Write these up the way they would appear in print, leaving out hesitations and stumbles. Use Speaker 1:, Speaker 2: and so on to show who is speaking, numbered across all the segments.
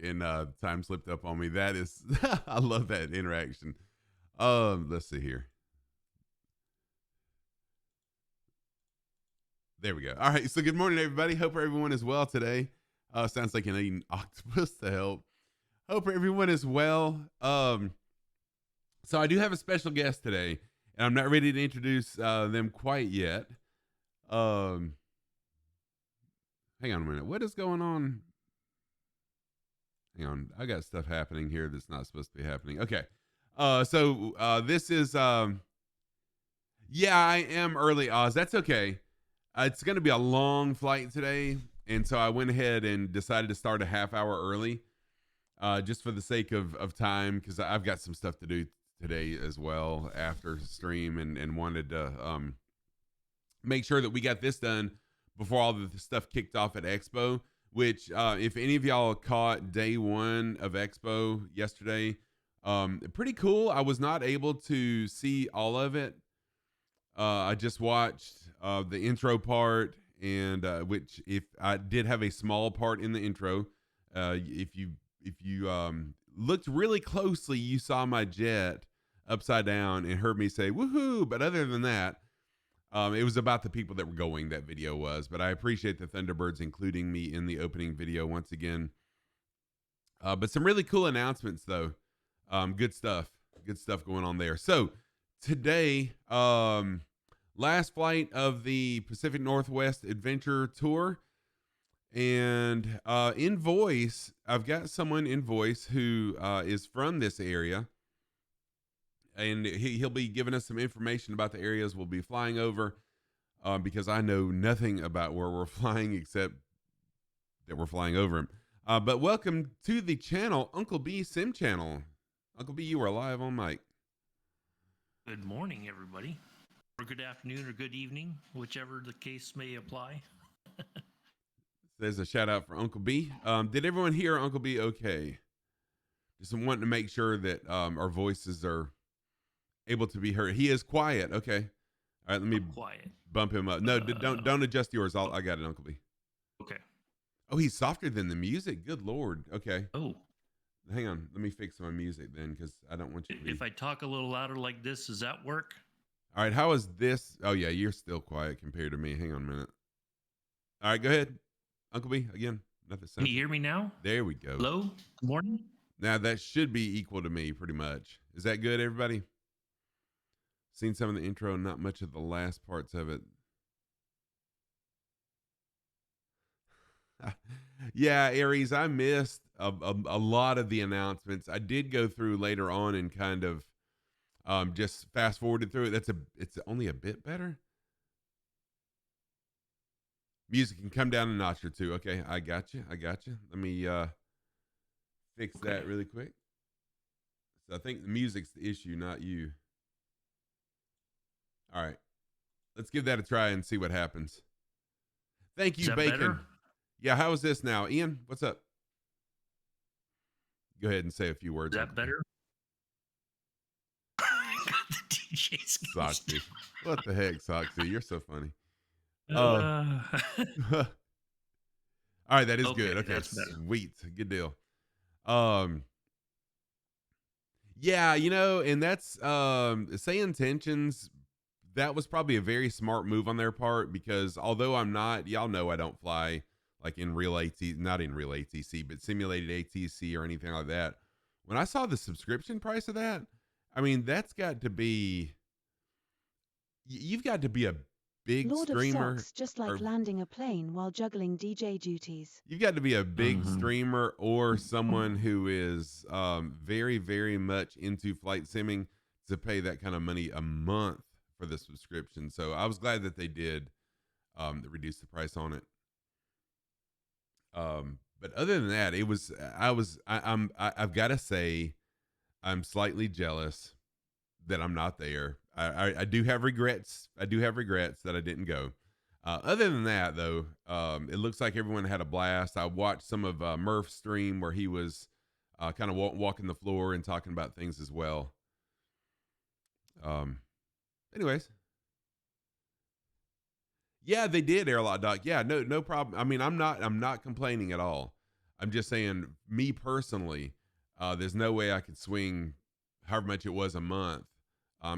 Speaker 1: and time slipped up on me. That is, I love that interaction. Let's see here. There we go. All right. So good morning, everybody. Hope everyone is well today. Sounds like an eating octopus to help. Hope everyone is well. So I do have a special guest today, and I'm not ready to introduce them quite yet. Hang on a minute. What is going on? Hang on. I got stuff happening here that's not supposed to be happening. Okay. So this is yeah, I am early, Oz. That's okay. It's going to be a long flight today, and so I went ahead and decided to start a half hour early, just for the sake of time, because I've got some stuff to do today as well after stream, and wanted to make sure that we got this done before all the stuff kicked off at Expo. Which, if any of y'all caught day one of Expo yesterday, pretty cool. I was not able to see all of it. I just watched the intro part, and which, if I did have a small part in the intro, if you looked really closely, you saw my jet upside down and heard me say woohoo. But other than that, it was about the people that were going, that video was. But I appreciate the Thunderbirds including me in the opening video once again. But some really cool announcements though. Good stuff going on there. So today, last flight of the Pacific Northwest Adventure Tour, and in voice, I've got someone in voice who is from this area, and he'll be giving us some information about the areas we'll be flying over, because I know nothing about where we're flying except that we're flying over them. But welcome to the channel, Uncle B Sim Channel. Uncle B, you are live on mic.
Speaker 2: Good morning, everybody. Or good afternoon or good evening, whichever the case may apply.
Speaker 1: There's a shout out for Uncle B. Did everyone hear Uncle B okay? Just wanting to make sure that our voices are able to be heard. He is quiet. Okay. All right, let me bump him up. No, don't adjust yours. I got it, Uncle B.
Speaker 2: Okay.
Speaker 1: Oh, he's softer than the music. Good Lord. Okay.
Speaker 2: Oh.
Speaker 1: Hang on. Let me fix my music then, because I don't want you to be...
Speaker 2: If I talk a little louder like this, does that work?
Speaker 1: All right. How is this? Oh, yeah. You're still quiet compared to me. Hang on a minute. All right. Go ahead. Uncle B, again. Nothing.
Speaker 2: Can you hear me now?
Speaker 1: There we go.
Speaker 2: Hello? Good morning?
Speaker 1: Now, that should be equal to me, pretty much. Is that good, everybody? Seen some of the intro, not much of the last parts of it. Yeah, Aries, I missed a lot of the announcements. I did go through later on and kind of just fast forwarded through it. It's only a bit better. Music can come down a notch or two. Okay, I got you. Let me fix that really quick. So I think the music's the issue, not you. All right, let's give that a try and see what happens. Thank you, Bacon. Better? Yeah, how is this now? Ian, what's up? Go ahead and say a few words.
Speaker 2: Is that better? Got the DJ's
Speaker 1: Soxy. What the heck, Soxy? You're so funny. All right, that is good. Okay, that's sweet. Good deal. Yeah, and that's say intentions. That was probably a very smart move on their part, because although y'all know I don't fly like in real ATC, not in real ATC, but simulated ATC or anything like that. When I saw the subscription price of that, I mean, that's got to be, you've got to be a big
Speaker 3: Lord
Speaker 1: streamer.
Speaker 3: Of Socks, just like landing a plane while juggling DJ duties.
Speaker 1: You've got to be a big streamer or someone who is very, very much into flight simming to pay that kind of money a month for the subscription. So I was glad that they did reduce the price on it. But other than that, I've got to say, I'm slightly jealous that I'm not there. I do have regrets. I that I didn't go. Other than that, though, it looks like everyone had a blast. I watched some of Murph's stream where he was kind of walking the floor and talking about things as well. Anyways. Yeah, they did, Airlock Doc. Yeah, no problem. I mean, I'm not complaining at all. I'm just saying, me personally, there's no way I could swing however much it was a month.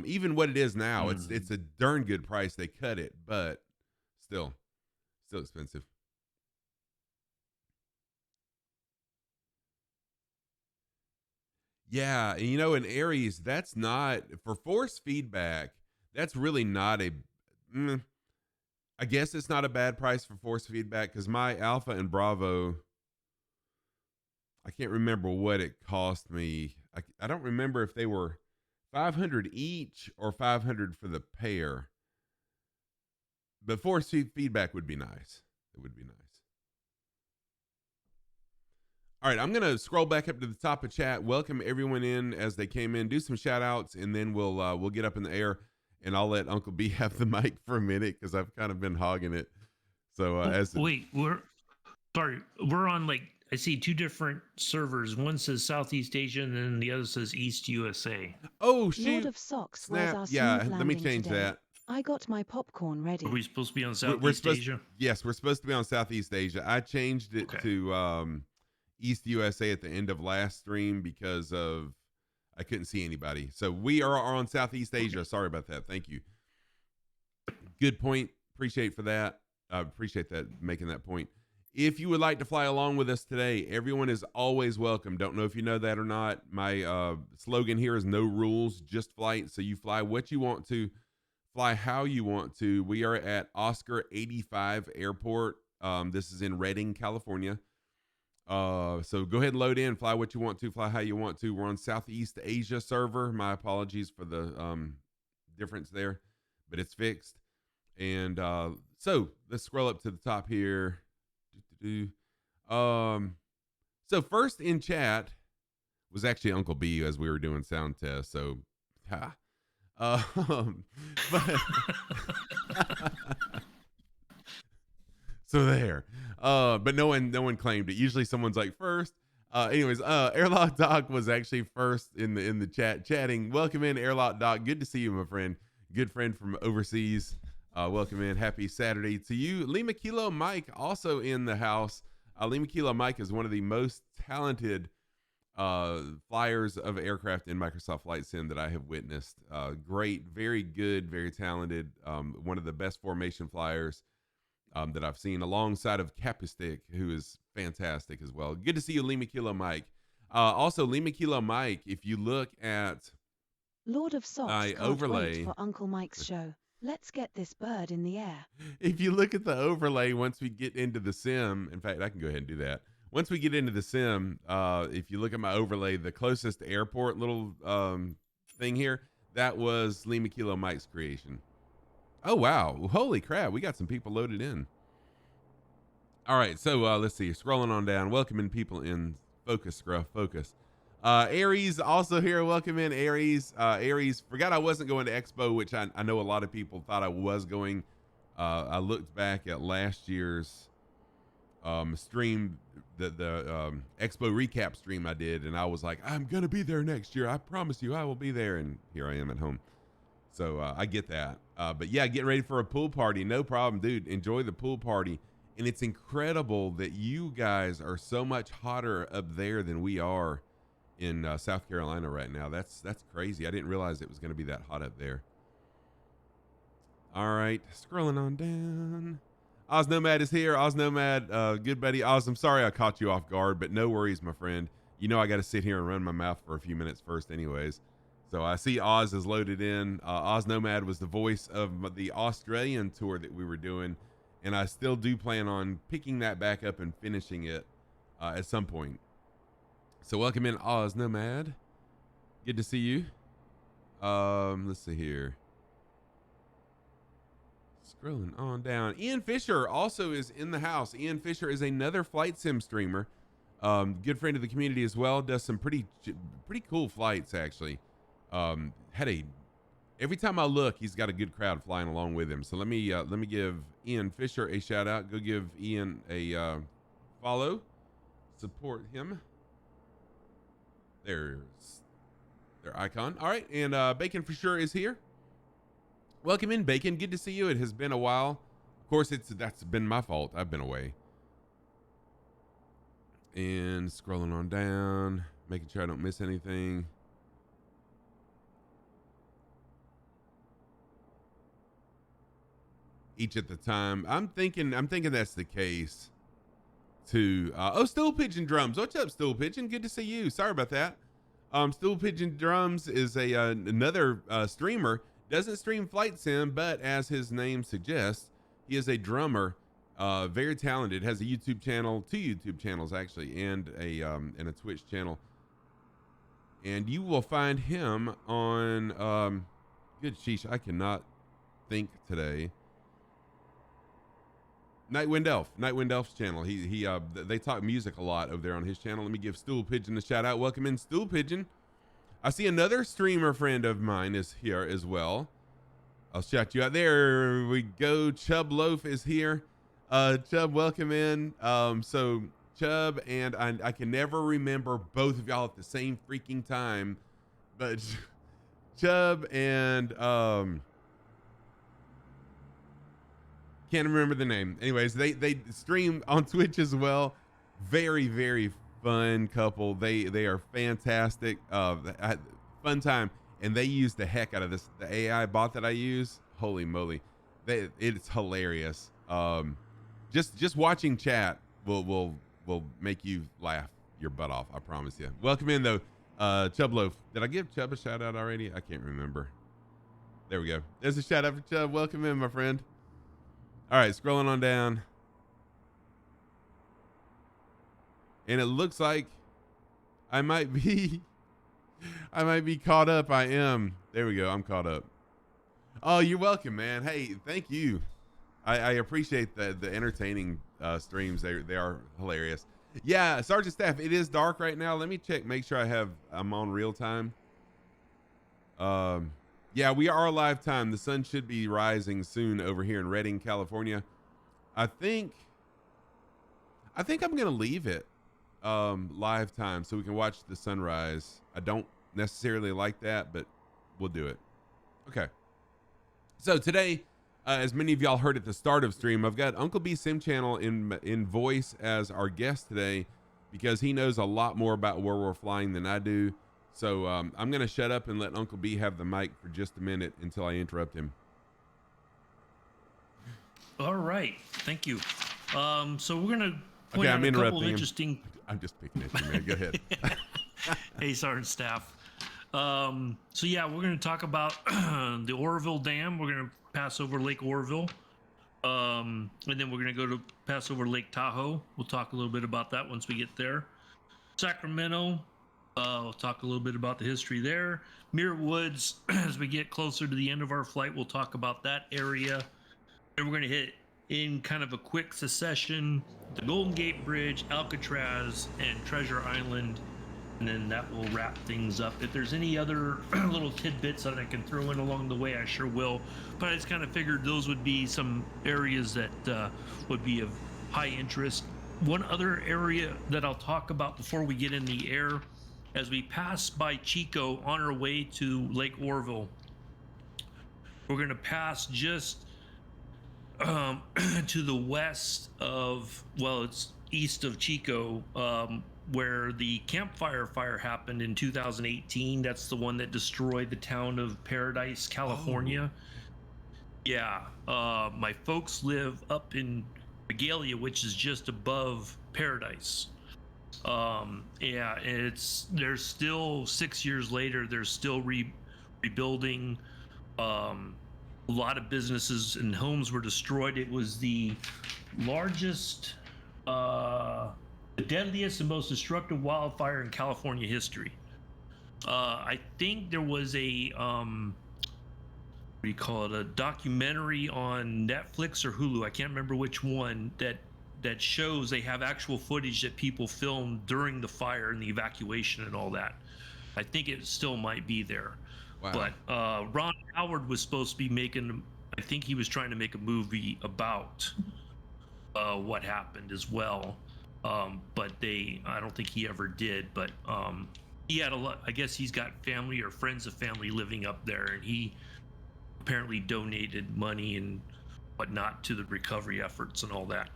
Speaker 1: Even what it is now, it's a darn good price. They cut it, but still expensive. Yeah, and in Aries, that's not for force feedback. That's really not a. I guess it's not a bad price for force feedback because my Alpha and Bravo, I can't remember what it cost me. I don't remember if they were 500 each or 500 for the pair. But force feedback would be nice. It would be nice. All right, I'm going to scroll back up to the top of chat. Welcome everyone in as they came in. Do some shout outs, and then we'll get up in the air, and I'll let Uncle B have the mic for a minute because I've kind of been hogging it. So
Speaker 2: we're on, like, I see two different servers. One says Southeast Asia, and then the other says East USA.
Speaker 1: Oh, shoot.
Speaker 3: Lord of Socks, where's our
Speaker 1: Yeah,
Speaker 3: smooth
Speaker 1: let me
Speaker 3: landing
Speaker 1: change
Speaker 3: today?
Speaker 1: that.
Speaker 3: I got my popcorn ready.
Speaker 2: Are we supposed to be on Southeast Asia?
Speaker 1: Yes, we're supposed to be on Southeast Asia. I changed it to East USA at the end of last stream because I couldn't see anybody. So we are on Southeast Asia. Sorry about that. Thank you. Good point. Appreciate for that. Appreciate that, making that point. If you would like to fly along with us today, everyone is always welcome. Don't know if you know that or not. My slogan here is no rules, just flight. So you fly what you want to, fly how you want to. We are at Oscar 85 Airport. This is in Redding, California. So go ahead and load in, fly what you want to, fly how you want to. We're on Southeast Asia server. My apologies for the difference there, but it's fixed. And so let's scroll up to the top here. So first in chat was actually Uncle B as we were doing sound tests. So, but so there. But no one claimed it. Usually someone's like first. Airlock Doc was actually first in the chat chatting. Welcome in, Airlock Doc. Good to see you, my friend. Good friend from overseas. Welcome in. Happy Saturday to you. Lima Kilo Mike also in the house. Lima Kilo Mike is one of the most talented flyers of aircraft in Microsoft Flight Sim that I have witnessed. Great, very good, very talented. One of the best formation flyers that I've seen, alongside of Capistic, who is fantastic as well. Good to see you, Lima Kilo Mike. Also, Lima Kilo Mike, if you look at
Speaker 3: Lord of Socks can't
Speaker 1: overlay
Speaker 3: wait for Uncle Mike's show. Let's get this bird in the air.
Speaker 1: If you look at the overlay, once we get into the sim, in fact, I can go ahead and do that. Once we get into the sim, if you look at my overlay, the closest airport little thing here, that was Lima Kilo Mike's creation. Oh, wow. Holy crap. We got some people loaded in. All right. So let's see. Scrolling on down. Welcoming people in. Focus, Scruff. Focus. Aries also here. Welcome in, Aries. Aries, forgot I wasn't going to Expo, which I know a lot of people thought I was going. I looked back at last year's stream, the Expo recap stream I did, and I was like, I'm going to be there next year. I promise you I will be there. And here I am at home. So I get that. But yeah, getting ready for a pool party. No problem, dude. Enjoy the pool party. And it's incredible that you guys are so much hotter up there than we are in South Carolina right now. That's crazy. I didn't realize it was going to be that hot up there. All right, scrolling on down. Oz Nomad is here. Oz Nomad, good buddy. Oz, I'm sorry I caught you off guard, but no worries, my friend. You know I got to sit here and run my mouth for a few minutes first anyways. So I see Oz is loaded in. Oz Nomad was the voice of the Australian tour that we were doing, and I still do plan on picking that back up and finishing it at some point. So welcome in, Oz Nomad. Good to see you. Let's see here. Scrolling on down. Ian Fisher also is in the house. Ian Fisher is another Flight Sim streamer. Good friend of the community as well. Does some pretty cool flights, actually. Every time I look, he's got a good crowd flying along with him. So let me give Ian Fisher a shout out. Go give Ian a follow. Support him. There's their icon. All right, and Bacon for sure is here. Welcome in, Bacon. Good to see you. It has been a while. Of course, that's been my fault. I've been away. And scrolling on down, making sure I don't miss anything. Each at the time. I'm thinking that's the case too. Stool Pigeon Drums. What's up, Stool Pigeon? Good to see you. Sorry about that. Stool Pigeon Drums is another streamer. Doesn't stream Flight Sim, but as his name suggests, he is a drummer. Very talented. Has a YouTube channel, 2 YouTube channels actually, and a Twitch channel. And you will find him on good sheesh, I cannot think today. Nightwind Elf's channel. They talk music a lot over there on his channel. Let me give Stool Pigeon a shout out. Welcome in, Stool Pigeon. I see another streamer friend of mine is here as well. I'll shout you out. There we go. Chub Loaf is here. Chub, welcome in. So Chub and I can never remember both of y'all at the same freaking time, but Chub and can't remember the name. Anyways, they stream on Twitch as well. Very, very fun couple. They are fantastic. Fun time. And they use the heck out of this. The AI bot that I use, holy moly. It's hilarious. Just watching chat will make you laugh your butt off. I promise you. Welcome in though. Chub Loaf. Did I give Chub a shout out already? I can't remember. There we go. There's a shout out for Chub. Welcome in, my friend. All right, scrolling on down. And it looks like I might be caught up. I am. There we go. I'm caught up. Oh, you're welcome, man. Hey, thank you. I appreciate the entertaining streams. They are hilarious. Yeah, Sergeant Staff, it is dark right now. Let me check, make sure I'm on real time. Yeah, we are live time. The sun should be rising soon over here in Redding, California. I think I'm gonna leave it live time so we can watch the sunrise. I don't necessarily like that, but we'll do it. Okay. So today, as many of y'all heard at the start of stream, I've got Uncle B Sim Channel in voice as our guest today because he knows a lot more about where we're flying than I do. So I'm going to shut up and let Uncle B have the mic for just a minute until I interrupt him.
Speaker 2: All right. Thank you. So we're going to point
Speaker 1: Okay,
Speaker 2: out
Speaker 1: I'm
Speaker 2: a couple
Speaker 1: interrupting
Speaker 2: of
Speaker 1: him.
Speaker 2: interesting...
Speaker 1: I'm just picking at you, man. Go ahead.
Speaker 2: Hey, Sergeant Staff. So yeah, we're going to talk about the Oroville Dam. We're going to pass over Lake Oroville. And then we're going to go to pass over Lake Tahoe. We'll talk a little bit about that once we get there. Sacramento. We'll talk a little bit about the history there. Muir Woods, as we get closer to the end of our flight, we'll talk about that area. And we're going to hit in kind of a quick succession the Golden Gate Bridge, Alcatraz, and Treasure Island. And then that will wrap things up. If there's any other little tidbits that I can throw in along the way, I sure will. But I just kind of figured those would be some areas that would be of high interest. One other area that I'll talk about before we get in the air, as we pass by Chico on our way to Lake Oroville, we're going to pass just to the west of, well, it's east of Chico, where the campfire fire happened in 2018. That's the one that destroyed the town of Paradise, California. Oh. Yeah, my folks live up in Regalia, which is just above Paradise. Yeah, there's still 6 years later, they're still rebuilding. A lot of businesses and homes were destroyed. It was the largest, the deadliest and most destructive wildfire in California history. I think there was a, what do you call it, a documentary on Netflix or Hulu, I can't remember which one, that shows they have actual footage that people filmed during the fire and the evacuation and all that. I think it still might be there. Wow. But Ron Howard was supposed to be making, I think he was trying to make a movie about what happened as well. But I don't think he ever did. But he had a lot, I guess he's got family or friends of family living up there, and he apparently donated money and whatnot to the recovery efforts and all that.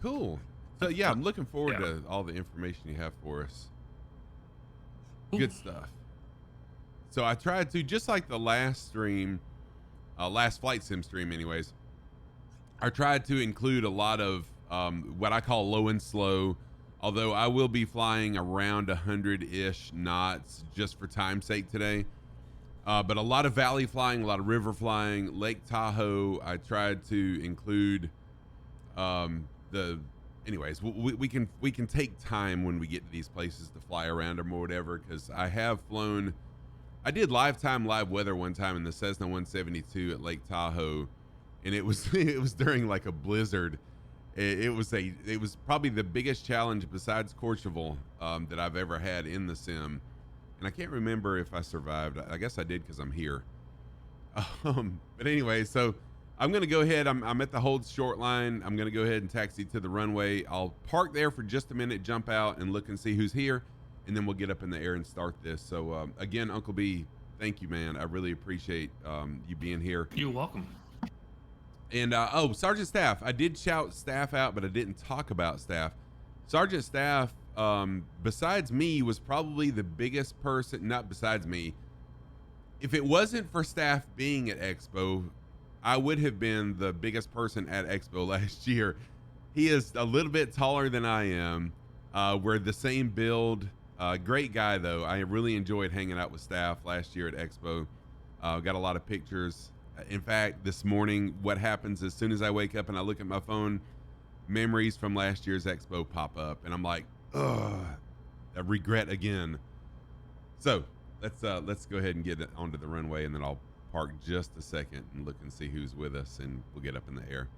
Speaker 1: Cool. So yeah, I'm looking forward
Speaker 2: Yeah.
Speaker 1: to all the information you have for us.
Speaker 2: Cool.
Speaker 1: Good stuff. So I tried to, just like the last stream, last flight sim stream anyways, I tried to include a lot of what I call low and slow, although I will be flying around 100-ish knots just for time's sake today. But a lot of valley flying, a lot of river flying, Lake Tahoe. I tried to include anyways, we can take time when we get to these places to fly around them or whatever, because I have flown. I did live weather one time in the Cessna 172 at Lake Tahoe, and it was it was during like a blizzard. It was probably the biggest challenge besides Courchevel that I've ever had in the sim, and I can't remember if I survived. I guess I did because I'm here. But anyway, so I'm gonna go ahead. I'm at the hold short line. I'm gonna go ahead and taxi to the runway. I'll park there for just a minute, jump out, and look and see who's here, and then we'll get up in the air and start this. So again, Uncle B, thank you, man. I really appreciate you being here.
Speaker 2: You're welcome.
Speaker 1: And oh, Sergeant Staff, I did shout Staff out, but I didn't talk about Staff. Sergeant Staff, besides me, was probably the biggest person. Not besides me. If it wasn't for Staff being at Expo, I would have been the biggest person at Expo last year. He is a little bit taller than I am. We're the same build. Great guy, though. I really enjoyed hanging out with Staff last year at Expo. Got a lot of pictures. In fact, this morning, what happens as soon as I wake up and I look at my phone, memories from last year's Expo pop up, and I'm like, ugh, I regret again. So let's go ahead and get onto the runway, and then I'll park just a second and look and see who's with us, and we'll get up in the air.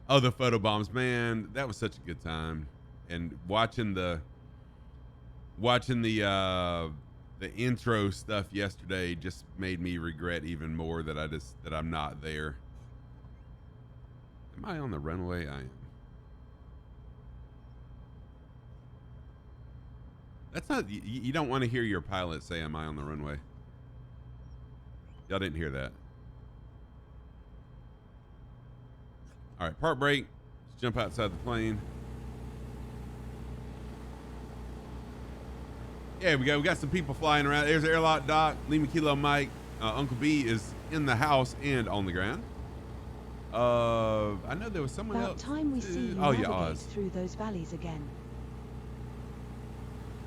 Speaker 1: Oh, the photo bombs, man, that was such a good time. And watching the intro stuff yesterday just made me regret even more that I'm not there. Am I on the runway? I am. That's not, you don't want to hear your pilot say, am I on the runway? Y'all didn't hear that. All right, park brake. Let's jump outside the plane. Yeah, we got some people flying around. There's Airlock Doc, Lima Kilo Mike. Uncle B is in the house and on the ground. I know there was someone
Speaker 3: About
Speaker 1: else.
Speaker 3: time we see you navigate through those valleys again.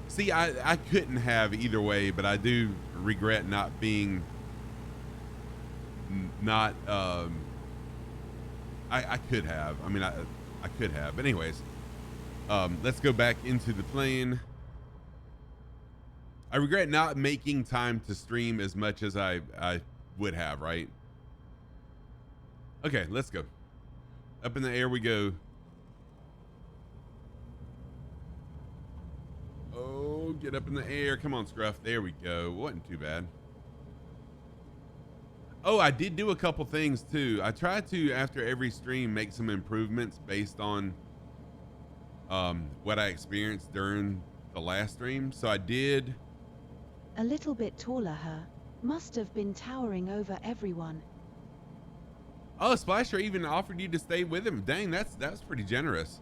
Speaker 1: See, I couldn't have either way, but I do regret not being I could have. I mean, I could have. But anyways, let's go back into the plane. I regret not making time to stream as much as I would have, right? Okay, let's go. Up in the air we go. Oh, get up in the air. Come on, Scruff. There we go. Wasn't too bad. Oh, I did do a couple things too. I tried to, after every stream, make some improvements based on what I experienced during the last stream. So I did.
Speaker 3: A little bit taller, her. Must have been towering over everyone.
Speaker 1: Oh, Splasher even offered you to stay with him. Dang, that's pretty generous.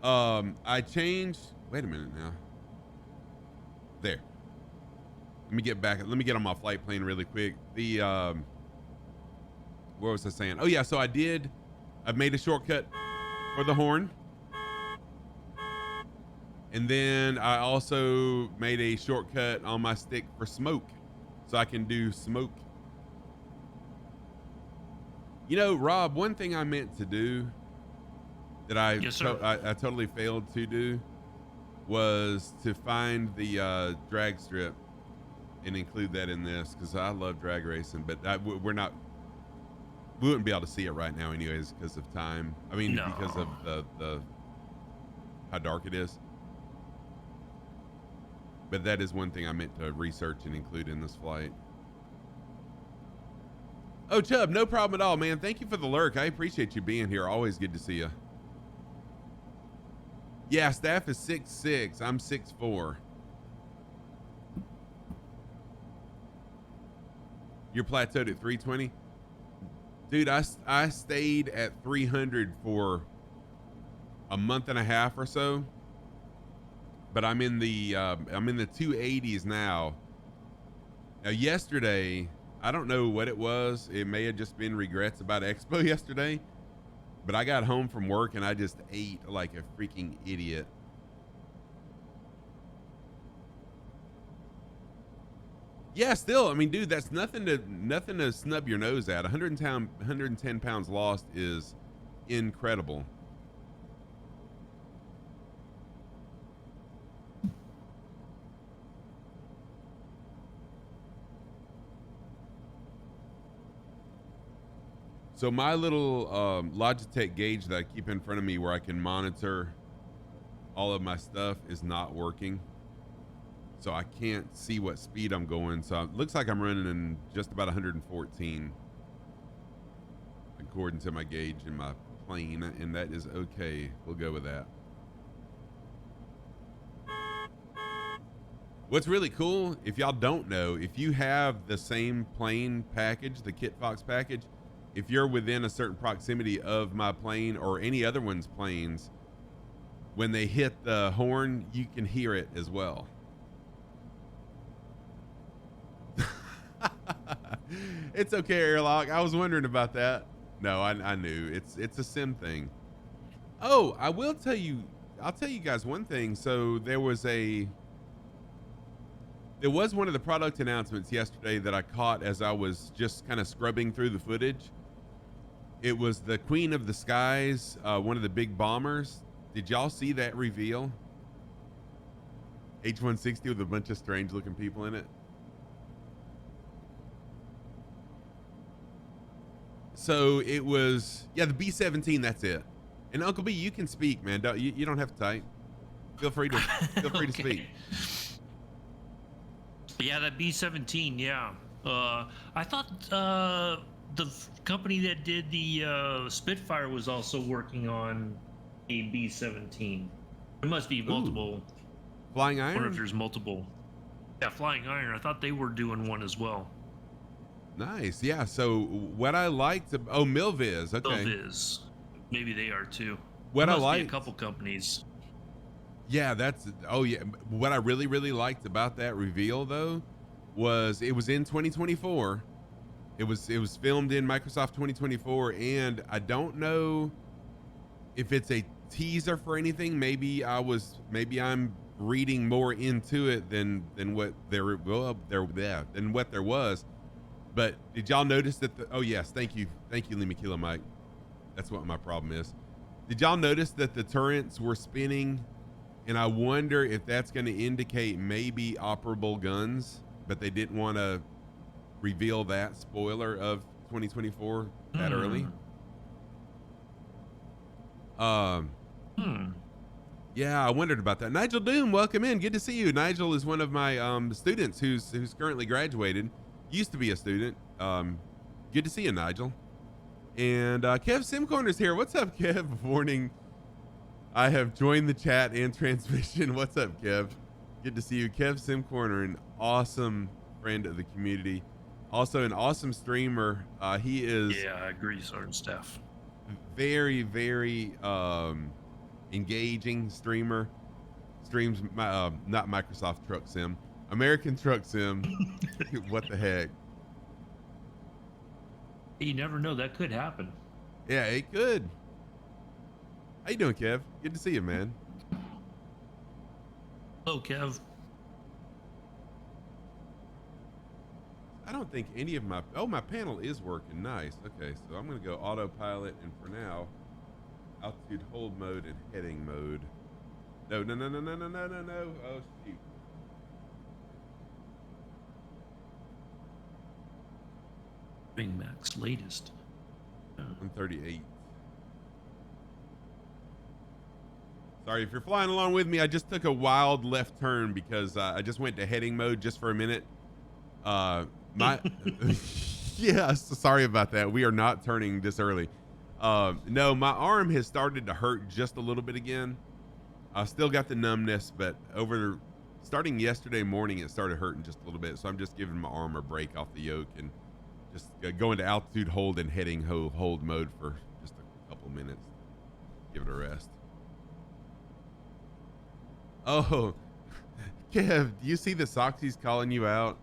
Speaker 1: I changed. Wait a minute now. There. Let me get back. Let me get on my flight plane really quick. The what was I saying? Oh yeah, so I've made a shortcut for the horn. And then I also made a shortcut on my stick for smoke, so I can do smoke. You know, Rob, one thing I meant to do that I totally failed to do was to find the drag strip and include that in this, because I love drag racing, but we wouldn't be able to see it right now anyways because of time. I mean,
Speaker 2: No.
Speaker 1: because of the how dark it is. But that is one thing I meant to research and include in this flight. Oh, Chubb, no problem at all, man. Thank you for the lurk. I appreciate you being here. Always good to see you. Yeah, Staff is 6'6". I'm 6'4". You're plateaued at 320? Dude, I stayed at 300 for a month and a half or so. But I'm in the 280s now. Now yesterday, I don't know what it was. It may have just been regrets about Expo yesterday. But I got home from work and I just ate like a freaking idiot. Yeah, still, I mean, dude, that's nothing to snub your nose at. 110 pounds lost is incredible. So my little Logitech gauge that I keep in front of me where I can monitor all of my stuff is not working. So I can't see what speed I'm going. So it looks like I'm running in just about 114 according to my gauge in my plane, and that is okay. We'll go with that. What's really cool, if y'all don't know, if you have the same plane package, the Kitfox package, if you're within a certain proximity of my plane or any other one's planes, when they hit the horn, you can hear it as well. It's okay, Airlock. I was wondering about that. No, I knew. It's a sim thing. Oh, I'll tell you guys one thing. So there was one of the product announcements yesterday that I caught as I was just kind of scrubbing through the footage. It was the Queen of the Skies, one of the big bombers. Did y'all see that reveal? H-160 with a bunch of strange looking people in it. So it was, yeah, the B-17, that's it. And Uncle B, you can speak, man. You don't have to type. Feel free to
Speaker 2: Okay.
Speaker 1: speak.
Speaker 2: Yeah, that B-17, yeah. I thought the company that did the Spitfire was also working on a B-17. There must be multiple.
Speaker 1: Flying
Speaker 2: I wonder if
Speaker 1: Iron?
Speaker 2: there's multiple. Yeah, Flying Iron. I thought they were doing one as well.
Speaker 1: Nice. Yeah. So what I liked, Milviz. Okay.
Speaker 2: Milviz. Maybe they are too.
Speaker 1: What
Speaker 2: There
Speaker 1: I
Speaker 2: must be
Speaker 1: liked,
Speaker 2: a couple companies.
Speaker 1: yeah, what I really, really liked about that reveal though, was it was in 2024. It was filmed in Microsoft 2024, and I don't know if it's a teaser for anything. Maybe I'm reading more into it than what there was. But did y'all notice that oh yes, thank you, Lima Kilo Mike. That's what my problem is. Did y'all notice that the turrets were spinning? And I wonder if that's going to indicate maybe operable guns, but they didn't want to reveal that spoiler of 2024 that early. Yeah, I wondered about that. Nigel Doom, welcome in. Good to see you. Nigel is one of my students who's currently graduated. Used to be a student. Good to see you, Nigel. And Kev Simcorner's here. What's up, Kev? Warning, I have joined the chat and transmission. What's up, Kev? Good to see you. Kev Simcorner, an awesome friend of the community. Also an awesome streamer. He is...
Speaker 2: Yeah, I agree, Sergeant Staff.
Speaker 1: Very, very engaging streamer. Streams, not Microsoft Truck Sim. American Truck Sim. What the heck?
Speaker 2: You never know, that could happen.
Speaker 1: Yeah, it could. How you doing, Kev? Good to see you, man.
Speaker 2: Hello, Kev.
Speaker 1: I don't think any of my panel is working. Nice. Okay, so I'm gonna go autopilot, and for now, altitude hold mode and heading mode. No. Oh shoot.
Speaker 2: Bing Mac's latest.
Speaker 1: 138. Sorry if you're flying along with me. I just took a wild left turn because I just went to heading mode just for a minute. Yeah, sorry about that. We are not turning this early. No, my arm has started to hurt just a little bit again. I still got the numbness, but starting yesterday morning, it started hurting just a little bit. So I'm just giving my arm a break off the yoke and just going to altitude hold and heading hold mode for just a couple minutes. Give it a rest. Oh, Kev, do you see the Soxy's calling you out?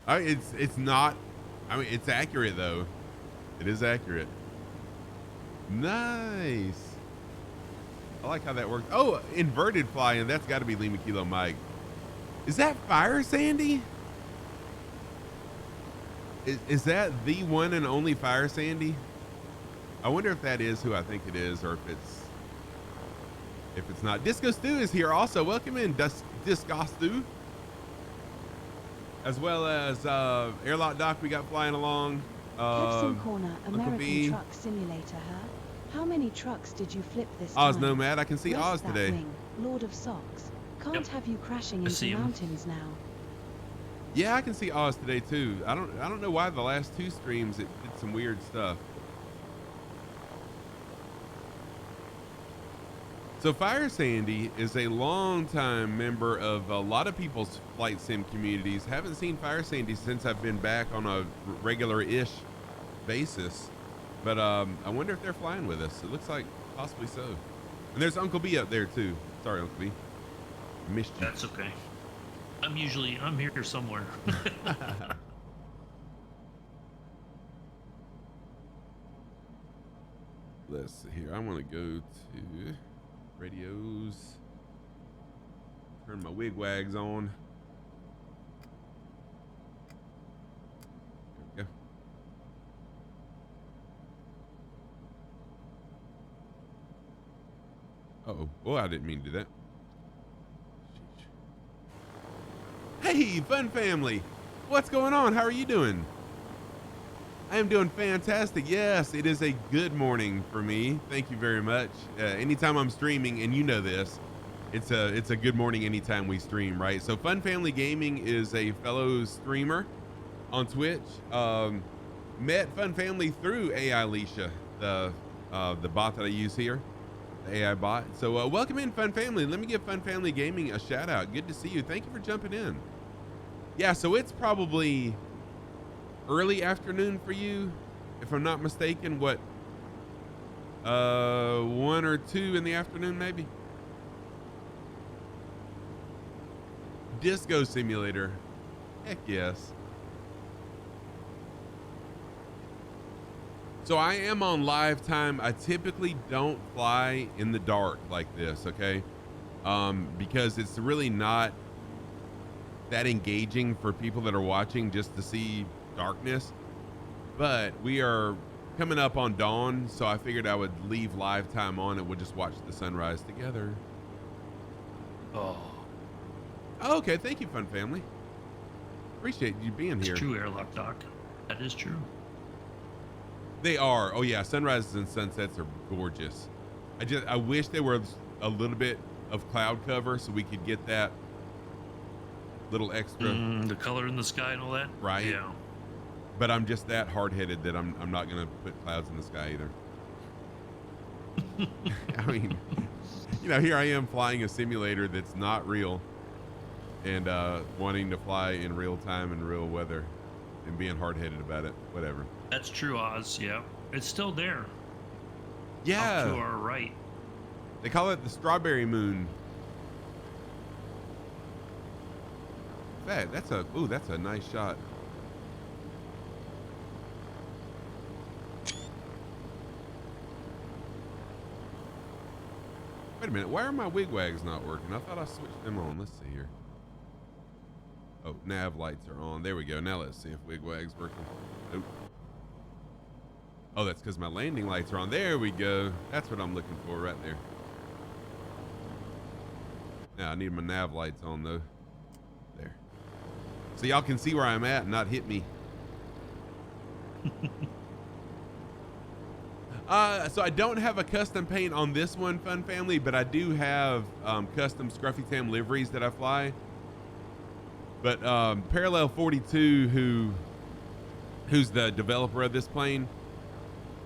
Speaker 1: It's not. I mean, it's accurate though. It is accurate. Nice. I like how that works. Oh, inverted flying. That's got to be Lima Kilo Mike. Is that Fire Sandy? Is that the one and only Fire Sandy? I wonder if that is who I think it is, or if it's not. Disco Stew is here also. Welcome in, Disco Stew. As well as Airlock Doc we got flying along.
Speaker 3: Pepsin Corner,
Speaker 1: Uncle
Speaker 3: American
Speaker 1: B.
Speaker 3: Truck Simulator, huh? How many trucks did you flip this
Speaker 1: Oz
Speaker 3: time?
Speaker 1: Nomad, I can see
Speaker 3: Rest
Speaker 1: Oz
Speaker 3: that
Speaker 1: today.
Speaker 3: wing, Lord of Socks. Can't have you crashing
Speaker 2: see
Speaker 3: into
Speaker 2: him.
Speaker 3: mountains now.
Speaker 1: Yeah, I can see Oz today too. I don't know why the last two streams it did some weird stuff. So Fire Sandy is a longtime member of a lot of people's flight sim communities. Haven't seen Fire Sandy since I've been back on a regular-ish basis. But I wonder if they're flying with us. It looks like possibly so. And there's Uncle B up there too. Sorry, Uncle B. Missed you.
Speaker 2: That's okay. I'm here somewhere.
Speaker 1: Let's see here. I want to go to radios. Turn my wigwags on. There we go. Uh-oh. Oh, I didn't mean to do that. Hey, fun family. What's going on? How are you doing? I am doing fantastic. Yes, it is a good morning for me. Thank you very much. Anytime I'm streaming, and you know this, it's a good morning anytime we stream, right? So Fun Family Gaming is a fellow streamer on Twitch. Met Fun Family through AI Alicia, the bot that I use here, the AI bot. So welcome in, Fun Family. Let me give Fun Family Gaming a shout out. Good to see you. Thank you for jumping in. Yeah, so it's probably early afternoon for you, if I'm not mistaken. What, 1 or 2 in the afternoon maybe? Disco Simulator, heck yes. So I am on live time. I typically don't fly in the dark like this, okay? Because it's really not that engaging for people that are watching just to see darkness. But we are coming up on dawn, so I figured I would leave live time on and we'll just watch the sunrise together.
Speaker 2: Oh,
Speaker 1: Okay, thank you, Fun Family. Appreciate you being
Speaker 2: it's
Speaker 1: here.
Speaker 2: true, Airlock Doc. That is true.
Speaker 1: They are. Oh yeah, sunrises and sunsets are gorgeous. I wish there was a little bit of cloud cover so we could get that little extra.
Speaker 2: The color in the sky and all that.
Speaker 1: Right.
Speaker 2: Yeah.
Speaker 1: But I'm just that hard-headed that I'm not gonna put clouds in the sky either. I mean, here I am flying a simulator that's not real, and wanting to fly in real time and real weather, and being hard-headed about it. Whatever.
Speaker 2: That's true, Oz. Yeah. It's still there.
Speaker 1: Yeah.
Speaker 2: Off to our right.
Speaker 1: They call it the strawberry moon. That's a nice shot. Wait a minute, why are my wigwags not working? I thought I switched them on. Let's see here. Oh, nav lights are on. There we go. Now let's see if wigwag's working. Nope. Oh, that's because my landing lights are on. There we go. That's what I'm looking for right there. Now I need my nav lights on though. There. So y'all can see where I'm at and not hit me. So I don't have a custom paint on this one, Fun Family, but I do have custom Scruffy Tam liveries that I fly. But Parallel 42, who's the developer of this plane,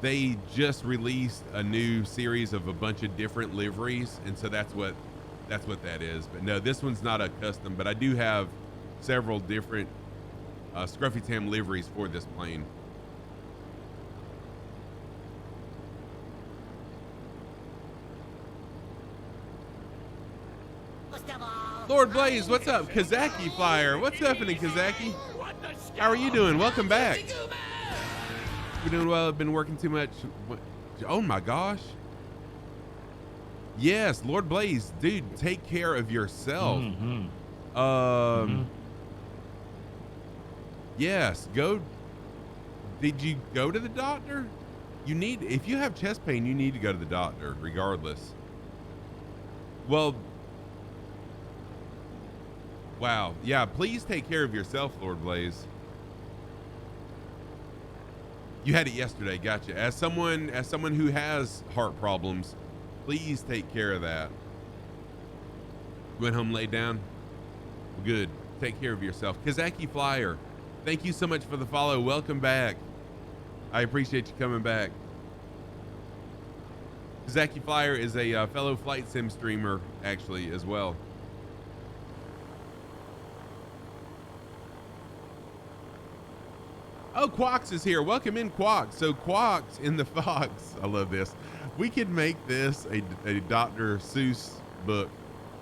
Speaker 1: they just released a new series of a bunch of different liveries, and so that's what that is. But no, this one's not a custom, but I do have several different Scruffy Tam liveries for this plane. Lord Blaze, what's up? Kazaki Flyer, what's happening, Kazaki? How are you doing? Welcome back. We're doing well. I've been working too much. Oh my gosh. Yes, Lord Blaze, dude, take care of yourself. Yes, go. Did you go to the doctor? You need, if you have chest pain, you need to go to the doctor regardless. Well, wow. Yeah, please take care of yourself, Lord Blaze. You had it yesterday, gotcha. As someone who has heart problems, please take care of that. Went home, laid down. Good. Take care of yourself. Kazaki Flyer, thank you so much for the follow. Welcome back. I appreciate you coming back. Kazaki Flyer is a fellow Flight Sim streamer, actually, as well. Oh, Quox is here. Welcome in, Quox. So Quox in the Fox. I love this. We could make this a Dr. Seuss book.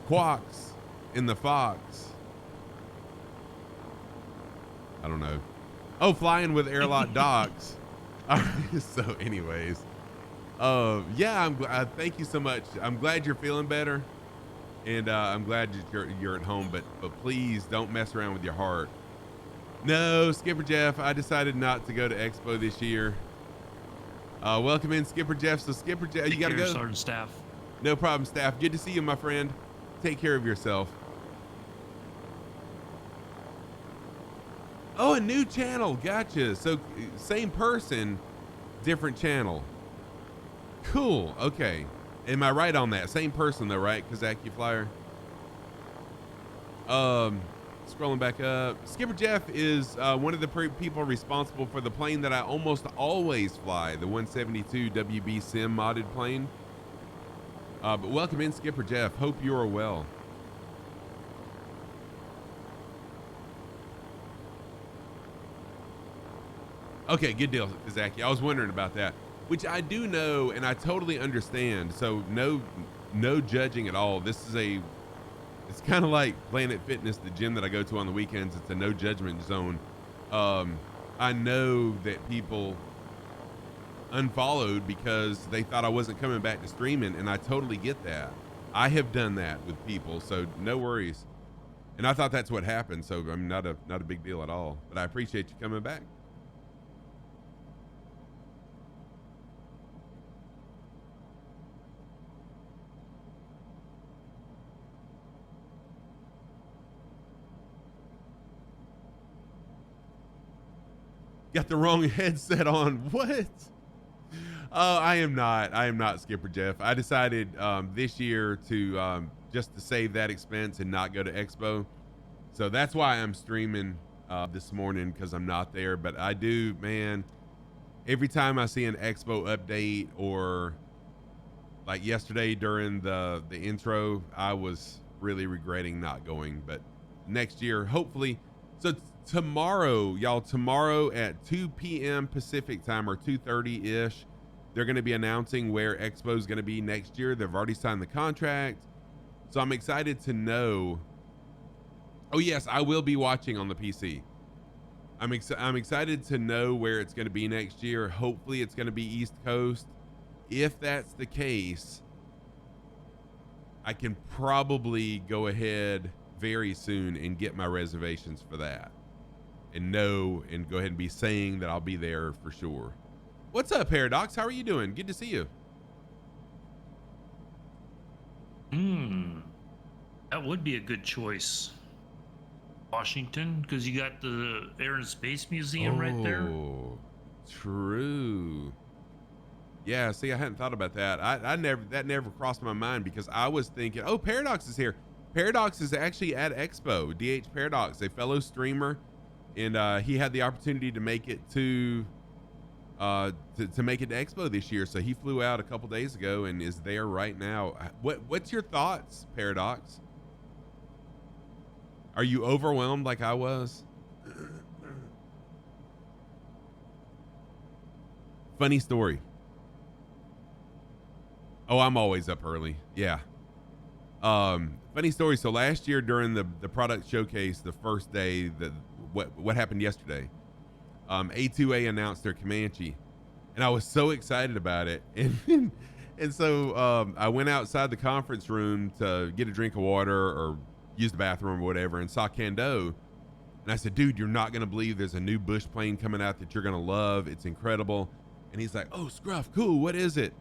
Speaker 1: Quox in the Fox. I don't know. Oh, flying with airlock docks. So anyways, yeah, thank you so much. I'm glad you're feeling better, and I'm glad you're at home, but please don't mess around with your heart. No, Skipper Jeff, I decided not to go to Expo this year. Welcome in, Skipper Jeff. So Skipper Jeff, you gotta go.
Speaker 2: Sergeant Staff.
Speaker 1: No problem, Staff. Good to see you, my friend. Take care of yourself. Oh, a new channel. Gotcha. So same person, different channel. Cool. Okay. Am I right on that? Same person though, right? Kazaki Flyer. Scrolling back up. Skipper Jeff is one of the people responsible for the plane that I almost always fly, the 172 WB Sim modded plane. But welcome in, Skipper Jeff. Hope you are well. Okay, good deal, Kazaki. I was wondering about that, which I do know and I totally understand. So no judging at all. This is it's kind of like Planet Fitness, the gym that I go to on the weekends. It's a no judgment zone. I know that people unfollowed because they thought I wasn't coming back to streaming, and I totally get that. I have done that with people, so no worries. And I thought that's what happened, so I'm not a big deal at all. But I appreciate you coming back. Got the wrong headset on. What? I am not Skipper Jeff. I decided this year to just to save that expense and not go to Expo. So that's why I'm streaming this morning, because I'm not there. But I do, man, every time I see an Expo update, or like yesterday during the intro, I was really regretting not going. But next year, hopefully. So tomorrow, y'all, tomorrow at 2 p.m. Pacific time, or 2:30-ish, they're going to be announcing where Expo is going to be next year. They've already signed the contract. So I'm excited to know. Oh, yes, I will be watching on the PC. I'm excited to know where it's going to be next year. Hopefully it's going to be East Coast. If that's the case, I can probably go ahead very soon and get my reservations for that, and go ahead and be saying that I'll be there for sure. What's up, Paradox? How are you doing? Good to see you.
Speaker 2: That would be a good choice. Washington, because you got the Air and Space Museum right there.
Speaker 1: Oh, true. Yeah, see, I hadn't thought about that. That never crossed my mind, because I was thinking, oh, Paradox is here. Paradox is actually at Expo. DH Paradox, a fellow streamer, and he had the opportunity to make it to make it to Expo this year. So he flew out a couple days ago and is there right now. What's your thoughts, Paradox? Are you overwhelmed like I was? Funny story. Oh, I'm always up early. Yeah. Funny story. So last year during the product showcase, the first day, what happened yesterday, A2A announced their Comanche, and I was so excited about it. And so I went outside the conference room to get a drink of water or use the bathroom or whatever, and saw Kando. And I said, dude, you're not going to believe there's a new Bush plane coming out that you're going to love. It's incredible. And he's like, oh, Scruff, cool. What is it?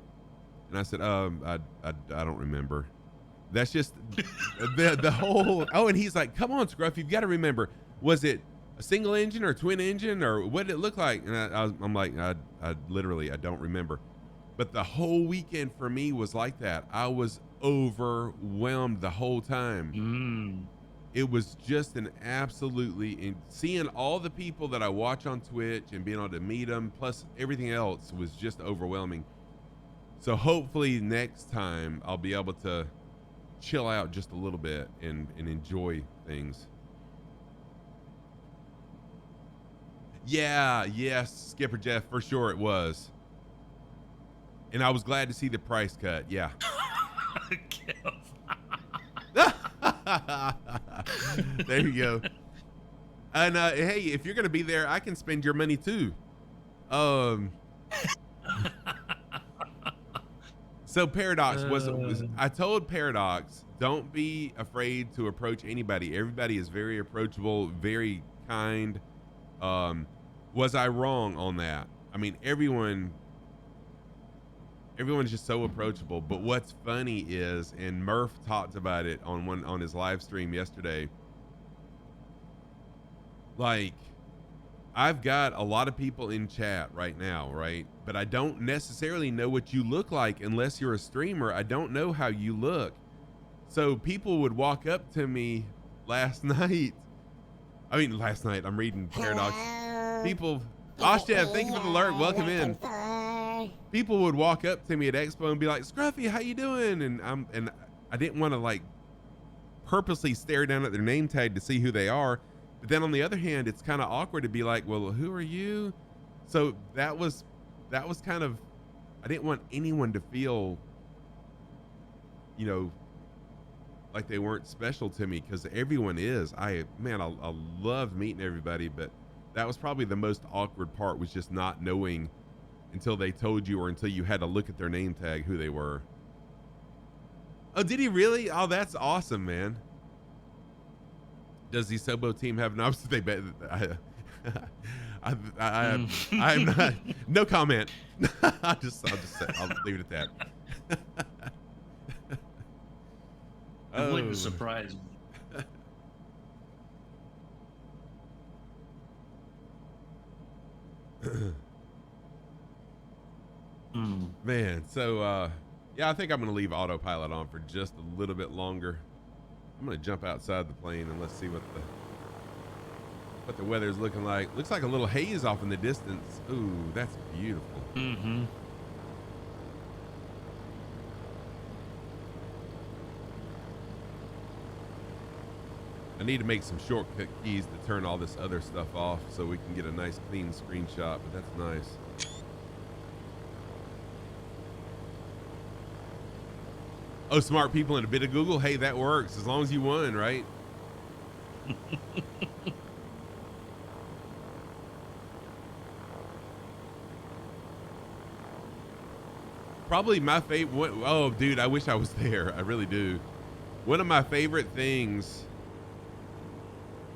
Speaker 1: And I said, I don't remember. That's just the whole, oh, and he's like, come on, Scruff, you've got to remember. Was it a single engine or twin engine, or what did it look like? And I'm like, I literally, I don't remember. But the whole weekend for me was like that. I was overwhelmed the whole time. It was just an absolutely, seeing all the people that I watch on Twitch and being able to meet them, plus everything else, was just overwhelming. So hopefully next time I'll be able to chill out just a little bit and enjoy things. Yeah, yes, Skipper Jeff, for sure it was. And I was glad to see the price cut. Yeah. There you go. And hey, if you're gonna be there, I can spend your money too. So Paradox was I told Paradox, don't be afraid to approach anybody. Everybody is very approachable, very kind. Was I wrong on that? I mean, everyone is just so approachable. But what's funny is, and Murph talked about it on his live stream yesterday, like, I've got a lot of people in chat right now, right? But I don't necessarily know what you look like unless you're a streamer. I don't know how you look. So people would walk up to me last night. I'm reading Paradox. People, Oshtev, thank you for the alert. Welcome in. People would walk up to me at Expo and be like, Scruffy, how you doing? And I didn't want to like purposely stare down at their name tag to see who they are. But then on the other hand, it's kind of awkward to be like, well, who are you? So that was kind of, I didn't want anyone to feel, like they weren't special to me, because everyone is. I love meeting everybody, but that was probably the most awkward part, was just not knowing until they told you, or until you had to look at their name tag, who they were. Oh, did he really? Oh, that's awesome, man. Does the Sobo team have an option? They bet. I'm not. No comment. I'll just say. I'll leave it at that.
Speaker 2: It wouldn't surprise me.
Speaker 1: Man, so yeah, I think I'm gonna leave autopilot on for just a little bit longer. I'm gonna jump outside the plane and let's see what the weather's looking like. Looks like a little haze off in the distance. Ooh, that's beautiful.
Speaker 2: Mm-hmm.
Speaker 1: I need to make some shortcut keys to turn all this other stuff off so we can get a nice clean screenshot, but that's nice. Oh, smart people in a bit of Google. Hey, that works as long as you won, right? Probably my favorite. Oh, dude, I wish I was there. I really do. One of my favorite things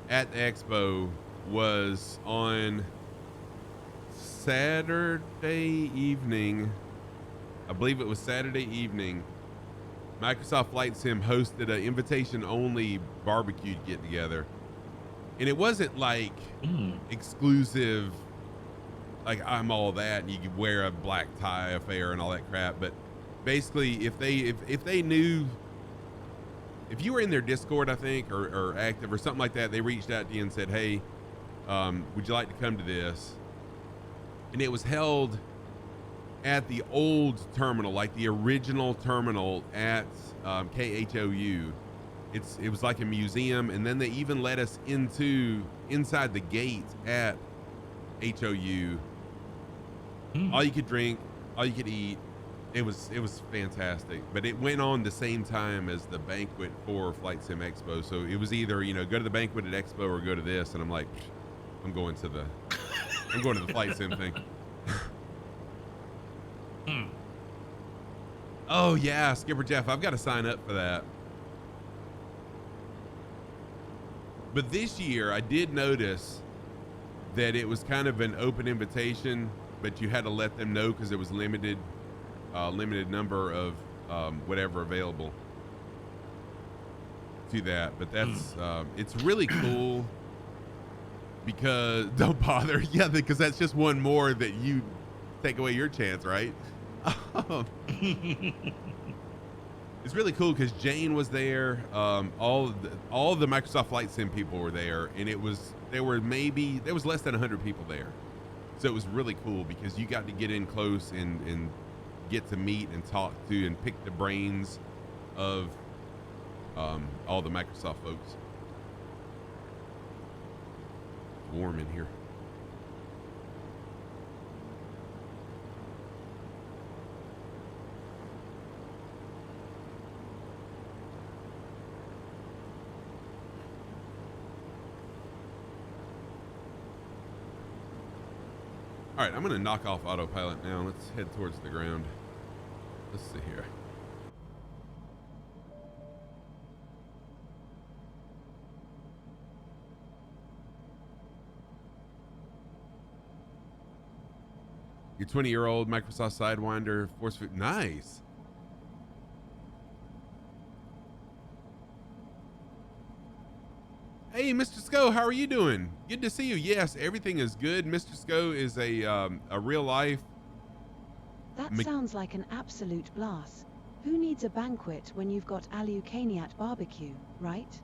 Speaker 1: at the expo was on Saturday evening. I believe it was Saturday evening. Microsoft Flight Sim hosted an invitation-only barbecue get-together, and it wasn't like exclusive, like I'm all that, and you could wear a black tie affair and all that crap. But basically, if they knew, if you were in their Discord, I think, or active or something like that, they reached out to you and said, "Hey, would you like to come to this?" And it was held at the old terminal, like the original terminal at KHOU. It was like a museum, and then they even let us inside the gate at HOU. All you could drink, all you could eat. It was fantastic, but it went on the same time as the banquet for Flight Sim Expo. So it was either, go to the banquet at Expo or go to this. And I'm like, I'm going to the Flight Sim thing. Oh yeah, Skipper Jeff, I've got to sign up for that. But this year I did notice that it was kind of an open invitation, but you had to let them know because it was limited number of whatever available to that. But that's it's really cool because don't bother. Yeah, because that's just one more that you take away your chance, right? It's really cool because Jane was there. All the Microsoft Flight Sim people were there, and there was less than 100 people there. So it was really cool because you got to get in close and get to meet and talk to and pick the brains of all the Microsoft folks. It's warm in here. All right, I'm going to knock off autopilot now. Let's head towards the ground. Let's see here. Your 20-year-old Microsoft Sidewinder force fit. Nice. Hey, Mr. Sco, how are you doing? Good to see you. Yes, everything is good. Mr. Sco is a real life.
Speaker 3: That sounds like an absolute blast. Who needs a banquet when you've got Alucaniat barbecue, right?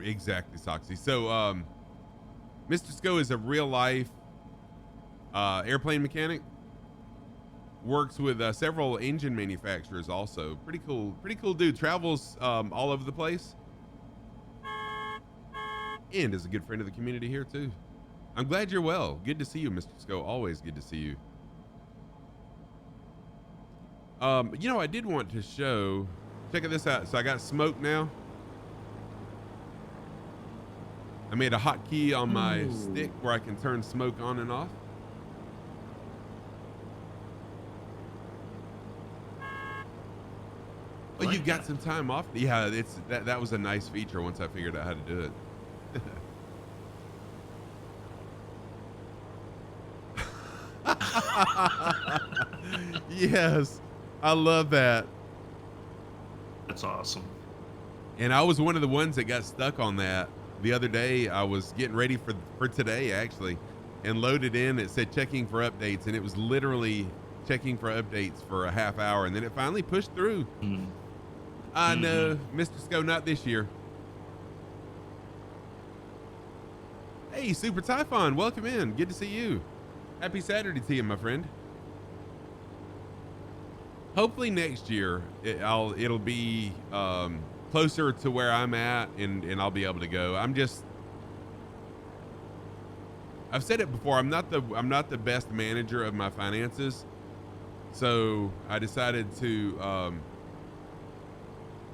Speaker 1: Exactly, Soxy. So, Mr. Sco is a real life airplane mechanic. Works with several engine manufacturers also. Pretty cool dude. Travels all over the place. And is a good friend of the community here too. I'm glad you're well. Good to see you, Mr. Sco. Always good to see you. I did want to show. Check this out. So I got smoke now. I made a hotkey on my stick where I can turn smoke on and off. Oh, you got some time off? Yeah, that was a nice feature once I figured out how to do it. Yes, I love that.
Speaker 2: That's awesome.
Speaker 1: And I was one of the ones that got stuck on that the other day. I was getting ready for today actually, and loaded in. It said checking for updates, and it was literally checking for updates for a half hour, and then it finally pushed through. I know, Mr. Sco, not this year. Hey, Super Typhon, welcome in. Good to see you. Happy Saturday to you, my friend. Hopefully next year it'll be closer to where I'm at, and I'll be able to go. I've said it before. I'm not the best manager of my finances, so I decided to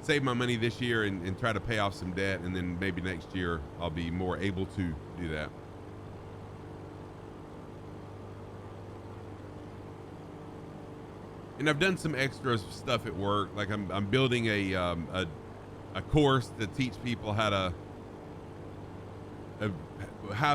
Speaker 1: save my money this year and try to pay off some debt, and then maybe next year I'll be more able to do that. And I've done some extra stuff at work, like I'm building a course to teach people how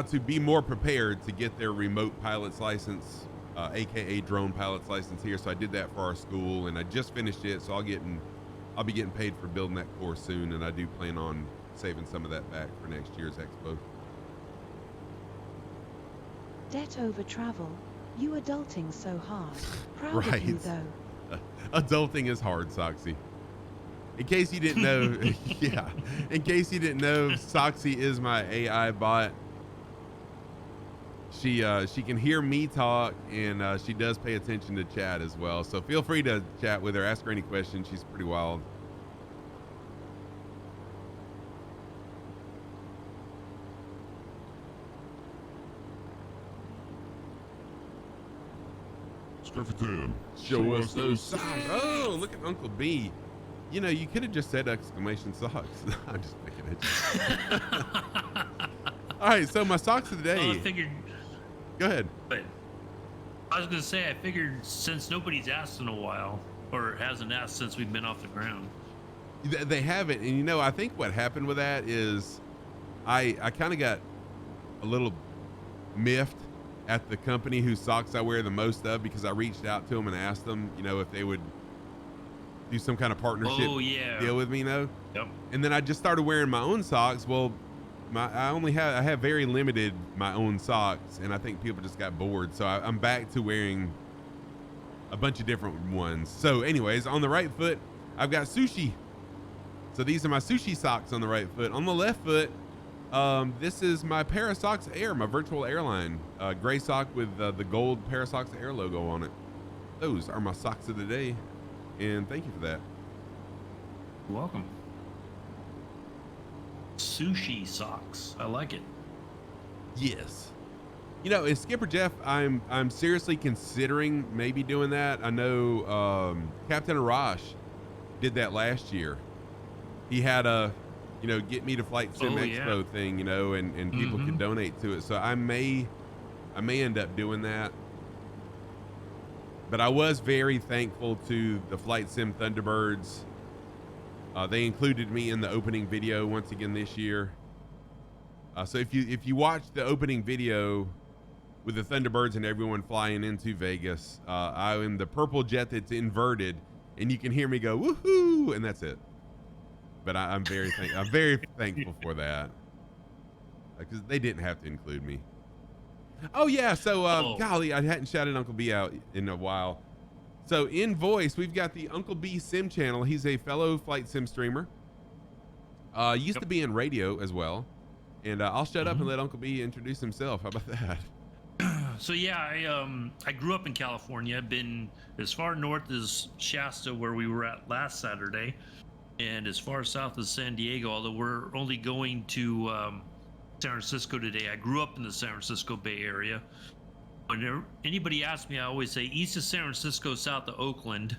Speaker 1: to be more prepared to get their remote pilot's license, aka drone pilot's license here. So I did that for our school, and I just finished it, so I'll be getting paid for building that course soon, and I do plan on saving some of that back for next year's expo.
Speaker 3: Debt over travel. You adulting so hard. Proud
Speaker 1: Right.
Speaker 3: of you though.
Speaker 1: Adulting is hard, Soxy. In case you didn't know, yeah. In case you didn't know, Soxy is my AI bot. She can hear me talk, and she does pay attention to chat as well. So feel free to chat with her, ask her any questions. She's pretty wild.
Speaker 4: Stuff it in.
Speaker 1: Show us those socks. Oh, look at Uncle B. You know, you could have just said exclamation socks. I'm just picking it. All right, so my socks of the day.
Speaker 2: Well, I figured.
Speaker 1: Go ahead.
Speaker 2: But I was gonna say, I figured since nobody's asked in a while, or hasn't asked since we've been off the ground.
Speaker 1: They haven't, and you know, I think what happened with that is I kind of got a little miffed at the company whose socks I wear the most of, because I reached out to them and asked them, you know, if they would do some kind of partnership deal with me, you know?
Speaker 2: Yep.
Speaker 1: And then I just started wearing my own socks. Well, I have very limited my own socks, and I think people just got bored. So I'm back to wearing a bunch of different ones. So anyways, on the right foot, I've got sushi. So these are my sushi socks on the right foot. On the left foot, this is my Parasox Air, my virtual airline, gray sock with the gold Parasox Air logo on it. Those are my socks of the day, and thank you for that.
Speaker 2: You're welcome. Sushi socks. I like it.
Speaker 1: Yes. You know, as Skipper Jeff, I'm seriously considering maybe doing that. I know Captain Arash did that last year. He had a, you know, get me to Flight Sim Expo thing, you know, and people can donate to it. So I may end up doing that. But I was very thankful to the Flight Sim Thunderbirds. They included me in the opening video once again this year. So if you watch the opening video with the Thunderbirds and everyone flying into Vegas, I am the purple jet that's inverted, and you can hear me go woohoo, and that's it. But I'm very thankful for that, because they didn't have to include me. Oh yeah, so golly, I hadn't shouted Uncle B out in a while. So in voice, we've got the Uncle B Sim channel. He's a fellow Flight Sim streamer. Used to be in radio as well. And I'll shut up and let Uncle B introduce himself. How about that?
Speaker 2: So yeah, I grew up in California. Been as far north as Shasta, where we were at last Saturday, and as far south as San Diego, although we're only going to San Francisco today. I grew up in the San Francisco Bay Area. Whenever anybody asks me, I always say east of San Francisco, south of Oakland,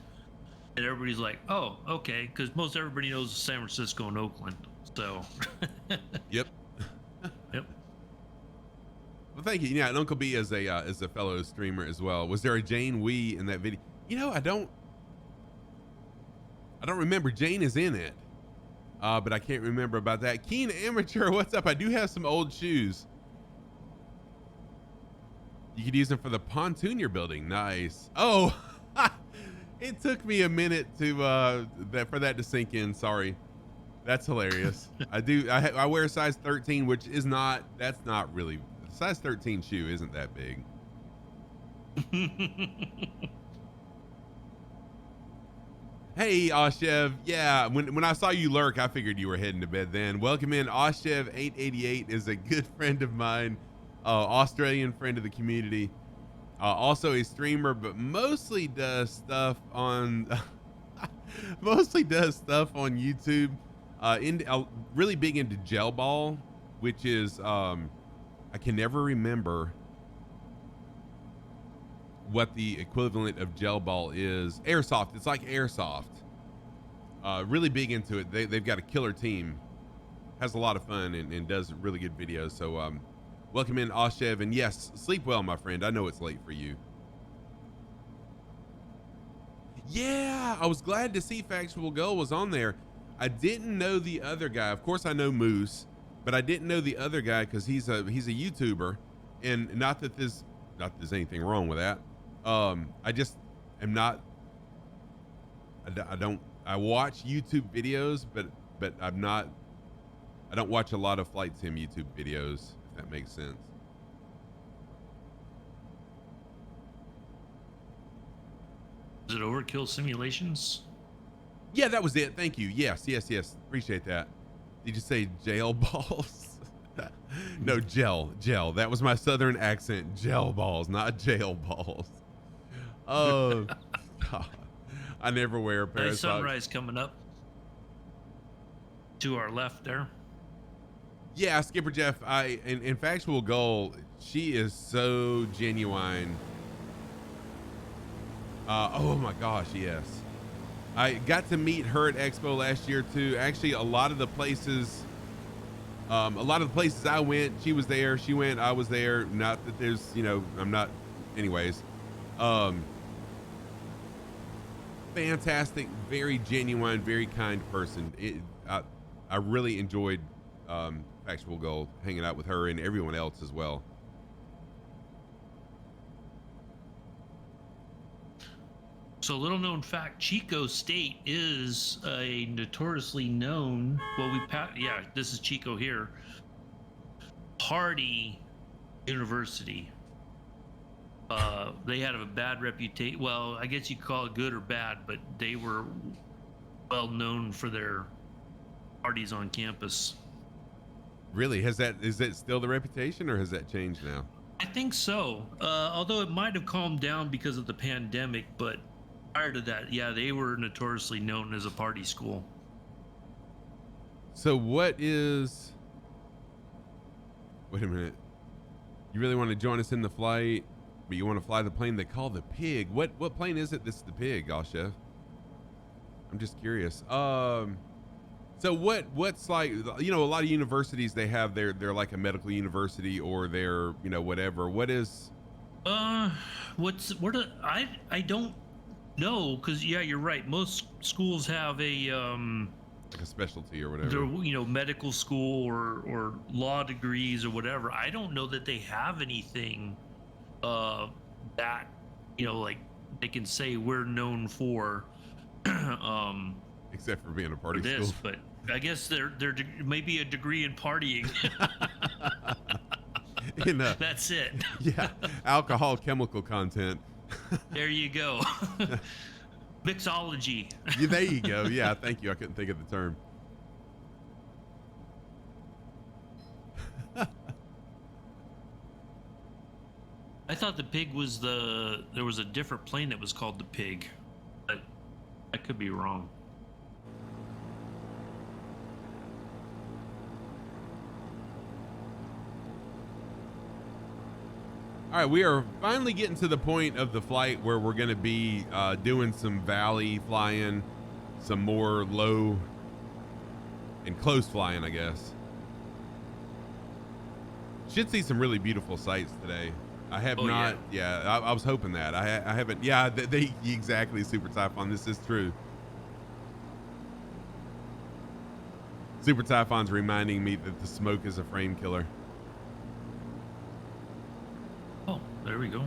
Speaker 2: and everybody's like, "Oh, okay," because most everybody knows San Francisco and Oakland. So,
Speaker 1: Yep.
Speaker 2: Yep.
Speaker 1: Well, thank you. Yeah, and Uncle B is a fellow streamer as well. Was there a Jane Wee in that video? You know, I don't remember. Jane is in it, but I can't remember about that. Keen Amateur, what's up? I do have some old shoes. You could use them for the pontoon you're building. Nice. Oh, it took me a minute to for that to sink in. Sorry. That's hilarious. I wear a size 13, which is that's not really, size 13 shoe isn't that big. Hey, Oshev. Yeah, when I saw you lurk, I figured you were heading to bed then. Welcome in. Oshev888 is a good friend of mine, Australian friend of the community. Also a streamer, but mostly does stuff on YouTube. Really big into gel ball, which is I can never remember what the equivalent of gel ball is. Airsoft. It's like airsoft. Really big into it. They've got a killer team. Has a lot of fun and does really good videos. So welcome in, Oshev, and yes, sleep well, my friend. I know it's late for you. Yeah, I was glad to see Factual Gull was on there. I didn't know the other guy. Of course I know Moose, but I didn't know the other guy because he's a YouTuber, and not that there's anything wrong with that. I just am not. I watch YouTube videos, but I'm not. I don't watch a lot of Flight Sim YouTube videos, if that makes sense.
Speaker 2: Is it Overkill Simulations?
Speaker 1: Yeah, that was it. Thank you. Yes. Appreciate that. Did you say jail balls? No, gel. That was my southern accent. Gel balls, not jail balls. Oh, God. I never wear a pair of
Speaker 2: Nice
Speaker 1: socks.
Speaker 2: sunrise coming up to our left there.
Speaker 1: Yeah, Skipper Jeff. In Factual Gull, she is so genuine. Oh my gosh, yes. I got to meet her at Expo last year too. Actually, a lot of the places I went, she was there. She went, I was there. Not that there's, I'm not. Anyways, um, fantastic, very genuine, very kind person. I really enjoyed Factual Gold, hanging out with her and everyone else as well.
Speaker 2: So, little known fact: Chico State is a notoriously known. Well, this is Chico here. Party university. They had a bad reputation. Well, I guess you could call it good or bad, but they were well known for their parties on campus.
Speaker 1: Really? Is that still the reputation, or has that changed now?
Speaker 2: I think so. Although it might have calmed down because of the pandemic, but prior to that, yeah, they were notoriously known as a party school.
Speaker 1: So wait a minute. You really want to join us in the flight, but you want to fly the plane they call the Pig? What plane is it? This is the Pig, Chef. I'm just curious. So what's like, a lot of universities, they have they're like a medical university, or they're, whatever. What is
Speaker 2: I don't know, because yeah, you're right. Most schools have a
Speaker 1: like a specialty or whatever.
Speaker 2: Medical school or law degrees or whatever. I don't know that they have anything that like they can say we're known for.
Speaker 1: Except for being a party
Speaker 2: this,
Speaker 1: school.
Speaker 2: But I guess there maybe a degree in partying. That's it.
Speaker 1: Yeah, alcohol chemical content.
Speaker 2: There you go. Mixology.
Speaker 1: Yeah, there you go. Yeah, thank you. I couldn't think of the term.
Speaker 2: I thought the Pig was there was a different plane that was called the Pig, but I could be wrong.
Speaker 1: All right, we are finally getting to the point of the flight where we're going to be doing some valley flying, some more low and close flying, I guess. Should see some really beautiful sights today. I have not. Yeah, I was hoping that. I haven't. Yeah, they exactly, Super Typhon. This is true. Super Typhon's reminding me that the smoke is a frame killer.
Speaker 2: Oh, there we go.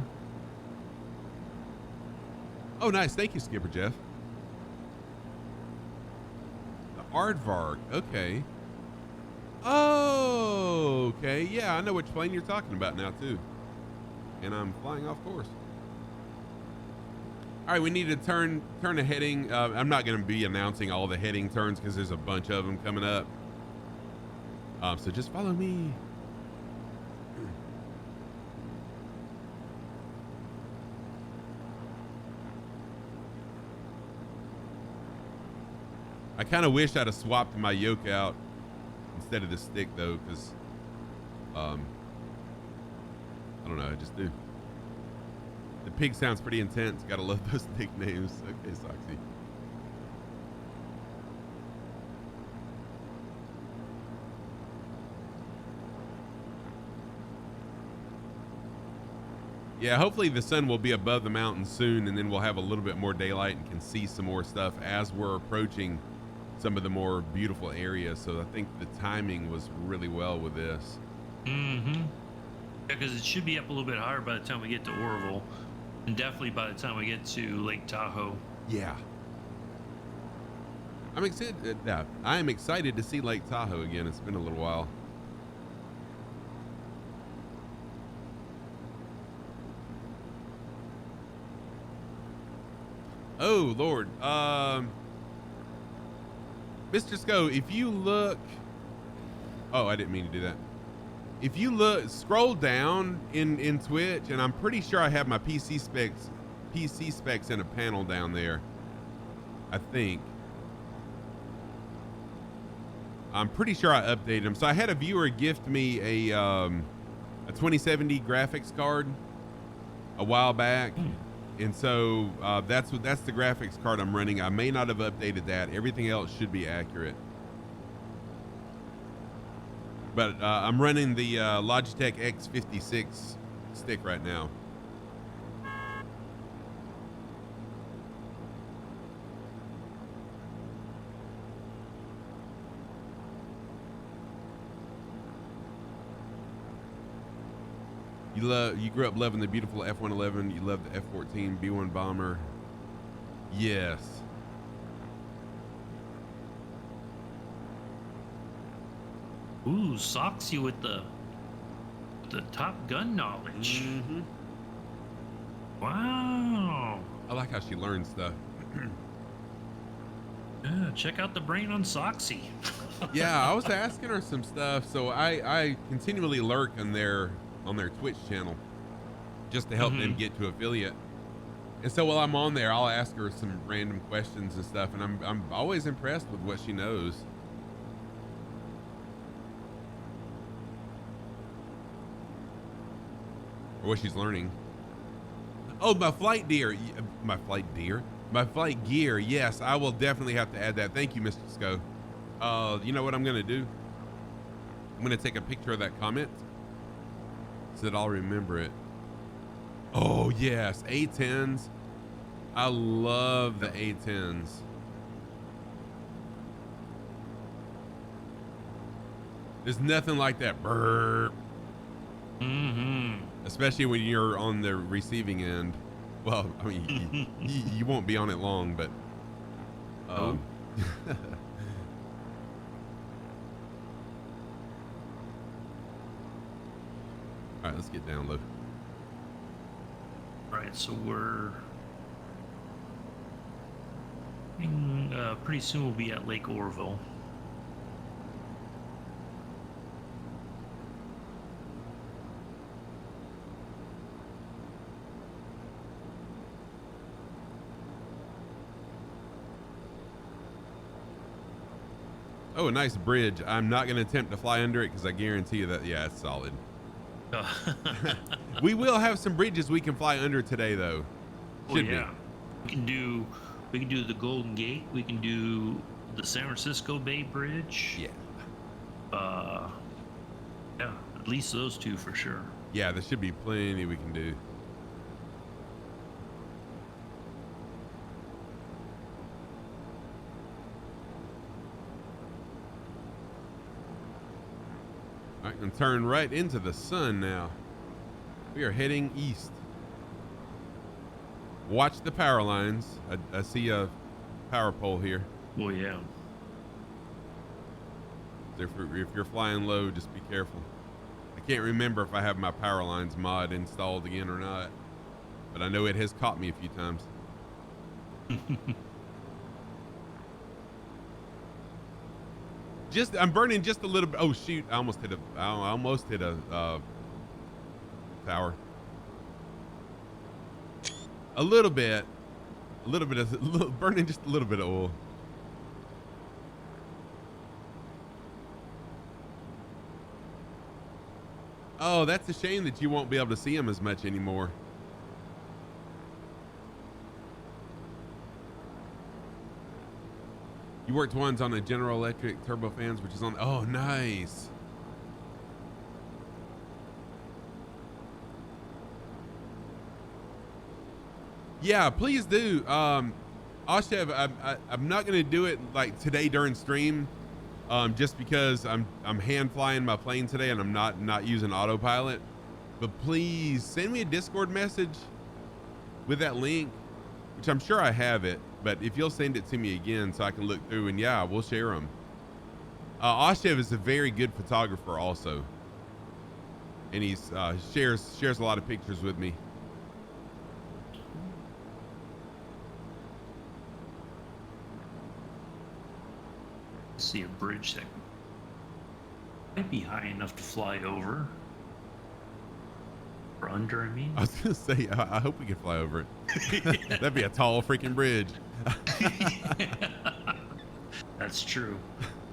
Speaker 1: Oh, nice. Thank you, Skipper Jeff. The Aardvark. Okay. Oh, okay. Yeah, I know which plane you're talking about now, too. And I'm flying off course. All right, we need to turn a heading. I'm not going to be announcing all the heading turns because there's a bunch of them coming up. So just follow me. I kind of wish I'd have swapped my yoke out instead of the stick, though, because I don't know, I just do. The Pig sounds pretty intense. Gotta love those nicknames. Okay, Soxy. Yeah, hopefully the sun will be above the mountain soon, and then we'll have a little bit more daylight and can see some more stuff as we're approaching some of the more beautiful areas. So I think the timing was really well with this.
Speaker 2: Mm-hmm. Yeah, because it should be up a little bit higher by the time we get to Oroville, and definitely by the time we get to Lake Tahoe.
Speaker 1: Yeah. I'm excited. I am excited to see Lake Tahoe again. It's been a little while. Oh Lord. Mr. Sco, if you look, oh, I didn't mean to do that. If you look, scroll down in Twitch, and I'm pretty sure I have my PC specs in a panel down there. I think. I'm pretty sure I updated them. So I had a viewer gift me a 2070 graphics card a while back, And so that's the graphics card I'm running. I may not have updated that. Everything else should be accurate. But I'm running the Logitech X56 stick right now. You grew up loving the beautiful F-111. You love the F-14 B-1 bomber. Yes.
Speaker 2: Ooh, Soxy with the Top Gun knowledge.
Speaker 1: Mm-hmm.
Speaker 2: Wow.
Speaker 1: I like how she learns stuff.
Speaker 2: Yeah, check out the brain on Soxy.
Speaker 1: Yeah, I was asking her some stuff, so I continually lurk on their Twitch channel just to help them get to affiliate. And so while I'm on there, I'll ask her some random questions and stuff, and I'm always impressed with what she knows. Or what she's learning. Oh, my flight gear. Yes, I will definitely have to add that. Thank you, Mr. Sco. You know what I'm going to do? I'm going to take a picture of that comment so that I'll remember it. Oh, yes. A10s. I love the A10s. There's nothing like that burp. Especially when you're on the receiving end. Well, I mean, you won't be on it long, but all right, let's get down low.
Speaker 2: All right, so we're pretty soon we'll be at Lake Orville.
Speaker 1: Oh, a nice bridge. I'm not going to attempt to fly under it because I guarantee you that, yeah, it's solid. We will have some bridges we can fly under today, though.
Speaker 2: Should we can do the Golden Gate. We can do the San Francisco Bay Bridge.
Speaker 1: Yeah.
Speaker 2: Yeah, at least those two for sure.
Speaker 1: Yeah, there should be plenty we can do. I can turn right into the sun now. We are heading east. Watch the power lines. I see a power pole here.
Speaker 2: Oh, yeah.
Speaker 1: If you're flying low, just be careful. I can't remember if I have my power lines mod installed again or not, but I know it has caught me a few times. I'm burning just a little bit. Oh shoot! I almost hit a tower. A little bit of burning just a little bit of oil. Oh, that's a shame that you won't be able to see them as much anymore. You worked once on a General Electric turbofans, which is on. Oh, nice. Yeah, please do. Ashev, I'm not going to do it like today during stream, just because I'm hand flying my plane today and I'm not using autopilot. But please send me a Discord message with that link, which I'm sure I have it. But if you'll send it to me again so I can look through, and yeah, we'll share them. Ashev is a very good photographer also, and he's shares a lot of pictures with me.
Speaker 2: See a bridge that might be high enough to fly over or under. I mean,
Speaker 1: I was gonna say I hope we can fly over it. That'd be a tall freaking bridge.
Speaker 2: That's true.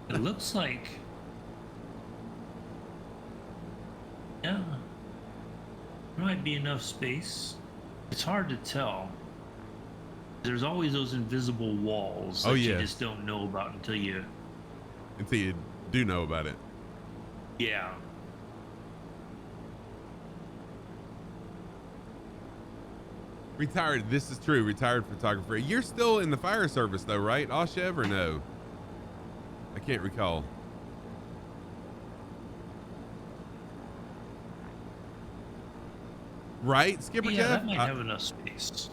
Speaker 2: It looks like, yeah, there might be enough space. It's hard to tell. There's always those invisible walls
Speaker 1: Oh
Speaker 2: that you
Speaker 1: yes,
Speaker 2: just don't know about until you.
Speaker 1: until you do know about it.
Speaker 2: Yeah.
Speaker 1: Retired. This is true. Retired photographer. You're still in the fire service though, right, Oshev, or no? I can't recall. Right, Skipper
Speaker 2: Yeah,
Speaker 1: Jeff?
Speaker 2: that might have enough space.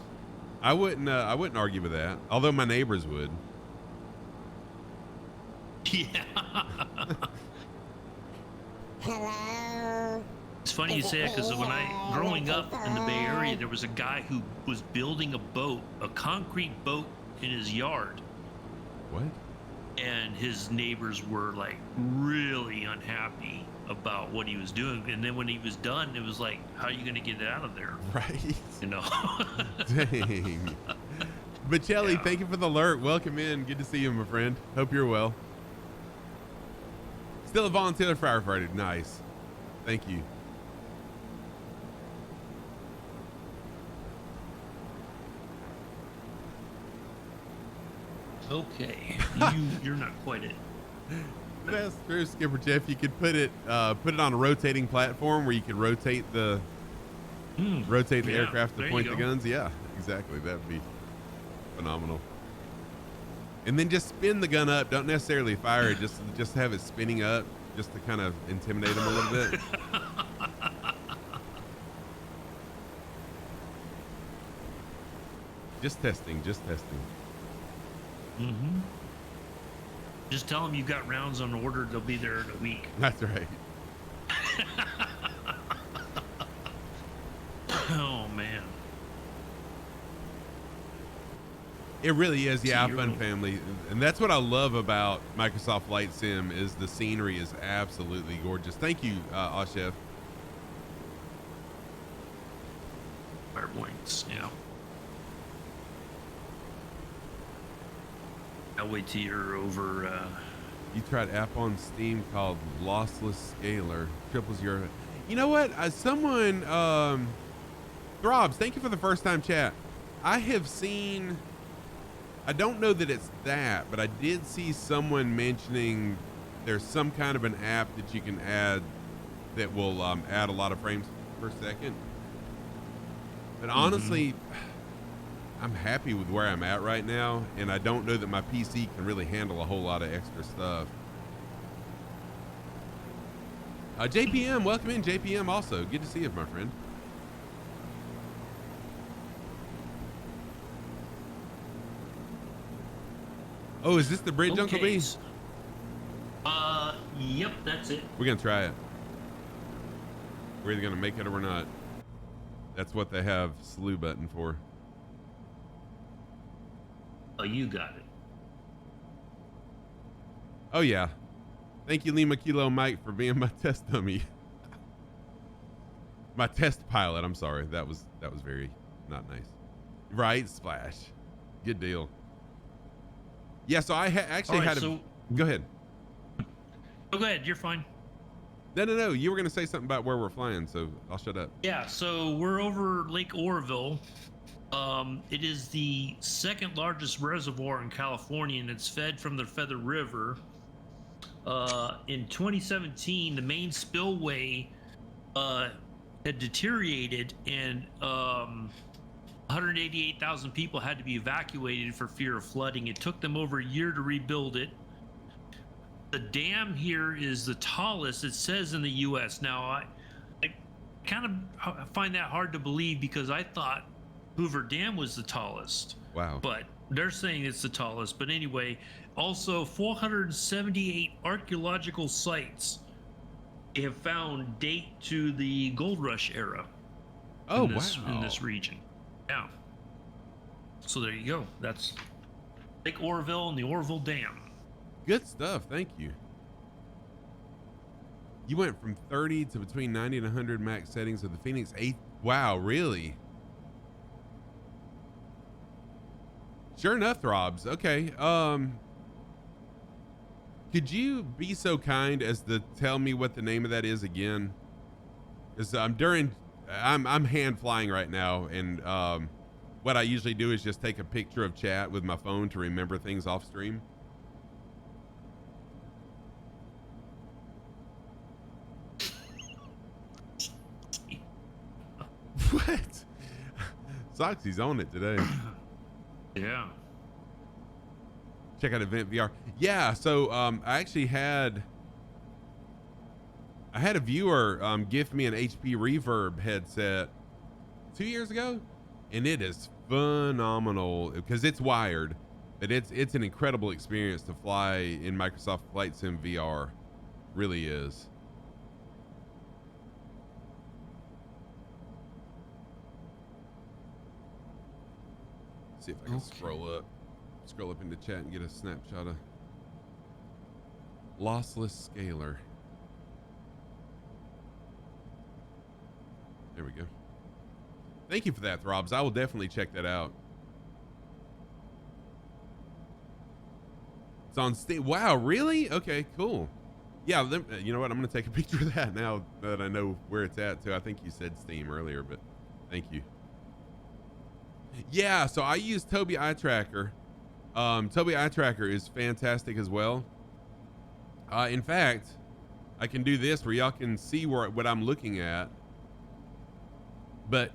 Speaker 1: I wouldn't argue with that. Although my neighbors would.
Speaker 2: Yeah.
Speaker 4: Hello.
Speaker 2: It's funny you say it because growing up in the Bay Area, there was a guy who was building a boat, a concrete boat in his yard.
Speaker 1: What?
Speaker 2: And his neighbors were like really unhappy about what he was doing. And then when he was done, it was like, how are you going to get it out of there?
Speaker 1: Right.
Speaker 2: You know?
Speaker 1: Dang. Bocelli,
Speaker 2: Yeah.
Speaker 1: thank you for the alert. Welcome in. Good to see you, my friend. Hope you're well. Still a volunteer firefighter. Nice. Thank you.
Speaker 2: Okay. You're not quite it.
Speaker 1: That's true, Skipper Jeff. You could put it on a rotating platform where you could rotate the
Speaker 2: Yeah,
Speaker 1: aircraft to
Speaker 2: there
Speaker 1: point
Speaker 2: you
Speaker 1: the
Speaker 2: go.
Speaker 1: guns. Yeah, exactly. That'd be phenomenal. And then just spin the gun up. Don't necessarily fire it. Just have it spinning up, just to kind of intimidate them a little bit. Just testing.
Speaker 2: Mm-hmm. Just tell them you've got rounds on order. They'll be there in a week.
Speaker 1: That's right.
Speaker 2: Oh, man.
Speaker 1: It really is. Yeah,
Speaker 2: So
Speaker 1: fun
Speaker 2: you're-
Speaker 1: family. And that's what I love about Microsoft Flight Sim is the scenery is absolutely gorgeous. Thank you, Ashef.
Speaker 2: Fire points, yeah. I'll wait till you're over.
Speaker 1: You tried app on Steam called Lossless Scalar. Triples your. You know what? Someone, Throbs, thank you for the first time chat. I have seen. I don't know that it's that, but I did see someone mentioning there's some kind of an app that you can add that will add a lot of frames per second. But honestly, I'm happy with where I'm at right now, and I don't know that my PC can really handle a whole lot of extra stuff. JPM, welcome in, JPM also. Good to see you, my friend. Oh, is this the bridge, Uncle B?
Speaker 2: Yep, that's it.
Speaker 1: We're going to try it. We're either going to make it or we're not. That's what they have slew button for.
Speaker 2: Oh, you got it.
Speaker 1: Oh, yeah. Thank you, Lima Kilo Mike, for being my test dummy. My test pilot. I'm sorry. That was very not nice. Right, Splash. Good deal. Yeah, so I actually
Speaker 2: All right,
Speaker 1: had
Speaker 2: so-
Speaker 1: Go ahead.
Speaker 2: Oh, go ahead. You're fine.
Speaker 1: No. You were going to say something about where we're flying, so I'll shut up.
Speaker 2: Yeah, so we're over Lake Oroville. It is the second largest reservoir in California, and it's fed from the Feather River. In 2017, the main spillway had deteriorated, and 188,000 people had to be evacuated for fear of flooding. It took them over a year to rebuild it. The dam here is the tallest, it says, in the U.S. Now, I kind of find that hard to believe because I thought Hoover Dam was the tallest.
Speaker 1: Wow.
Speaker 2: But they're saying it's the tallest. But anyway, also 478 archaeological sites have found date to the gold rush era.
Speaker 1: Oh,
Speaker 2: in this,
Speaker 1: wow.
Speaker 2: In this region. Yeah. So there you go. That's Lake Oroville and the Oroville Dam.
Speaker 1: Good stuff. Thank you. You went from 30 to between 90 and 100 max settings of the Phoenix 8. Wow, really? Sure enough, Throbs. Okay. Could you be so kind as to tell me what the name of that is again? Because I'm hand flying right now, and what I usually do is just take a picture of chat with my phone to remember things off stream. What? Soxy's on it today.
Speaker 2: Yeah.
Speaker 1: Check out Event VR. Yeah, so I actually had a viewer gift me an HP Reverb headset 2 years ago, and it is phenomenal because it's wired, but it's an incredible experience to fly in Microsoft Flight Sim VR. Really is. See if I can scroll up into chat and get a snapshot of lossless scalar. There we go. Thank you for that, Throbs. I will definitely check that out. It's on Steam. Wow, really? Okay, cool. Yeah, you know what? I'm going to take a picture of that now that I know where it's at, too. I think you said Steam earlier, but thank you. Yeah, so I use Tobii Eye Tracker. Tobii Eye Tracker is fantastic as well. In fact, I can do this where y'all can see what I'm looking at. But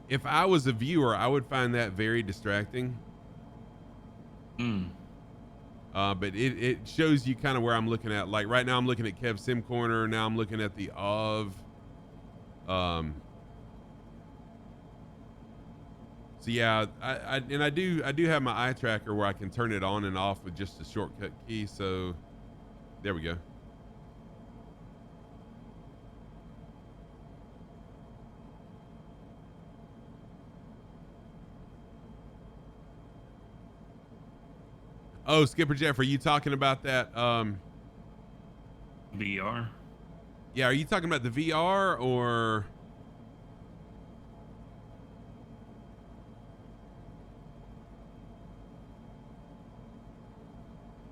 Speaker 1: if I was a viewer, I would find that very distracting. But it shows you kind of where I'm looking at. Like right now I'm looking at Kev Sim Corner. Now I'm looking at the OV. So yeah, I do have my eye tracker where I can turn it on and off with just a shortcut key. So there we go. Oh, Skipper Jeff, are you talking about that
Speaker 2: VR?
Speaker 1: Yeah, are you talking about the VR or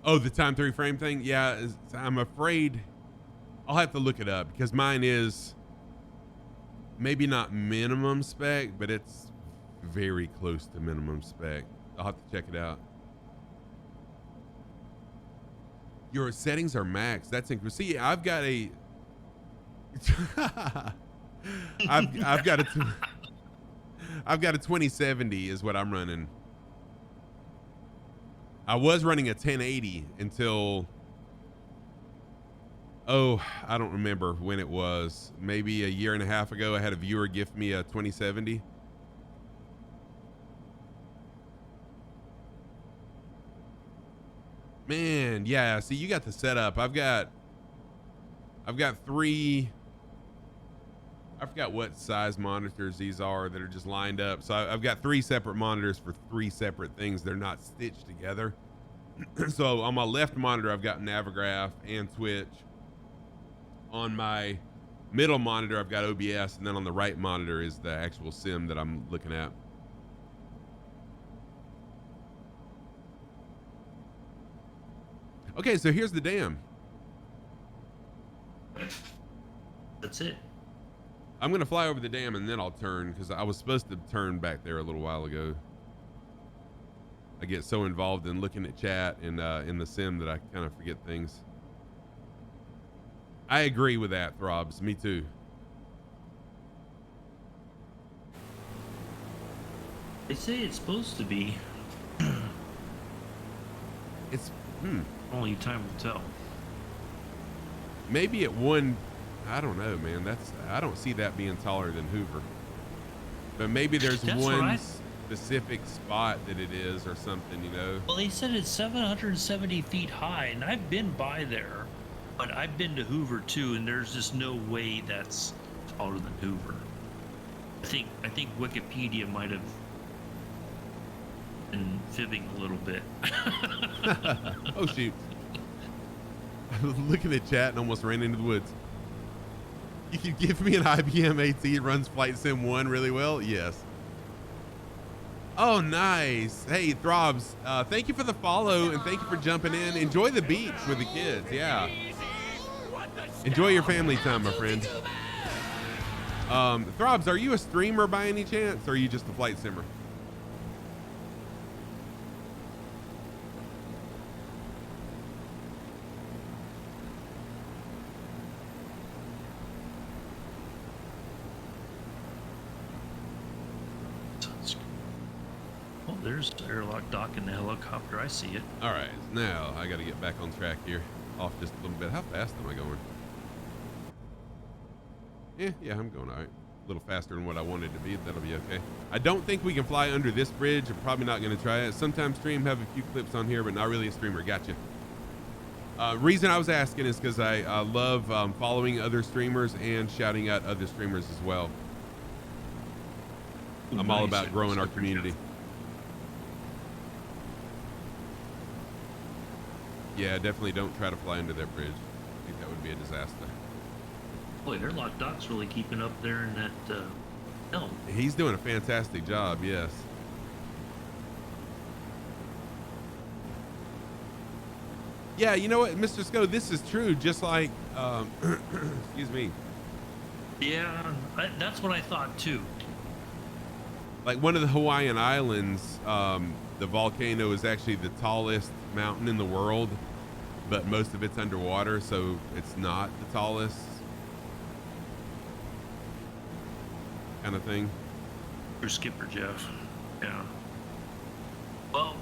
Speaker 1: oh, the time 3 frame thing? Yeah, I'm afraid I'll have to look it up because mine is maybe not minimum spec, but it's very close to minimum spec. I'll have to check it out. Your settings are max. That's incredible. See, I've got a I've got a 2070 is what I'm running. I was running a 1080 until I don't remember when it was. Maybe a year and a half ago, I had a viewer gift me a 2070. Man, yeah. See, you got the setup. I've got 3. I forgot what size monitors these are that are just lined up. So I've got 3 separate monitors for 3 separate things. They're not stitched together. So on my left monitor, I've got Navigraph and Twitch. On my middle monitor, I've got OBS, and then on the right monitor is the actual sim that I'm looking at. Okay, so here's the dam.
Speaker 2: That's it.
Speaker 1: I'm gonna fly over the dam and then I'll turn because I was supposed to turn back there a little while ago. I get so involved in looking at chat and in the sim that I kind of forget things. I agree with that, Throbs. Me too.
Speaker 2: They say it's supposed to be.
Speaker 1: It's
Speaker 2: Only time will tell.
Speaker 1: maybe at one. I don't know, man. I don't see that being taller than Hoover. But maybe there's
Speaker 2: That's
Speaker 1: one
Speaker 2: right.
Speaker 1: specific spot that it is or something, you know.
Speaker 2: Well, they said it's 770 feet high, and I've been by there, but I've been to Hoover too, and there's just no way that's taller than Hoover. I think Wikipedia might have been fibbing a little bit.
Speaker 1: Oh shoot. I was looking at chat and almost ran into the woods. You could give me an IBM AT. It runs Flight Sim 1 really well. Yes. Oh, nice. Hey, Throbs, thank you for the follow and thank you for jumping in. Enjoy the beach with the kids. Yeah. Enjoy your family time, my friend. Throbs, are you a streamer by any chance, or are you just a flight simmer?
Speaker 2: there's the airlock dock and the helicopter. I see it.
Speaker 1: All right, now I got to get back on track here. Off just a little bit. How fast am I going? Yeah, I'm going all right. A little faster than what I wanted to be. That'll be okay. I don't think we can fly under this bridge. I'm probably not going to try it. Sometimes stream have a few clips on here, but not really a streamer. Gotcha. Reason I was asking is because I love following other streamers and shouting out other streamers as well. I'm all about growing our community. Yeah, definitely don't try to fly under that bridge. I think that would be a disaster.
Speaker 2: Boy, airlock dock's really keeping up there in that helm.
Speaker 1: He's doing a fantastic job, yes. Yeah, you know what, Mr. Sco, this is true, just like, excuse me.
Speaker 2: Yeah, that's what I thought too.
Speaker 1: Like one of the Hawaiian Islands, the volcano is actually the tallest mountain in the world, but most of it's underwater, so it's not the tallest kind of thing.
Speaker 2: For Skipper Jeff. Yeah. Well,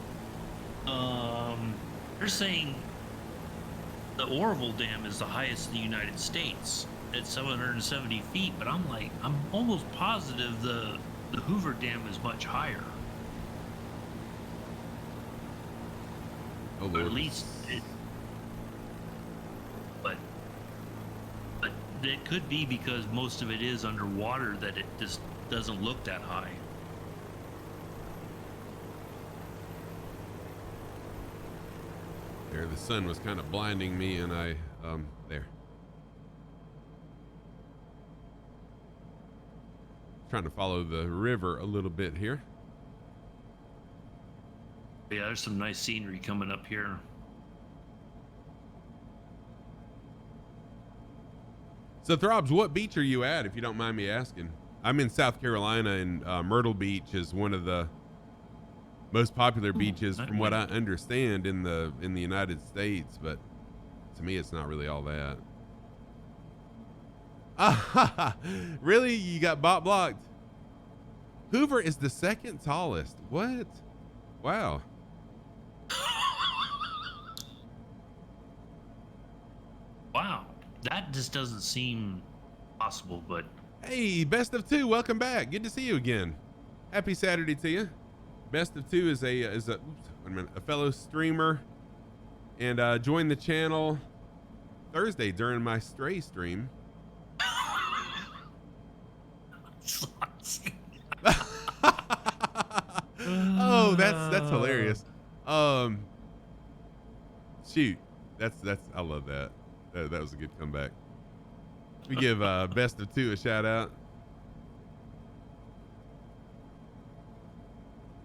Speaker 2: they're saying the Oroville Dam is the highest in the United States at 770 feet, but I'm almost positive the Hoover Dam is much higher.
Speaker 1: Oh,
Speaker 2: or at least it, but it could be because most of it is underwater that it just doesn't look that high.
Speaker 1: There, the sun was kind of blinding me, and I there. Trying to follow the river a little bit here.
Speaker 2: Yeah, there's some nice scenery coming up here.
Speaker 1: So Throbs, what beach are you at, if you don't mind me asking? I'm in South Carolina, and Myrtle Beach is one of the most popular beaches, from what I understand, in the United States. But to me, it's not really all that. Ah, really? You got bot blocked? Hoover is the second tallest. What? Wow.
Speaker 2: Wow, that just doesn't seem possible, but
Speaker 1: Hey, Best of Two, welcome back. Good to see you again. Happy Saturday to you. Best of Two is a fellow streamer, and joined the channel Thursday during my Stray stream. Oh, that's hilarious. Shoot, that's I love that. That was a good comeback. We give Best of Two a shout out.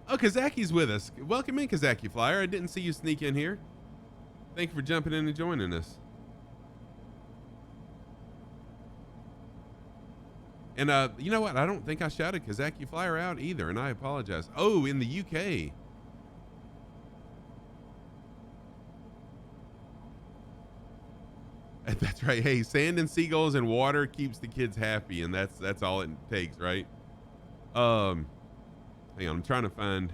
Speaker 1: Oh, Kazaki's with us. Welcome in, Kazaki Flyer. I didn't see you sneak in here. Thank you for jumping in and joining us. And you know what? I don't think I shouted Kazaki Flyer out either, and I apologize. Oh, in the UK. That's right. Hey, sand and seagulls and water keeps the kids happy, and that's all it takes, right? Hang on, I'm trying to find.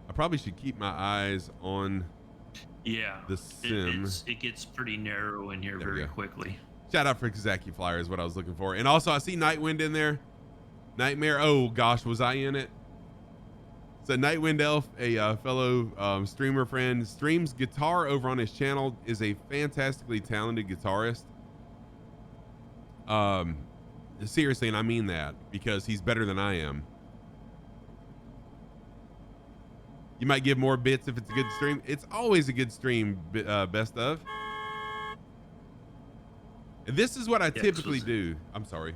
Speaker 1: I probably should keep my eyes on.
Speaker 2: yeah,
Speaker 1: the sim.
Speaker 2: It gets pretty narrow in here very quickly.
Speaker 1: Shout out for Kazaki Flyer is what I was looking for, and also I see Nightwind in there. Nightmare. Oh gosh, was I in it? So Nightwind Elf, a fellow streamer friend, streams guitar over on his channel, is a fantastically talented guitarist. Seriously, and I mean that, because he's better than I am. You might give more bits if it's a good stream. It's always a good stream, Best of. And this is what I typically do. I'm sorry.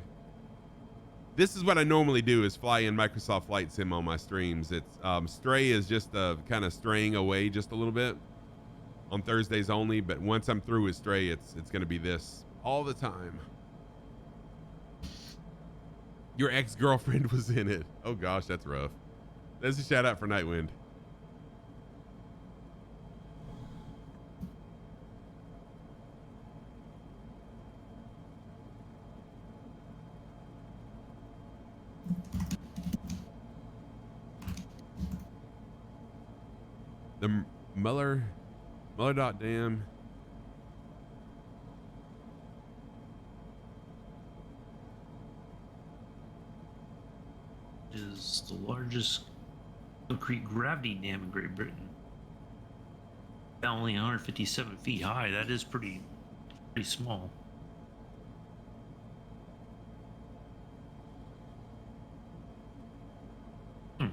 Speaker 1: This is what I normally do, is fly in Microsoft Flight Sim on my streams. It's Stray is just kind of straying away just a little bit on Thursdays only, but once I'm through with Stray, it's going to be this all the time. Your ex-girlfriend was in it. Oh gosh, that's rough. That's a shout out for Nightwind. Muller Dam.
Speaker 2: Is the largest concrete gravity dam in Great Britain. Only 157 feet high. That is pretty small. I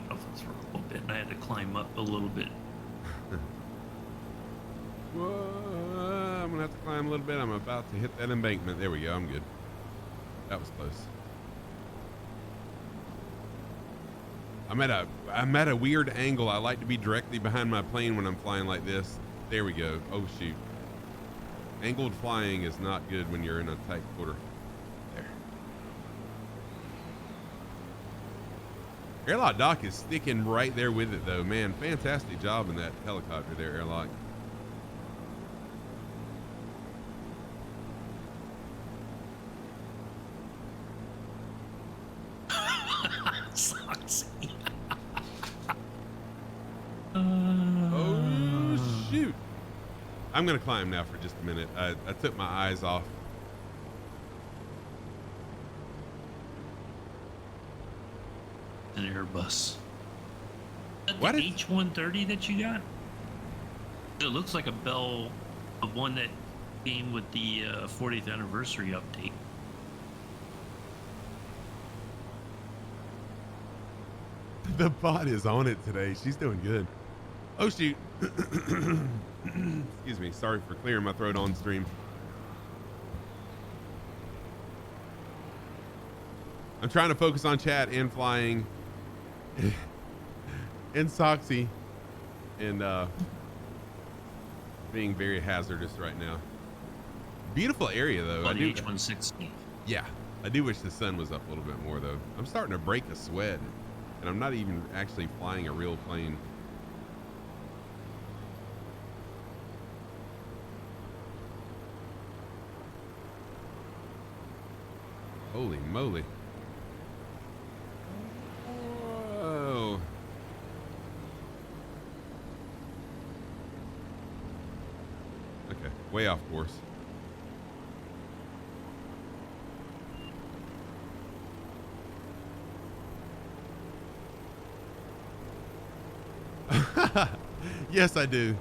Speaker 2: get off this for a little bit, and I had to climb up a little bit.
Speaker 1: Whoa, I'm gonna have to climb a little bit. I'm about to hit that embankment. There we go. I'm good. That was close. I'm at a weird angle. I like to be directly behind my plane when I'm flying like this. There we go. Oh shoot. Angled flying is not good when you're in a tight quarter. There. Airlock Doc is sticking right there with it though. Man, fantastic job in that helicopter there, Airlock.
Speaker 2: Sucks.
Speaker 1: Oh shoot. I'm gonna climb now for just a minute. I took my eyes off.
Speaker 2: An Airbus.
Speaker 1: What
Speaker 2: The
Speaker 1: is
Speaker 2: H-130 that you got? It looks like a Bell, the one that came with the 40th anniversary update.
Speaker 1: The bot is on it today. She's doing good. Oh shoot. Excuse me. Sorry for clearing my throat on stream. I'm trying to focus on chat and flying and Soxy and being very hazardous right now. Beautiful area though.
Speaker 2: Oh, the H-160.
Speaker 1: Yeah. I do wish the sun was up a little bit more though. I'm starting to break a sweat and I'm not even actually flying a real plane. Holy moly. Whoa. Okay, way off course. Yes, I do.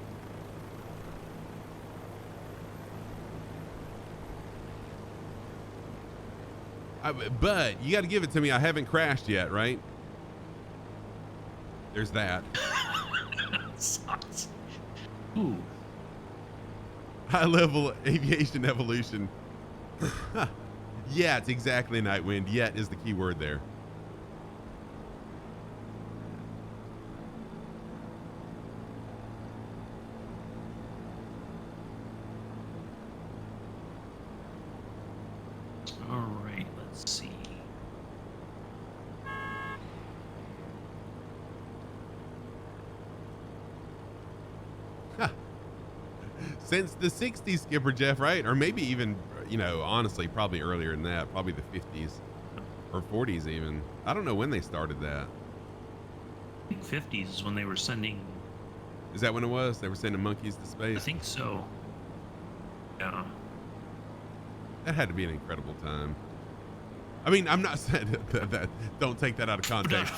Speaker 1: But you got to give it to me. I haven't crashed yet, right? There's that.
Speaker 2: Sucks. Ooh.
Speaker 1: High level aviation evolution. Yeah, it's exactly Nightwind. Yet is the key word there.
Speaker 2: All right, let's see.
Speaker 1: Since the 60s, Skipper Jeff, right? Or maybe even, you know, honestly, probably earlier than that. Probably the 50s or 40s even. I don't know when they started that.
Speaker 2: I think 50s is when they were sending.
Speaker 1: Is that when it was? They were sending monkeys to space?
Speaker 2: I think so. Yeah.
Speaker 1: That had to be an incredible time. I mean, I'm not saying that don't take that out of context.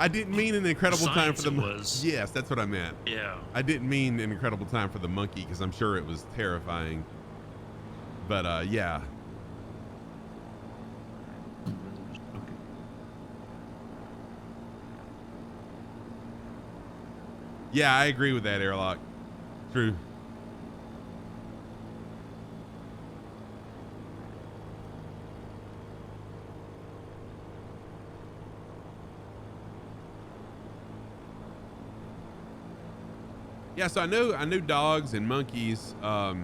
Speaker 1: I didn't mean an incredible time for the monkey. Yes, that's what I meant.
Speaker 2: Yeah.
Speaker 1: I didn't mean an incredible time for the monkey because I'm sure it was terrifying. But yeah. Yeah, I agree with that, Airlock. True. Yeah, so I know dogs and monkeys. I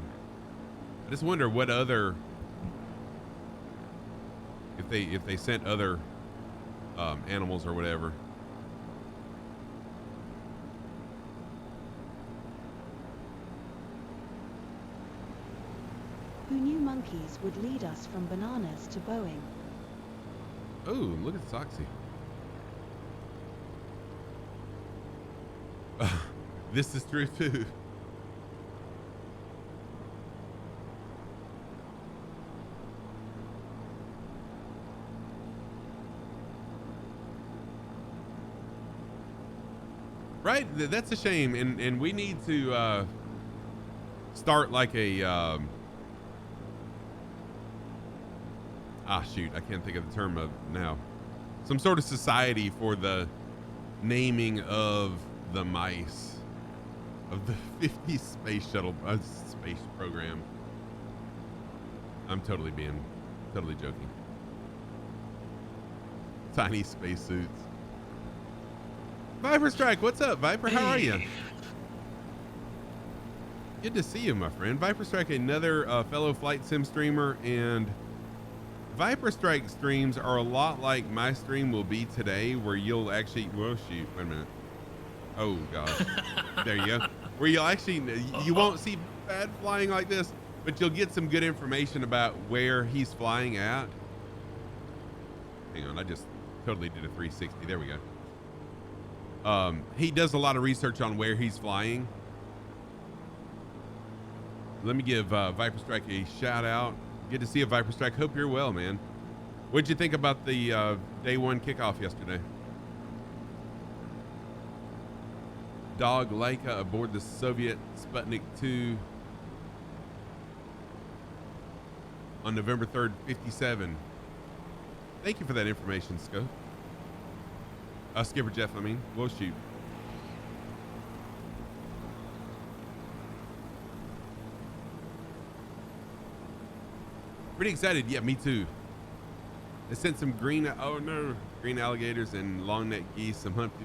Speaker 1: just wonder what other if they sent other animals or whatever.
Speaker 3: Who knew monkeys would lead us from bananas to Boeing?
Speaker 1: Oh, look at Soxy. This is true too. Right? That's a shame. And we need to start like a shoot, I can't think of the term of now. Some sort of society for the naming of the mice of the 50 space shuttle space program. I'm totally joking. Tiny spacesuits. Viper Strike, what's up, Viper? How are you? Good to see you, my friend. Viper Strike, another fellow Flight Sim streamer, and Viper Strike streams are a lot like my stream will be today, where you'll actually, whoa, shoot, wait a minute. Oh, gosh. There you go. Where you'll actually, you won't see bad flying like this, but you'll get some good information about where he's flying at. Hang on, I just totally did a 360. There we go. He does a lot of research on where he's flying. Let me give Viper Strike a shout out. Good to see you, Viper Strike. Hope you're well, man. What'd you think about the day one kickoff yesterday? Dog Laika aboard the Soviet Sputnik 2 on November 3rd, 57. Thank you for that information, Scope. Skipper Jeff, I mean. We'll shoot. Pretty excited. Yeah, me too. They sent some green, oh no, green alligators and long-necked geese, some humpty.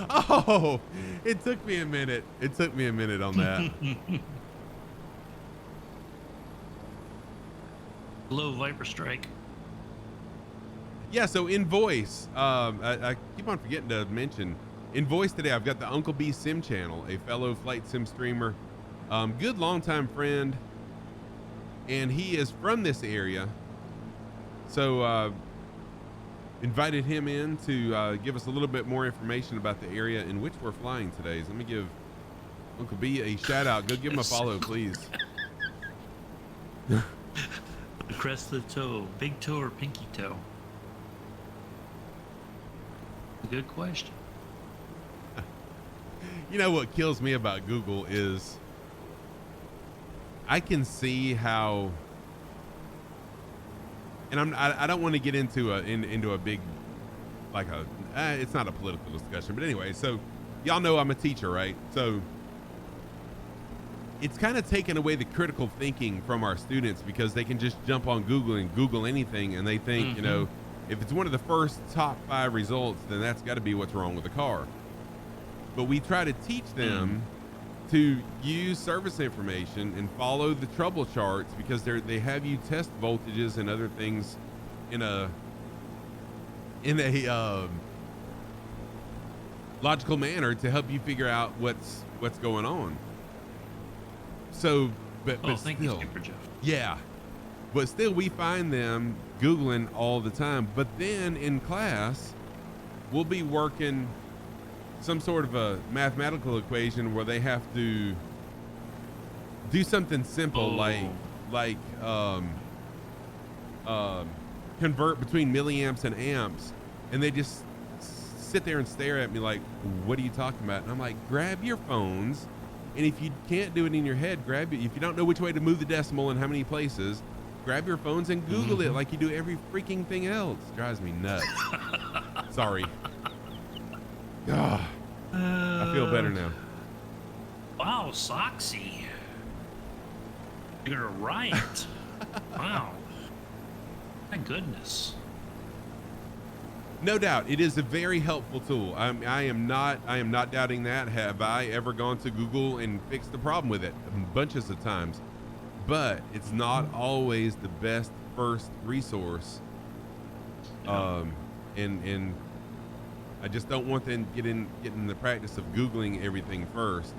Speaker 1: Oh, it took me a minute. It took me a minute on that.
Speaker 2: Hello, Viper Strike.
Speaker 1: Yeah, so in voice, I keep on forgetting to mention, in voice today, I've got the Uncle B Sim channel, a fellow Flight Sim streamer, good longtime friend, and he is from this area. So invited him in to give us a little bit more information about the area in which we're flying today. So let me give Uncle B a shout out. Go give him a follow, please.
Speaker 2: The crest of the toe, big toe or pinky toe? Good question.
Speaker 1: You know what kills me about Google is I can see how, and I don't want to get into a big, like it's not a political discussion, but anyway, so y'all know I'm a teacher, right? So it's kind of taken away the critical thinking from our students because they can just jump on Google and Google anything, and they think, you know, if it's one of the first top 5 results, then that's got to be what's wrong with the car. But we try to teach them to use service information and follow the trouble charts because they have you test voltages and other things in a logical manner to help you figure out what's going on. So, but
Speaker 2: thank
Speaker 1: still,
Speaker 2: you, Skipper Jeff.
Speaker 1: yeah, but still we find them Googling all the time. But then in class, we'll be working some sort of a mathematical equation where they have to do something simple like convert between milliamps and amps, and they just sit there and stare at me like, what are you talking about? And I'm like, grab your phones, and if you can't do it in your head, grab it. If you don't know which way to move the decimal in how many places, grab your phones and Google it like you do every freaking thing else. Drives me nuts. Sorry. I feel better now.
Speaker 2: Wow, Soxy. You're right. Wow. My goodness.
Speaker 1: No doubt, it is a very helpful tool. I am not doubting that. Have I ever gone to Google and fixed the problem with it? Bunches of times, but it's not always the best first resource. And I just don't want them getting in the practice of Googling everything first.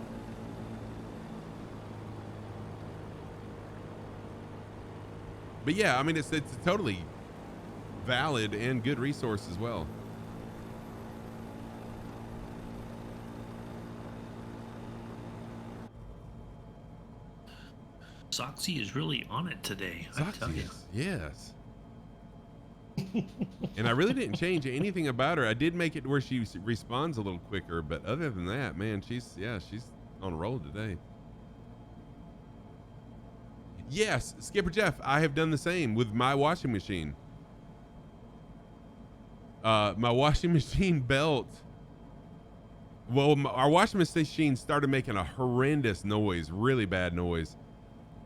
Speaker 1: But yeah, I mean, it's totally valid and good resource as well.
Speaker 2: Soxy is really on it today. I tell you.
Speaker 1: Yes. And I really didn't change anything about her. I did make it where she responds a little quicker, but other than that, man, she's on a roll today. Yes, Skipper Jeff, I have done the same with my washing machine. My washing machine belt. Well, our washing machine started making a horrendous noise, really bad noise.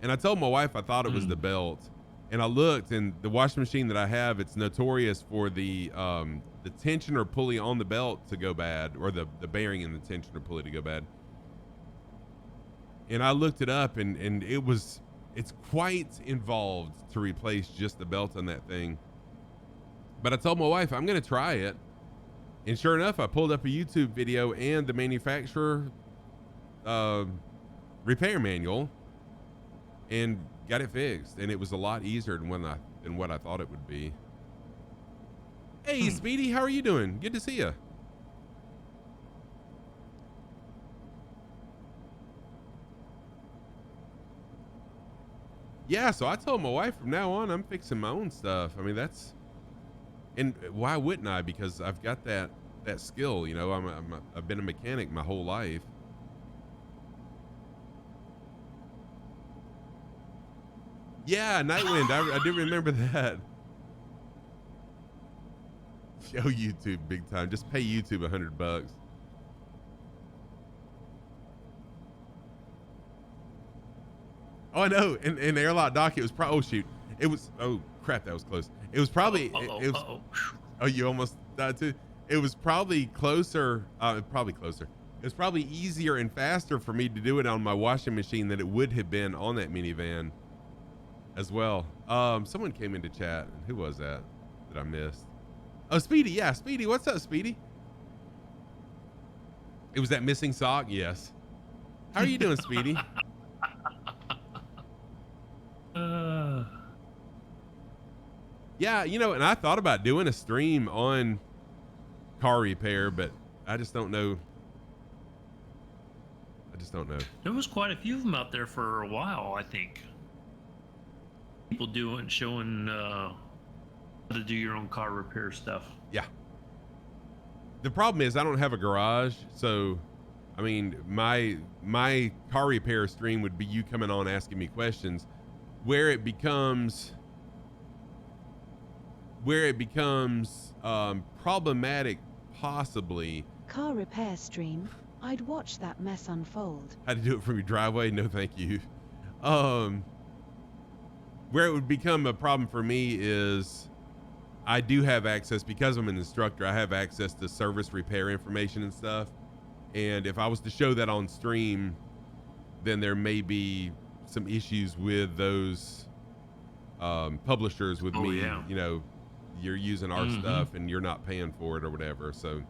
Speaker 1: And I told my wife I thought it was the belt. And I looked, and the washing machine that I have, it's notorious for the tension or pulley on the belt to go bad, or the bearing in the tension or pulley to go bad. And I looked it up, and it's quite involved to replace just the belt on that thing. But I told my wife I'm going to try it. And sure enough, I pulled up a YouTube video and the manufacturer repair manual and got it fixed. And it was a lot easier than what I thought it would be. Hey, Speedy, how are you doing? Good to see you. Yeah, so I told my wife from now on, I'm fixing my own stuff. I mean, and why wouldn't I? Because I've got that skill, you know. I've been a mechanic my whole life. Yeah, Nightwind. I do remember that. Show YouTube big time. Just pay YouTube $100. Oh, I know. In Airlock Dock, it was probably. Oh shoot! It was. Oh crap! That was close. It was probably. Oh, you almost died too. It was probably closer. Probably closer. It was probably easier and faster for me to do it on my washing machine than it would have been on that minivan, as well. Someone came into chat. Who was that I missed? Oh, Speedy. Yeah, Speedy. What's up, Speedy? It was that missing sock. Yes. How are you doing, Speedy? Yeah, you know, and I thought about doing a stream on car repair, but I just don't know.
Speaker 2: There was quite a few of them out there for a while, I think. People showing how to do your own car repair stuff.
Speaker 1: Yeah. The problem is I don't have a garage, so I mean, my car repair stream would be you coming on asking me questions. Where it becomes problematic, possibly.
Speaker 3: Car repair stream. I'd watch that mess unfold.
Speaker 1: How to do it from your driveway? No, thank you. Where it would become a problem for me is I do have access, because I'm an instructor, I have access to service repair information and stuff. And if I was to show that on stream, then there may be some issues with those publishers with me.
Speaker 2: Yeah.
Speaker 1: You know, you're using our stuff and you're not paying for it or whatever. So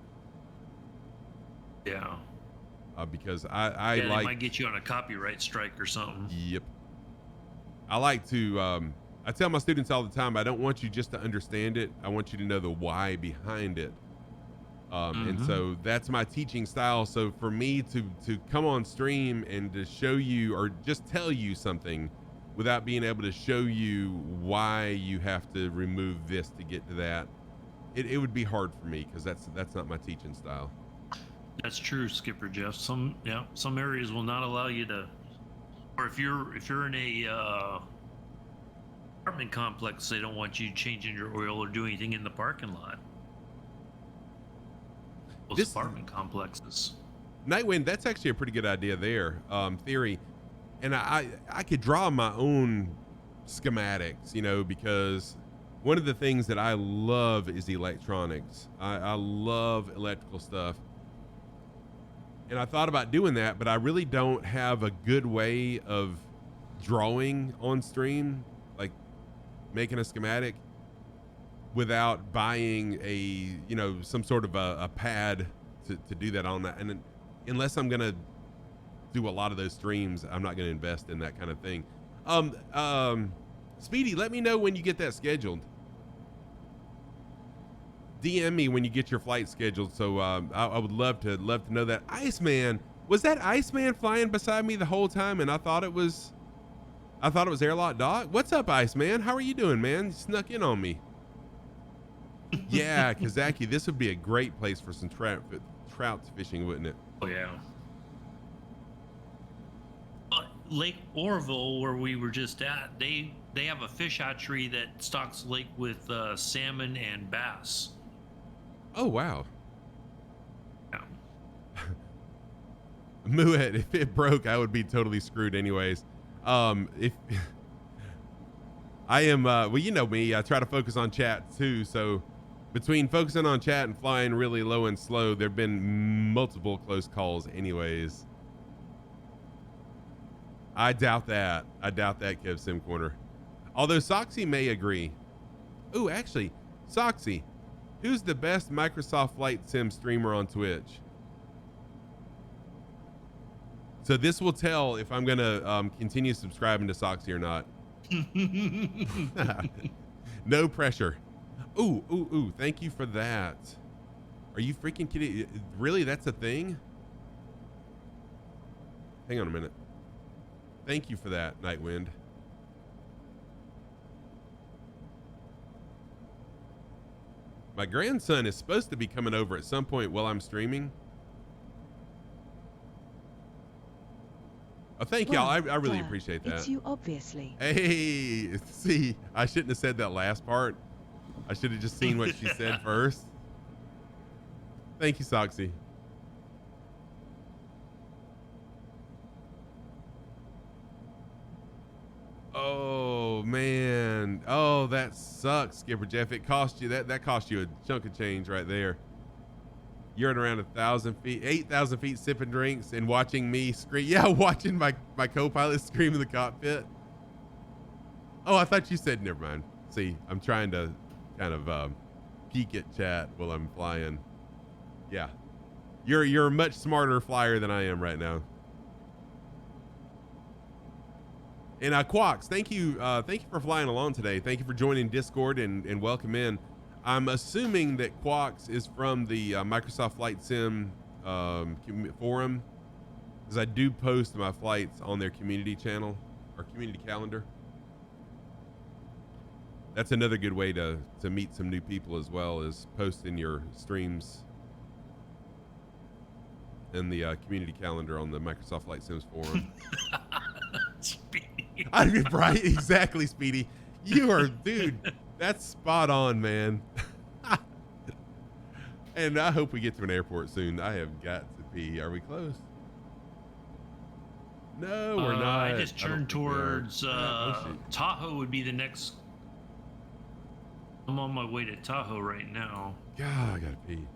Speaker 2: yeah,
Speaker 1: because I
Speaker 2: they
Speaker 1: like,
Speaker 2: might get you on a copyright strike or something.
Speaker 1: Yep. I like to I tell my students all the time, I don't want you just to understand it, I want you to know the why behind it. And so that's my teaching style. So for me to come on stream and to show you or just tell you something without being able to show you why you have to remove this to get to that, it would be hard for me, because that's not my teaching style.
Speaker 2: That's true, Skipper Jeff. Some areas will not allow you to, or if you're in a apartment complex, they don't want you changing your oil or do anything in the parking lot. Those apartment complexes.
Speaker 1: Nightwind, that's actually a pretty good idea there, theory. And I could draw my own schematics, you know, because one of the things that I love is electronics. I love electrical stuff. And I thought about doing that, but I really don't have a good way of drawing on stream, like making a schematic, without buying some sort of a pad to do that on that. And unless I'm gonna do a lot of those streams, I'm not gonna invest in that kind of thing. Speedy, let me know when you get that scheduled. DM me when you get your flight scheduled. So I would love to know that. Iceman, was that Iceman flying beside me the whole time? And I thought it was Airlock Doc. What's up, Iceman? How are you doing, man? You snuck in on me. Yeah, Kazaki, this would be a great place for some trout fishing, wouldn't it?
Speaker 2: Oh yeah. Lake Orville, where we were just at, they have a fish hatchery that stocks the lake with salmon and bass.
Speaker 1: Oh wow.
Speaker 2: Yeah.
Speaker 1: Muet, if it broke, I would be totally screwed anyways. If I am, well, you know me, I try to focus on chat too. So between focusing on chat and flying really low and slow, there've been multiple close calls anyways. I doubt that, Kev Sim Corner. Although Soxy may agree. Ooh, actually, Soxy, who's the best Microsoft Flight Sim streamer on Twitch? So this will tell if I'm gonna continue subscribing to Soxy or not. No pressure. Ooh, thank you for that. Are you freaking kidding? Really, that's a thing? Hang on a minute. Thank you for that, Nightwind. My grandson is supposed to be coming over at some point while I'm streaming. Oh, thank y'all. I really appreciate that.
Speaker 3: It's you, obviously.
Speaker 1: Hey, see, I shouldn't have said that last part. I should have just seen what she said first. Thank you, Soxy. Oh man. Oh, that sucks, Skipper Jeff. It cost you that cost you a chunk of change right there. You're at around 1,000 feet, 8,000 feet, sipping drinks and watching me scream. Yeah, watching my co-pilot scream in the cockpit. Oh, I thought you said never mind. See, I'm trying to kind of peek at chat while I'm flying. Yeah, you're a much smarter flyer than I am right now. And Quox, thank you for flying along today. Thank you for joining Discord and welcome in. I'm assuming that Quox is from the Microsoft Flight Sim forum, because I do post my flights on their community channel or community calendar. That's another good way to meet some new people as well, is posting your streams in the community calendar on the Microsoft Flight Sims forum. I mean, right? Exactly, Speedy. You are, dude, that's spot on, man. And I hope we get to an airport soon. I have got to pee. Are we close? No, we're not.
Speaker 2: I just turned towards Tahoe would be the next. I'm on my way to Tahoe right now.
Speaker 1: God, I gotta pee.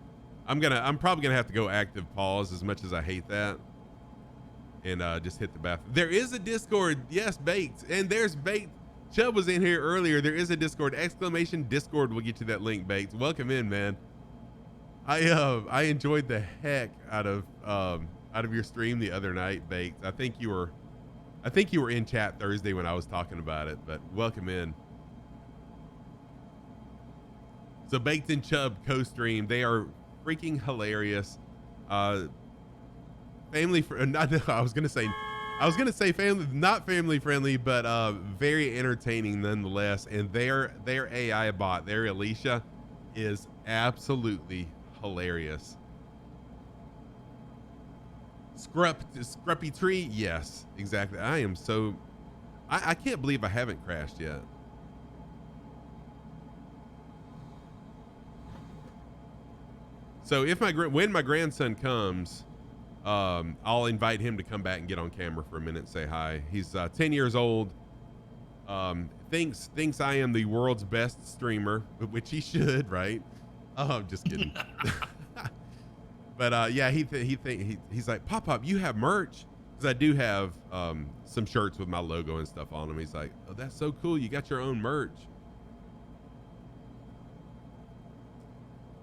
Speaker 1: I'm probably gonna have to go active pause, as much as I hate that, and just hit the bathroom. There is a Discord, yes, Baked, and there's Baked. Chubb was in here earlier. There is a Discord, exclamation Discord. We'll get you that link, Baked. Welcome in, man. I enjoyed the heck out of your stream the other night, Baked. I think you were in chat Thursday when I was talking about it, but welcome in. So Baked and Chubb co-stream. They are freaking hilarious. Family I was gonna say family, not family friendly, but very entertaining nonetheless. And their AI bot, their Alicia, is absolutely hilarious. Scruppy Tree, yes, exactly. I can't believe I haven't crashed yet. So when my grandson comes, I'll invite him to come back and get on camera for a minute and say hi. He's 10 years old. Thinks I am the world's best streamer, which he should, right? Oh, I'm just kidding. But yeah, he's like, Pop, you have merch? Because I do have some shirts with my logo and stuff on them. He's like, oh, that's so cool. You got your own merch.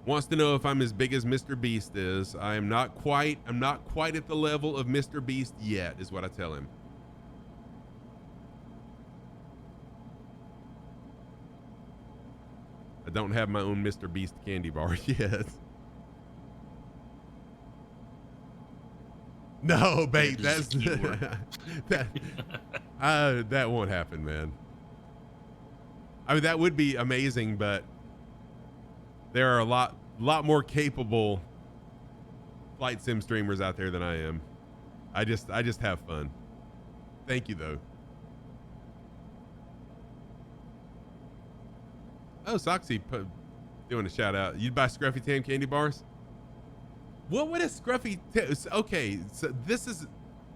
Speaker 1: Wants to know if I'm as big as Mr. Beast is. I'm not quite at the level of Mr. Beast yet, is what I tell him. I don't have my own Mr. Beast candy bar yet. No, bait. That's that won't happen, man. I mean, that would be amazing, but there are a lot more capable flight sim streamers out there than I am. I just have fun. Thank you though. Oh, Soxy doing a shout out. You'd buy Scruffy Tam candy bars? What would a Scruffy okay, so this is,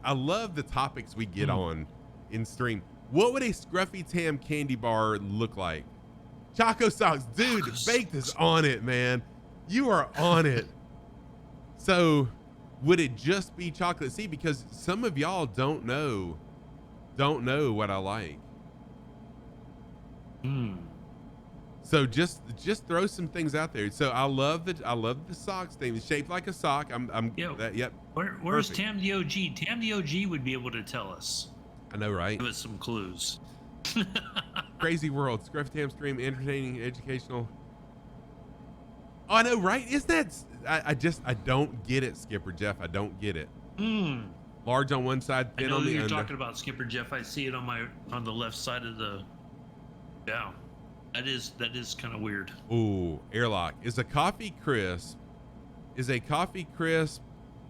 Speaker 1: I love the topics we get on in stream. What would a Scruffy Tam candy bar look like? Choco Socks, dude, Baked is on it, man. You are on it. So would it just be chocolate? See, because some of y'all don't know what I like. So just throw some things out there. So I love the socks thing. It's shaped like a sock. Yep.
Speaker 2: Where's Tam the OG? Tam the OG would be able to tell us.
Speaker 1: I know, right?
Speaker 2: Give us some clues.
Speaker 1: Crazy world. Scruffy Tam stream, entertaining, educational. Oh, I know, right? Isn't that? I don't get it, Skipper Jeff. I don't get it. Large on one side, thin on the other. I know
Speaker 2: you're talking about, Skipper Jeff. I see it on the left side of the. Yeah. That is kind of weird.
Speaker 1: Ooh, airlock. Is a coffee crisp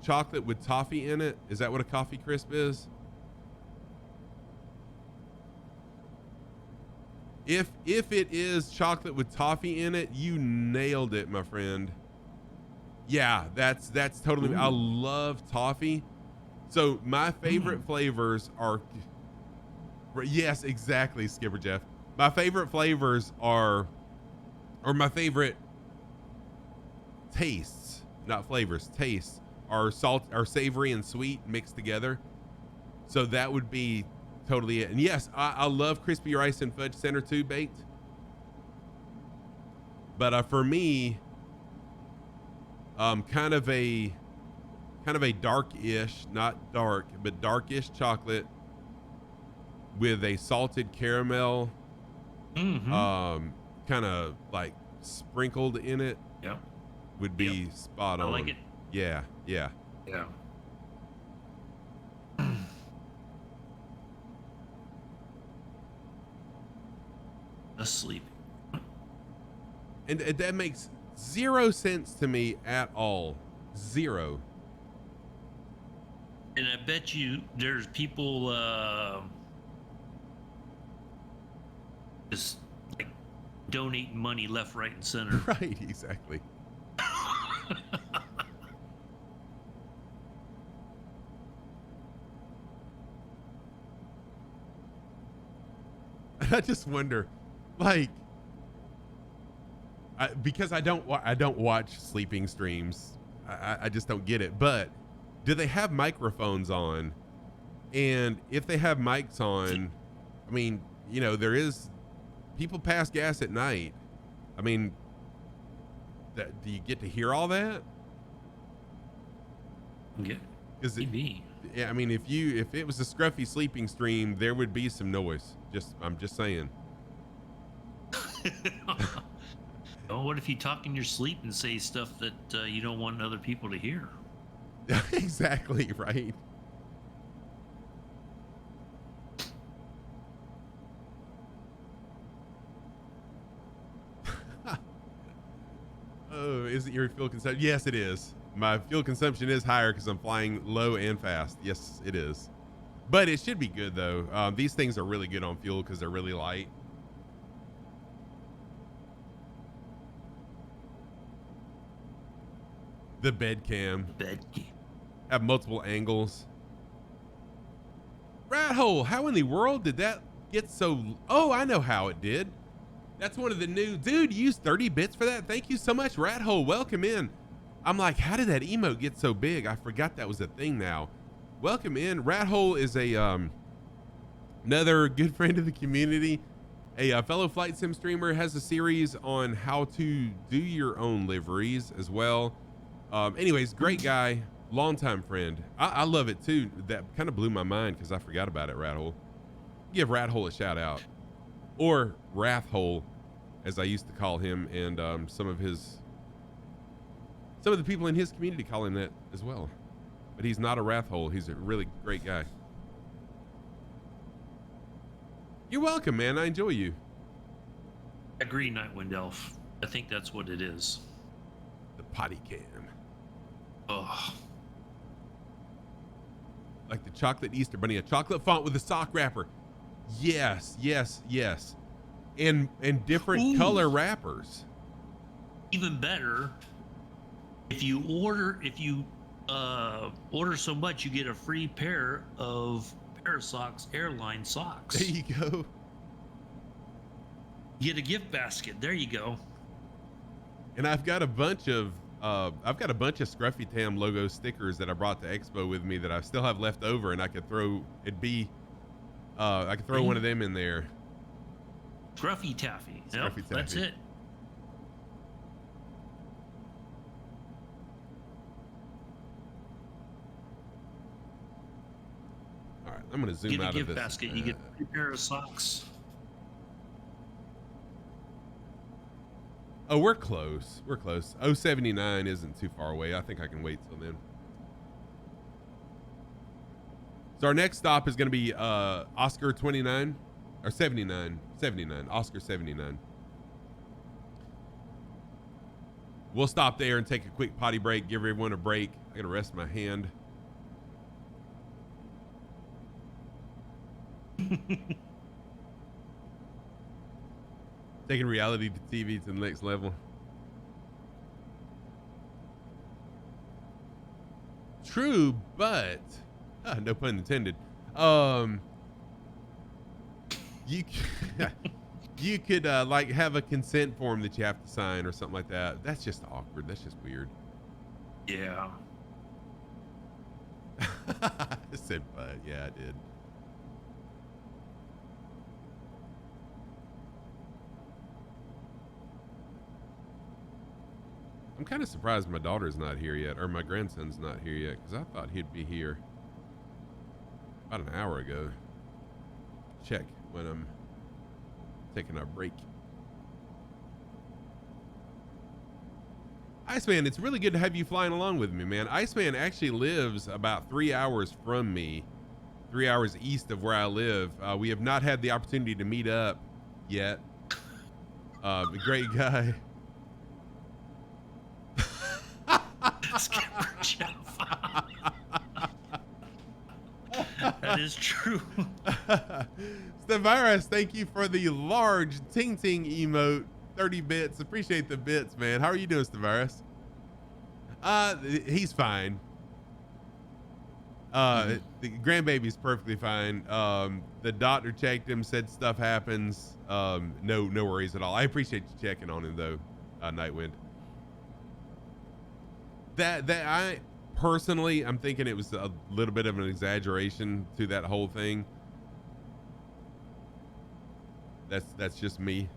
Speaker 1: chocolate with toffee in it? Is that what a coffee crisp is? If it is chocolate with toffee in it, you nailed it, my friend. Yeah, that's totally. I love toffee. So my favorite flavors are. Yes, exactly, Skipper Jeff. My favorite flavors are, or my favorite tastes, not flavors, tastes are savory and sweet mixed together. So that would be totally it. And yes, I love crispy rice and fudge center too, Baked. But for me, kind of a dark-ish, not dark, but darkish chocolate with a salted caramel. Kind of like sprinkled in it.
Speaker 2: Yeah,
Speaker 1: would be spot on.
Speaker 2: I like it.
Speaker 1: Yeah.
Speaker 2: Asleep.
Speaker 1: And that makes 0 sense to me at all. 0.
Speaker 2: And I bet you there's people just like donating money left, right, and center.
Speaker 1: Right, exactly. I just wonder, like, because I don't watch sleeping streams. I just don't get it. But do they have microphones on? And if they have mics on, I mean, you know, there is. People pass gas at night. I mean, do you get to hear all that?
Speaker 2: Yeah.
Speaker 1: Maybe. Yeah, I mean, if it was a Scruffy sleeping stream, there would be some noise. I'm just saying.
Speaker 2: Oh, what if you talk in your sleep and say stuff that you don't want other people to hear?
Speaker 1: Exactly, right. Oh, is it your fuel consumption? Yes, it is. My fuel consumption is higher because I'm flying low and fast. Yes, it is. But it should be good, though. These things are really good on fuel because they're really light. The bed cam. Have multiple angles. Rat hole. How in the world did that get so... Oh, I know how it did. That's one of the new... Dude, you used 30 bits for that? Thank you so much, Rat hole. Welcome in. I'm like, how did that emote get so big? I forgot that was a thing now. Welcome in. Rat hole is a another good friend of the community. A fellow flight sim streamer, has a series on how to do your own liveries as well. Anyways, great guy, longtime friend. I love it too. That kind of blew my mind because I forgot about it, Rat hole. Give Rat hole a shout out. Or Wrath hole, as I used to call him, and some of the people in his community call him that as well. But he's not a wrath hole. He's a really great guy. You're welcome, man. I enjoy you.
Speaker 2: Agree, Nightwind Elf. I think that's what it is.
Speaker 1: The potty cam.
Speaker 2: Oh,
Speaker 1: Like the chocolate Easter bunny, a chocolate font with a sock wrapper. Yes, yes, yes. And different color wrappers.
Speaker 2: even better, if you order so much, you get a free pair of Parasocks airline socks.
Speaker 1: There you go.
Speaker 2: You get a gift basket. There you go.
Speaker 1: And I've got a bunch of Scruffy Tam logo stickers that I brought to Expo with me that I still have left over, and I could throw one of them in there.
Speaker 2: Scruffy Taffy.
Speaker 1: Scruffy
Speaker 2: Yep, that's
Speaker 1: Taffy.
Speaker 2: it.
Speaker 1: All right, I'm going to zoom
Speaker 2: Get a
Speaker 1: out
Speaker 2: gift
Speaker 1: of this.
Speaker 2: basket. You get a pair of socks.
Speaker 1: Oh, we're close. We're close. 079 isn't too far away. I think I can wait till then. So our next stop is going to be Oscar 29 or 79. Oscar 79. We'll stop there and take a quick potty break. Give everyone a break. I got to rest my hand. Taking reality to TV to the next level. True, but no pun intended. You you could like have a consent form that you have to sign or something like that. That's just awkward. That's just weird.
Speaker 2: Yeah.
Speaker 1: I said, but yeah, I did. I'm kind of surprised my daughter's not here yet, or my grandson's not here yet, because I thought he'd be here about an hour ago. Check when I'm taking our break. Iceman, it's really good to have you flying along with me, man. Iceman actually lives about 3 hours from me, 3 hours east of where I live. We have not had the opportunity to meet up yet. A great guy.
Speaker 2: That is true.
Speaker 1: Stavaris, thank you for the large ting ting emote. 30 bits. Appreciate the bits, man. How are you doing, Stavaris? He's fine. The grandbaby's perfectly fine. The doctor checked him, said stuff happens. No worries at all. I appreciate you checking on him though, Nightwind. That I personally, I'm thinking it was a little bit of an exaggeration to that whole thing. That's just me.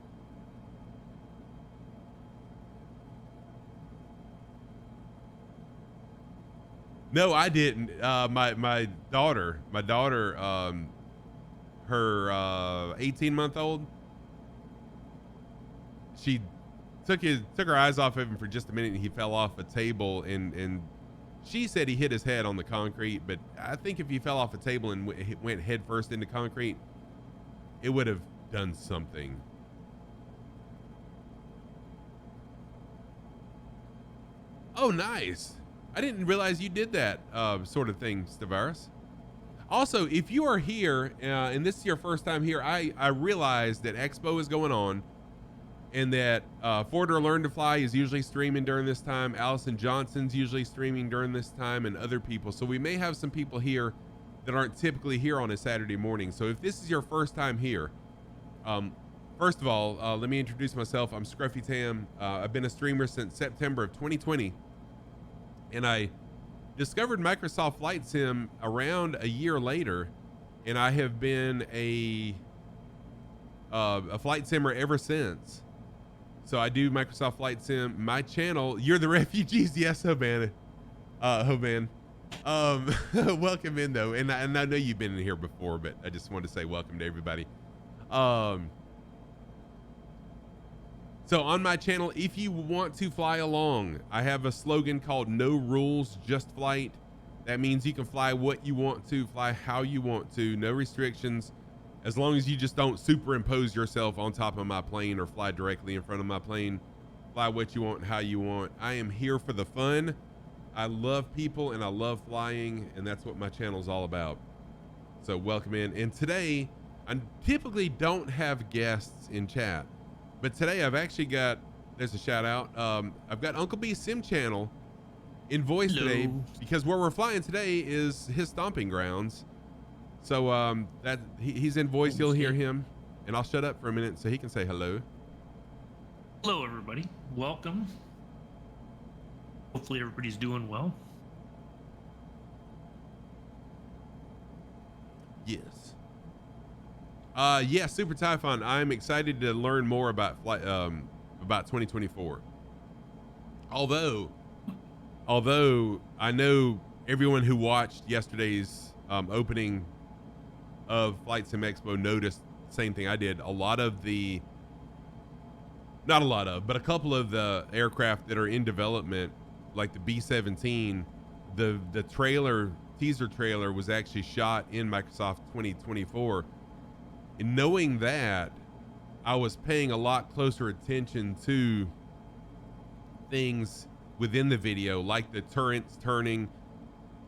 Speaker 1: No, I didn't. My daughter, her 18-month-old, she took her eyes off of him for just a minute, and he fell off a table, and she said he hit his head on the concrete, but I think if he fell off a table and went head first into concrete, it would have done something. Oh, nice. I didn't realize you did that sort of thing, Stavaris. Also, if you are here and this is your first time here, I realize that Expo is going on, and that Ford or Learn to Fly is usually streaming during this time. Allison Johnson's usually streaming during this time, and other people. So we may have some people here that aren't typically here on a Saturday morning. So if this is your first time here, first of all, let me introduce myself. I'm Scruffy Tam. I've been a streamer since September of 2020, and I discovered Microsoft Flight Sim around a year later, and I have been a flight simmer ever since. So I do Microsoft Flight Sim. My channel, You're the Refugees. Yes, Hoban. Welcome in though. And I know you've been in here before, but I just wanted to say welcome to everybody. So on my channel, if you want to fly along, I have a slogan called "No Rules, Just Flight." That means you can fly what you want to, fly how you want to, no restrictions, as long as you just don't superimpose yourself on top of my plane or fly directly in front of my plane. Fly what you want, how you want. I am here for the fun. I love people and I love flying, and that's what my channel is all about. So welcome in. And today, I typically don't have guests in chat, but today I've actually got, there's a shout out. I've got Uncle B's Sim channel in voice today, because where we're flying today is his stomping grounds. So that he's in voice, you'll hear him, and I'll shut up for a minute so he can say hello.
Speaker 2: Hello, everybody. Welcome. Hopefully everybody's doing well.
Speaker 1: Yes. Yeah, Super Typhon. I'm excited to learn more about flight, about 2024. Although I know everyone who watched yesterday's opening of Flight Sim Expo noticed the same thing I did. A couple of the aircraft that are in development, like the B-17, the teaser trailer was actually shot in Microsoft 2024. And knowing that, I was paying a lot closer attention to things within the video, like the turrets turning,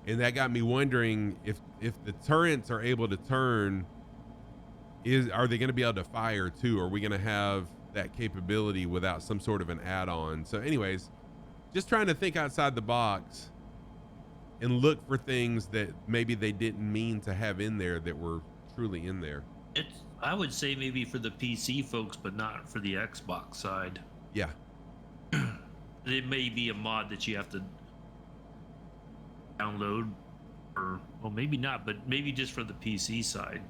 Speaker 1: and that got me wondering if the turrets are able to turn, are they going to be able to fire too? Are we going to have that capability without some sort of an add-on? So anyways, just trying to think outside the box and look for things that maybe they didn't mean to have in there that were truly in there.
Speaker 2: I would say maybe for the PC folks, but not for the Xbox side.
Speaker 1: Yeah.
Speaker 2: It may be a mod that you have to download, or well, maybe not, but maybe just for the PC side.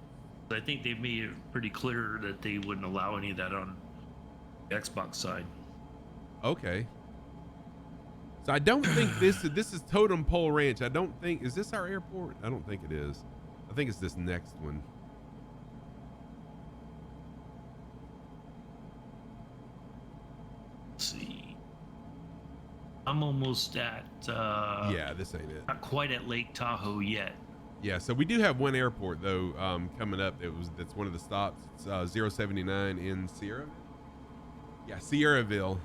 Speaker 2: I think they made it pretty clear that they wouldn't allow any of that on the Xbox side.
Speaker 1: Okay. So I don't think this is Totem Pole Ranch. I don't think, is this our airport? I don't think it is. I think it's this next one.
Speaker 2: Let's see. I'm almost at
Speaker 1: yeah, this ain't it.
Speaker 2: Not quite at Lake Tahoe yet.
Speaker 1: Yeah, so we do have one airport though coming up. That's one of the stops. It's 079 in Sierra. Yeah, Sierraville.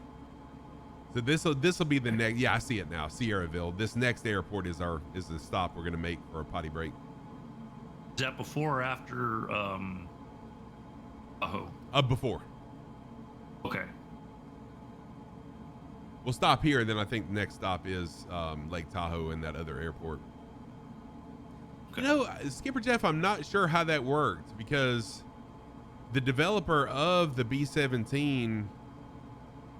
Speaker 1: So this will be the next. Yeah, I see it now. Sierraville. This next airport is the stop we're gonna make for a potty break.
Speaker 2: Is that before or after Tahoe?
Speaker 1: Before.
Speaker 2: Okay.
Speaker 1: We'll stop here, and then I think the next stop is Lake Tahoe and that other airport. Okay. You know, Skipper Jeff, I'm not sure how that worked, because the developer of the B-17,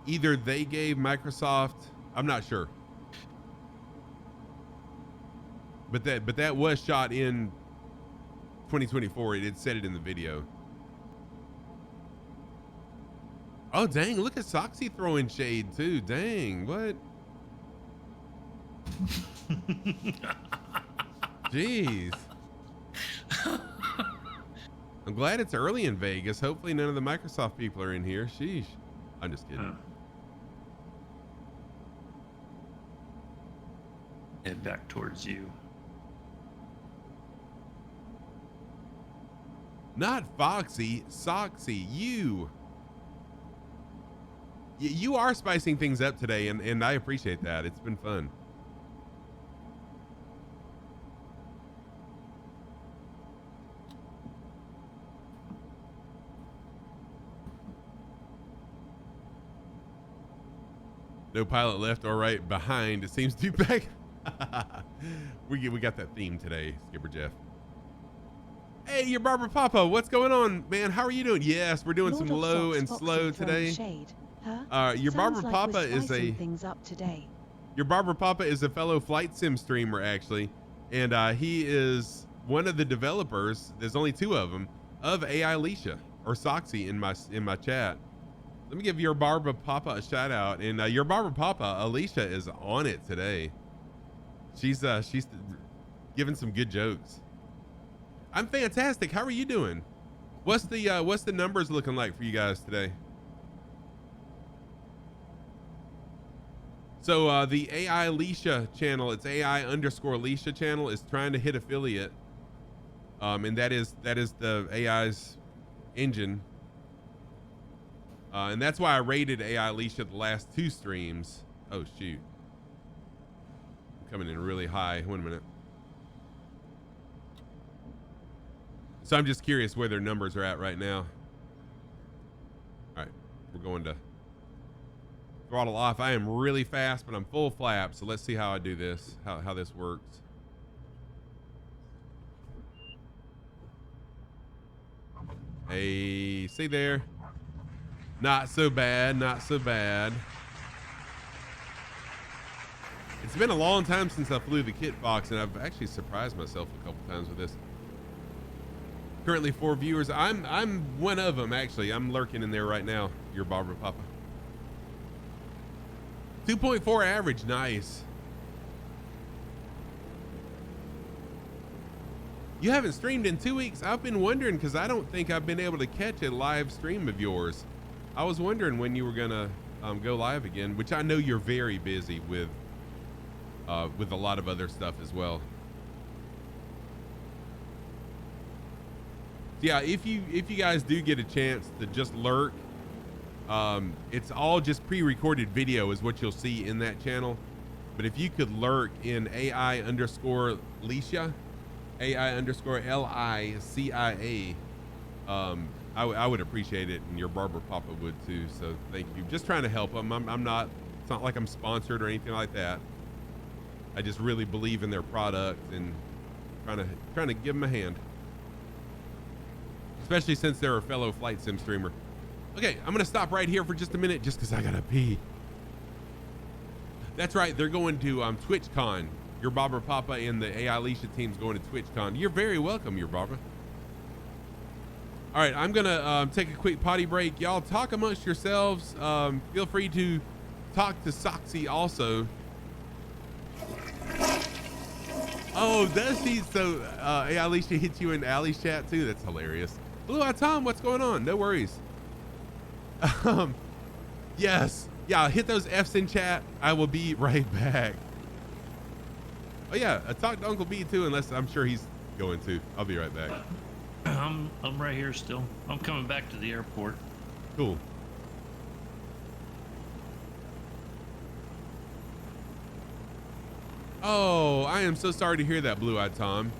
Speaker 1: either they gave Microsoft, I'm not sure, but that was shot in 2024. It had said it in the video. Oh, dang, look at Soxy throwing shade too. Dang, what? Jeez. I'm glad it's early in Vegas. Hopefully none of the Microsoft people are in here. Sheesh. I'm just kidding.
Speaker 2: Head back towards you.
Speaker 1: Not Foxy, Soxy, you. You are spicing things up today, and I appreciate that. It's been fun. No pilot left or right behind. It seems to be back. we got that theme today, Skipper Jeff. Hey, your Barbara Papa, what's going on, man? How are you doing? Yes, we're doing
Speaker 3: Lord
Speaker 1: some low
Speaker 3: Fox,
Speaker 1: and
Speaker 3: Foxy
Speaker 1: slow
Speaker 3: throwing
Speaker 1: today.
Speaker 3: Shade. Huh?
Speaker 1: Your
Speaker 3: Sounds
Speaker 1: Barbara
Speaker 3: like
Speaker 1: Papa
Speaker 3: we're
Speaker 1: is
Speaker 3: spicing things up today.
Speaker 1: Your Barbara Papa is a fellow Flight Sim streamer, actually, and he is one of the developers. There's only two of them of AI Alicia or Soxy in my chat. Let me give your Barbara Papa a shout out, and your Barbara Papa Alicia is on it today. She's giving some good jokes. I'm fantastic. How are you doing? What's the numbers looking like for you guys today? So the AI Alicia channel, it's AI underscore Alicia channel, is trying to hit affiliate. And that is the AI's engine. And that's why I rated AI Alicia the last 2 streams. Oh shoot. I'm coming in really high. 1 minute. So I'm just curious where their numbers are at right now. All right, we're going to throttle off. I am really fast, but I'm full flap. So let's see how I do this, how this works. Hey, see there? Not so bad, not so bad. It's been a long time since I flew the Kitfox, and I've actually surprised myself a couple times with this. Currently 4 viewers. I'm one of them, actually. I'm lurking in there right now. Your Barbara Papa. 2.4 average. Nice. You haven't streamed in 2 weeks. I've been wondering because I don't think I've been able to catch a live stream of yours. I was wondering when you were gonna go live again, which I know you're very busy with a lot of other stuff as well. Yeah, if you guys do get a chance to just lurk, it's all just pre-recorded video is what you'll see in that channel. But if you could lurk in AI underscore Alicia, AI underscore LICIA, I would appreciate it, and your Barbara Papa would too. So thank you. Just trying to help them. I'm not. It's not like I'm sponsored or anything like that. I just really believe in their product and trying to give them a hand. Especially since they're a fellow Flight Sim streamer. Okay, I'm gonna stop right here for just a minute just because I gotta pee. That's right, they're going to TwitchCon. Your Barbara Papa and the AI Alicia team's going to TwitchCon. You're very welcome, your Barbara. All right, I'm gonna take a quick potty break. Y'all talk amongst yourselves. Feel free to talk to Soxy also. Oh, does he? So AI Alicia hit you in Allie's chat too? That's hilarious. Blue Eye Tom, what's going on? No worries. Yes. Yeah, hit those F's in chat. I will be right back. Oh yeah, talk to Uncle B too, unless I'm sure he's going to. I'll be right back.
Speaker 2: I'm right here still. I'm coming back to the airport.
Speaker 1: Cool. Oh, I am so sorry to hear that, Blue Eyed Tom.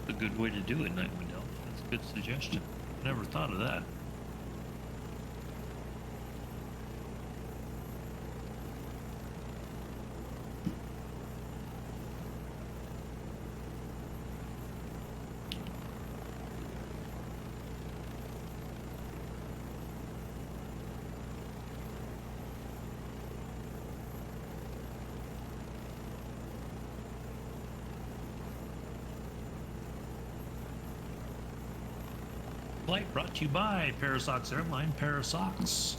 Speaker 2: A good way to do it, Night Wendell. That's a good suggestion. Never thought of that. Flight brought to you by Parasox Airline. Parasox.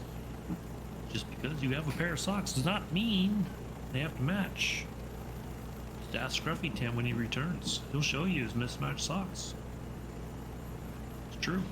Speaker 2: Just because you have a pair of socks does not mean they have to match. Just ask Scruffy Tim when he returns. He'll show you his mismatched socks. It's true.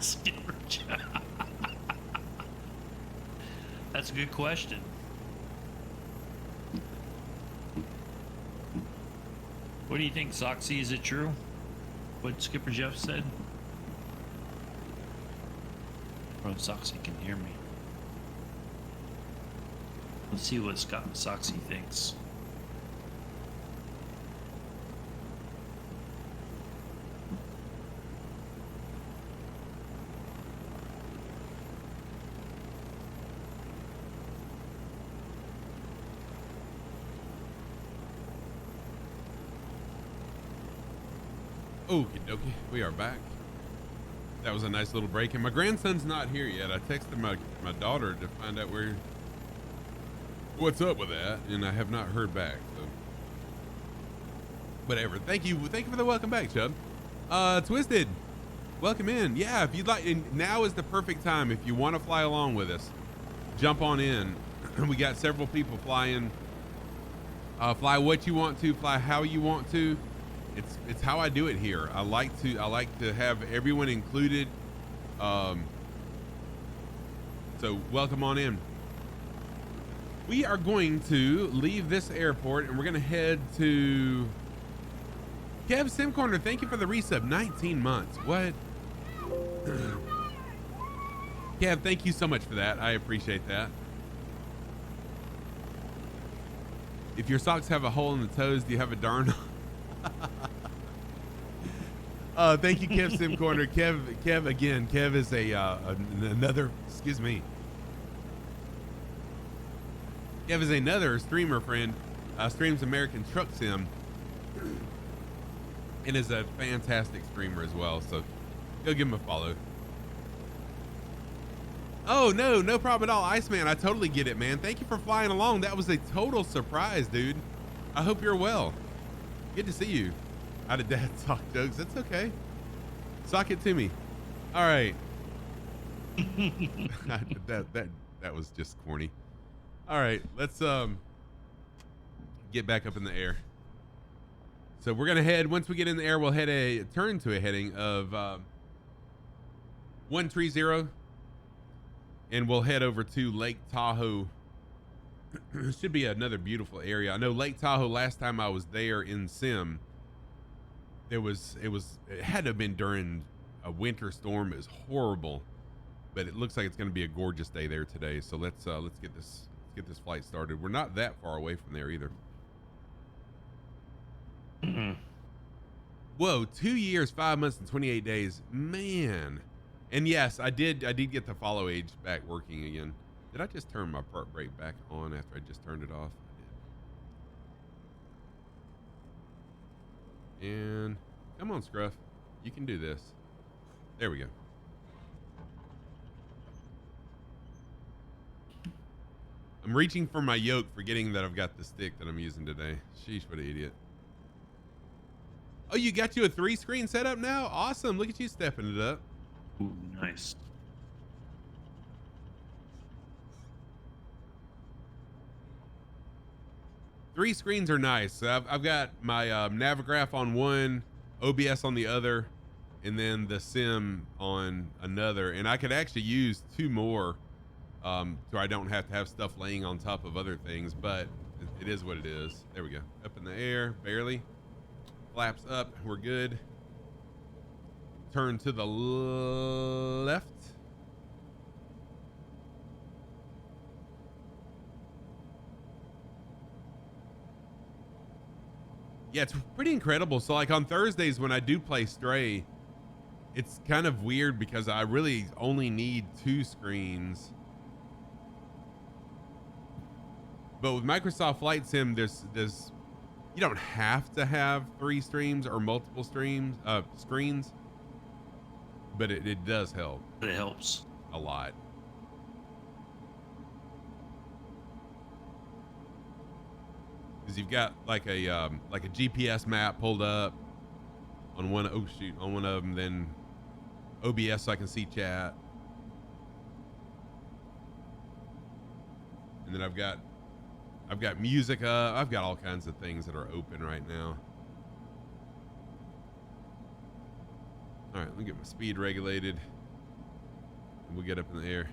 Speaker 2: Skipper Jeff. That's a good question. What do you think, Soxy? Is it true what Skipper Jeff said? Oh, Soxy can hear me. Let's see what Soxy thinks.
Speaker 1: Okie dokie, we are back. That was a nice little break, and my grandson's not here yet. I texted my daughter to find out what's up with that, and I have not heard back. So, whatever. Thank you for the welcome back, Chubb. Twisted, welcome in. Yeah, if you'd like, and now is the perfect time if you want to fly along with us. Jump on in. We got several people flying. Fly what you want to, fly how you want to. It's how I do it here. I like to have everyone included. So welcome on in. We are going to leave this airport and we're going to head to Kev Sim Corner. Thank you for the resub. 19 months. What? Kev, thank you so much for that. I appreciate that. If your socks have a hole in the toes, do you have a darn? Thank you, Kev Sim Corner. Kev again. Kev is another. Excuse me. Kev is another streamer friend. Streams American Truck Sim, and is a fantastic streamer as well. So go give him a follow. Oh no problem at all, Iceman. I totally get it, man. Thank you for flying along. That was a total surprise, dude. I hope you're well. Good to see you. How did Dad sock jokes? That's okay. Sock it to me. All right. that was just corny. All right, let's get back up in the air. So we're gonna head. Once we get in the air, we'll turn to a heading of 130, and we'll head over to Lake Tahoe. Should be another beautiful area. I know Lake Tahoe, last time I was there in Sim, it had to have been during a winter storm. It was horrible, but it looks like it's going to be a gorgeous day there today. So let's get this flight started. We're not that far away from there either. Whoa, 2 years, 5 months, and 28 days, man. And yes, I did get the follow age back working again. Did I just turn my park brake back on after I just turned it off? I did. And come on, Scruff. You can do this. There we go. I'm reaching for my yoke, forgetting that I've got the stick that I'm using today. Sheesh, what an idiot. Oh, you got you a 3-screen setup now? Awesome. Look at you stepping it up.
Speaker 2: Ooh, nice.
Speaker 1: Three screens are nice. So I've got my Navigraph on one, OBS on the other, and then the Sim on another. And I could actually use 2 more, so I don't have to have stuff laying on top of other things. But it is what it is. There we go. Up in the air, barely. Flaps up. We're good. Turn to the left. Yeah, it's pretty incredible. So like on Thursdays when I do play Stray, it's kind of weird because I really only need 2 screens. But with Microsoft Flight Sim, there's you don't have to have 3 streams or multiple screens, but it does help.
Speaker 2: It helps
Speaker 1: a lot. Because you've got like a GPS map pulled up on one. Oh shoot, on one of them. Then OBS so I can see chat, and then I've got music up. I've got all kinds of things that are open right now. All right, let me get my speed regulated. We'll get up in the air.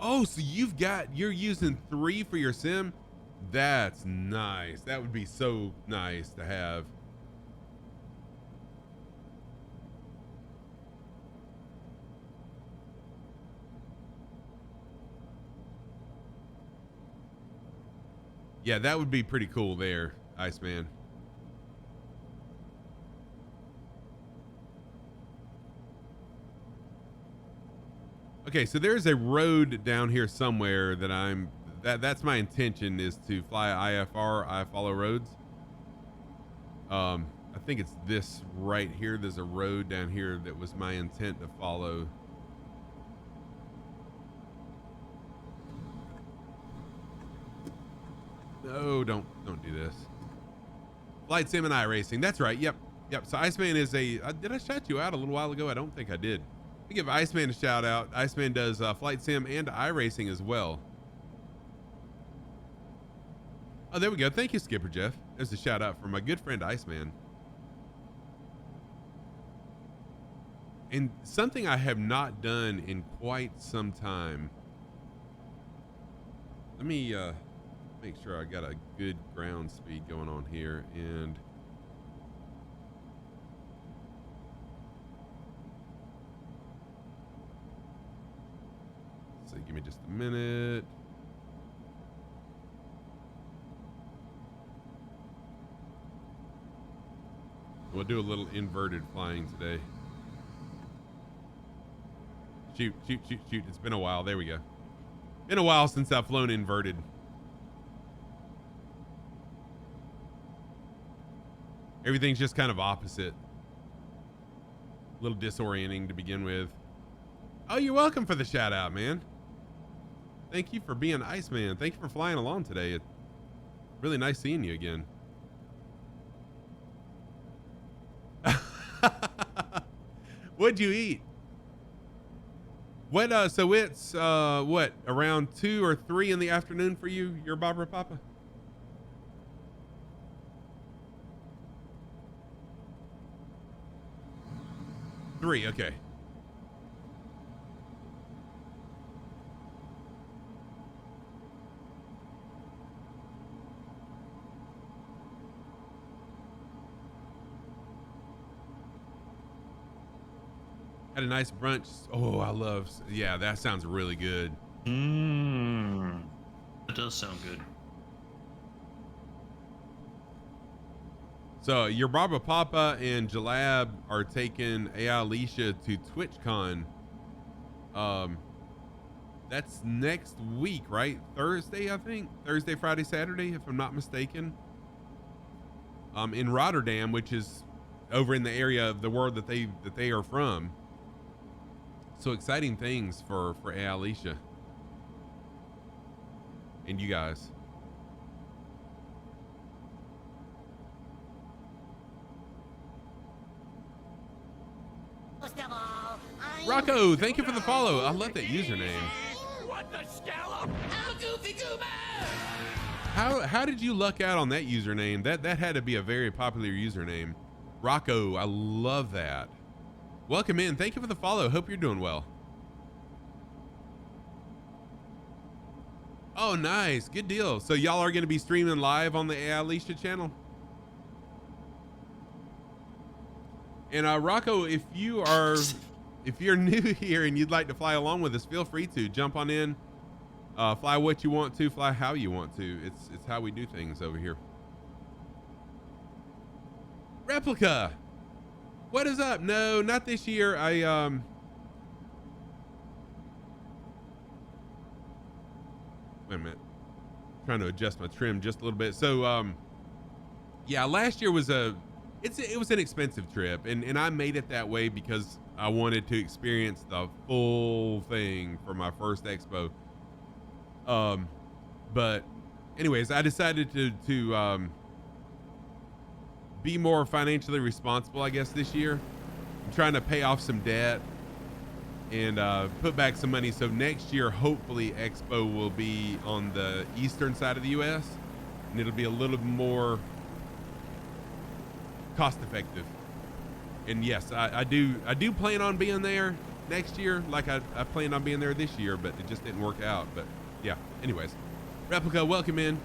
Speaker 1: Oh, so you're using 3 for your sim? That's nice. That would be so nice to have. Yeah, that would be pretty cool there, Iceman. Okay, so there's a road down here somewhere that that's my intention, is to fly IFR, I follow roads. I think it's this right here. There's a road down here that was my intent to follow. No, don't do this. Flight Sim and iRacing. That's right. Yep. So Iceman is did I shout you out a little while ago? I don't think I did. I give Iceman a shout out. Iceman does Flight Sim and iRacing as well. Oh, there we go. Thank you, Skipper Jeff. There's a shout out from my good friend Iceman. And something I have not done in quite some time. Let me make sure I got a good ground speed going on here. And so give me just a minute. We'll do a little inverted flying today. Shoot. It's been a while. There we go. Been a while since I've flown inverted. Everything's just kind of opposite. A little disorienting to begin with. Oh, you're welcome for the shout out, man. Thank you for being Iceman. Thank you for flying along today. It's really nice seeing you again. What'd you eat? What so it's what, around 2 or 3 in the afternoon for you, your Barbara Papa? Three, okay. Had a nice brunch. Oh, I love, yeah, that sounds really good.
Speaker 2: That does sound good.
Speaker 1: So your Barbara Papa and Jalab are taking AI Alicia to TwitchCon. That's next week, right? Thursday, I think. Thursday, Friday, Saturday, if I'm not mistaken. In Rotterdam, which is over in the area of the world that they are from. So exciting things for AI Alicia and you guys. Rocco, thank you for the follow. I love that username.
Speaker 5: What the scallop? How goofy goober!
Speaker 1: How did you luck out on that username? That had to be a very popular username. Rocco, I love that. Welcome in. Thank you for the follow. Hope you're doing well. Oh, nice. Good deal. So y'all are going to be streaming live on the AI Alicia channel? And Rocco, if you're new here and you'd like to fly along with us, feel free to jump on in, fly what you want to, fly how you want to. It's how we do things over here. Replica, what is up? No, not this year. Wait a minute, trying to adjust my trim just a little bit. So yeah, last year was it was an expensive trip, and I made it that way because I wanted to experience the full thing for my first expo. But anyways, I decided to be more financially responsible, I guess, this year. I'm trying to pay off some debt and put back some money. So next year, hopefully Expo will be on the eastern side of the US and it'll be a little more cost effective. And yes, I do plan on being there next year. Like I planned on being there this year, but it just didn't work out. But yeah, anyways, Replica, welcome in.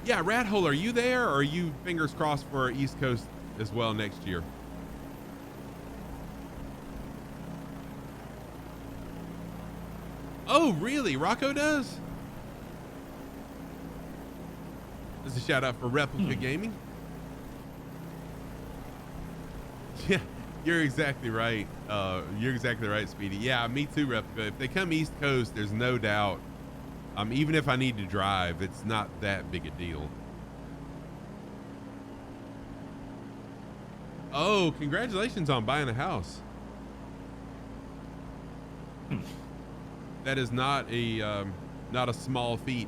Speaker 1: Yeah, Rat Hole, are you there, or are you fingers crossed for East Coast as well next year? Oh, really? Rocco does? This is a shout out for Replica Gaming. Yeah, you're exactly right. You're exactly right, Speedy. Yeah, me too, Replica. If they come East Coast, there's no doubt. Even if I need to drive, it's not that big a deal. Oh, congratulations on buying a house. That is not a small feat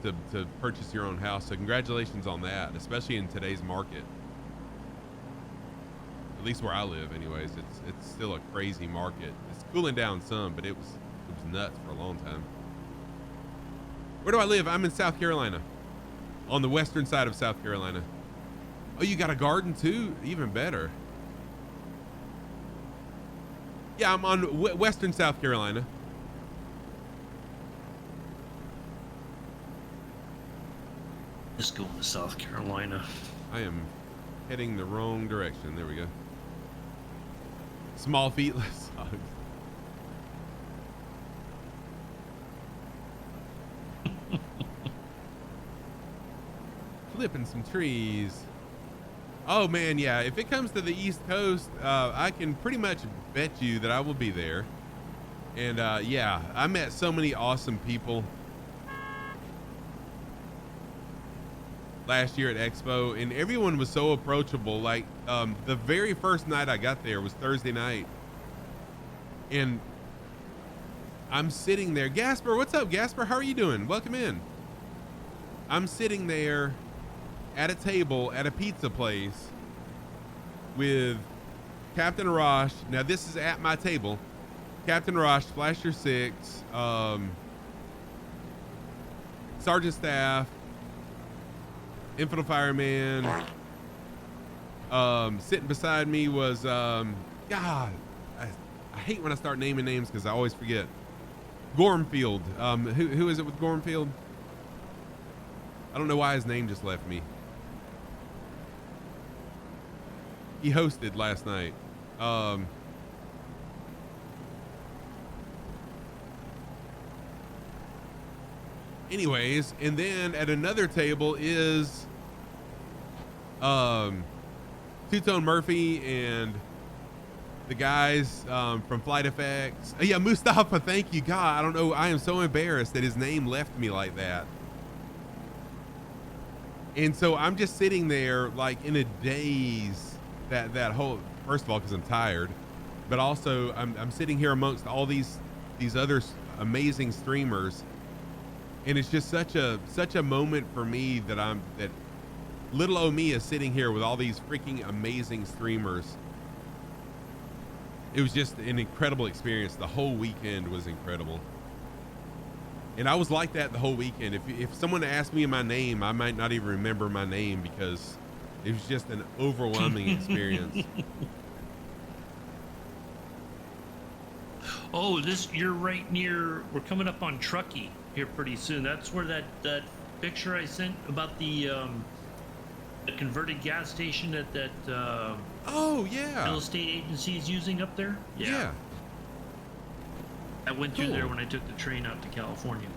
Speaker 1: to purchase your own house. So congratulations on that, especially in today's market. At least where I live, anyways. It's still a crazy market. It's cooling down some, but it was nuts for a long time. Where do I live? I'm in South Carolina, on the western side of South Carolina. Oh, you got a garden too? Even better. Yeah, I'm on western South Carolina.
Speaker 2: Just going to South Carolina.
Speaker 1: I am heading the wrong direction. There we go. Small feet, less dogs. Flipping some trees. Oh man, yeah. If it comes to the East Coast, I can pretty much bet you that I will be there. And yeah, I met so many awesome people last year at Expo, and everyone was so approachable. Like the very first night I got there was Thursday night, and I'm sitting there. Gasper, what's up, Gasper? How are you doing? Welcome in. I'm sitting there at a table at a pizza place with Captain Rosh. Now this is at my table. Captain Rosh, Flasher 6, Sergeant Staff, Infantile Fireman. Sitting beside me was God, I hate when I start naming names because I always forget. Gormfield. Who is it with Gormfield? I don't know why his name just left me. He hosted last night. Anyways, and then at another table is Two-Tone Murphy and the guys from Flight Effects. Yeah, Mustafa, thank you. God, I don't know. I am so embarrassed that his name left me like that. And so I'm just sitting there like in a daze. That whole, first of all, because I'm tired, but also I'm sitting here amongst all these other amazing streamers, and it's just such a moment for me that little old me is sitting here with all these freaking amazing streamers. It was just an incredible experience. The whole weekend was incredible. And I was like that the whole weekend. If someone asked me my name, I might not even remember my name because it was just an overwhelming experience.
Speaker 2: Oh, you're right near, we're coming up on Truckee here pretty soon. That's where that picture I sent about the converted gas station that
Speaker 1: oh yeah,
Speaker 2: real estate agency is using up there.
Speaker 1: Yeah.
Speaker 2: I went through there when I took the train out to California.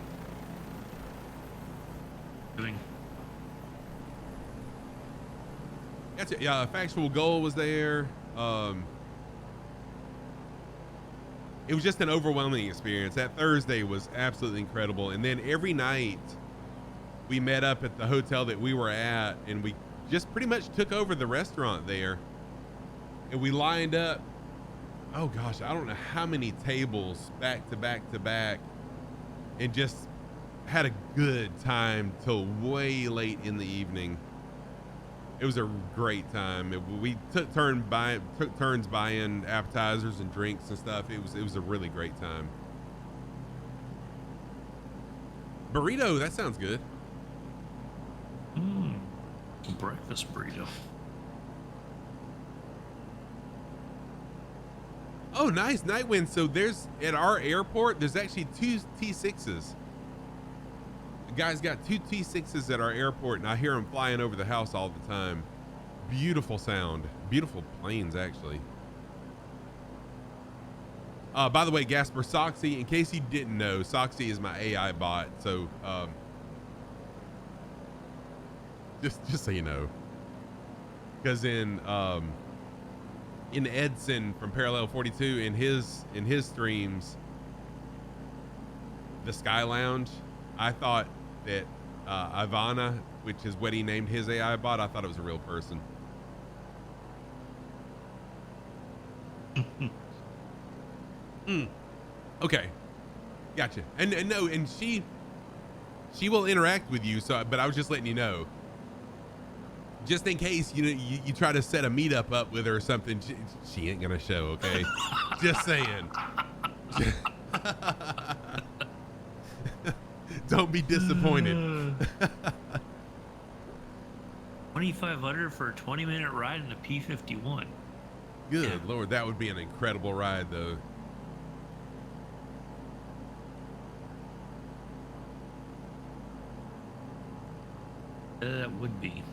Speaker 1: That's it. Yeah, Factual Goal was there. It was just an overwhelming experience. That Thursday was absolutely incredible. And then every night we met up at the hotel that we were at, and we just pretty much took over the restaurant there. And we lined up, oh gosh, I don't know how many tables back to back to back, and just had a good time till way late in the evening. It was a great time. We took turns buying appetizers and drinks and stuff. It was a really great time. Burrito, that sounds good.
Speaker 2: Breakfast burrito.
Speaker 1: Oh, nice, Nightwind. So there's at our airport, there's actually 2 T6s. The guy's got 2 T6s at our airport, and I hear them flying over the house all the time. Beautiful sound, beautiful planes, actually. By the way, Gasper, Soxy, in case you didn't know, Soxy is my AI bot. So just so you know, because in Edson from Parallel 42 in his streams, the Sky Lounge, I thought that Ivana, which is what he named his AI bot, I thought it was a real person. Okay, gotcha. And no, and she will interact with you. So, but I was just letting you know, just in case you try to set a meetup up with her or something. She ain't gonna show. Okay, just saying. Don't be disappointed.
Speaker 2: 2,500 for a 20-minute ride in a P-51.
Speaker 1: Good Lord, that would be an incredible ride, though.
Speaker 2: That would be.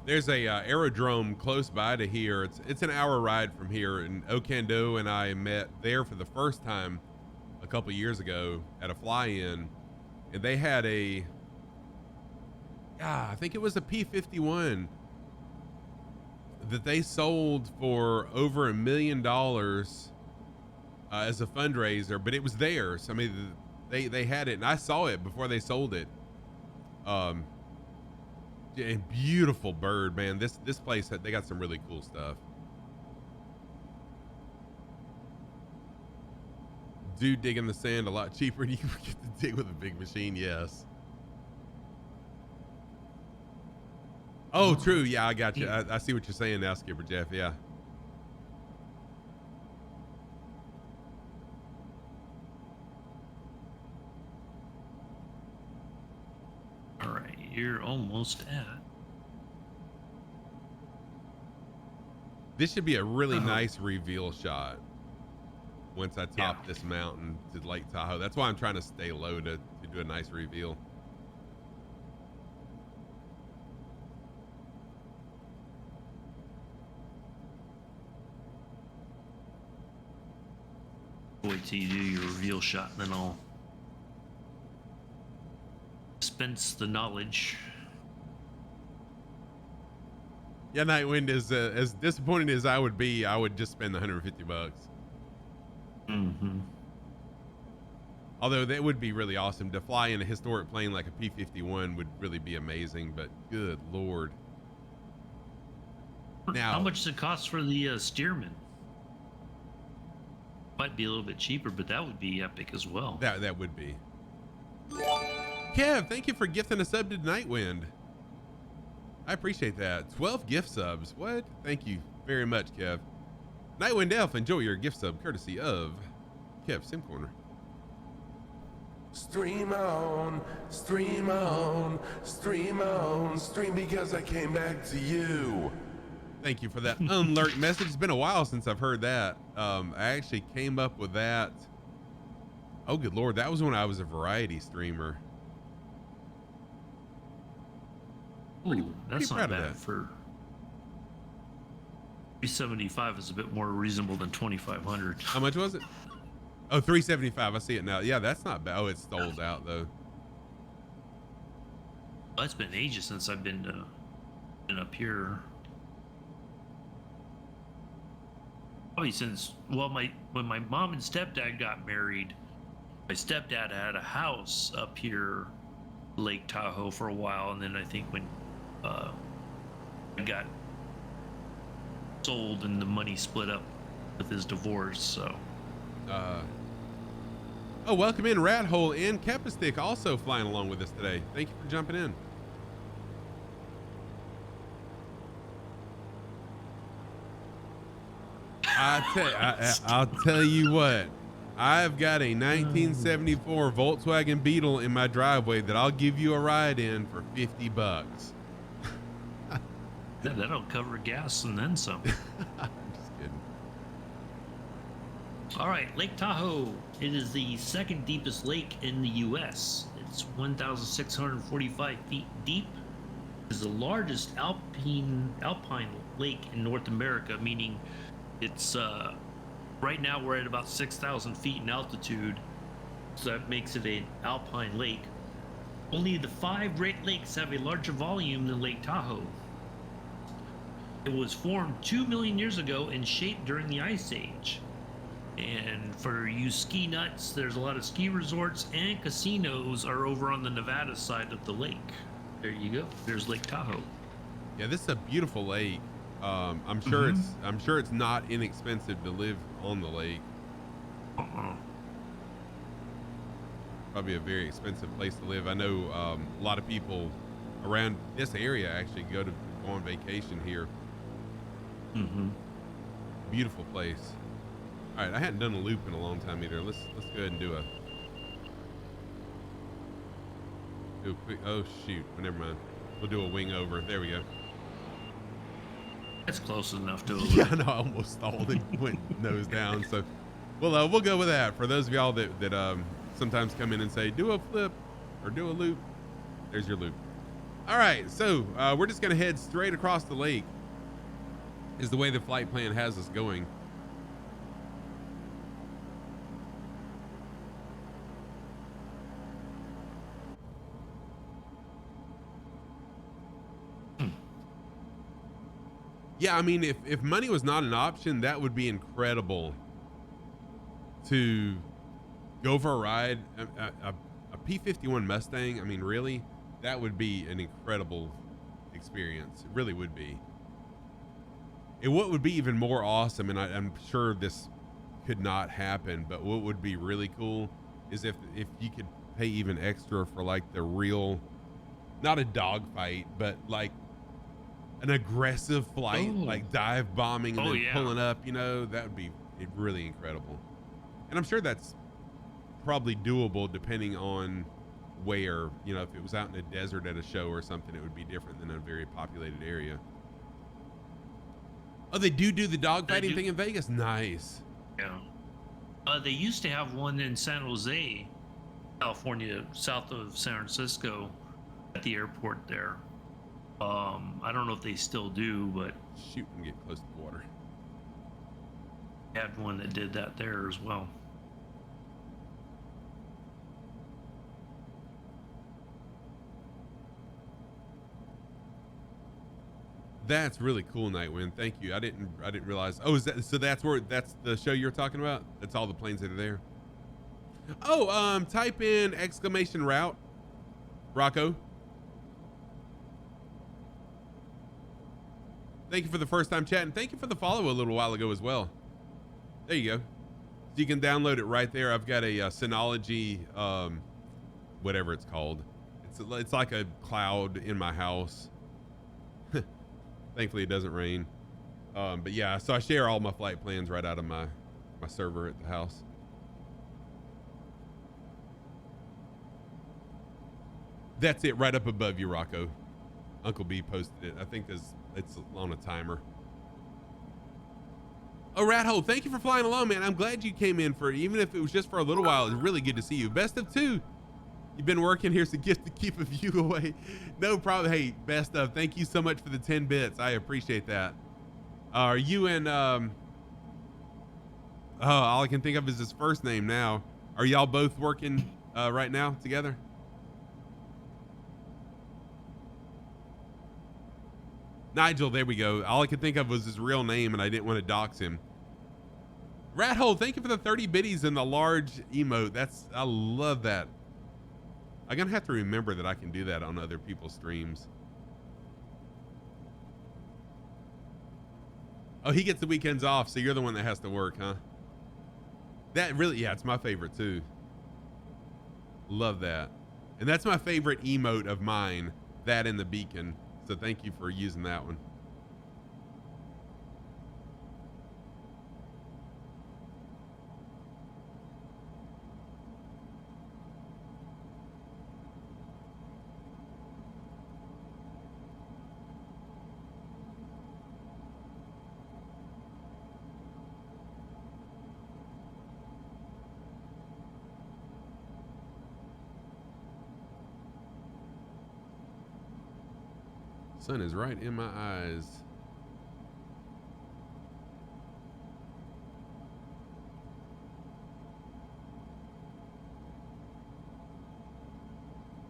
Speaker 1: There's a aerodrome close by to here. It's an hour ride from here, and Okando and I met there for the first time a couple years ago at a fly-in, and they had I think it was a P-51 that they sold for over $1 million as a fundraiser, but it was theirs. I mean, they had it, and I saw it before they sold it. And beautiful bird, man. This place, they got some really cool stuff. Do dig in the sand a lot cheaper, and you can get to dig with a big machine. Yes. Oh, true. Yeah, I got you. I see what you're saying now, Skipper Jeff. Yeah.
Speaker 2: All right, you're almost at.
Speaker 1: This should be a really nice reveal shot once I top this mountain to Lake Tahoe. That's why I'm trying to stay low to do a nice reveal.
Speaker 2: Wait till you do your reveal shot, and then I'll dispense the knowledge.
Speaker 1: Yeah, Nightwind is as disappointed as I would be. I would just spend the $150.
Speaker 2: Mm-hmm.
Speaker 1: Although that would be really awesome to fly in a historic plane like a P-51 would really be amazing. But good Lord. Now,
Speaker 2: how much does it cost for the Stearman? Might be a little bit cheaper, but that would be epic as well.
Speaker 1: That would be. Kev, thank you for gifting a sub to Nightwind. I appreciate that. 12 gift subs. What? Thank you very much, Kev. Nightwind Elf, enjoy your gift sub courtesy of Kev Sim Corner.
Speaker 6: Stream on, stream on, stream on, stream because I came back to you.
Speaker 1: Thank you for that unlurked message. It's been a while since I've heard that. I actually came up with that. Oh, good Lord. That was when I was a variety streamer.
Speaker 2: Ooh, that's not bad for 375 is a bit more reasonable than 2,500.
Speaker 1: How much was it? Oh, 375. I see it now. Yeah, that's not bad. Oh, it's sold out though.
Speaker 2: Well, it's been ages since I've been up here. Probably since, well, when my mom and stepdad got married, my stepdad had a house up here, Lake Tahoe, for a while, and then I think when it got sold and the money split up with his divorce, so.
Speaker 1: Oh, welcome in Rat Hole and Kepistick also flying along with us today. Thank you for jumping in. I'll tell you what, I've got a 1974 Volkswagen Beetle in my driveway that I'll give you a ride in for $50.
Speaker 2: That'll cover gas and then some.
Speaker 1: I'm just kidding.
Speaker 2: All right, Lake Tahoe. It is the second deepest lake in the U.S. It's 1,645 feet deep. It's the largest alpine lake in North America, meaning it's right now we're at about 6,000 feet in altitude, so that makes it an alpine lake. Only the 5 Great Lakes have a larger volume than Lake Tahoe. It was formed 2 million years ago and shaped during the Ice Age. And for you ski nuts, there's a lot of ski resorts and casinos are over on the Nevada side of the lake. There you go. There's Lake Tahoe.
Speaker 1: Yeah, this is a beautiful lake. I'm sure it's not inexpensive to live on the lake. Probably a very expensive place to live. I know a lot of people around this area actually go on vacation here. Beautiful place. All right, I hadn't done a loop in a long time either. Let's go ahead and do a quick. Oh shoot! Well, never mind. We'll do a wing over. There we go.
Speaker 2: That's close enough to a
Speaker 1: Yeah, I know. I almost stalled and went nose down. So, well, we'll go with that. For those of y'all that sometimes come in and say do a flip or do a loop, there's your loop. All right, so we're just gonna head straight across the lake. Is the way the flight plan has us going. Yeah, I mean, if money was not an option, that would be incredible to go for a ride. A P-51 Mustang, I mean, really, that would be an incredible experience. It really would be. And what would be even more awesome, and I'm sure this could not happen, but what would be really cool is if you could pay even extra for like the real, not a dogfight, but like an aggressive flight, like dive bombing and then pulling up, you know, that would be really incredible. And I'm sure that's probably doable depending on where, you know, if it was out in a desert at a show or something, it would be different than a very populated area. Oh, they do the dogfighting thing in Vegas? Nice.
Speaker 2: Yeah. They used to have one in San Jose, California, south of San Francisco, at the airport there. I don't know if they still do, but
Speaker 1: shoot and get close to the water.
Speaker 2: Had one that did that there as well.
Speaker 1: That's really cool, Nightwind. Thank you. I didn't realize. Oh, is that so? That's the show you're talking about. That's all the planes that are there. Oh, type in exclamation route, Rocco. Thank you for the first time chatting. Thank you for the follow a little while ago as well. There you go. So you can download it right there. I've got a Synology, whatever it's called. It's like a cloud in my house. Thankfully it doesn't rain. But yeah, so I share all my flight plans right out of my server at the house. That's it right up above you, Rocco. Uncle B posted it. I think it's on a timer. Oh, Rat Hole, thank you for flying along, man. I'm glad you came in for, even if it was just for a little while. It's really good to see you. Best of 2. You've been working here, so get to keep a view away. No problem. Hey, best of. Thank you so much for the 10 bits. I appreciate that. Are you in, all I can think of is his first name now. Are y'all both working right now together? Nigel, there we go. All I could think of was his real name, and I didn't want to dox him. Rat Hole, thank you for the 30 biddies and the large emote. I love that. I'm gonna have to remember that I can do that on other people's streams. Oh, he gets the weekends off, so you're the one that has to work, huh? That really, yeah, it's my favorite too. Love that. And that's my favorite emote of mine, that and the beacon. So thank you for using that one. Sun is right in my eyes.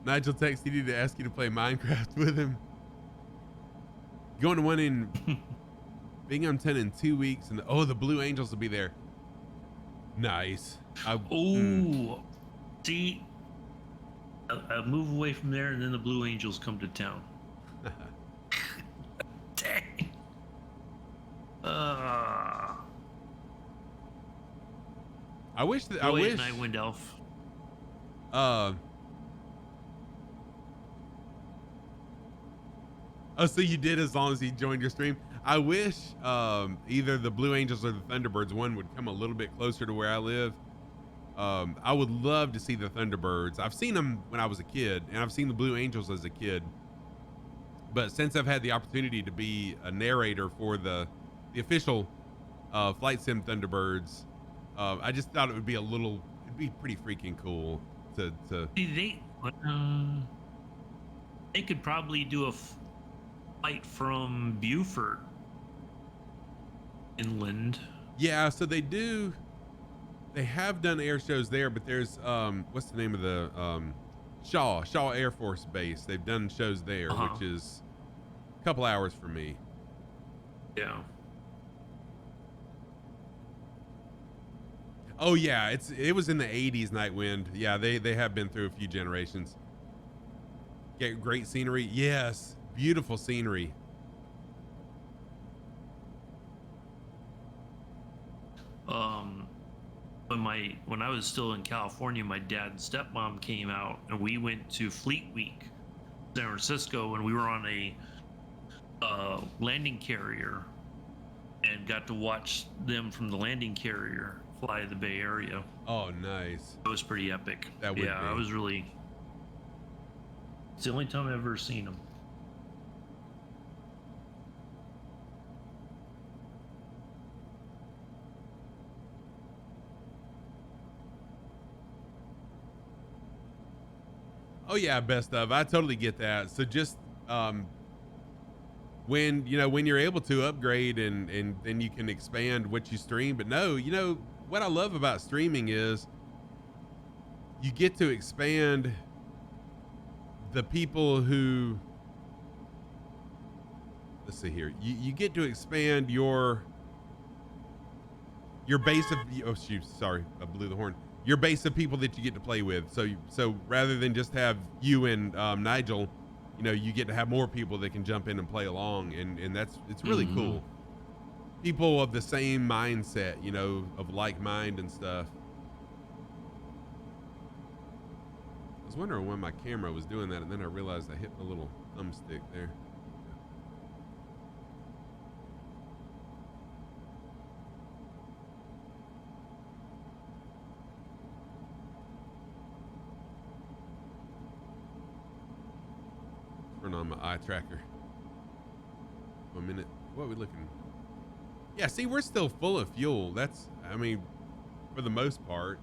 Speaker 1: Nigel texted you to ask you to play Minecraft with him. Going to one in Binghamton in 2 weeks, and the Blue Angels will be there. Nice.
Speaker 2: See, I move away from there, and then the Blue Angels come to town. Dang.
Speaker 1: I wish that
Speaker 2: Nightwind Elf.
Speaker 1: Oh, so you did as long as he joined your stream. I wish either the Blue Angels or the Thunderbirds one would come a little bit closer to where I live. I would love to see the Thunderbirds. I've seen them when I was a kid, and I've seen the Blue Angels as a kid. But since I've had the opportunity to be a narrator for the official Flight Sim Thunderbirds, I just thought it'd be pretty freaking cool to.
Speaker 2: They could probably do a flight from Beaufort inland.
Speaker 1: Yeah, so they have done air shows there, but there's what's the name of the Shaw Air Force Base. They've done shows there, which is a couple hours from me.
Speaker 2: Yeah.
Speaker 1: Oh yeah, it was in the 80s, Nightwind. Yeah, they have been through a few generations. Get great scenery. Yes, beautiful scenery.
Speaker 2: When I was still in California, my dad and stepmom came out, and we went to Fleet Week, San Francisco, and we were on a landing carrier, and got to watch them from the landing carrier fly the Bay Area.
Speaker 1: Oh, nice.
Speaker 2: It was pretty epic.
Speaker 1: That would be.
Speaker 2: I was really. It's the only time I've ever seen them.
Speaker 1: Oh yeah, best of. I totally get that. So just when you're able to upgrade and then you can expand what you stream. But no, what I love about streaming is you get to expand the people who, let's see here, you get to expand your base of, oh shoot, sorry, I blew the horn. Your base of people that you get to play with. So rather than just have you and Nigel, you get to have more people that can jump in and play along, and it's really cool. People of the same mindset, of like mind and stuff. I was wondering when my camera was doing that, and then I realized I hit the little thumbstick there. Turn on my eye tracker. 1 minute. What are we looking? Yeah, see, we're still full of fuel. For the most part,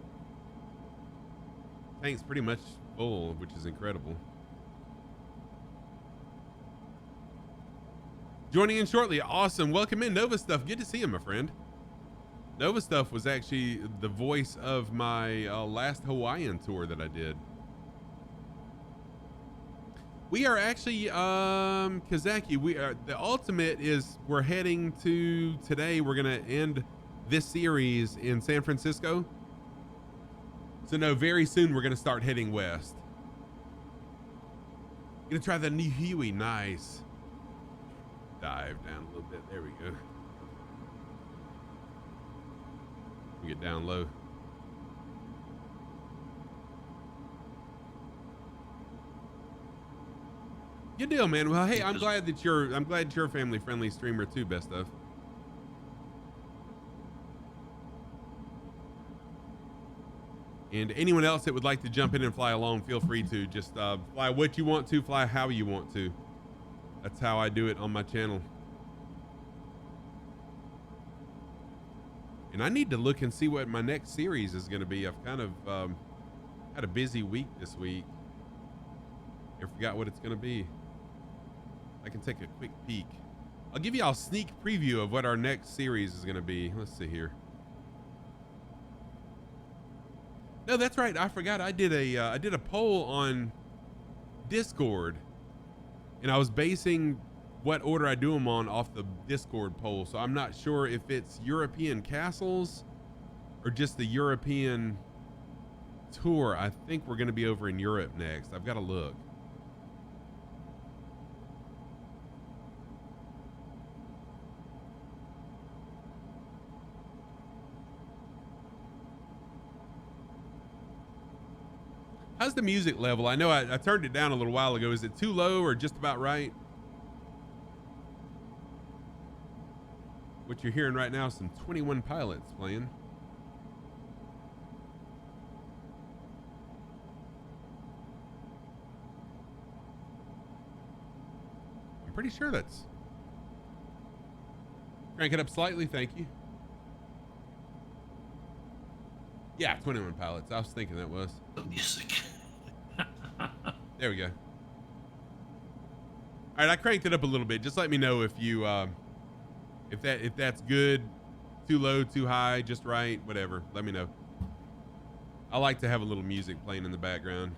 Speaker 1: tank's pretty much full, which is incredible. Joining in shortly. Awesome. Welcome in, Nova Stuff. Good to see you, my friend. Nova Stuff was actually the voice of my last Hawaiian tour that I did. We are actually, Kazaki, the ultimate is we're heading to today. We're going to end this series in San Francisco. So no, very soon we're going to start heading west. Gonna try the new Huey. Nice. Dive down a little bit. There we go. We get down low. Good deal, man. Well, hey, I'm glad you're a family friendly streamer too, best of. And anyone else that would like to jump in and fly along, feel free to just fly what you want to, fly how you want to. That's how I do it on my channel. And I need to look and see what my next series is going to be. I've kind of had a busy week this week. I forgot what it's going to be. I can take a quick peek. I'll give y'all a sneak preview of what our next series is going to be. Let's see here. No, that's right. I forgot. I did a poll on Discord, and I was basing what order I do them on off the Discord poll. So I'm not sure if it's European castles or just the European tour. I think we're going to be over in Europe next. I've got to look. How's the music level? I know I turned it down a little while ago. Is it too low or just about right? What you're hearing right now is some 21 Pilots playing. I'm pretty sure that's... Crank it up slightly, thank you. Yeah, 21 Pilots. I was thinking that was.
Speaker 2: The music.
Speaker 1: There we go. All right, I cranked it up a little bit. Just let me know if you, if that's good, too low, too high, just right, whatever. Let me know. I like to have a little music playing in the background.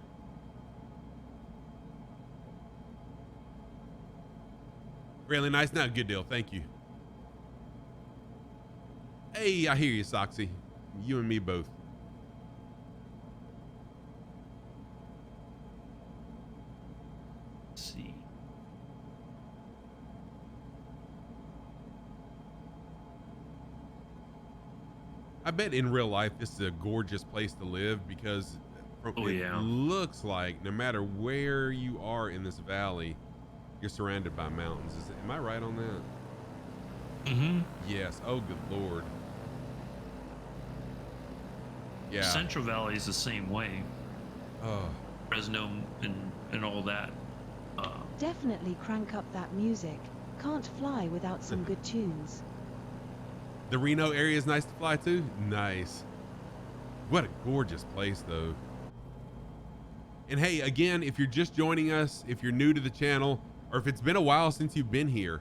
Speaker 1: Really nice. Now, good deal. Thank you. Hey, I hear you, Soxy. You and me both.
Speaker 2: See.
Speaker 1: I bet in real life this is a gorgeous place to live because it looks like no matter where you are in this valley, you're surrounded by mountains. Am I right on that?
Speaker 2: Mm-hmm.
Speaker 1: Yes. Oh, good Lord. Yeah.
Speaker 2: Central Valley is the same way.
Speaker 1: Oh.
Speaker 2: Fresno and all that.
Speaker 3: Definitely crank up that music. Can't fly without some good tunes.
Speaker 1: The Reno area is nice to fly to. Nice. What a gorgeous place, though. And hey, again, if you're just joining us, if you're new to the channel, or if it's been a while since you've been here,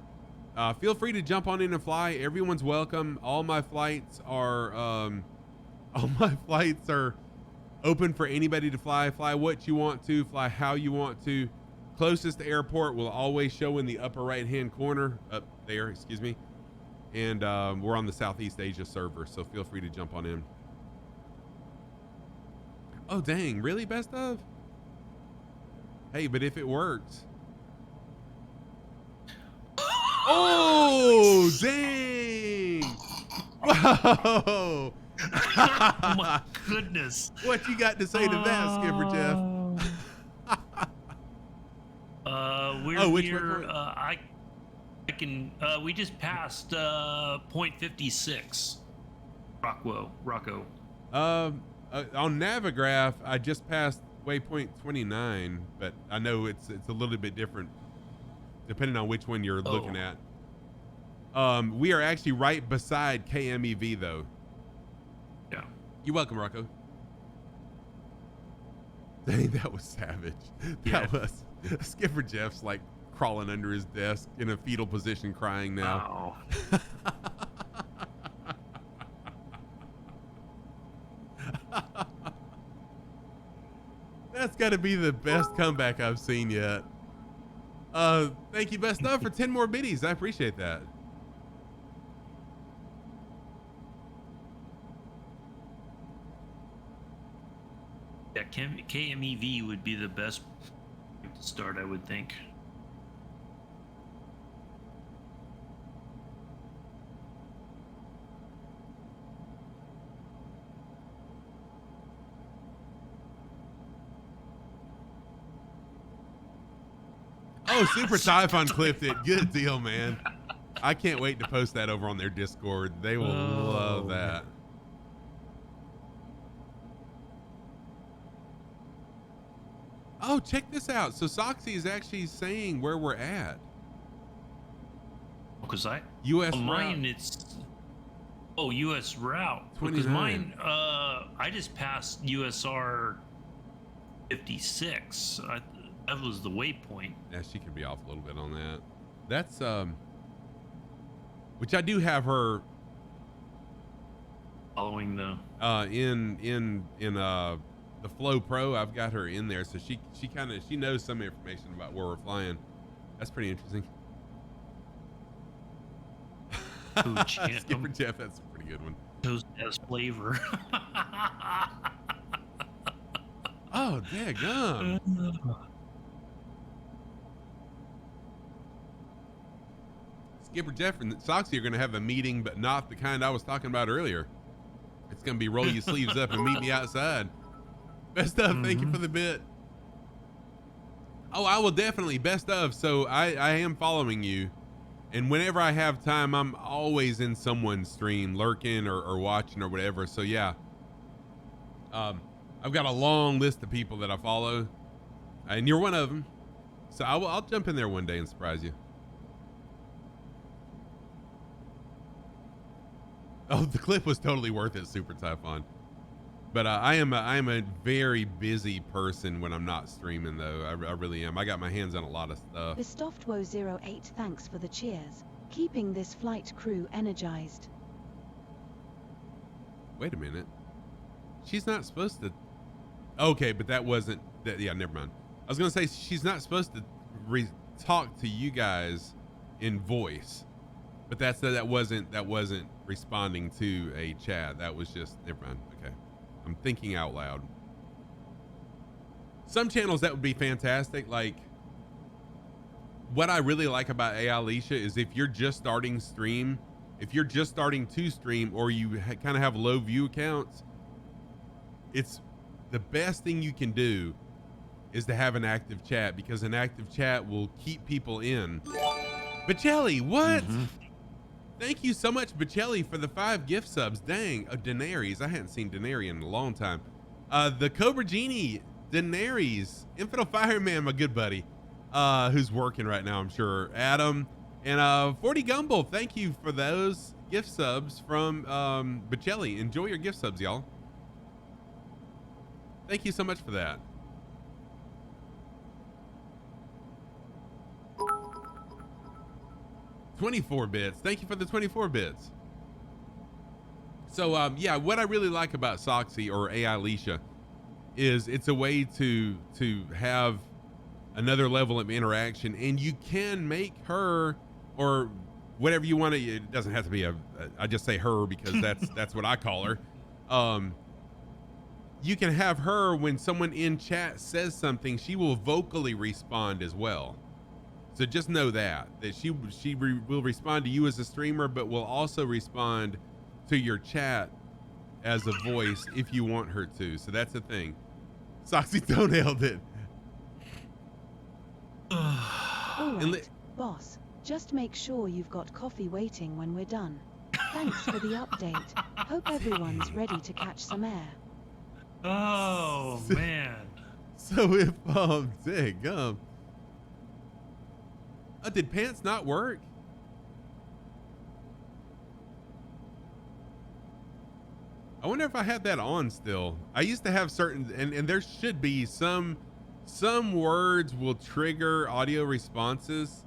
Speaker 1: feel free to jump on in and fly. Everyone's welcome. All my flights are open for anybody to fly. Fly what you want to, fly how you want to. Closest airport will always show in the upper right hand corner up there, excuse me. And we're on the Southeast Asia server, so feel free to jump on in. Oh dang, really, best of? Hey, but if it works. Oh dang. Whoa.
Speaker 2: Oh my goodness.
Speaker 1: What you got to say to that, Skipper Jeff?
Speaker 2: We're here. I can. We just passed point 56. Rocco.
Speaker 1: On Navigraph, I just passed waypoint 29, but I know it's a little bit different depending on which one you're looking at. We are actually right beside KMEV though.
Speaker 2: Yeah.
Speaker 1: You're welcome, Rocco. Dang, that was savage. That was Skipper Jeff's like crawling under his desk in a fetal position crying now.
Speaker 2: Oh.
Speaker 1: That's got to be the best comeback I've seen yet. Thank you, best of, for 10 more biddies. I appreciate that.
Speaker 2: Yeah, KMEV would be the best to start, I would think.
Speaker 1: Oh, Super Typhon clipped it. Good deal, man. I can't wait to post that over on their Discord. They will love that. Oh, check this out. So Soxy is actually saying where we're at.
Speaker 2: Because
Speaker 1: U.S.
Speaker 2: mine,
Speaker 1: route.
Speaker 2: it's U.S. route.
Speaker 1: 29.
Speaker 2: Because mine, I just passed USR 56. That was the waypoint.
Speaker 1: Yeah, she could be off a little bit on that. That's which I do have her
Speaker 2: Following the
Speaker 1: in the Flow Pro. I've got her in there, so she knows some information about where we're flying. That's pretty interesting. Skipper Jeff, that's a pretty good one.
Speaker 2: Toast as flavor.
Speaker 1: Oh, daggum. Skipper Jeff and Soxy are going to have a meeting, but not the kind I was talking about earlier. It's going to be roll your sleeves up and meet me outside. Best of, thank you for the bit. Oh, I will definitely. Best of. So I am following you. And whenever I have time, I'm always in someone's stream, lurking or watching or whatever. So yeah. I've got a long list of people that I follow. And you're one of them. So I'll jump in there one day and surprise you. Oh, the clip was totally worth it, Super Typhon. But I am a very busy person when I'm not streaming, though. I really am. I got my hands on a lot of stuff.
Speaker 3: Bistoftwo08, thanks for the cheers. Keeping this flight crew energized.
Speaker 1: Wait a minute. She's not supposed to. Okay, but that wasn't. Yeah, never mind. I was gonna say she's not supposed to talk to you guys in voice, but that wasn't responding to a chat. That was just never mind. Okay. I'm thinking out loud. Some channels that would be fantastic. Like, what I really like about AI Alicia is if you're just starting to stream, or you kind of have low view accounts, it's the best thing you can do is to have an active chat, because an active chat will keep people in. Bacelli, what? Thank you so much, Bacelli, for the 5 gift subs. Dang, Daenerys. I hadn't seen Daenerys in a long time. The Cobra Genie, Daenerys, Infidel Fireman, my good buddy, who's working right now, I'm sure. Adam, and 40 Gumble. Thank you for those gift subs from Bacelli. Enjoy your gift subs, y'all. Thank you so much for that. $24 bits. Thank you for the 24 bits. So yeah, what I really like about Soxy or AI Alicia is it's a way to have another level of interaction, and you can make her, or whatever you want to. It doesn't have to be I just say her because that's what I call her. You can have her, when someone in chat says something, she will vocally respond as well. So just know that she will respond to you as a streamer, but will also respond to your chat as a voice if you want her to. So that's the thing. Soxy toenailed it.
Speaker 3: All right, boss. Just make sure you've got coffee waiting when we're done. Thanks for the update. Hope everyone's ready to catch some air.
Speaker 2: Oh man.
Speaker 1: So if did pants not work? I wonder if I had that on still. I used to have certain, and there should be some words will trigger audio responses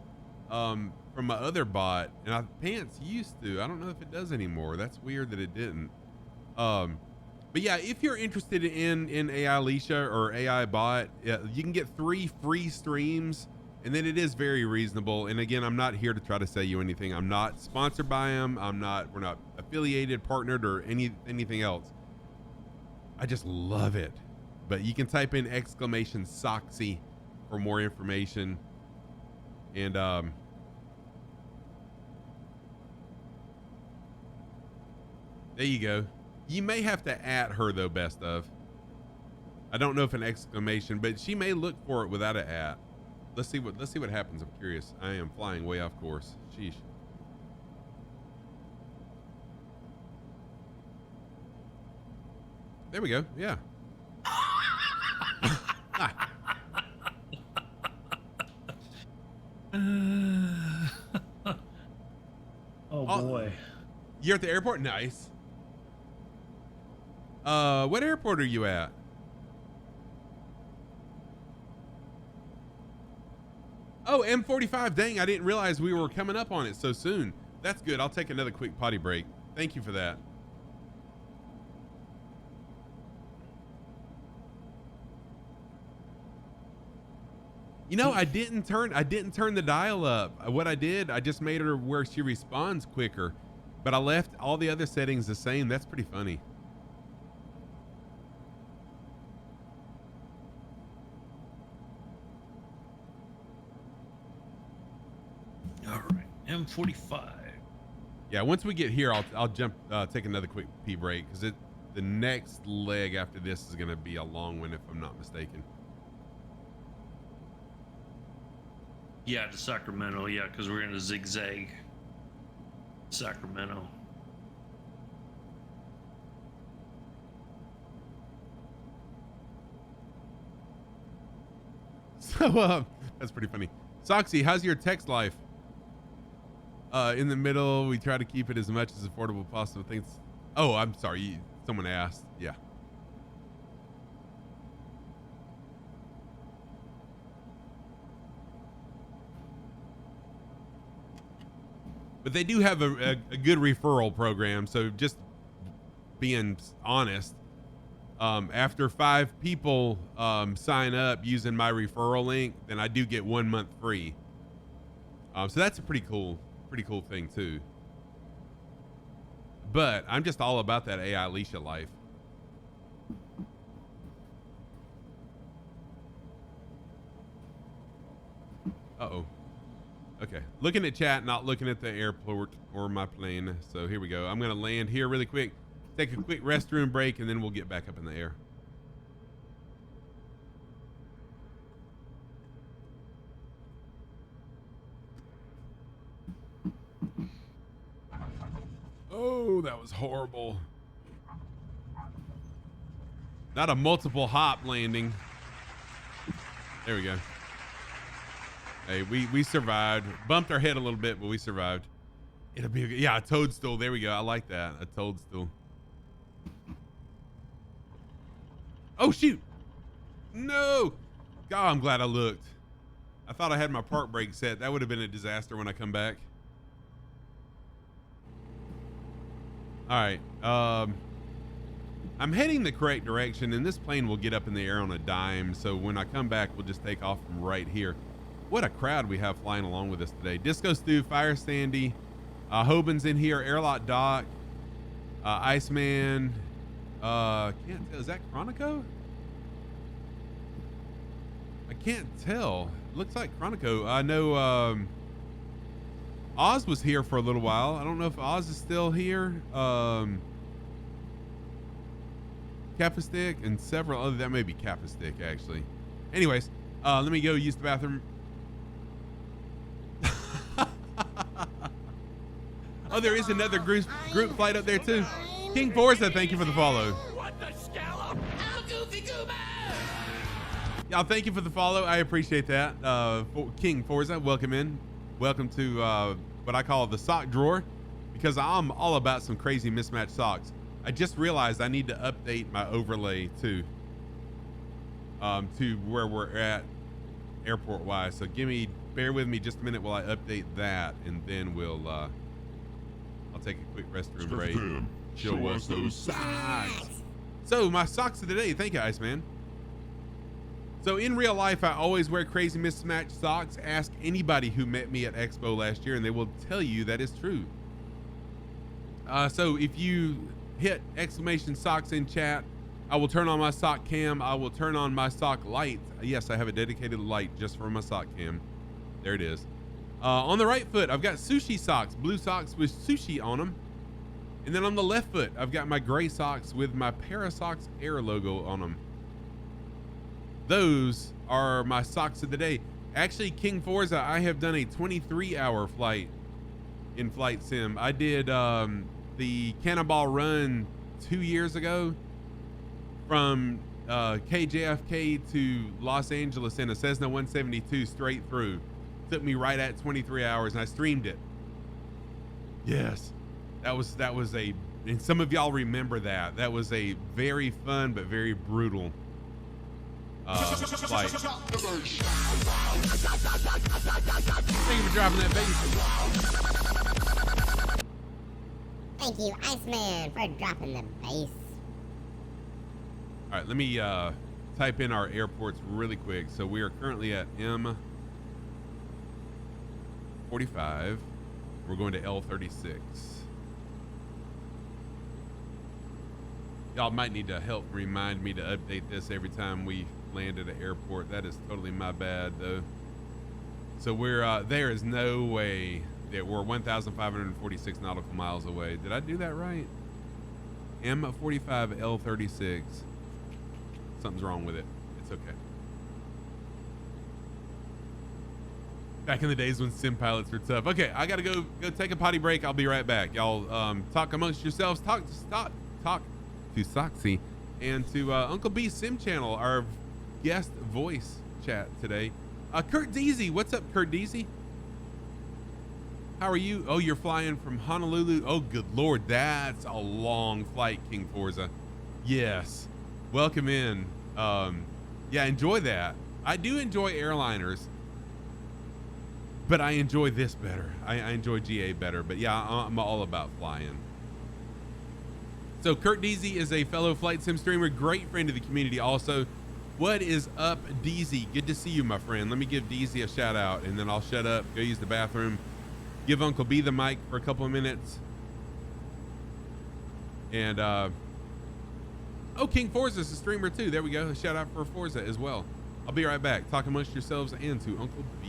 Speaker 1: from my other bot, and pants used to. I don't know if it does anymore. That's weird that it didn't. But yeah, if you're interested in AI Alicia or AI bot, you can get 3 free streams. And then it is very reasonable. And again, I'm not here to try to sell you anything. I'm not sponsored by them. We're not affiliated, partnered, or anything else. I just love it. But you can type in !Soxy for more information. And there you go. You may have to @ her though, best of. I don't know if an exclamation, but she may look for it without an @ Let's see what happens. I'm curious. I am flying way off course. Sheesh. There we go. Yeah.
Speaker 2: Oh boy.
Speaker 1: You're at the airport? Nice. What airport are you at? Oh, M45. Dang, I didn't realize we were coming up on it so soon. That's good. I'll take another quick potty break. Thank you for that. You know, I didn't turn the dial up. What I did, I just made her where she responds quicker, but I left all the other settings the same. That's pretty funny.
Speaker 2: All right, M45.
Speaker 1: Yeah, once we get here, I'll jump, take another quick pee break because the next leg after this is gonna be a long one if I'm not mistaken.
Speaker 2: Yeah, to Sacramento. Yeah, because we're gonna zigzag Sacramento.
Speaker 1: So that's pretty funny. Soxy, how's your text life? In the middle, we try to keep it as much as affordable possible. Thanks. Oh, I'm sorry. Someone asked. Yeah. But they do have a good referral program. So just being honest, after 5 people sign up using my referral link, then I do get 1 month free. So that's a pretty cool thing too. But I'm just all about that AI Alicia life. Uh-oh. Okay. Looking at chat, not looking at the airport or my plane. So here we go. I'm going to land here really quick, take a quick restroom break, and then we'll get back up in the air. Oh, that was horrible. Not a multiple hop landing. There we go. Hey, we survived. Bumped our head a little bit, but we survived. It'll be, yeah, a toadstool. There we go. I like that. A toadstool. Oh, shoot. No. God, I'm glad I looked. I thought I had my park brake set. That would have been a disaster when I come back. All right. I'm heading the correct direction, and this plane will get up in the air on a dime. So when I come back, we'll just take off from right here. What a crowd we have flying along with us today. Disco Stew, Fire Sandy, Hoban's in here, Airlock Doc, Iceman. Can't tell. Is that Chronico? I can't tell. Looks like Chronico. I know Oz was here for a little while. I don't know if Oz is still here. Capastick and several other, that may be Capastick actually. Anyways, let me go use the bathroom. Oh, there is another group flight up there too. King Forza, thank you for the follow.
Speaker 5: What the scallop? Oh, goofy goober!
Speaker 1: Y'all, thank you for the follow. I appreciate that. King Forza, welcome in. Welcome to what I call the sock drawer, because I'm all about some crazy mismatched socks. I just realized I need to update my overlay too, to where we're at airport wise. So bear with me just a minute while I update that, and then I'll take a quick restroom break. Show us those socks. So my socks of the day. Thank you, Iceman. So in real life, I always wear crazy mismatched socks. Ask anybody who met me at Expo last year, and they will tell you that is true. So if you hit exclamation socks in chat, I will turn on my sock cam. I will turn on my sock light. Yes, I have a dedicated light just for my sock cam. There it is. On the right foot, I've got sushi socks, blue socks with sushi on them. And then on the left foot, I've got my gray socks with my Parasocks Air logo on them. Those are my socks of the day. Actually, King Forza, I have done a 23-hour flight in Flight Sim. I did the Cannonball Run 2 years ago from KJFK to Los Angeles in a Cessna 172 straight through. Took me right at 23 hours, and I streamed it. Yes, that was and some of y'all remember that. That was a very fun but very brutal flight. Thank you for dropping that bass.
Speaker 4: Thank you, Iceman, for dropping the bass.
Speaker 1: All right, let me type in our airports really quick. So we are currently at M45. We're going to L36. Y'all might need to help remind me to update this every time we land at an airport. That is totally my bad, though. So we're there is no way that we're 1,546 nautical miles away. Did I do that right? M45 L36. Something's wrong with it. It's okay. Back in the days when sim pilots were tough. Okay, I gotta go take a potty break. I'll be right back. Y'all talk amongst yourselves. Talk to Soxy and to Uncle B Sim Channel, our guest voice chat today. Kurt Deasy, what's up, Kurt Deasy? How are you? Oh, you're flying from Honolulu. Oh, good Lord, that's a long flight, King Forza. Yes, welcome in. Yeah, enjoy that. I do enjoy airliners, but I enjoy this better. I enjoy GA better, but yeah, I'm all about flying. So Kurt Deasy is a fellow Flight Sim streamer, great friend of the community also. What is up, Deasy? Good to see you, my friend. Let me give Deasy a shout out, and then I'll shut up, go use the bathroom, give Uncle B the mic for a couple of minutes. And, oh, King Forza's a streamer too. There we go. A shout out for Forza as well. I'll be right back. Talk amongst yourselves and to Uncle B.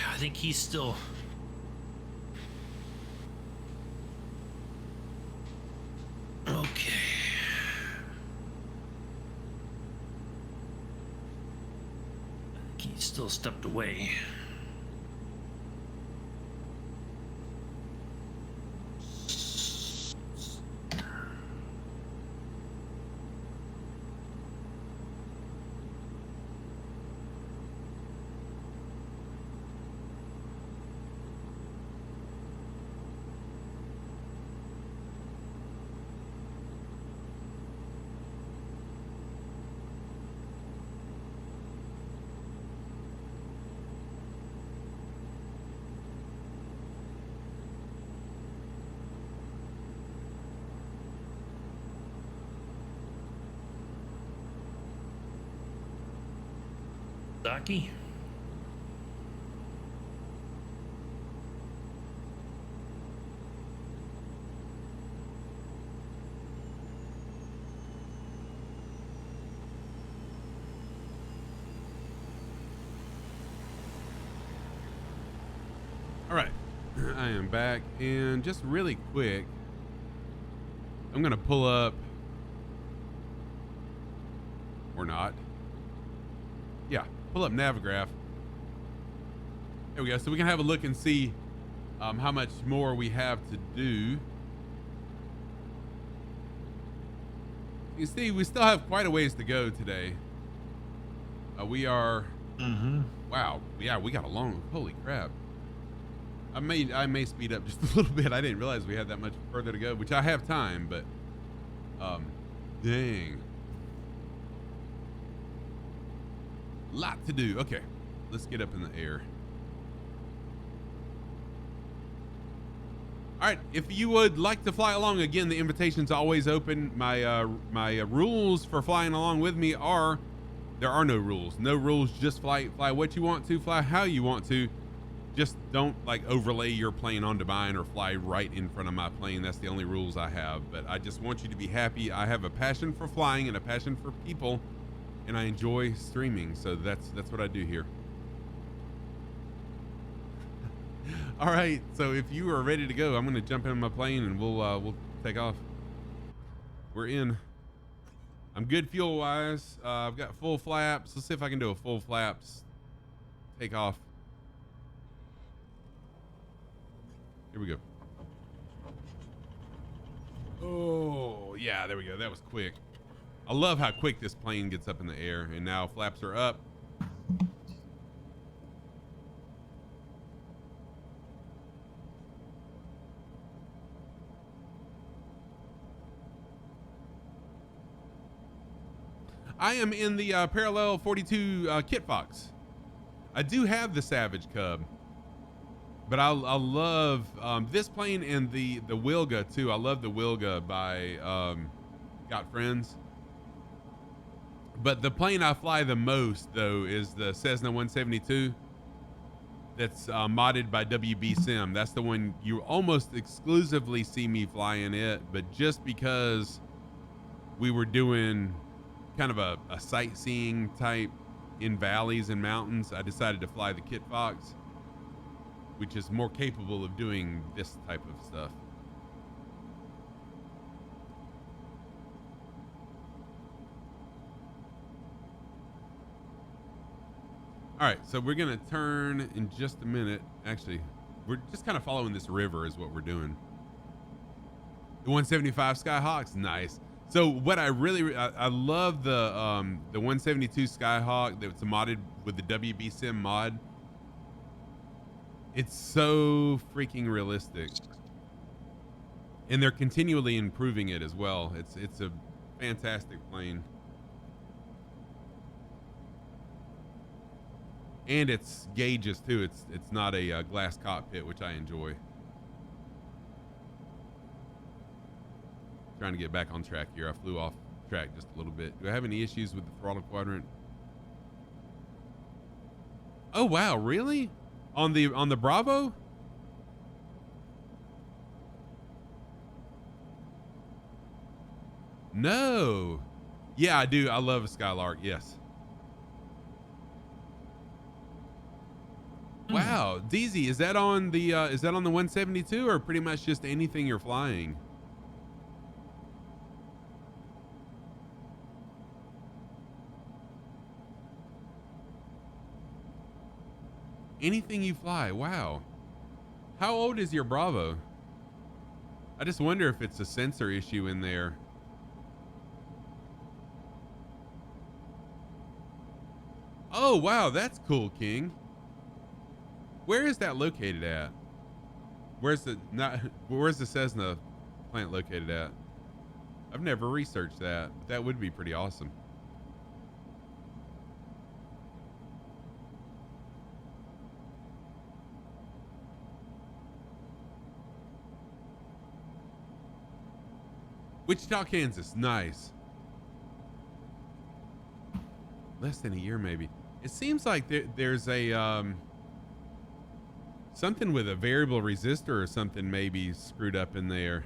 Speaker 2: I think he's still. Okay. I think he's still stepped away. Zaki?
Speaker 1: All right, I am back, and just really quick, I'm gonna pull up, or not. Yeah, pull up Navigraph. There we go. So we can have a look and see how much more we have to do. You see, we still have quite a ways to go today. We are. Wow. Yeah, we got a long. Holy crap. I may speed up just a little bit. I didn't realize we had that much further to go, which I have time, but dang. Lot to do. Okay, let's get up in the air. All right, if you would like to fly along, again, the invitation's always open. My rules for flying along with me are There are no rules. No rules, just fly what you want to, fly how you want to. Just don't like overlay your plane onto mine or fly right in front of my plane. That's the only rules I have. But I just want you to be happy. I have a passion for flying and a passion for people, and I enjoy streaming. So that's what I do here. All right. So if you are ready to go, I'm going to jump in my plane and we'll take off. We're in. I'm good fuel wise. I've got full flaps. Let's see if I can do a full flaps take off. Here we go. Oh, yeah, there we go. That was quick. I love how quick this plane gets up in the air. And now flaps are up. I am in the parallel 42 Kitfox. I do have the Savage Cub, but I love this plane and the Wilga too. I love the Wilga by Got Friends. But the plane I fly the most though is the Cessna 172. That's modded by WB Sim. That's the one you almost exclusively see me flying it, but just because we were doing kind of a sightseeing type in valleys and mountains, I decided to fly the Kitfox, which is more capable of doing this type of stuff. All right, so we're gonna turn in just a minute. Actually, we're just kind of following this river is what we're doing. The 175 Skyhawk's nice. So what I love the 172 Skyhawk that's modded with the WB Sim mod. It's so freaking realistic, and they're continually improving it as well. It's a fantastic plane, and it's gauges too. It's not a glass cockpit, which I enjoy. Trying to get back on track here. I flew off track just a little bit. Do I have any issues with the throttle quadrant? Oh wow, really? On the Bravo? No. Yeah, I do. I love a Skylark. Yes. Wow, DZ, is that on the 172 or pretty much just anything you're flying? Anything you fly. Wow. How old is your Bravo? I just wonder if it's a sensor issue in there. Oh, wow. That's cool, King. Where is that located at? Where's the Cessna plant located at? I've never researched that, but that would be pretty awesome. Wichita, Kansas. Nice. Less than a year, maybe. It seems like there's a something with a variable resistor or something maybe screwed up in there.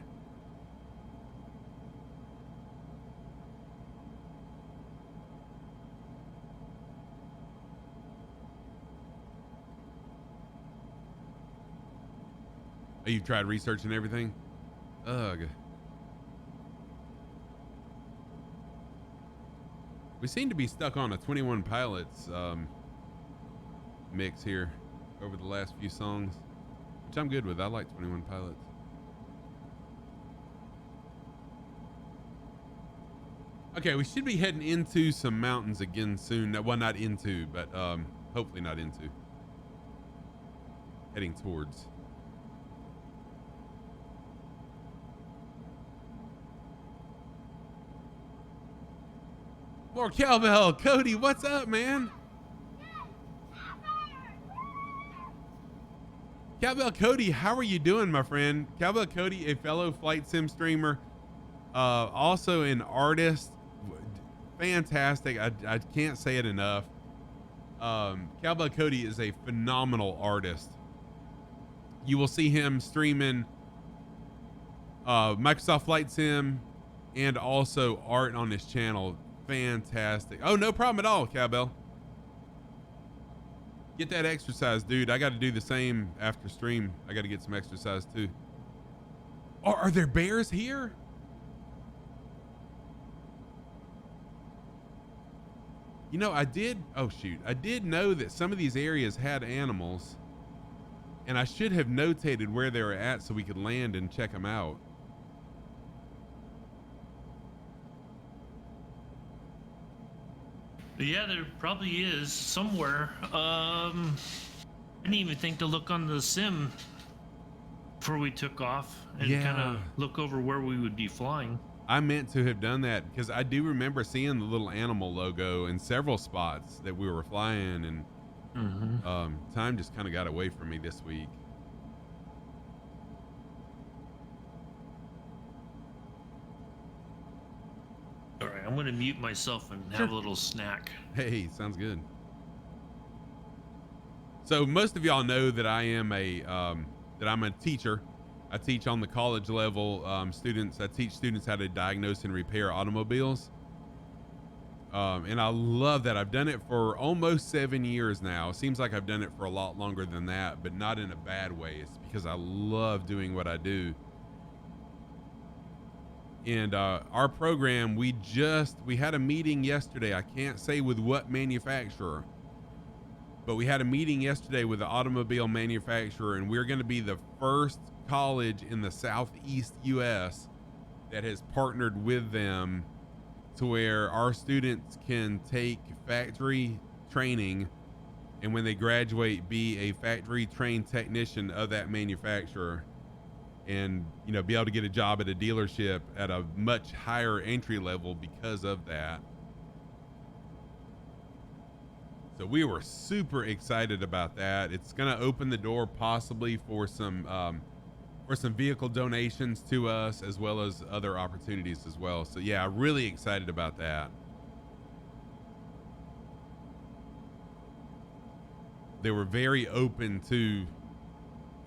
Speaker 1: Oh, you tried researching everything? Ugh. We seem to be stuck on a 21 Pilots mix here over the last few songs, which I'm good with. I like 21 Pilots. Okay, we should be heading into some mountains again soon. Well, not into, but hopefully not into. Heading towards. More cowbell. Cody, what's up, man? Cowbell Cody, how are you doing, my friend? Cowbell Cody, a fellow Flight Sim streamer, also an artist, fantastic. I can't say it enough. Cowboy Cody is a phenomenal artist. You will see him streaming Microsoft Flight Sim and also art on his channel. Fantastic. Oh, no problem at all, Cowbell. Get that exercise, dude. I got to do the same after stream. I got to get some exercise too. Are there bears here? You know, I did know that some of these areas had animals, and I should have notated where they were at so we could land and check them out.
Speaker 2: Yeah, there probably is somewhere. I didn't even think to look on the sim before we took off and kind of look over where we would be flying.
Speaker 1: I meant to have done that because I do remember seeing the little animal logo in several spots that we were flying, and time just kind of got away from me this week.
Speaker 2: All right, I'm going to mute myself and have a little snack.
Speaker 1: Hey, sounds good. So most of y'all know that I am I'm a teacher. I teach on the college level students. I teach students how to diagnose and repair automobiles. And I love that. I've done it for almost 7 years now. It seems like I've done it for a lot longer than that, but not in a bad way. It's because I love doing what I do. And our program, we had a meeting yesterday. I can't say with what manufacturer, but we had a meeting yesterday with the automobile manufacturer, and we're going to be the first college in the Southeast US that has partnered with them to where our students can take factory training, and when they graduate, be a factory trained technician of that manufacturer, and be able to get a job at a dealership at a much higher entry level because of that. So we were super excited about that. It's going to open the door possibly for some vehicle donations to us, as well as other opportunities as well. So yeah, really excited about that. They were very open to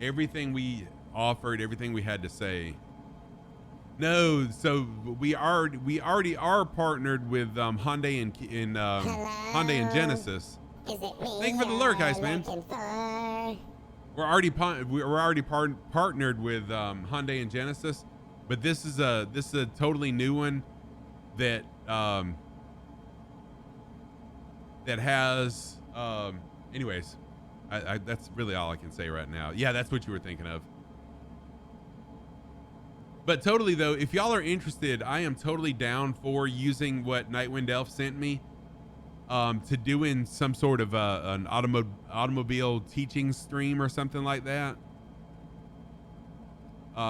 Speaker 1: everything we offered, everything we had to say. No, so we already are partnered with Hyundai and Hyundai and Genesis.
Speaker 4: Is it me?
Speaker 1: Thank you for the lurk, Iceman. We're already partnered with Hyundai and Genesis, but this is a totally new one that that has anyways. I that's really all I can say right now. Yeah, that's what you were thinking of. But totally though, if y'all are interested, I am totally down for using what Nightwind Elf sent me to do in some sort of an automobile teaching stream or something like that.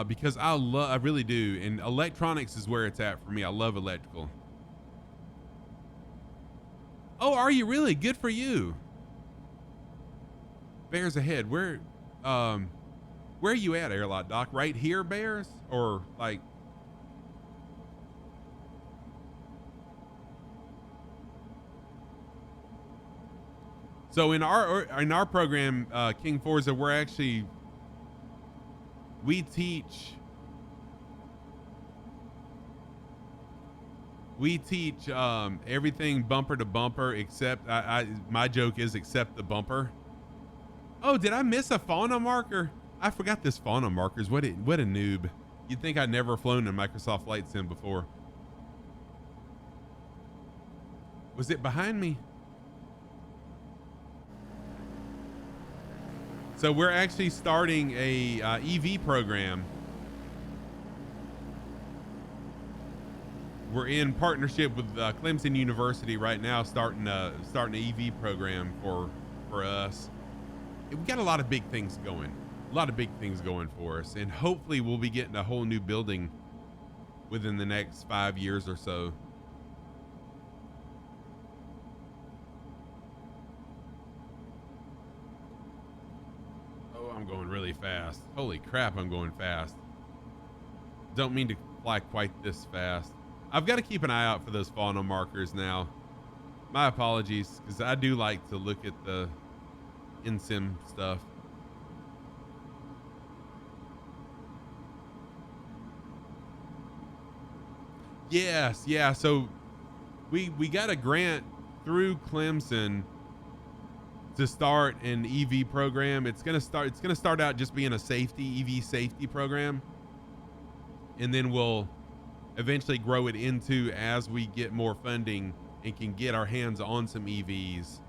Speaker 1: Because I really do, and electronics is where it's at for me. I love electrical. Oh, are you really? Good for you. Bears ahead. Where are you at, Airlot Doc? Right here, Bears? Or like... So in our program, King Forza, we teach everything bumper to bumper except my joke is except the bumper. Oh, did I miss a fauna marker? I forgot this fauna markers. What a noob. You'd think I'd never flown in Microsoft Flight Sim before. Was it behind me? So we're actually starting a EV program. We're in partnership with Clemson University right now, starting an EV program for us. We got a lot of big things going. A lot of big things going for us, and hopefully we'll be getting a whole new building within the next 5 years or so. Oh, I'm going really fast. Holy crap, I'm going fast. Don't mean to fly quite this fast. I've got to keep an eye out for those fauna markers now. My apologies, because I do like to look at the in-sim stuff. Yes, yeah. So we got a grant through Clemson to start an EV program. It's gonna start out just being a EV safety program, and then we'll eventually grow it into, as we get more funding and can get our hands on some EVs,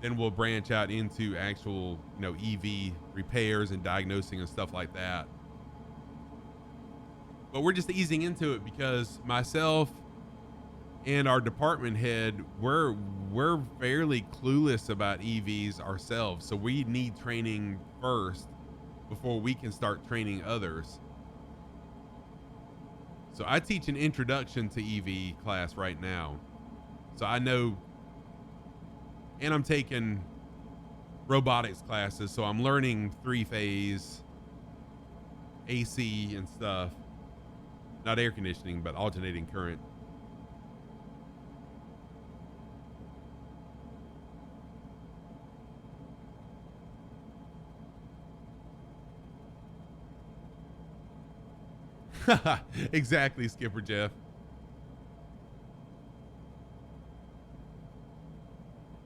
Speaker 1: then we'll branch out into actual, EV repairs and diagnosing and stuff like that. But we're just easing into it because myself and our department head, we're fairly clueless about EVs ourselves. So we need training first before we can start training others. So I teach an introduction to EV class right now. So I know, and I'm taking robotics classes. So I'm learning 3-phase AC and stuff. Not air conditioning, but alternating current. Exactly, Skipper Jeff.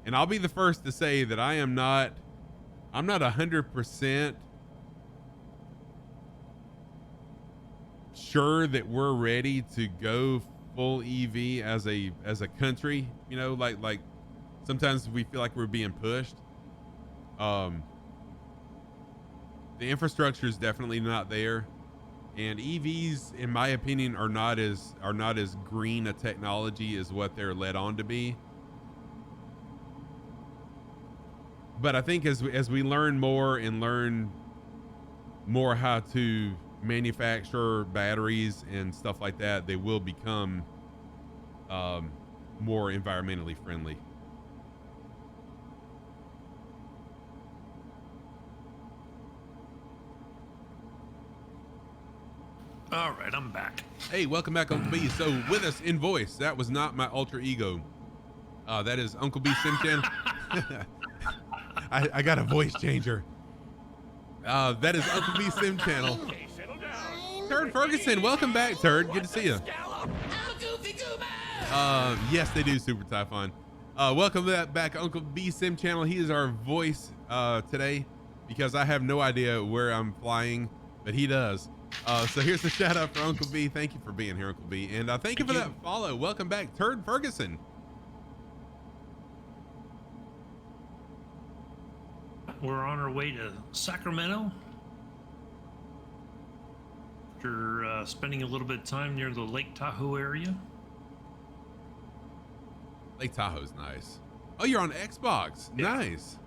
Speaker 1: And I'll be the first to say that I'm not 100% sure that we're ready to go full EV as a country. Like sometimes we feel like we're being pushed. The infrastructure is definitely not there. And EVs, in my opinion, are not as green a technology as what they're led on to be. But I think as we learn more and learn more how to manufacture batteries and stuff like that, they will become more environmentally friendly.
Speaker 2: All right, I'm back.
Speaker 1: Hey, welcome back, Uncle B. So with us in voice, that was not my alter ego. That is Uncle B Sim Channel. I got a voice changer. That is Uncle B Sim Channel. Turd Ferguson, welcome back, Turd. Good to see you. Yes, they do, Super Typhon. Welcome back, Uncle B Sim Channel. He is our voice today because I have no idea where I'm flying, but he does. So here's the shout out for Uncle B. Thank you for being here, Uncle B. And thank you for that follow. Welcome back, Turd Ferguson.
Speaker 2: We're on our way to Sacramento after spending a little bit of time near the Lake Tahoe area.
Speaker 1: Lake Tahoe's nice. Oh, you're on Xbox. Yeah. Nice.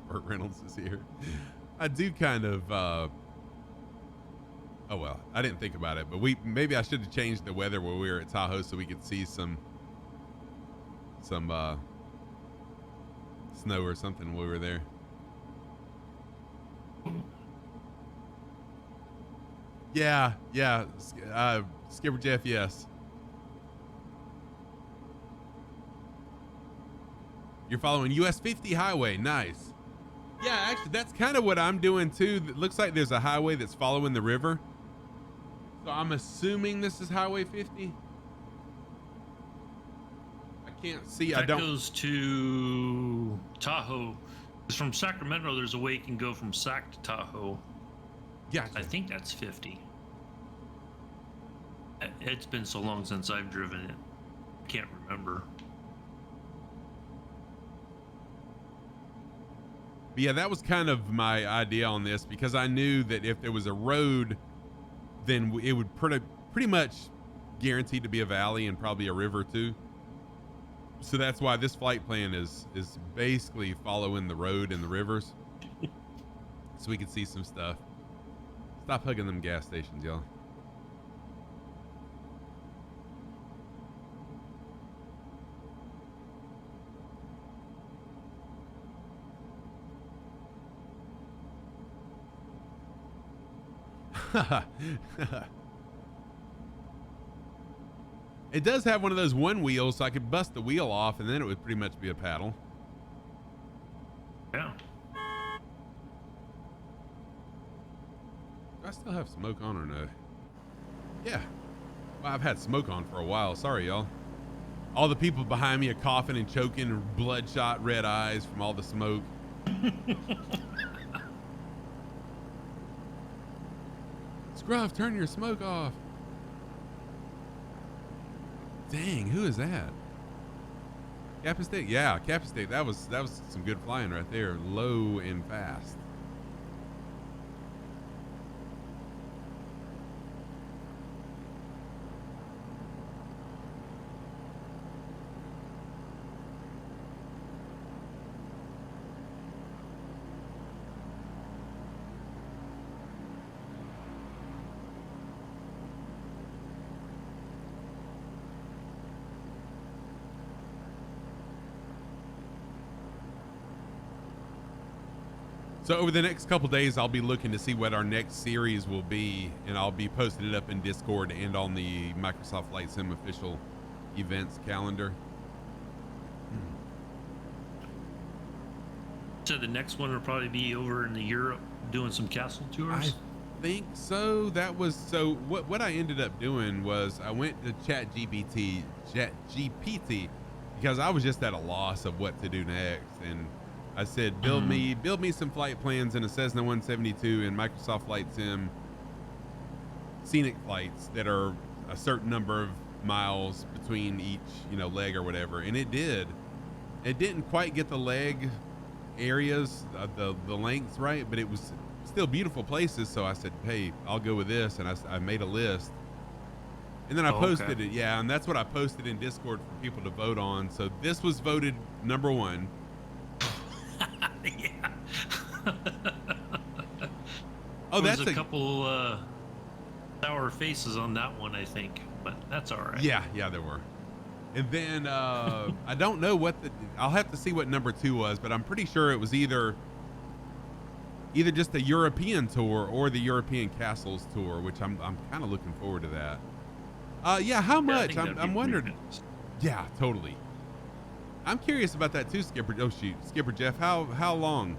Speaker 1: Burt Reynolds is here. I do kind of oh well, I didn't think about it, but maybe I should have changed the weather while we were at Tahoe so we could see some snow or something while we were there. Yeah, Skipper Jeff, yes. You're following US 50 highway. Nice. Yeah, actually, that's kind of what I'm doing too. It looks like there's a highway that's following the river. So I'm assuming this is Highway 50. I can't see.
Speaker 2: That goes to Tahoe. From Sacramento, there's a way you can go from Sac to Tahoe.
Speaker 1: Yeah.
Speaker 2: I think that's 50. It's been so long since I've driven it. Can't remember.
Speaker 1: But yeah, that was kind of my idea on this because I knew that if there was a road, then it would pretty much guaranteed to be a valley and probably a river too. So that's why this flight plan is basically following the road and the rivers so we could see some stuff. Stop hugging them gas stations, y'all. It does have one of those one wheels, so I could bust the wheel off and then it would pretty much be a paddle.
Speaker 2: Yeah.
Speaker 1: Do I still have smoke on or no? Yeah. Well, I've had smoke on for a while. Sorry, y'all. All the people behind me are coughing and choking, bloodshot red eyes from all the smoke. Scruff, turn your smoke off. Dang, who is that? Capistate? Yeah, Capistate. That was some good flying right there. Low and fast. So over the next couple days, I'll be looking to see what our next series will be, and I'll be posting it up in Discord and on the Microsoft Flight Sim official events calendar.
Speaker 2: So the next one will probably be over in Europe doing some castle tours.
Speaker 1: I think so. That was so. What I ended up doing was I went to ChatGPT, because I was just at a loss of what to do next, and I said, build me some flight plans in a Cessna 172 and Microsoft Flight Sim scenic flights that are a certain number of miles between each, leg or whatever. And it did. It didn't quite get the leg areas, the lengths right, but it was still beautiful places. So I said, hey, I'll go with this. And I made a list. And then I posted it. Yeah. And that's what I posted in Discord for people to vote on. So this was voted number 1.
Speaker 2: Yeah.
Speaker 1: Oh,
Speaker 2: There's
Speaker 1: that's
Speaker 2: a couple sour faces on that one, I think, but that's all right.
Speaker 1: Yeah, there were. And then I don't know I'll have to see what number 2 was, but I'm pretty sure it was either just a European tour or the European Castles tour, which I'm kind of looking forward to that. Yeah, how much? I'm wondering. Yeah, totally. I'm curious about that too, Skipper. Oh shoot, Skipper Jeff, how long?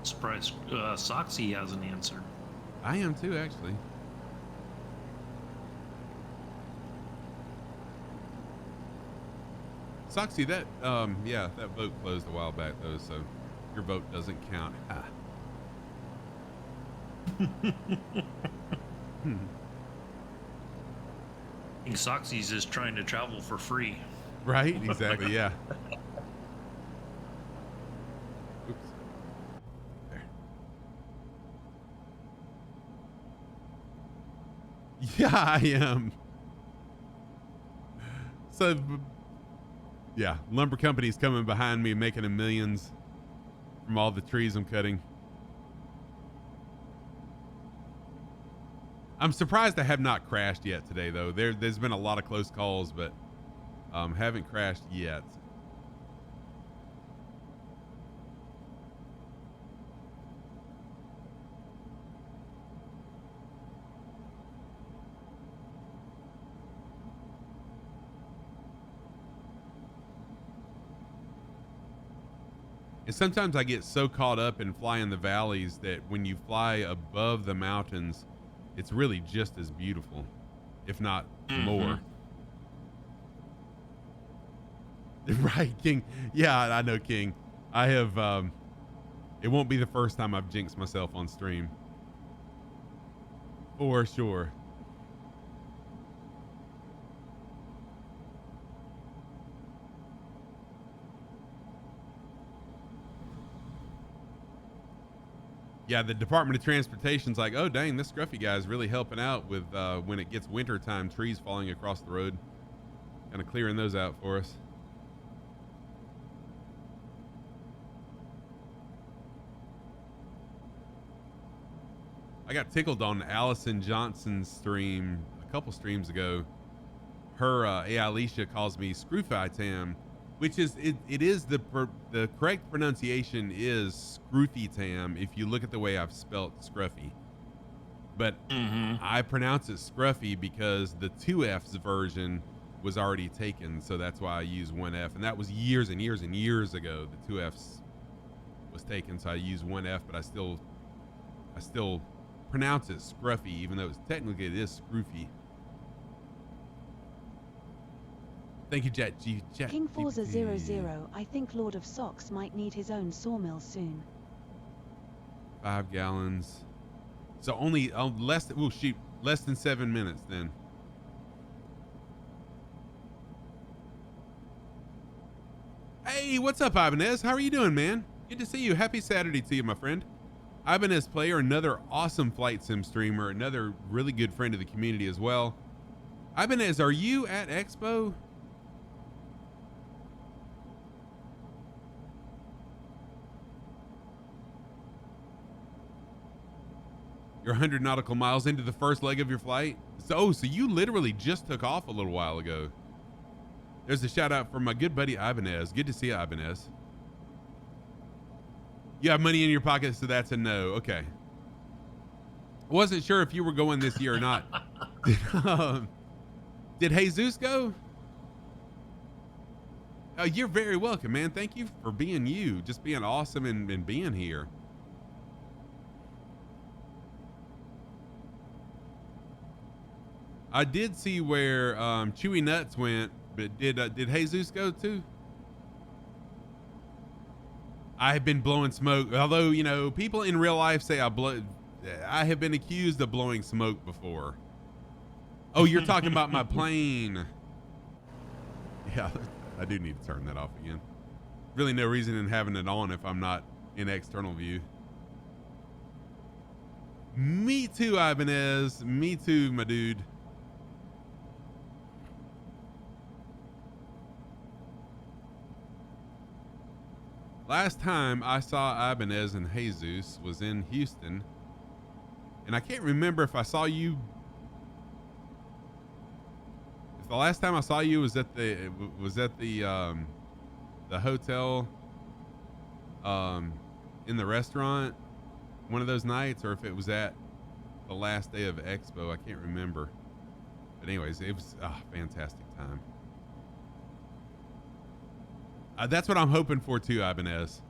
Speaker 2: Surprised Soxy has an answer.
Speaker 1: I am too, actually. Soxy, that vote closed a while back though, so your vote doesn't count.
Speaker 2: I think Soxy's is trying to travel for free.
Speaker 1: Right? Exactly. Yeah. Oops. There. Yeah, I am. So, yeah, lumber company's coming behind me, making a millions from all the trees I'm cutting. I'm surprised I have not crashed yet today, though. There's been a lot of close calls, but haven't crashed yet. And sometimes I get so caught up in flying the valleys that when you fly above the mountains, it's really just as beautiful, if not more. Right, King. Yeah, I know, King. I have, it won't be the first time I've jinxed myself on stream. For sure. Yeah, the Department of Transportation's like, oh, dang, this scruffy guy is really helping out with when it gets winter time, trees falling across the road. Kind of clearing those out for us. I got tickled on Allison Johnson's stream a couple streams ago. Her, Alicia calls me Screwfi Tam, which is it is the correct pronunciation is Scruffy Tam if you look at the way I've spelt Scruffy. But I pronounce it Scruffy because the 2F's version was already taken, so that's why I use 1F, and that was years and years and years ago. The 2F's was taken, so I use 1F, but I still pronounce it Scruffy, even though it's technically it is Scruffy. Thank you,
Speaker 3: King Forza 00. I think Lord of Socks might need his own sawmill soon.
Speaker 1: 5 gallons. So only less than 7 minutes then. Hey, what's up, Ibanez? How are you doing, man? Good to see you. Happy Saturday to you, my friend. Ibanez Player, another awesome flight sim streamer, another really good friend of the community as well. Ibanez, are you at Expo? You're 100 nautical miles into the first leg of your flight. So you literally just took off a little while ago. There's a shout out from my good buddy Ibanez. Good to see you, Ibanez. You have money in your pocket, so that's a no. Okay. Wasn't sure if you were going this year or not. Did Jesus go? Oh, you're very welcome, man. Thank you for being you, just being awesome and being here. I did see where Chewy Nuts went, but did Jesus go too? I have been blowing smoke, although, you know, people in real life say I have been accused of blowing smoke before. Oh, you're talking about my plane. Yeah, I do need to turn that off again. Really no reason in having it on if I'm not in external view. Me too, Ibanez. Me too, my dude. Last time I saw Ibanez and Jesus was in Houston, and I can't remember if I saw you. If the last time I saw you was at the hotel, in the restaurant, one of those nights, or if it was at the last day of Expo. I can't remember. But anyways, it was a fantastic time. That's what I'm hoping for too, Ibanez.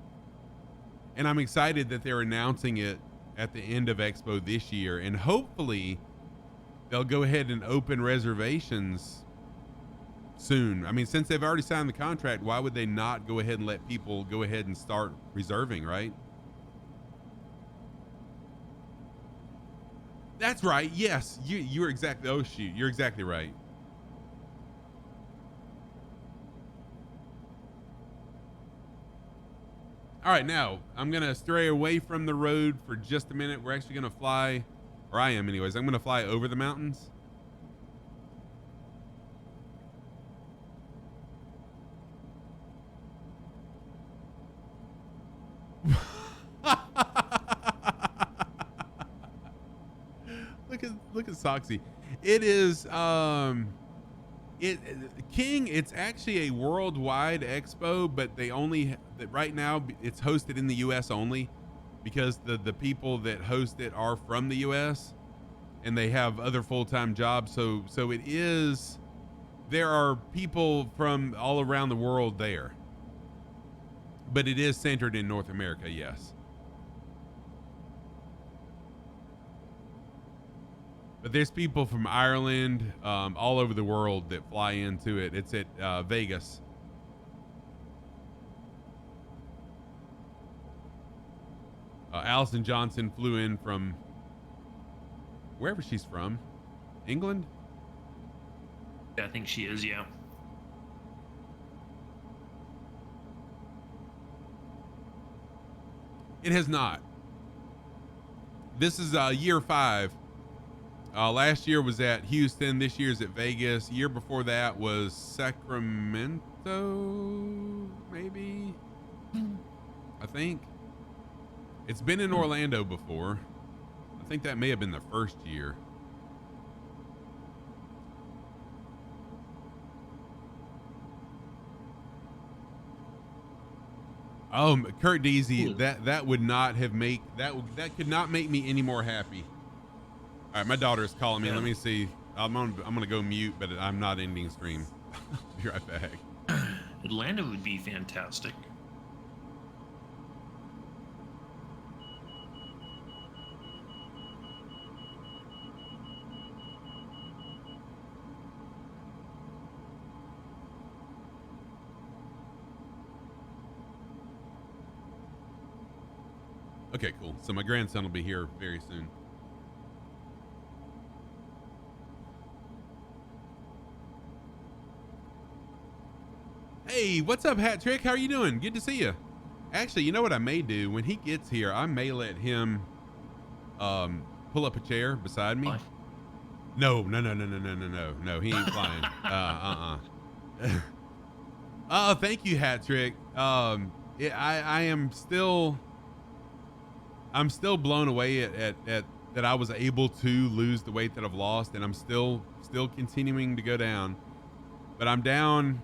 Speaker 1: And I'm excited that they're announcing it at the end of Expo this year. And hopefully they'll go ahead and open reservations soon. I mean, since they've already signed the contract, why would they not go ahead and let people go ahead and start reserving, right? That's right. Yes, you're exactly. Oh shoot, you're exactly right. All right, now I'm gonna stray away from the road for just a minute. We're actually gonna fly, or I am anyways. I'm gonna fly over the mountains. Look at Soxy. It is King. It's actually a worldwide expo, but they only right now it's hosted in the U.S. only because the people that host it are from the U.S. and they have other full-time jobs. So it is. There are people from all around the world there, but it is centered in North America. Yes. But there's people from Ireland, all over the world that fly into it. It's at Vegas. Allison Johnson flew in from wherever she's from. England?
Speaker 2: Yeah, I think she is, yeah.
Speaker 1: It has not. This is year 5. Last year was at Houston. This year's at Vegas. Year before that was Sacramento, maybe. I think. It's been in Orlando before. I think that may have been the first year. Kurt Deasy,
Speaker 2: Ooh.
Speaker 1: that would not have that could not make me any more happy. All right, my daughter is calling me.
Speaker 2: Yeah.
Speaker 1: Let me see. I'm gonna go mute, but I'm not ending stream. I'll be right back.
Speaker 2: Atlanta would be fantastic.
Speaker 1: Okay, cool. So my grandson will be here very soon. Hey, what's up, Hat Trick? How are you doing? Good to see you. Actually, you know what I may do? When he gets here, I may let him pull up a chair beside me.
Speaker 2: Fly.
Speaker 1: No, he ain't flying. Oh, thank you, Hat Trick. I'm still blown away at that I was able to lose the weight that I've lost, and I'm still continuing to go down. But I'm down.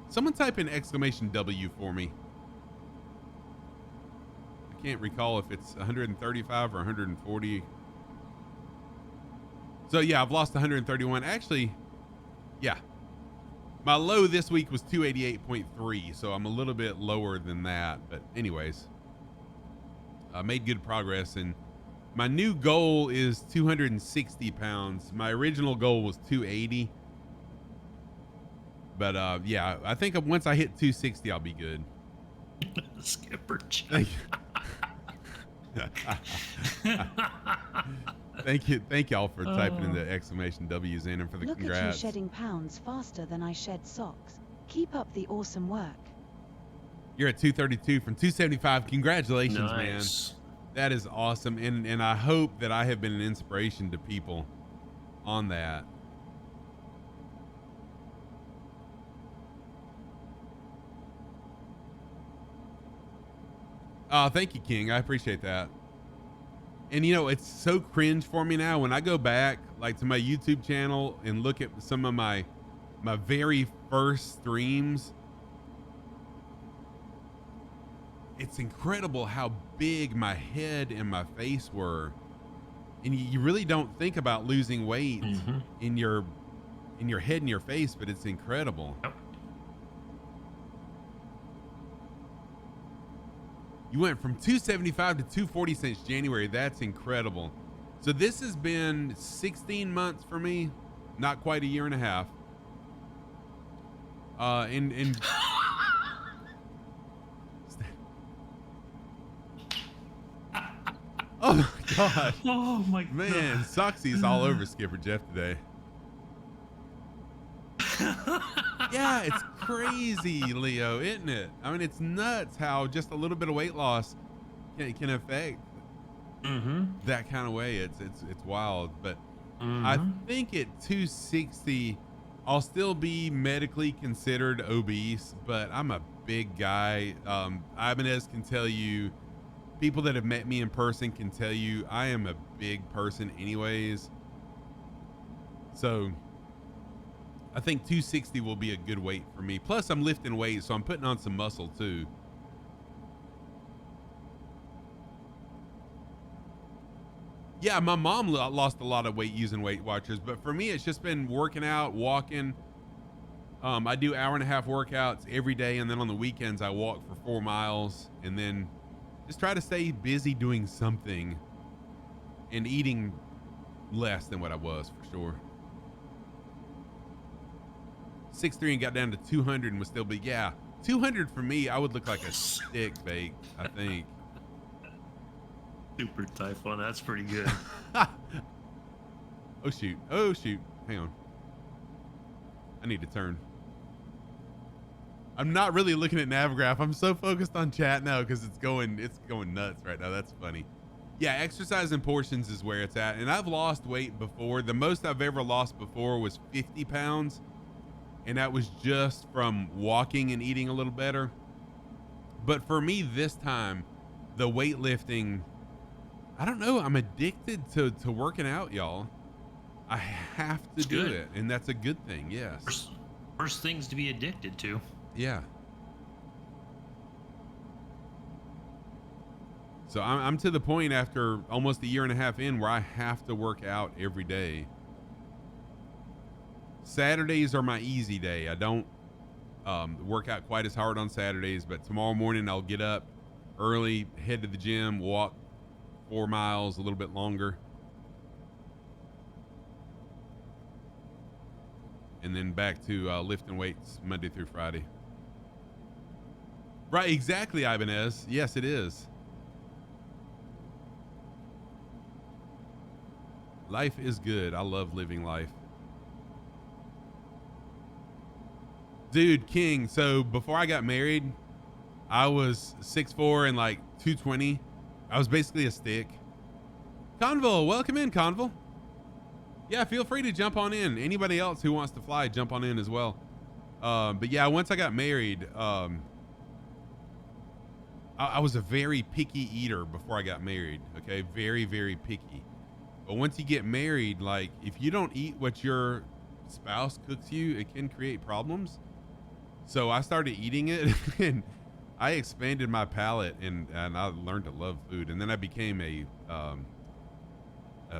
Speaker 1: Someone type in exclamation W for me. I can't recall if it's 135 or 140. So yeah, I've lost 131. Actually, yeah. My low this week was 288.3, so I'm a little bit lower than that. But anyways, I made good progress, and my new goal is 260 pounds. My original goal was 280. But yeah, I think once I hit 260, I'll be good.
Speaker 2: Skipper Jack.
Speaker 1: Thank you. Thank y'all for typing in the exclamation W's in and for the
Speaker 3: Look
Speaker 1: congrats.
Speaker 3: at you shedding pounds faster than I shed socks. Keep up the awesome work.
Speaker 1: You're at 232 from 275. Congratulations,
Speaker 2: Nice.
Speaker 1: man. That is awesome. And I hope that I have been an inspiration to people on that. Thank you, King. I appreciate that. And you know, it's so cringe for me now when I go back like to my YouTube channel and look at some of my very first streams. It's incredible how big my head and my face were. And you really don't think about losing weight in your head and your face, but it's incredible.
Speaker 2: Yep.
Speaker 1: You went from 275 to 240 since January. That's incredible. So this has been 16 months for me, not quite a year and a half. And oh my god.
Speaker 2: Oh my
Speaker 1: Man, Soxy's all over Skipper Jeff today. Yeah, it's crazy, Leo, isn't it? I mean, it's nuts how just a little bit of weight loss can affect that kind of way. It's wild. But I think at 260, I'll still be medically considered obese, but I'm a big guy. Ibanez can tell you, people that have met me in person can tell you I am a big person anyways. So I think 260 will be a good weight for me. Plus I'm lifting weight, so I'm putting on some muscle too. Yeah, my mom lost a lot of weight using Weight Watchers, but for me, it's just been working out, walking. I do 1.5 hour workouts every day, and then on the weekends, I walk for 4 miles, and then just try to stay busy doing something and eating less than what I was for sure. 6'3" and got down to 200 and would still be, yeah, 200 for me. I would look like a stick bake, I think.
Speaker 2: Super Typhon, that's pretty good.
Speaker 1: Oh shoot, hang on, I need to turn. I'm not really looking at Navigraph. I'm so focused on chat now because it's going nuts right now. That's funny. Yeah, exercise in portions is where it's at, and I've lost weight before. The most I've ever lost before was 50 pounds, and that was just from walking and eating a little better. But for me this time, the weightlifting, I don't know, I'm addicted to working out, y'all. I have to do it, and that's a good thing. Yes.
Speaker 2: Worst things to be addicted to.
Speaker 1: Yeah. So I'm to the point after almost a year and a half in where I have to work out every day. Saturdays are my easy day. I don't work out quite as hard on Saturdays, but tomorrow morning I'll get up early, head to the gym, walk 4 miles, a little bit longer. And then back to lifting weights Monday through Friday. Right, exactly, Ibanez. Yes, it is. Life is good. I love living life. Dude, King, so before I got married, I was 6'4" and like 220. I was basically a stick. Conville, welcome in, Conville. Yeah, feel free to jump on in. Anybody else who wants to fly, jump on in as well. But yeah, once I got married, I was a very picky eater before I got married. Okay, very, very picky. But once you get married, like if you don't eat what your spouse cooks you, it can create problems. So I started eating it and I expanded my palate and I learned to love food. And then I became a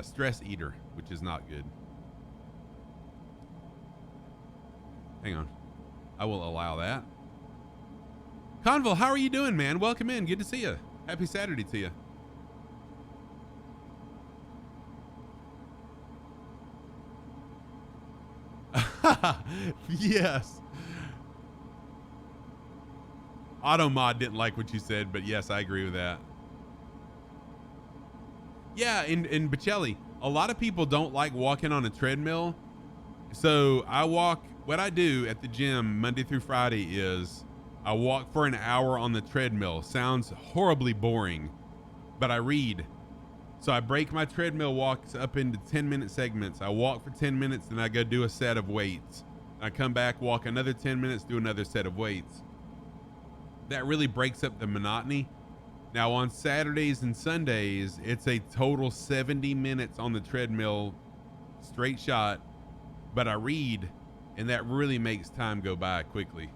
Speaker 1: stress eater, which is not good. Hang on. I will allow that. Conville, how are you doing, man? Welcome in. Good to see you. Happy Saturday to you. Yes. Automod didn't like what you said, but yes, I agree with that. Yeah, in Bocelli, a lot of people don't like walking on a treadmill. So I walk, what I do at the gym Monday through Friday is I walk for an hour on the treadmill. Sounds horribly boring, but I read. So I break my treadmill walks up into 10-minute segments. I walk for 10 minutes, then I go do a set of weights. I come back, walk another 10 minutes, do another set of weights. That really breaks up the monotony. Now on Saturdays and Sundays, it's a total 70 minutes on the treadmill, straight shot, but I read, and that really makes time go by quickly.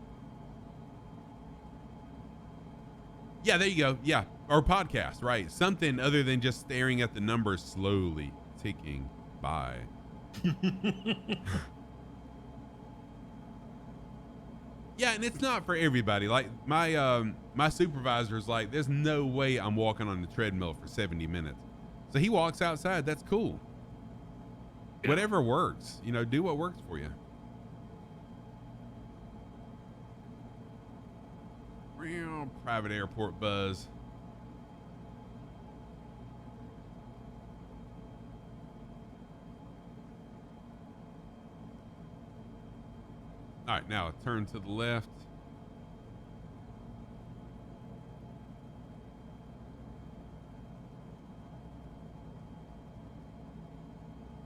Speaker 1: Yeah, there you go. Yeah, or podcast, right? Something other than just staring at the numbers slowly ticking by. Yeah, and it's not for everybody. Like my supervisor's like, there's no way I'm walking on the treadmill for 70 minutes. So he walks outside. That's cool. Yeah. Whatever works, you know, do what works for you. Real private airport buzz. All right, now turn to the left.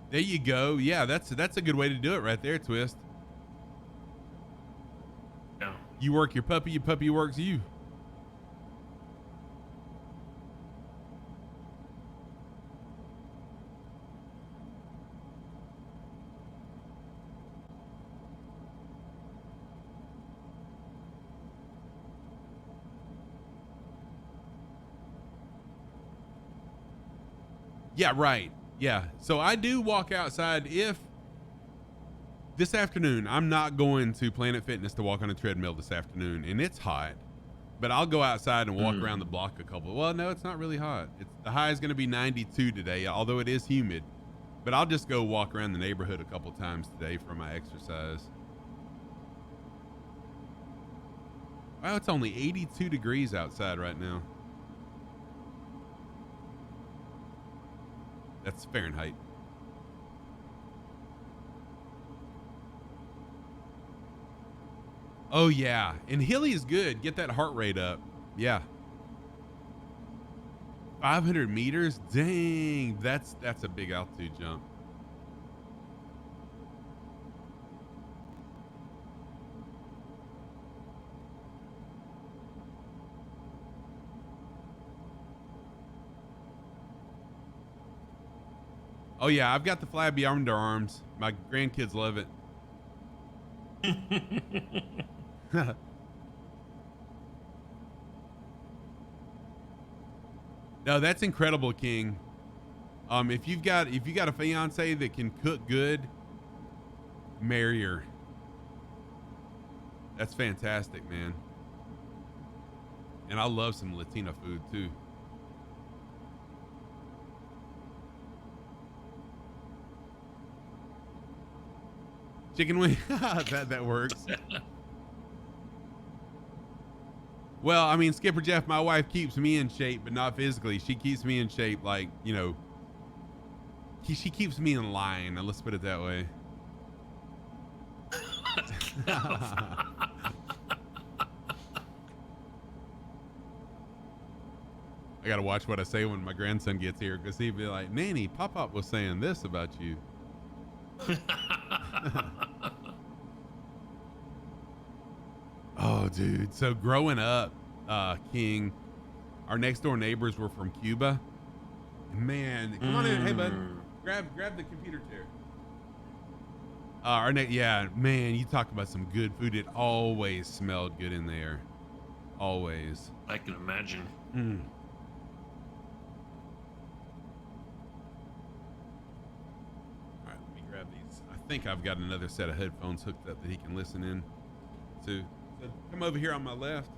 Speaker 1: There you go. Yeah, that's a good way to do it right there, Twist.
Speaker 2: Yeah.
Speaker 1: You work your puppy works you. Yeah, right. Yeah. So I do walk outside if this afternoon, I'm not going to Planet Fitness to walk on a treadmill this afternoon, and it's hot, but I'll go outside and walk around the block a couple. Well, no, it's not really hot. The high is going to be 92 today, although it is humid, but I'll just go walk around the neighborhood a couple times today for my exercise. Wow, it's only 82 degrees outside right now. That's Fahrenheit. Oh yeah, and hilly is good. Get that heart rate up. Yeah. 500 meters. Dang, that's a big altitude jump. Oh yeah, I've got the flabby underarms. My grandkids love it. No, that's incredible, King. If you got a fiance that can cook good, marry her. That's fantastic, man. And I love some Latino food too. Chicken wing. that works. Well, I mean, Skipper Jeff, my wife keeps me in shape, but not physically. She keeps me in shape, like, you know, she keeps me in line. Let's put it that way. I gotta watch what I say when my grandson gets here, because he'd be like, Nanny, Pop-Pop was saying this about you. Oh, dude. So growing up, King, our next door neighbors were from Cuba. Man, come on in. Hey, bud. Grab the computer chair. Yeah, man, you talk about some good food. It always smelled good in there. Always.
Speaker 2: I can imagine.
Speaker 1: All right, let me grab these. I think I've got another set of headphones hooked up that he can listen in to. So come over here on my left.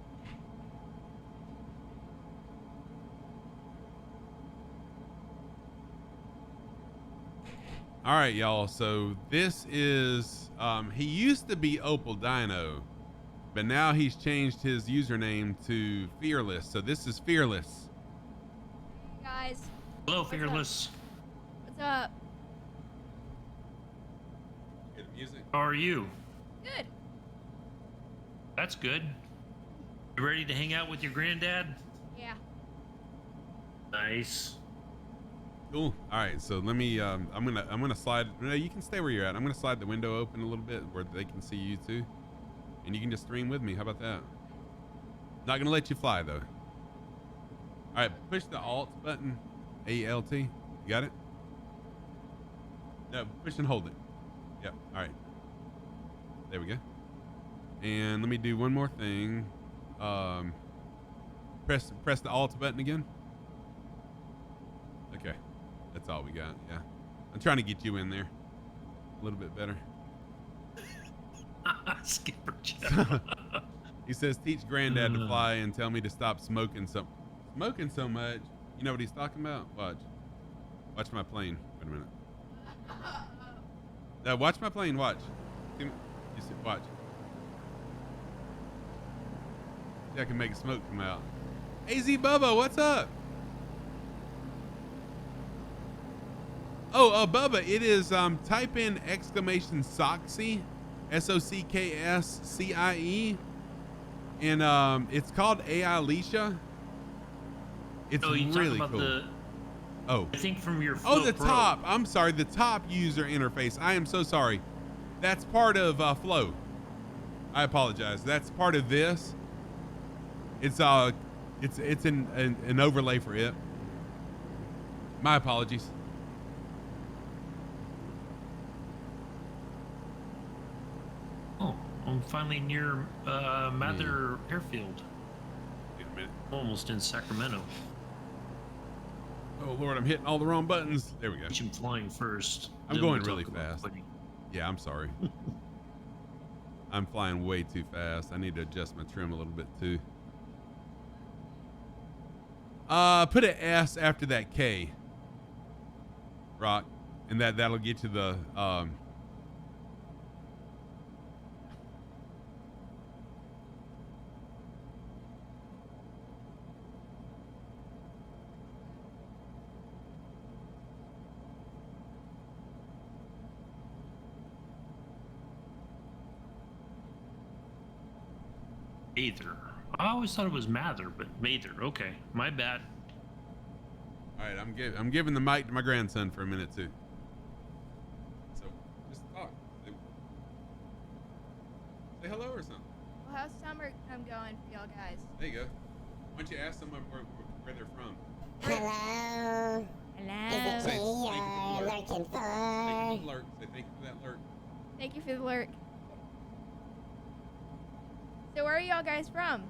Speaker 1: All right, y'all. So this is, he used to be Opal Dino, but now he's changed his username to Fearless. So this is Fearless.
Speaker 7: Hey guys.
Speaker 2: Hello, Fearless.
Speaker 7: What's up?
Speaker 1: Good music.
Speaker 2: How are you?
Speaker 7: Good.
Speaker 2: That's good. You ready to hang out with your granddad?
Speaker 7: Yeah.
Speaker 2: Nice.
Speaker 1: Cool. All right. So let me, I'm gonna slide. No, you can stay where you're at. I'm gonna slide the window open a little bit where they can see you too, and you can just stream with me. How about that? Not gonna let you fly though. All right. Push the Alt button. ALT. You got it? No. Push and hold it. Yep. All right. There we go. And let me do one more thing. Press the Alt button again. Okay. That's all we got. Yeah. I'm trying to get you in there a little bit better.
Speaker 2: Skipper Jeff.
Speaker 1: He says, teach granddad to fly and tell me to stop smoking so much. You know what he's talking about? Watch my plane. Wait a minute. Watch my plane. Watch. Watch. See, I can make smoke come out. AZ Bubba, what's up? Oh, Bubba, it is, type in exclamation Socksy, SOCKSCIE, and it's called AI Alicia. It's really cool.
Speaker 2: I think from your
Speaker 1: Oh, the
Speaker 2: Flow Pro.
Speaker 1: top. I'm sorry, the top user interface. I am so sorry. That's part of Flow. I apologize. That's part of this. It's an overlay for it. My apologies.
Speaker 2: Oh, I'm finally near Mather Airfield.
Speaker 1: Wait a minute.
Speaker 2: Almost in Sacramento.
Speaker 1: Oh Lord, I'm hitting all the wrong buttons. There we go.
Speaker 2: I'm flying first.
Speaker 1: I'm
Speaker 2: then
Speaker 1: going
Speaker 2: we'll
Speaker 1: really
Speaker 2: talk about
Speaker 1: fast.
Speaker 2: quitting.
Speaker 1: Yeah, I'm sorry. I'm flying way too fast. I need to adjust my trim a little bit too. Put an S after that K. Rock. And that'll get you the
Speaker 2: Mather. I always thought it was Mather, but Mather. Okay, my bad.
Speaker 1: All right, I'm giving the mic to my grandson for a minute too. So just talk. Say hello or something.
Speaker 7: Well, how's summer going for y'all guys?
Speaker 1: There you go. Why don't you ask someone where they're from?
Speaker 4: Hello.
Speaker 7: Hello.
Speaker 4: Is it
Speaker 1: Say,
Speaker 4: me you're lurking
Speaker 1: Thank you
Speaker 4: for?
Speaker 1: for the lurk. Say thank you for that lurk.
Speaker 7: Thank you for the lurk. So where are y'all guys from?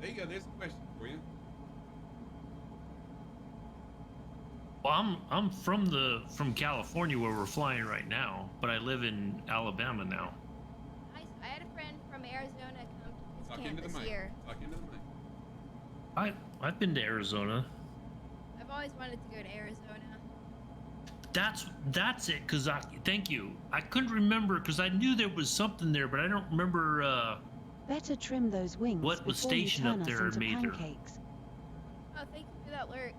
Speaker 1: There you go. There's a question for you.
Speaker 2: Well, I'm from California where we're flying right now, but I live in Alabama now.
Speaker 7: Nice. I had a friend from Arizona come to
Speaker 1: Talk
Speaker 7: his
Speaker 1: into
Speaker 7: camp
Speaker 1: the
Speaker 7: this
Speaker 1: mic.
Speaker 7: year.
Speaker 1: Talk into the mic.
Speaker 2: I've been to Arizona.
Speaker 7: I've always wanted to go to Arizona.
Speaker 2: That's it. Thank you. I couldn't remember because I knew there was something there, but I don't remember.
Speaker 3: Better trim those wings
Speaker 2: What was
Speaker 3: before you
Speaker 2: stationed
Speaker 3: turn
Speaker 2: up
Speaker 3: us
Speaker 2: there
Speaker 3: into
Speaker 2: and made there?
Speaker 3: pancakes.
Speaker 7: Oh, thank you for that lurk.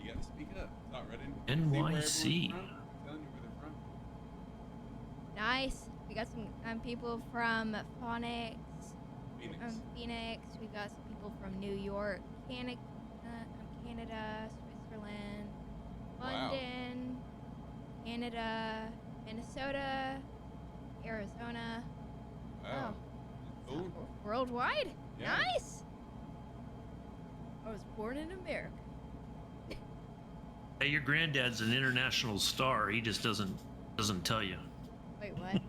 Speaker 1: You gotta speak up. Talk right in.
Speaker 2: NYC.
Speaker 1: See where everyone's from. Telling you where they're from.
Speaker 7: Nice. We got some people from Phoenix.
Speaker 1: Phoenix.
Speaker 7: Phoenix. We got some people from New York, Canada, Switzerland,
Speaker 1: Wow.
Speaker 7: London, Canada, Minnesota, Arizona.
Speaker 1: Wow. Cool.
Speaker 7: Worldwide?
Speaker 1: Yeah.
Speaker 7: Nice. I was born in America.
Speaker 2: Hey, your granddad's an international star. He just doesn't tell you.
Speaker 7: Wait, what?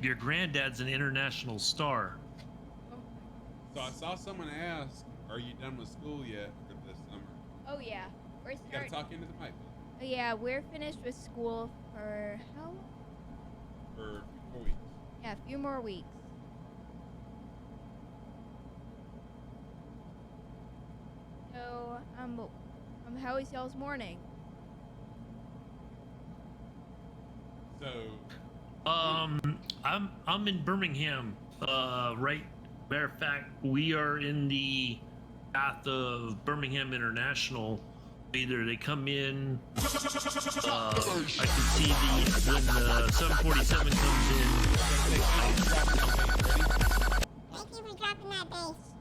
Speaker 2: Your granddad's an international star.
Speaker 1: So I saw someone ask, "Are you done with school yet for this summer?"
Speaker 7: Oh yeah, we're
Speaker 1: You gotta
Speaker 7: starting.
Speaker 1: talk into the mic
Speaker 7: Oh yeah, we're finished with school for how long?
Speaker 1: for 4 weeks.
Speaker 7: Yeah, a few more weeks. So, how is y'all's morning?
Speaker 1: So
Speaker 2: I'm in Birmingham. Right. Matter of fact, we are in the path of Birmingham International. Either they come in. I can see when the 747 comes in.
Speaker 4: Thank you for dropping that bass.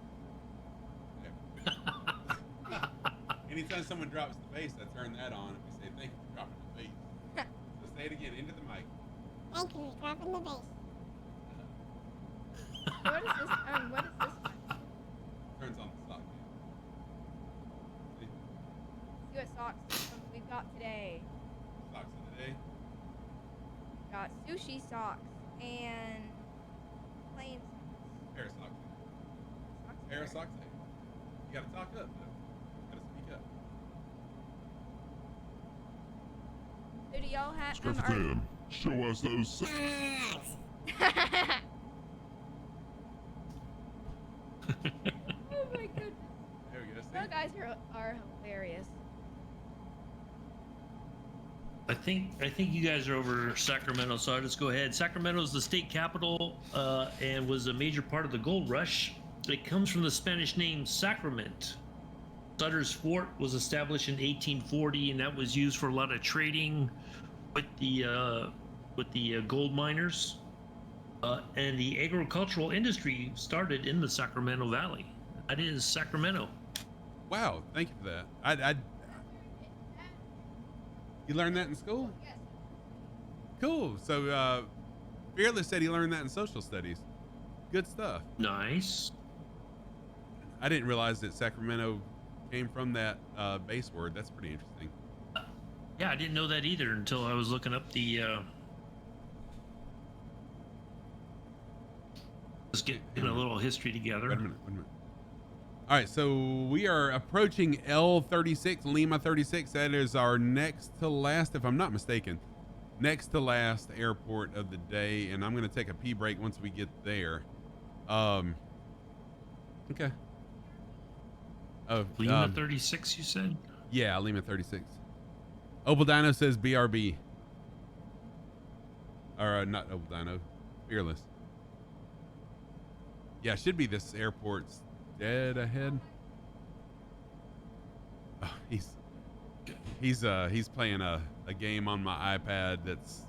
Speaker 1: anytime someone drops the bass, I turn that on and we say, "Thank you for dropping the bass." So say it again into the mic.
Speaker 4: Thank you for dropping the bass.
Speaker 7: What is this? What is this?
Speaker 1: Turns on the sock. See?
Speaker 7: See what socks we've got today.
Speaker 1: Socks of the day.
Speaker 7: Got sushi socks and plain socks.
Speaker 1: Pair of socks.
Speaker 7: Socks
Speaker 1: Pair of
Speaker 7: there.
Speaker 1: socks. You gotta talk up though. You gotta speak up.
Speaker 7: So do y'all have?
Speaker 6: Stuff them. Show us those.
Speaker 4: Socks.
Speaker 7: Oh my goodness.
Speaker 1: There we go. See?
Speaker 7: You guys are hilarious.
Speaker 2: I think you guys are over Sacramento, so I'll just go ahead. Sacramento is the state capital and was a major part of the gold rush. It comes from the Spanish name Sacrament. Sutter's Fort was established in 1840, and that was used for a lot of trading with the gold miners. And the agricultural industry started in the Sacramento Valley. That is Sacramento.
Speaker 1: Wow, thank you for that. I you learned that in school?
Speaker 7: Yes.
Speaker 1: Cool. So Fearless said he learned that in social studies. Good stuff.
Speaker 2: Nice.
Speaker 1: I didn't realize that Sacramento came from that base word. That's pretty interesting.
Speaker 2: Yeah, I didn't know that either until I was looking up the. Just getting a little history together.
Speaker 1: Wait a minute. All right, so we are approaching L36, Lima 36. That is our next to last, if I'm not mistaken, next to last airport of the day. And I'm going to take a pee break once we get there. Okay. Oh,
Speaker 2: Lima 36, you said?
Speaker 1: Yeah, Lima 36. Opal Dino says BRB. Or not Opal Dino, Fearless. Yeah, should be this airport's dead ahead. Oh, he's playing a game on my iPad that's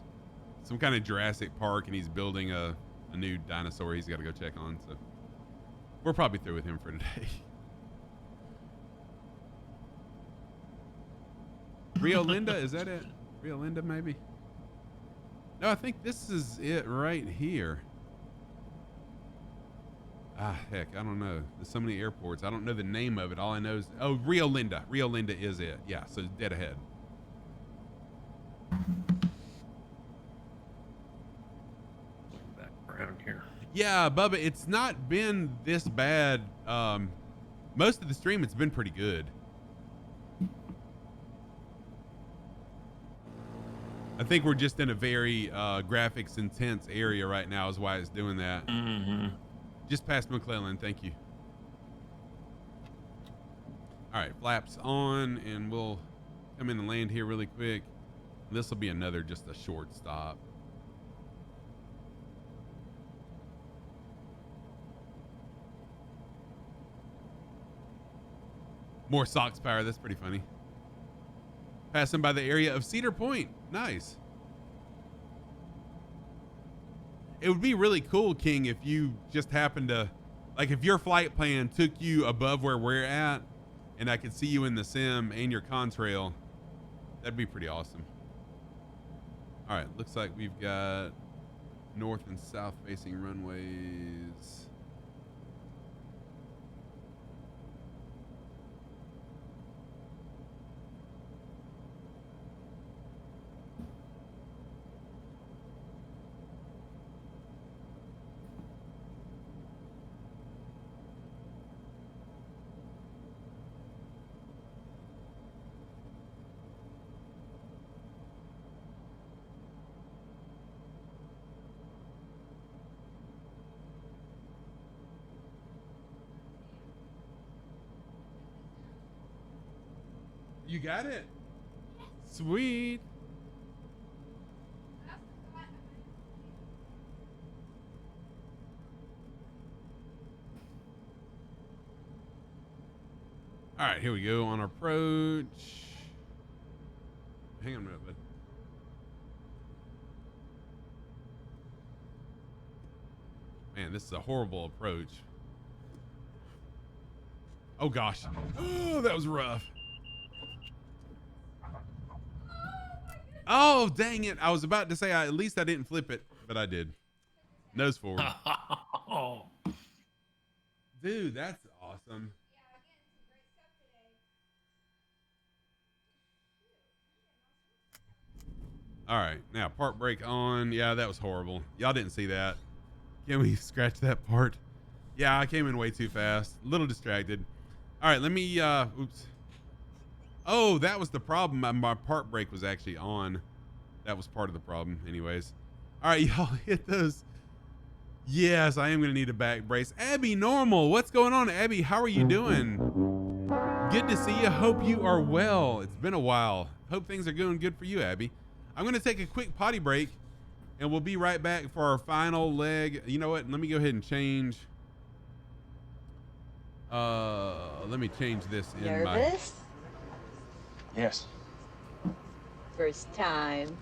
Speaker 1: some kind of Jurassic Park, and he's building a new dinosaur he's got to go check on. So we're probably through with him for today. Rio Linda, is that it? Rio Linda, maybe? No, I think this is it right here. Ah, heck, I don't know. There's so many airports. I don't know the name of it. All I know is, oh, Rio Linda. Rio Linda is it. Yeah, so dead ahead.
Speaker 2: Back around here.
Speaker 1: Yeah, Bubba, it's not been this bad Most of the stream, it's been pretty good. I think we're just in a very graphics intense area right now is why it's doing that. Just past McClellan, thank you. All right, flaps on, and we'll come in and land here really quick. This will be another, just a short stop. More Sox power, that's pretty funny. Passing by the area of Cedar Point. Nice. It would be really cool, King, if you just happened to, like if your flight plan took you above where we're at and I could see you in the sim and your contrail. That'd be pretty awesome. All right, looks like we've got north and south facing runways. You got it? Sweet. All right, here we go on our approach. Hang on a minute, bud. Man, this is a horrible approach. Oh gosh. Oh, that was rough. Oh, dang it. I was about to say at least I didn't flip it, but I did. Nose forward. Dude, that's awesome. All right, now park brake on. Yeah, that was horrible. Y'all didn't see that. Can we scratch that part? Yeah, I came in way too fast. A little distracted. All right, let me, oops. Oh, that was the problem. My park brake was actually on. That was part of the problem anyways. All right, y'all hit those. Yes, I am going to need a back brace. Abby Normal, what's going on, Abby? How are you doing? Good to see you. Hope you are well. It's been a while. Hope things are going good for you, Abby. I'm going to take a quick potty break, and we'll be right back for our final leg. You know what? Let me go ahead and change. Let me change this in
Speaker 8: Nervous?
Speaker 9: Yes.
Speaker 8: First time.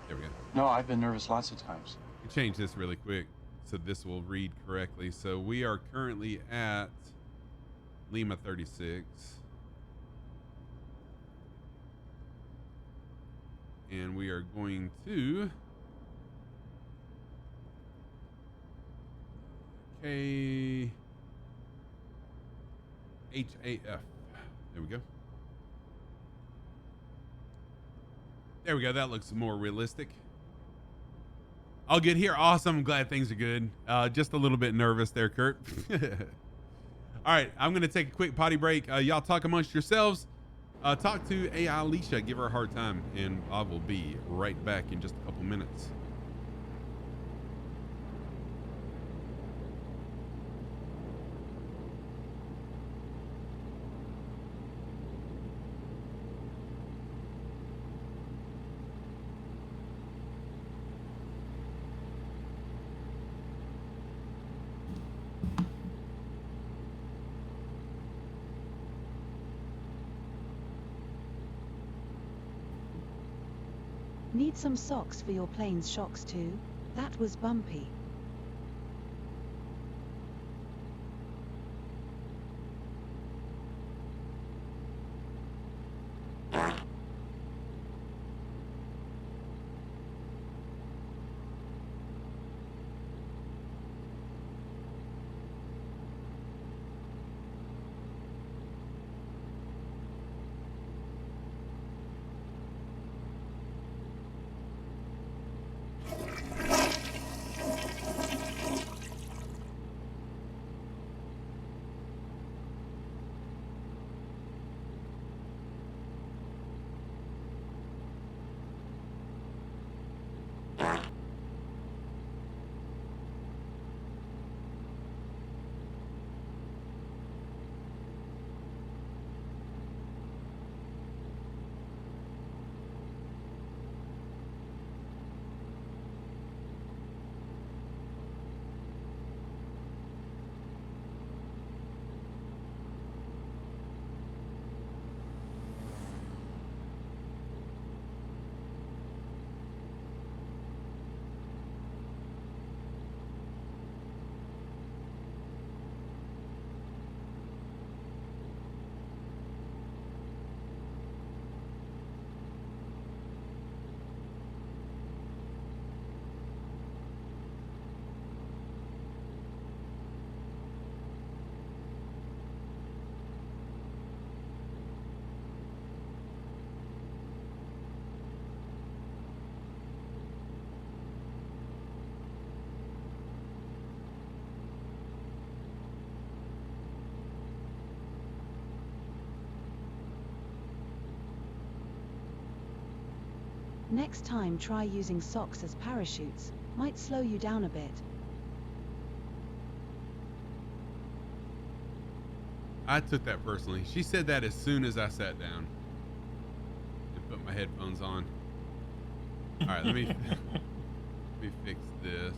Speaker 1: There we go.
Speaker 9: No, I've been nervous lots of times.
Speaker 1: Change this really quick so this will read correctly. So we are currently at Lima 36. And we are going to KHAF. There we go. There we go. That looks more realistic. All good here. Awesome. I'm glad things are good. Just a little bit nervous there, Kurt. All right. I'm going to take a quick potty break. Y'all talk amongst yourselves. Talk to AI Alicia. Give her a hard time. And I will be right back in just a couple minutes.
Speaker 3: Need some socks for your plane's shocks too? That was bumpy. Next time try using socks as parachutes, might slow you down a bit.
Speaker 1: I took that personally. She said that as soon as I sat down and put my headphones on. All right, let me fix this.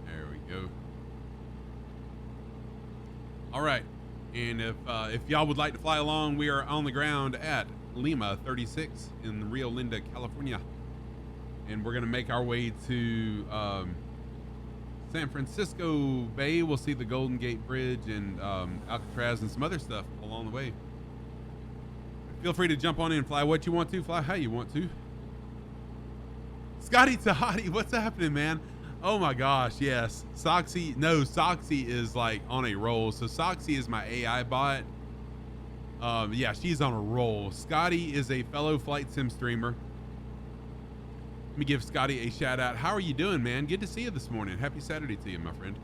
Speaker 1: There we go. All right, and if y'all would like to fly along, we are on the ground at Lima 36 in Rio Linda, California, and we're gonna make our way to San Francisco Bay. We'll see the Golden Gate Bridge and Alcatraz and some other stuff along the way. Feel free to jump on in and fly what you want to, fly how you want to. Scotty Tahati, what's happening, man? Oh my gosh, yes. Soxy is like on a roll. So Soxy is my AI bot. Yeah, she's on a roll. Scotty is a fellow Flight Sim streamer. Let me give Scotty a shout out. How are you doing, man? Good to see you this morning. Happy Saturday to you, my friend.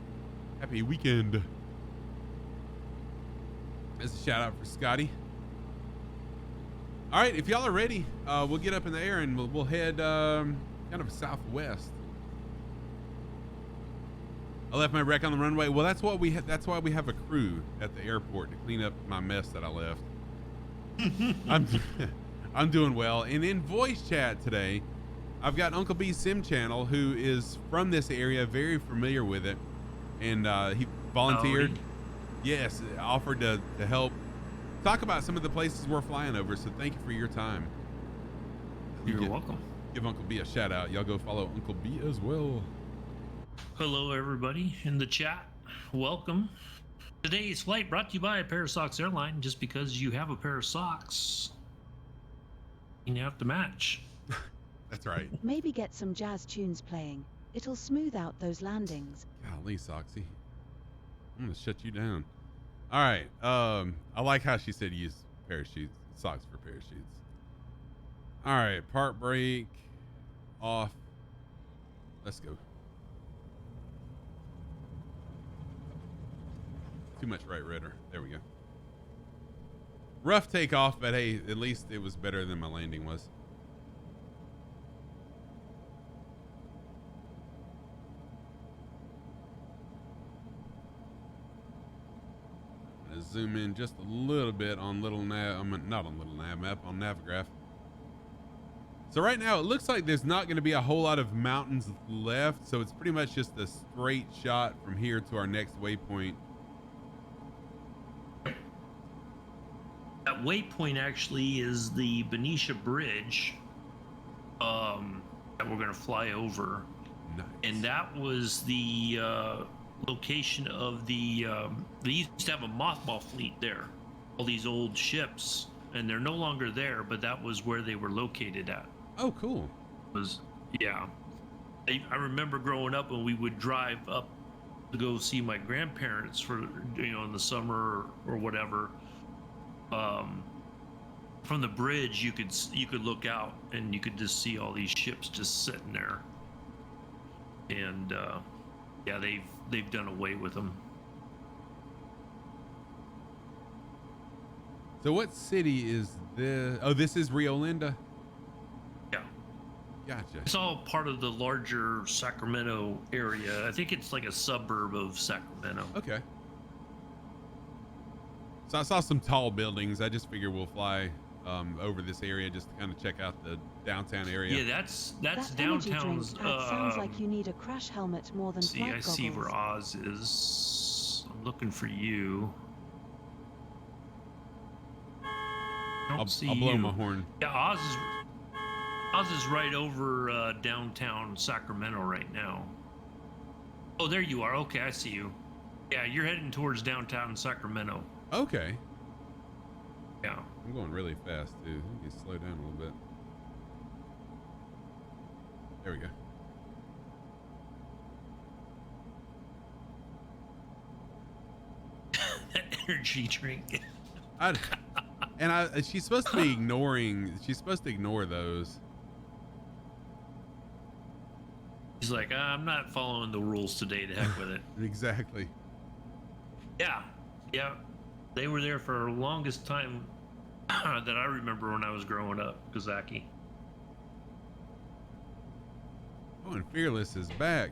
Speaker 1: Happy weekend. That's a shout out for Scotty. All right, if y'all are ready, we'll get up in the air and we'll head kind of southwest. I left my wreck on the runway. Well, that's why we have a crew at the airport to clean up my mess that I left. I'm doing well. And in voice chat today, I've got Uncle B's Sim channel, who is from this area, very familiar with it, and he volunteered. Yes, offered to help talk about some of the places we're flying over. So thank you for your time.
Speaker 2: You're welcome.
Speaker 1: Give Uncle B a shout out. Y'all go follow Uncle B as well.
Speaker 2: Hello, everybody in the chat. Welcome. Today's flight brought to you by Parasocks Airline. Just because you have a pair of socks, you have to match.
Speaker 1: That's right.
Speaker 3: Maybe get some jazz tunes playing. It'll smooth out those landings.
Speaker 1: Golly, Soxy. I'm gonna shut you down. All right. I like how she said use parachutes, socks for parachutes. All right, park brake off. Let's go. Too much right rudder. There we go. Rough takeoff, but hey, at least it was better than my landing was. I'm gonna zoom in just a little bit on little nav. Not on little nav map, on Navigraph. So right now it looks like there's not going to be a whole lot of mountains left, so it's pretty much just a straight shot from here to our next waypoint.
Speaker 2: That waypoint actually is the Benicia Bridge that we're going to fly over.
Speaker 1: Nice.
Speaker 2: And that was the location of the they used to have a mothball fleet there, all these old ships, and they're no longer there, but that was where they were located at.
Speaker 1: Oh, cool.
Speaker 2: Yeah, I remember growing up when we would drive up to go see my grandparents for, you know, in the summer or whatever. From the bridge you could look out and you could just see all these ships just sitting there, and yeah, they've done away with them.
Speaker 1: So what city is this? Oh, this is Rio Linda.
Speaker 2: Yeah,
Speaker 1: Gotcha.
Speaker 2: it's all part of the larger Sacramento area. I think it's like a suburb of Sacramento.
Speaker 1: Okay. So I saw some tall buildings. I just figure we'll fly over this area just to kind of check out the downtown area.
Speaker 2: Yeah, that's
Speaker 3: That energy
Speaker 2: downtown's.
Speaker 3: drink ad sounds like you need a crash helmet more than
Speaker 2: See,
Speaker 3: flight
Speaker 2: I see
Speaker 3: goggles.
Speaker 2: where Oz is. I'm looking for you. I don't see
Speaker 1: I'll blow
Speaker 2: you.
Speaker 1: my horn.
Speaker 2: Yeah, Oz is right over downtown Sacramento right now. Oh, there you are. Okay, I see you. Yeah, you're heading towards downtown Sacramento.
Speaker 1: Okay.
Speaker 2: Yeah.
Speaker 1: I'm going really fast too. Let me slow down a little bit. There we go.
Speaker 2: That energy drink.
Speaker 1: She's supposed to be ignoring. She's supposed to ignore those.
Speaker 2: He's like, I'm not following the rules today. To heck with it.
Speaker 1: Exactly.
Speaker 2: Yeah. Yeah. They were there for the longest time that I remember when I was growing up, Kazaki.
Speaker 1: Oh, and Fearless is back.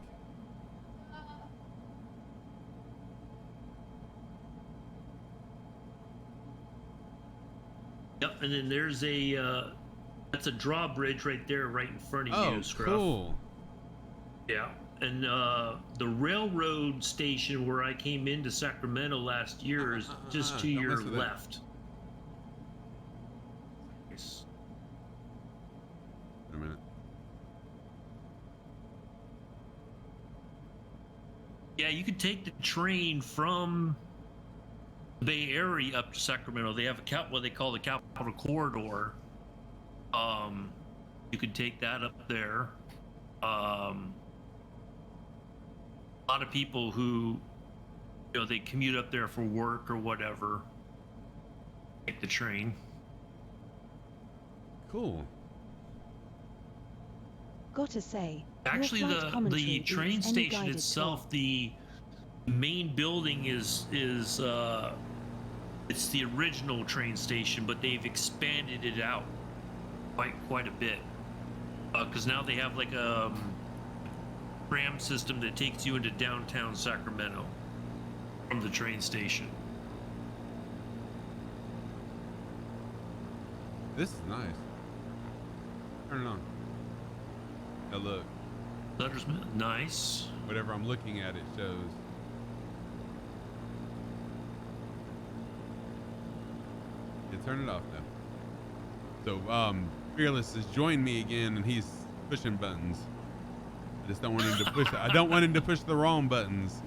Speaker 2: Yep, and then there's a that's a drawbridge right there, right in front of you, Scruff.
Speaker 1: Cool.
Speaker 2: Yeah, and the railroad station where I came into Sacramento last year is just to your left. Nice.
Speaker 1: Wait a minute.
Speaker 2: Yeah, you could take the train from the Bay Area up to Sacramento. They have what they call the Capital Corridor. You could take that up there. A lot of people who, they commute up there for work or whatever, take the train.
Speaker 1: Cool.
Speaker 3: Gotta say,
Speaker 2: actually the train station itself, the main building is it's the original train station, but they've expanded it out quite a bit, because now they have like a tram system that takes you into downtown Sacramento from the train station.
Speaker 1: This is nice. Turn it on. Now look.
Speaker 2: Letters, nice.
Speaker 1: Whatever I'm looking at, it shows. Yeah, turn it off now. So, Fearless has joined me again, and he's pushing buttons. I just don't want him to push. I don't want him to push the wrong buttons.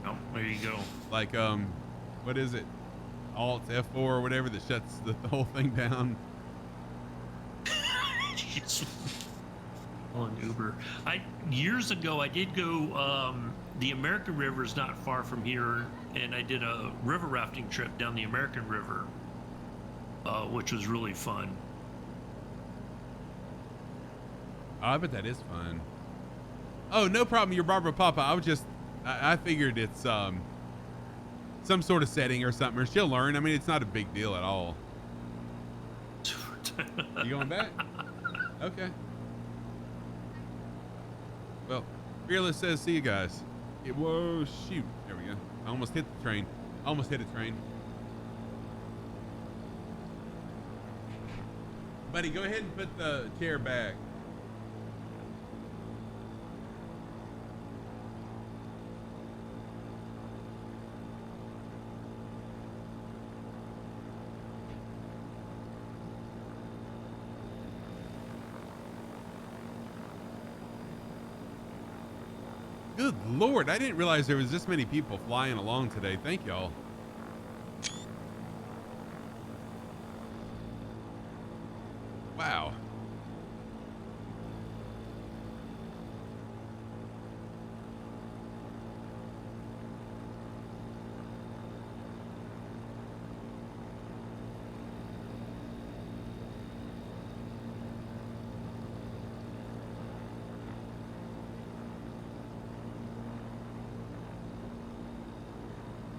Speaker 2: Oh, there you go.
Speaker 1: Like, what is it? Alt F4 or whatever that shuts the whole thing down.
Speaker 2: On Uber. Years ago I did go the American River is not far from here, and I did a river rafting trip down the American River, which was really fun.
Speaker 1: Oh, I bet that is fun. Oh, no problem. You're Barbara Papa. I figured it's some sort of setting or something, or she'll learn. I mean, it's not a big deal at all. You going back? Okay. Well, Fearless says, see you guys. Whoa, shoot. There we go. I almost hit the train. Almost hit a train. Buddy, go ahead and put the chair back. Good Lord, I didn't realize there was this many people flying along today. Thank y'all. Wow.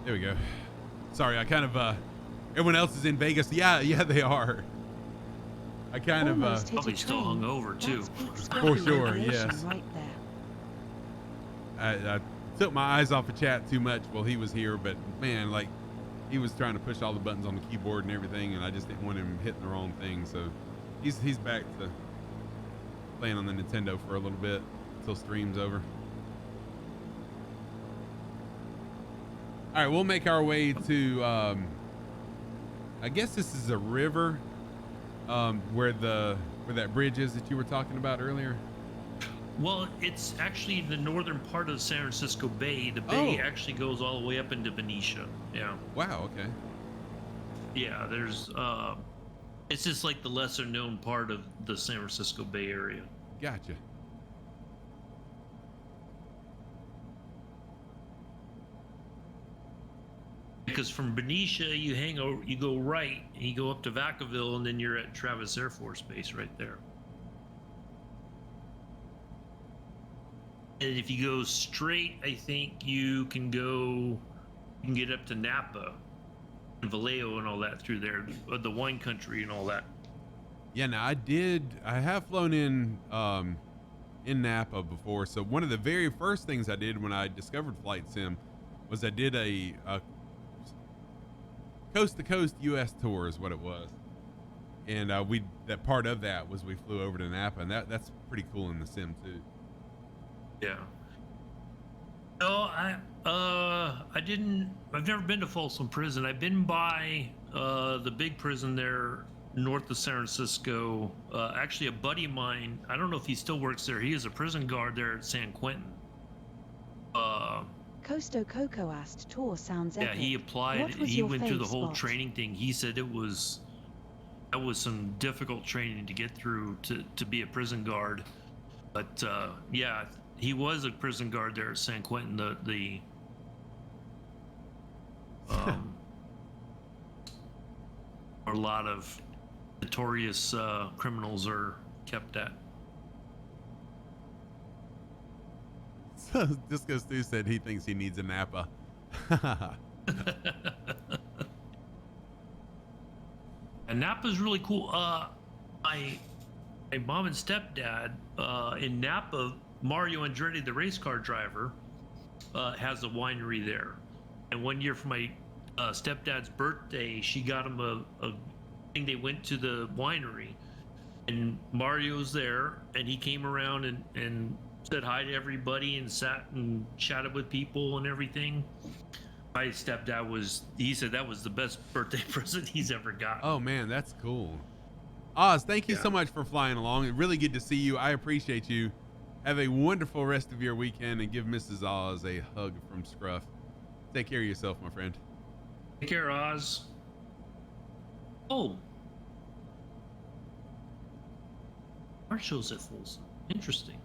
Speaker 1: There we go. Sorry, I kind of, everyone else is in Vegas. Yeah, they are. I kind
Speaker 3: Almost
Speaker 1: of,
Speaker 3: hit
Speaker 2: probably
Speaker 3: a
Speaker 2: still
Speaker 3: train.
Speaker 2: hungover too.
Speaker 3: That's
Speaker 1: For sure,
Speaker 3: aviation
Speaker 1: yes.
Speaker 3: right there.
Speaker 1: I took my eyes off of chat too much while he was here, but man, like, he was trying to push all the buttons on the keyboard and everything, and I just didn't want him hitting the wrong thing. So he's back to playing on the Nintendo for a little bit until stream's over. All right, we'll make our way to, I guess this is a river, where that bridge is that you were talking about earlier.
Speaker 2: Well, it's actually the northern part of San Francisco Bay. The bay actually goes all the way up into Benicia. Yeah.
Speaker 1: Wow. Okay.
Speaker 2: Yeah, there's it's just like the lesser known part of the San Francisco Bay Area.
Speaker 1: Gotcha.
Speaker 2: Because from Benicia, you go right, and you go up to Vacaville, and then you're at Travis Air Force Base right there. And if you go straight, I think you can get up to Napa. and Vallejo and all that through there, the wine country and all that.
Speaker 1: Yeah, now I have flown in Napa before. So one of the very first things I did when I discovered Flight Sim was I did a coast to coast US tour is what it was. And that part of that was we flew over to Napa, and that's pretty cool in the sim too.
Speaker 2: Yeah. No, I've never been to Folsom Prison. I've been by the big prison there north of San Francisco. Actually, a buddy of mine, I don't know if he still works there. He is a prison guard there at San Quentin.
Speaker 3: Costo Coco asked tour sounds epic.
Speaker 2: Yeah, he applied.
Speaker 3: What was
Speaker 2: He
Speaker 3: your
Speaker 2: went through the
Speaker 3: fave
Speaker 2: whole
Speaker 3: spot?
Speaker 2: training thing. He said that was some difficult training to get through to be a prison guard. But yeah, he was a prison guard there at San Quentin. A lot of notorious criminals are kept at.
Speaker 1: So Disco Stu said he thinks he needs a Napa.
Speaker 2: And Napa's really cool. My mom and stepdad in Napa, Mario Andretti, the race car driver, has a winery there. And one year for my stepdad's birthday, she got him a thing. They went to the winery, and Mario's there, and he came around and said hi to everybody and sat and chatted with people and everything. My stepdad he said that was the best birthday present he's ever got.
Speaker 1: Oh man, that's cool. Oz, thank you so much for flying along. It's really good to see you. I appreciate you. Have a wonderful rest of your weekend, and give Mrs. Oz a hug from Scruff. Take care of yourself, my friend.
Speaker 2: Take care, Oz. Oh. Art shows at Folsom. Interesting.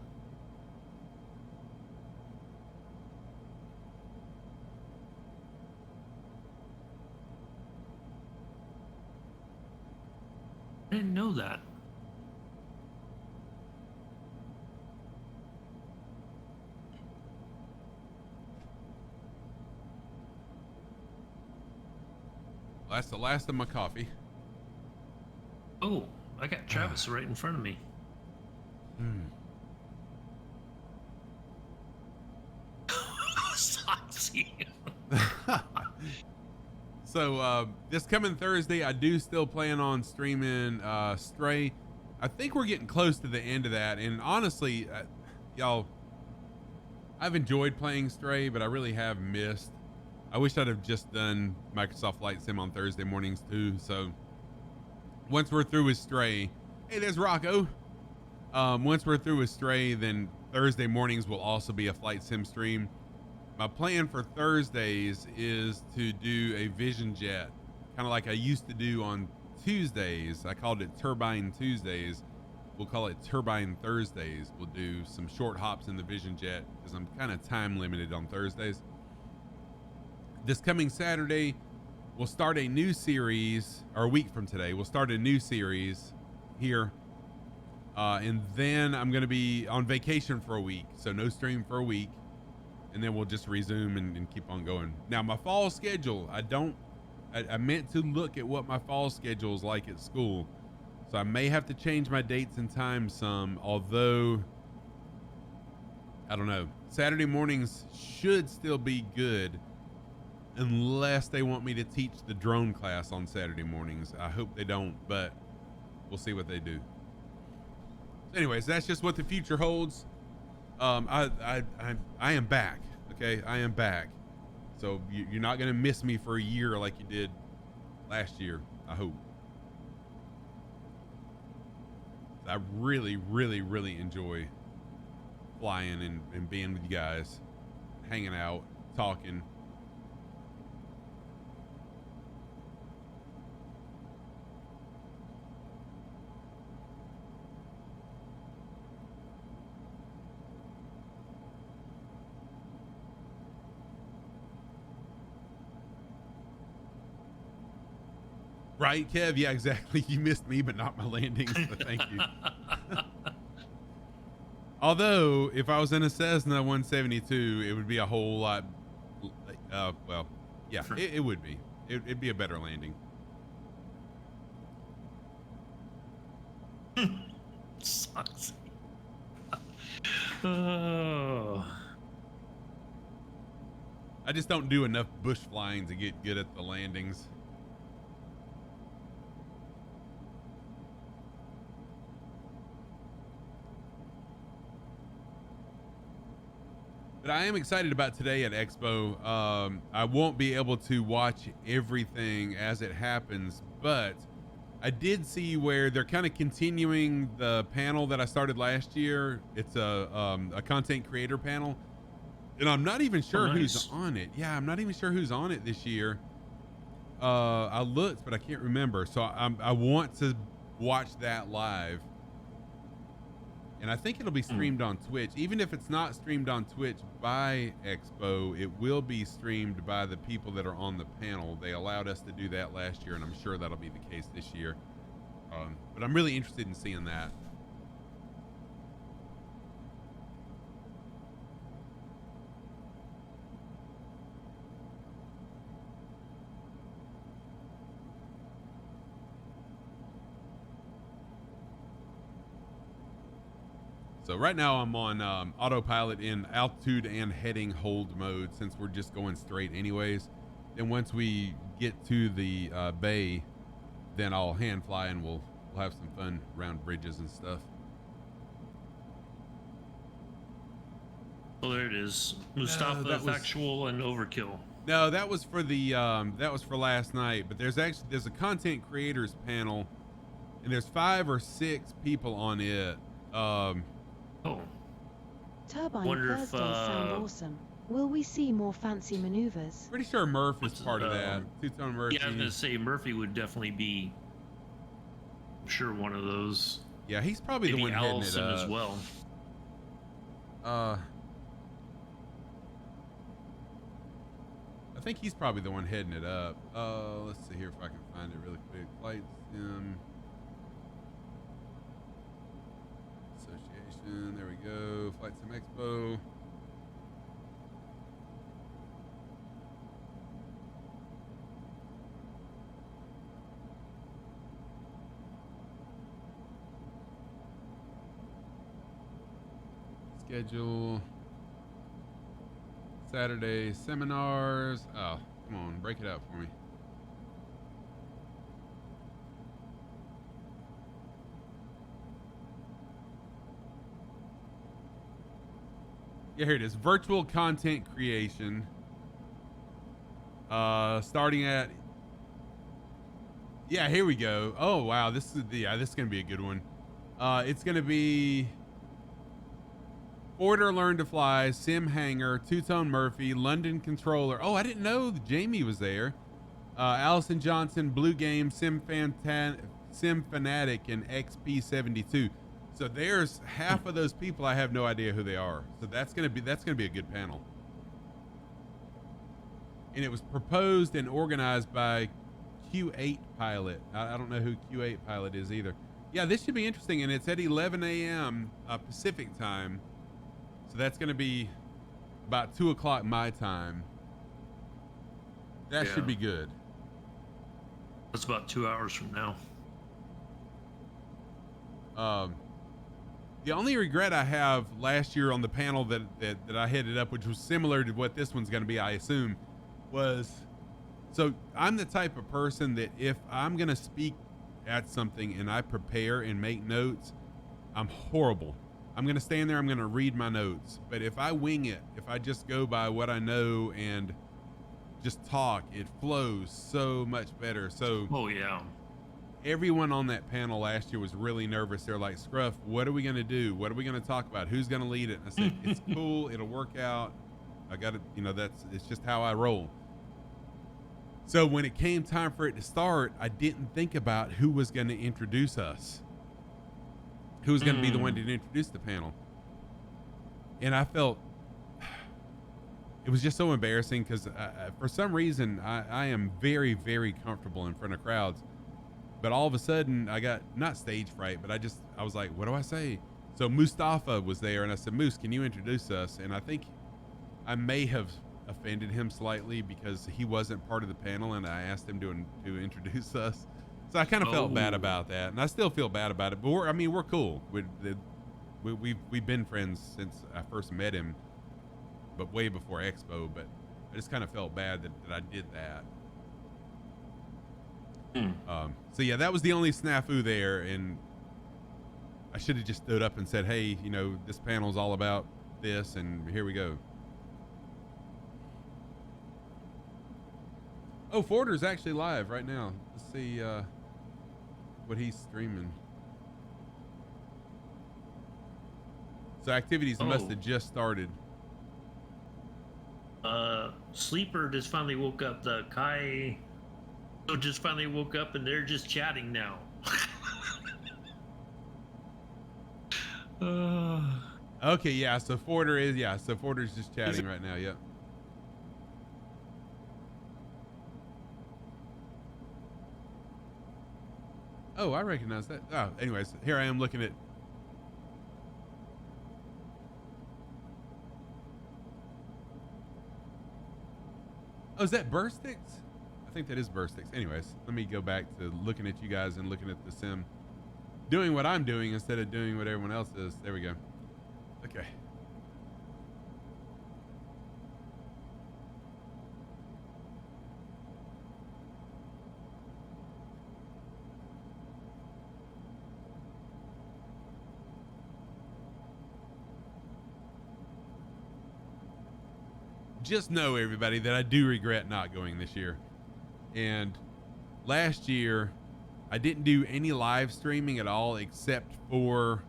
Speaker 2: I didn't know that.
Speaker 1: Well, that's the last of my coffee.
Speaker 2: Oh, I got Travis right in front of me.
Speaker 1: So this coming Thursday, I do still plan on streaming Stray. I think we're getting close to the end of that, and honestly, y'all, I've enjoyed playing Stray, but I really have missed. I wish I'd have just done Microsoft Flight Sim on Thursday mornings too. So once we're through with Stray, hey, there's Rocco. Once we're through with Stray, then Thursday mornings will also be a Flight Sim stream. My plan for Thursdays is to do a Vision Jet, kind of like I used to do on Tuesdays. I called it Turbine Tuesdays. We'll call it Turbine Thursdays. We'll do some short hops in the Vision Jet because I'm kind of time limited on Thursdays. This coming Saturday, we'll start a new series, or a week from today, we'll start a new series here. And then I'm going to be on vacation for a week, so no stream for a week. And then we'll just resume and keep on going. Now, my fall schedule, I meant to look at what my fall schedule is like at school. So I may have to change my dates and times some, although, I don't know. Saturday mornings should still be good unless they want me to teach the drone class on Saturday mornings. I hope they don't, but we'll see what they do. So anyways, that's just what the future holds. I am back. Okay, I am back. So you're not gonna miss me for a year like you did last year. I hope. I really, really, really enjoy flying and being with you guys, hanging out, talking. Right, Kev? Yeah, exactly. You missed me, but not my landings. But thank you. Although, if I was in a Cessna 172, it would be a whole lot. Well, yeah, it would be. It'd be a better landing.
Speaker 2: Sucks. Oh.
Speaker 1: I just don't do enough bush flying to get good at the landings. But I am excited about today at Expo. I won't be able to watch everything as it happens, but I did see where they're kind of continuing the panel that I started last year. It's a content creator panel, and I'm not even sure who's on it. Yeah, I'm not even sure who's on it this year. I looked, but I can't remember. So I want to watch that live. And I think it'll be streamed on Twitch. Even if it's not streamed on Twitch by Expo, it will be streamed by the people that are on the panel. They allowed us to do that last year, and I'm sure that'll be the case this year. But I'm really interested in seeing that. So right now I'm on autopilot in altitude and heading hold mode, since we're just going straight anyways. Then once we get to the bay, then I'll hand fly and we'll have some fun around bridges and stuff.
Speaker 2: Oh, there it is. Mustafa, Factual, and Overkill.
Speaker 1: No, that was for the that was for last night. But there's a content creators panel, and there's 5 or 6 people on it.
Speaker 3: Turbine Thursday sound awesome. Will we see more fancy maneuvers?
Speaker 1: Pretty sure Murph is part of that. Two-tone Murphy.
Speaker 2: Yeah, I was gonna say Murphy would definitely be, I'm sure, one of those.
Speaker 1: Yeah, he's probably
Speaker 2: maybe
Speaker 1: the one
Speaker 2: Allison
Speaker 1: heading it up
Speaker 2: as well.
Speaker 1: I think he's probably the one heading it up. Let's see here if I can find it really quick. Flight Sim Association. There we go. Flight Sim Expo. Schedule. Saturday seminars. Oh, come on, break it out for me. Yeah, here it is. Virtual content creation. Starting at. Yeah, here we go. Oh wow, this is gonna be a good one. It's gonna be Order Learn to Fly, Sim Hanger, Two-Tone Murphy, London Controller. Oh, I didn't know Jamie was there. Allison Johnson, Blue Game, Sim Fanatic, and XP72. So there's half of those people I have no idea who they are. So that's gonna be a good panel. And it was proposed and organized by Q8 Pilot. I don't know who Q8 Pilot is either. Yeah, this should be interesting, and it's at 11 a.m. Pacific time. So that's going to be about 2 o'clock my time. That should be good.
Speaker 2: That's about 2 hours from now.
Speaker 1: The only regret I have last year on the panel that I headed up, which was similar to what this one's going to be, I assume, was, so I'm the type of person that if I'm going to speak at something and I prepare and make notes, I'm horrible. I'm going to stand there, I'm going to read my notes. But if I wing it, if I just go by what I know and just talk, it flows so much better. So,
Speaker 2: oh yeah,
Speaker 1: everyone on that panel last year was really nervous. They're like, Scruff, what are we going to do? What are we going to talk about? Who's going to lead it? And I said, it's cool. It'll work out. I got to, it's just how I roll. So when it came time for it to start, I didn't think about who was going to introduce us. Who was going to be the one to introduce the panel. And I felt it was just so embarrassing because for some reason I am very, very comfortable in front of crowds. But all of a sudden I got not stage fright, but I was like, what do I say? So Mustafa was there and I said, Moose, can you introduce us? And I think I may have offended him slightly because he wasn't part of the panel, and I asked him to introduce us. So I kind of felt bad about that, and I still feel bad about it. But we're cool. We've been friends since I first met him, but way before Expo. But I just kind of felt bad that I did that. So yeah, that was the only snafu there, and I should have just stood up and said, hey, you know, this panel's all about this, and here we go. Oh, Forder's actually live right now. Let's see what he's streaming. So activities must have just started.
Speaker 2: Sleeper just finally woke up. The Kai just finally woke up, and they're just chatting now.
Speaker 1: Okay, yeah. So Forder's just chatting right now. Yep. Oh, I recognize that. Oh, anyways, here I am looking at. Oh, is that Burstix? I think that is Burstix. Anyways, let me go back to looking at you guys and looking at the sim. Doing what I'm doing instead of doing what everyone else is. There we go. Okay. Just know, everybody, that I do regret not going this year. And last year, I didn't do any live streaming at all, except for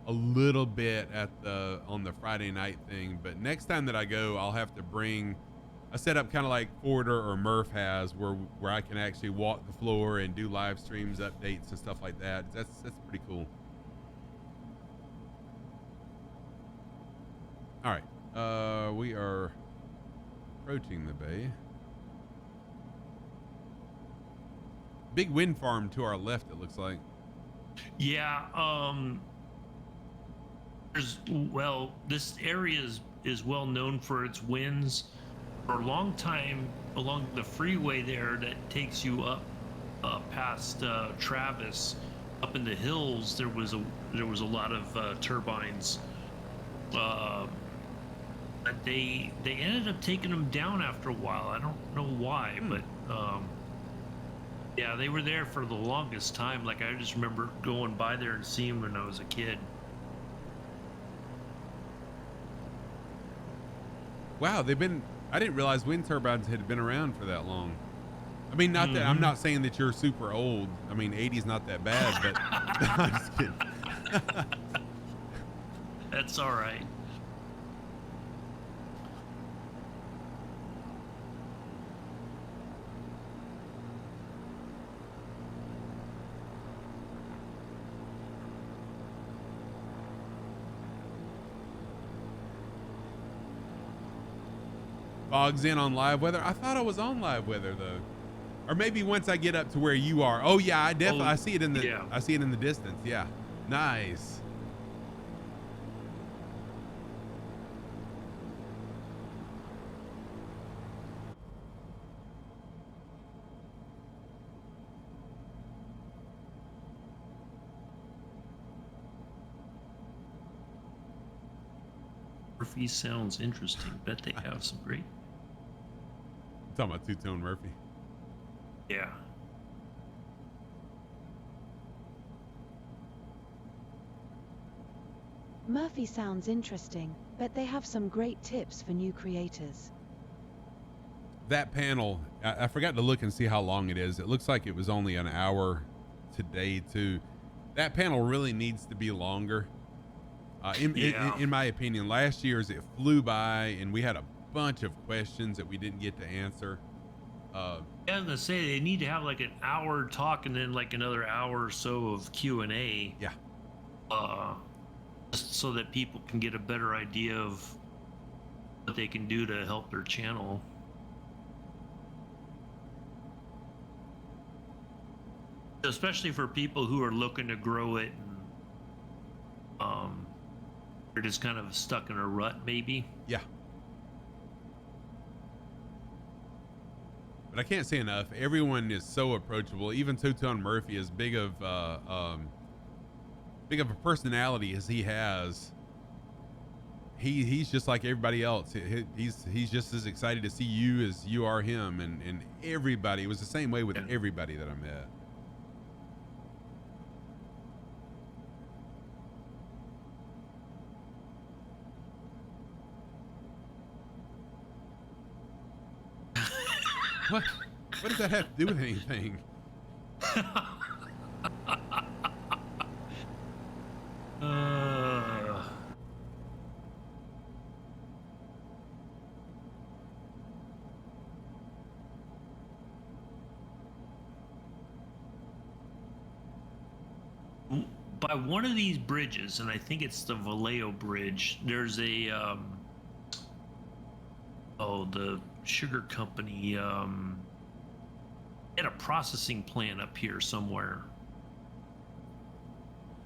Speaker 1: a little bit on the Friday night thing. But next time that I go, I'll have to bring a setup kind of like Porter or Murph has, where I can actually walk the floor and do live streams, updates, and stuff like that. That's pretty cool. All right, we are approaching the bay. Big wind farm to our left, it looks like.
Speaker 2: Yeah, this area is well known for its winds. For a long time along the freeway there that takes you up past Travis, up in the hills, there was a lot of turbines. But they ended up taking them down after a while. I don't know why, but yeah, they were there for the longest time. Like, I just remember going by there and seeing them when I was a kid.
Speaker 1: Wow, I didn't realize wind turbines had been around for that long. I mean, not that I'm not saying that you're super old. I mean, 80's not that bad, but I'm just kidding.
Speaker 2: That's all right.
Speaker 1: Bogs in on live weather. I thought I was on live weather though, or maybe once I get up to where you are. Oh yeah, I definitely I see it in the I see it in the distance. Yeah, nice.
Speaker 2: Murphy sounds interesting. Bet they have some great.
Speaker 1: Talking about two-tone Murphy.
Speaker 2: Yeah.
Speaker 3: Murphy sounds interesting, but they have some great tips for new creators.
Speaker 1: That panel, I forgot to look and see how long it is. It looks like it was only an hour today too. That panel really needs to be longer. In my opinion, last year's it flew by and we had a bunch of questions that we didn't get to answer.
Speaker 2: I was gonna say they need to have like an hour talk and then like another hour or so of Q&A.
Speaker 1: Yeah.
Speaker 2: Just so that people can get a better idea of what they can do to help their channel. Especially for people who are looking to grow it and they're just kind of stuck in a rut maybe.
Speaker 1: Yeah. But I can't say enough. Everyone is so approachable. Even Two-Tone Murphy, as big of a personality as he has, he's just like everybody else. He's just as excited to see you as you are him, and everybody. It was the same way with everybody that I met. What does that have to do with anything?
Speaker 2: By one of these bridges, and I think it's the Vallejo Bridge, there's a the sugar company had a processing plant up here somewhere.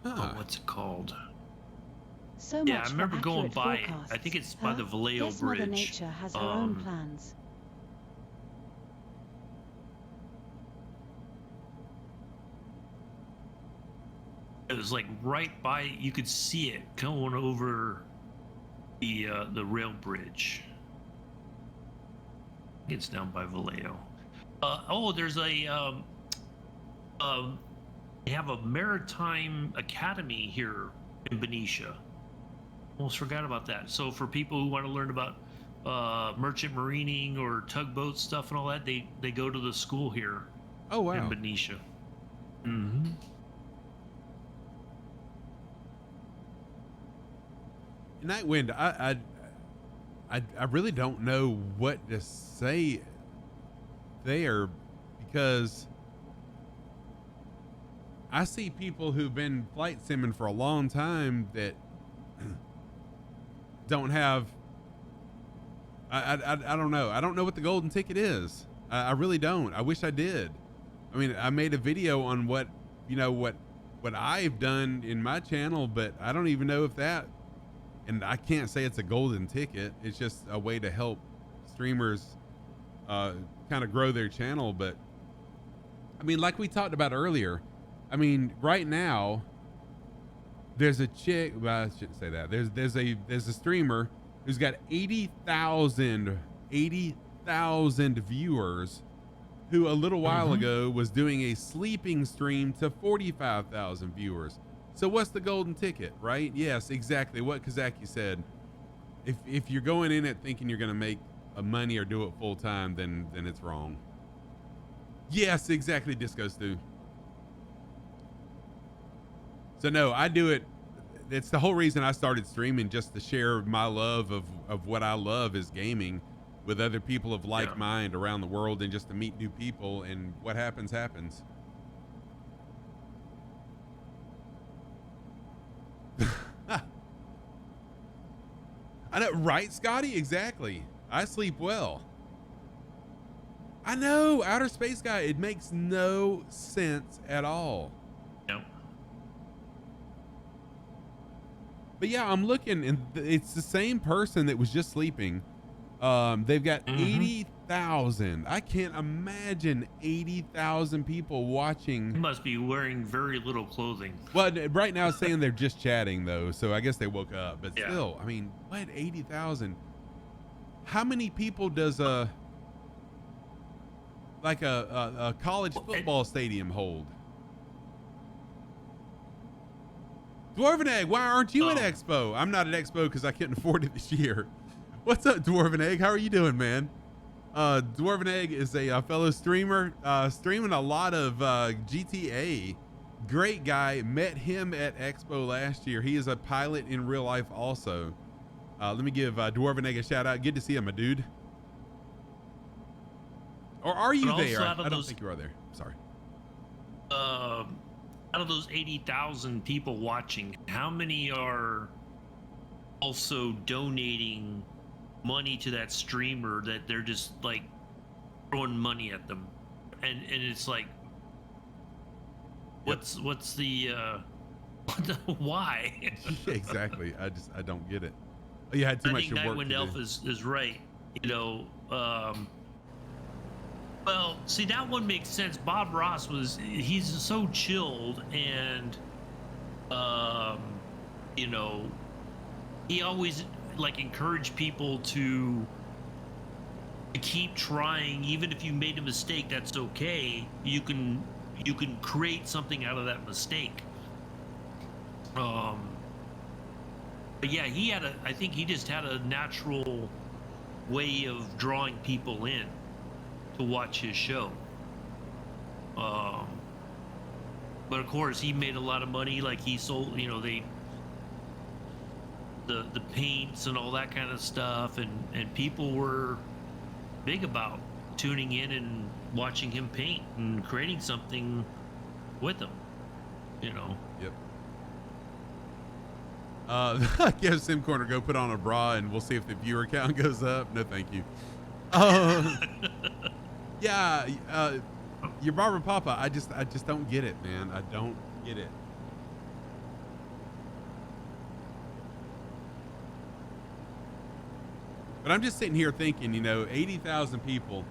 Speaker 2: What's it called?
Speaker 3: So much
Speaker 2: I remember
Speaker 3: for
Speaker 2: going
Speaker 3: accurate
Speaker 2: by it.
Speaker 3: forecasts,
Speaker 2: I think it's by the Vallejo
Speaker 3: Guess
Speaker 2: Bridge.
Speaker 3: Mother Nature has her own plans.
Speaker 2: It was like right by, you could see it going over the rail bridge. I think it's down by Vallejo. There's a they have a maritime academy here in Benicia. Almost forgot about that. So for people who want to learn about merchant marining or tugboat stuff and all that, they go to the school here.
Speaker 1: Oh wow.
Speaker 2: In Benicia. Mm-hmm.
Speaker 1: Nightwind, I really don't know what to say there, because I see people who've been flight simming for a long time that don't have. I don't know. I don't know what the golden ticket is. I really don't. I wish I did. I mean, I made a video on what I've done in my channel, but I don't even know if that. And I can't say it's a golden ticket. It's just a way to help streamers kind of grow their channel. But I mean, like we talked about earlier, I mean, right now there's a chick, well, I shouldn't say that. There's a streamer who's got 80,000 viewers, who a little while ago was doing a sleeping stream to 45,000 viewers. So what's the golden ticket, right? Yes, exactly what Kazaki said. If you're going in it thinking you're going to make money or do it full time, then it's wrong. Yes, exactly, Disco Stu. So no, I do it. It's the whole reason I started streaming, just to share my love of what I love is gaming with other people of like mind around the world, and just to meet new people, and what happens. I know, right, Scotty? Exactly. I sleep well. I know, outer space guy. It makes no sense at all.
Speaker 2: Yep.
Speaker 1: But yeah, I'm looking, and it's the same person that was just sleeping. They've got 80,000. I can't imagine 80,000 people watching.
Speaker 2: He must be wearing very little clothing.
Speaker 1: Well, right now it's saying they're just chatting though, so I guess they woke up. But still, I mean, what, 80,000? How many people does a college football stadium hold? Dwarven Egg, why aren't you at Expo? I'm not at Expo because I couldn't afford it this year. What's up, Dwarven Egg? How are you doing, man? Dwarven Egg is a fellow streamer, streaming a lot of GTA. Great guy. Met him at Expo last year. He is a pilot in real life also. Let me give Dwarven Egg a shout out. Good to see him, my dude. Or are you there? I don't think you are there. Sorry.
Speaker 2: Out of those 80,000 people watching, how many are also donating money to that streamer that they're just like throwing money at them? And it's like, what's the why?
Speaker 1: Exactly. I don't get it. Oh, you had too much work to do.
Speaker 2: Nightwind Elf is right. You know, Well, see, that one makes sense. Bob Ross he's so chilled and, um, you know, he always like encouraged people to keep trying. Even if you made a mistake, that's okay. You can create something out of that mistake. But yeah, I think he just had a natural way of drawing people in to watch his show. But of course, he made a lot of money. Like he sold, the paints and all that kind of stuff, and people were big about tuning in and watching him paint and creating something with him.
Speaker 1: Yep. Yeah, Sim Corner, go put on a bra and we'll see if the viewer count goes up. No, thank you. Yeah, your Barbara Papa, I just don't get it, man. I don't get it. But I'm just sitting here thinking, 80,000 people.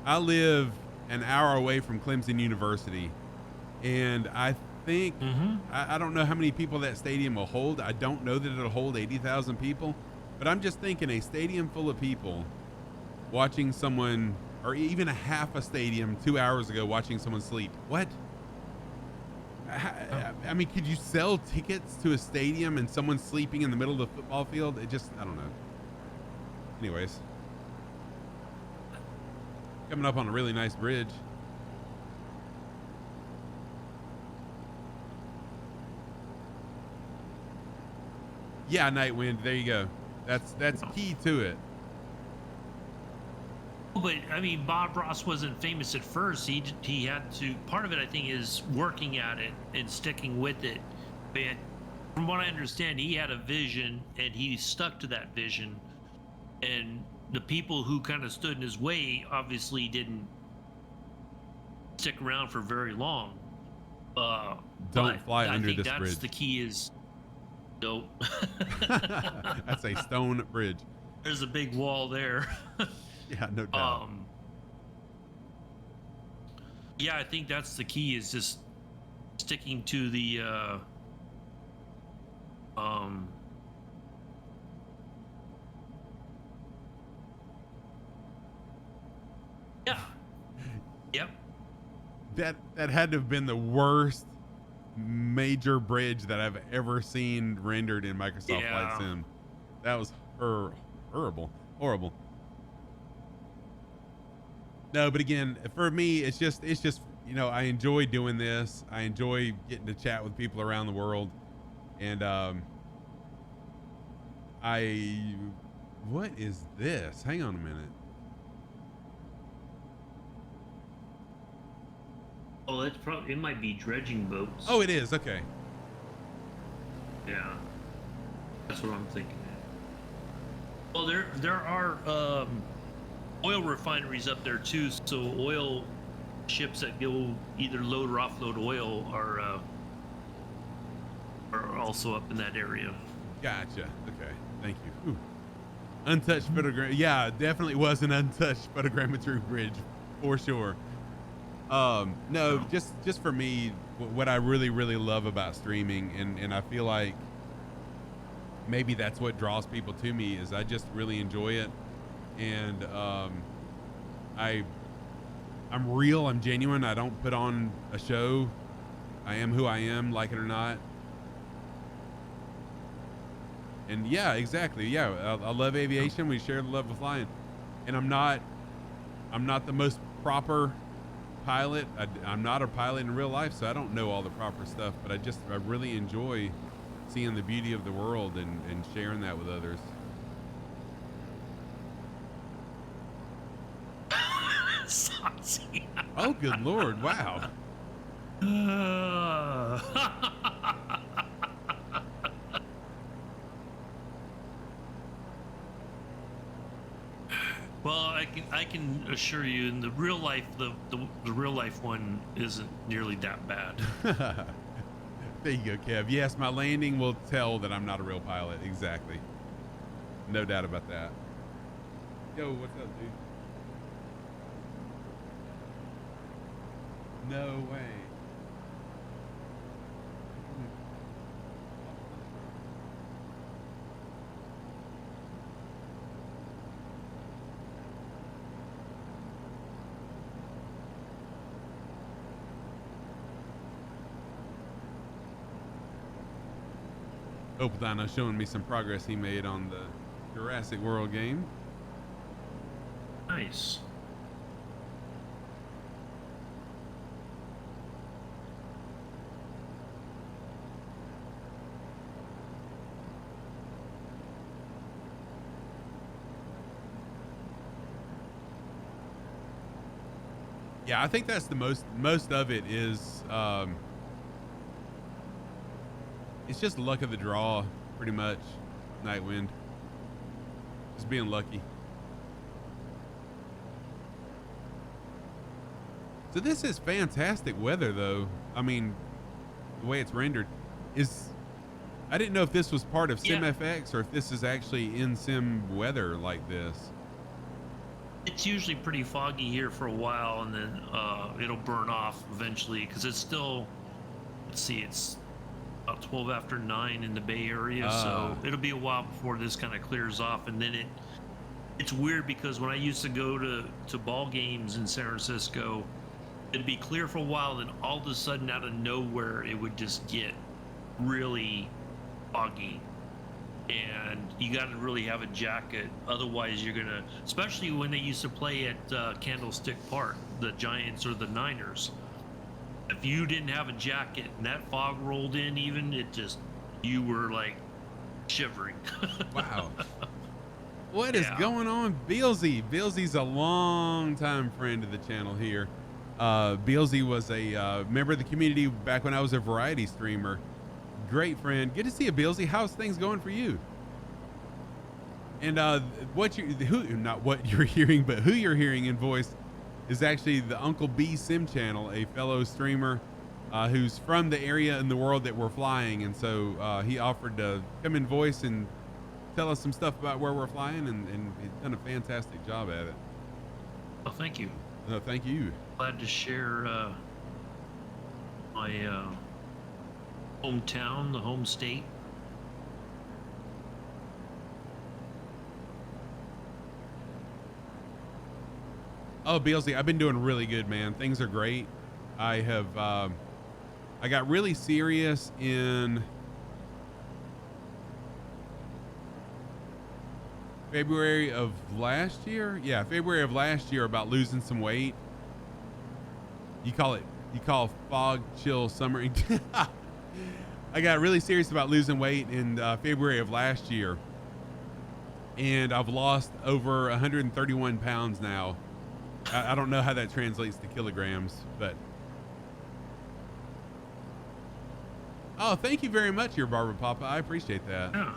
Speaker 1: I live an hour away from Clemson University, and I think I don't know how many people that stadium will hold. I don't know that it'll hold 80,000 people, but I'm just thinking a stadium full of people watching someone, or even a half a stadium 2 hours ago watching someone sleep. What? I mean, could you sell tickets to a stadium and someone sleeping in the middle of the football field? I don't know. Anyways, coming up on a really nice bridge. Yeah, Nightwind. There you go. That's key to it.
Speaker 2: But I mean, Bob Ross wasn't famous at first. He had to. Part of it, I think, is working at it and sticking with it. But from what I understand, he had a vision and he stuck to that vision. And the people who kind of stood in his way obviously didn't stick around for very long.
Speaker 1: Don't fly under this bridge.
Speaker 2: I think that's the key is don't.
Speaker 1: That's a stone bridge.
Speaker 2: There's a big wall there.
Speaker 1: Yeah, no doubt.
Speaker 2: Yeah, I think that's the key is just sticking to the yeah. Yep.
Speaker 1: That had to have been the worst major bridge that I've ever seen rendered in Microsoft Flight Sim. That was horrible. No, but again, for me, it's just I enjoy doing this. I enjoy getting to chat with people around the world, and what is this? Hang on a minute.
Speaker 2: Oh, it might be dredging boats.
Speaker 1: Oh, it is. Okay.
Speaker 2: Yeah, that's what I'm thinking. Well, there are oil refineries up there too, so oil ships that go either load or offload oil are also up in that area.
Speaker 1: Gotcha. Okay. Thank you. Ooh. Untouched photogram. Yeah, definitely was an untouched photogrammetry bridge for sure. No, just for me, what I really, really love about streaming, and I feel like maybe that's what draws people to me, is I just really enjoy it. And I'm real, I'm genuine. I don't put on a show. I am who I am, like it or not. And yeah, exactly. Yeah, I love aviation. We share the love of flying. And I'm not the most proper pilot. I'm not a pilot in real life, so I don't know all the proper stuff, but I really enjoy seeing the beauty of the world and sharing that with others. Oh, good Lord. Wow.
Speaker 2: Well, I can assure you, in the real life, the real life one isn't nearly that bad.
Speaker 1: There you go, Kev. Yes, my landing will tell that I'm not a real pilot. Exactly. No doubt about that. Yo, what's up, dude? No way. Opaldino showing me some progress he made on the Jurassic World game.
Speaker 2: Nice.
Speaker 1: Yeah, I think that's the most of it is it's just luck of the draw, pretty much. Nightwind. Just being lucky. So this is fantastic weather though. I mean, the way it's rendered is, I didn't know if this was part of SimFX or if this is actually in sim weather like this.
Speaker 2: It's usually pretty foggy here for a while, and then it'll burn off eventually because it's still, let's see, it's about 12 after 9 in the Bay Area, so it'll be a while before this kind of clears off. And then it's weird because when I used to go to ball games in San Francisco, it'd be clear for a while, then all of a sudden out of nowhere it would just get really foggy. And you got to really have a jacket, otherwise you're gonna, especially when they used to play at Candlestick Park, the Giants or the Niners, if you didn't have a jacket and that fog rolled in, even, it just, you were like shivering.
Speaker 1: Wow. What is going on? Beelzy? A long time friend of the channel here. Beelzy was a member of the community back when I was a variety streamer. Great friend. Good to see you, Beelzy. How's things going for you? And not what you're hearing, but who you're hearing in voice is actually the Uncle B Sim channel, a fellow streamer who's from the area in the world that we're flying. And so he offered to come in voice and tell us some stuff about where we're flying, and he's done a fantastic job at it.
Speaker 2: Well, thank you.
Speaker 1: No, thank you.
Speaker 2: Glad to share my hometown, the home state.
Speaker 1: Oh, Beelzy, I've been doing really good, man. Things are great. I have, I got really serious in February of last year. Yeah, February of last year, about losing some weight. You call fog chill summer. I got really serious about losing weight in February of last year, and I've lost over 131 pounds now. I don't know how that translates to kilograms, but oh, thank you very much, your Barbara Papa. I appreciate that.
Speaker 2: Yeah.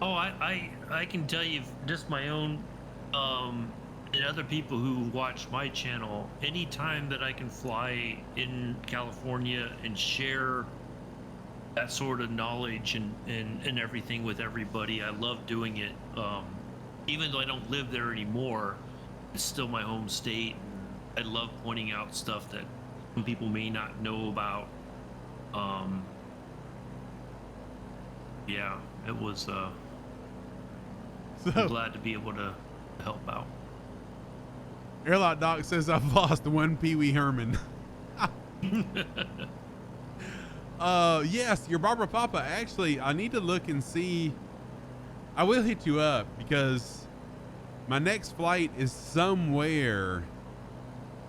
Speaker 2: Oh, I can tell you just my own and other people who watch my channel, anytime that I can fly in California and share that sort of knowledge and everything with everybody, I love doing it. Even though I don't live there anymore, it's still my home state. I love pointing out stuff that some people may not know about. Yeah, it was I'm glad to be able to help out.
Speaker 1: Airlock Doc says I've lost one Pee Wee Herman. Yes, your Barbara Papa. Actually, I need to look and see. I will hit you up because my next flight is somewhere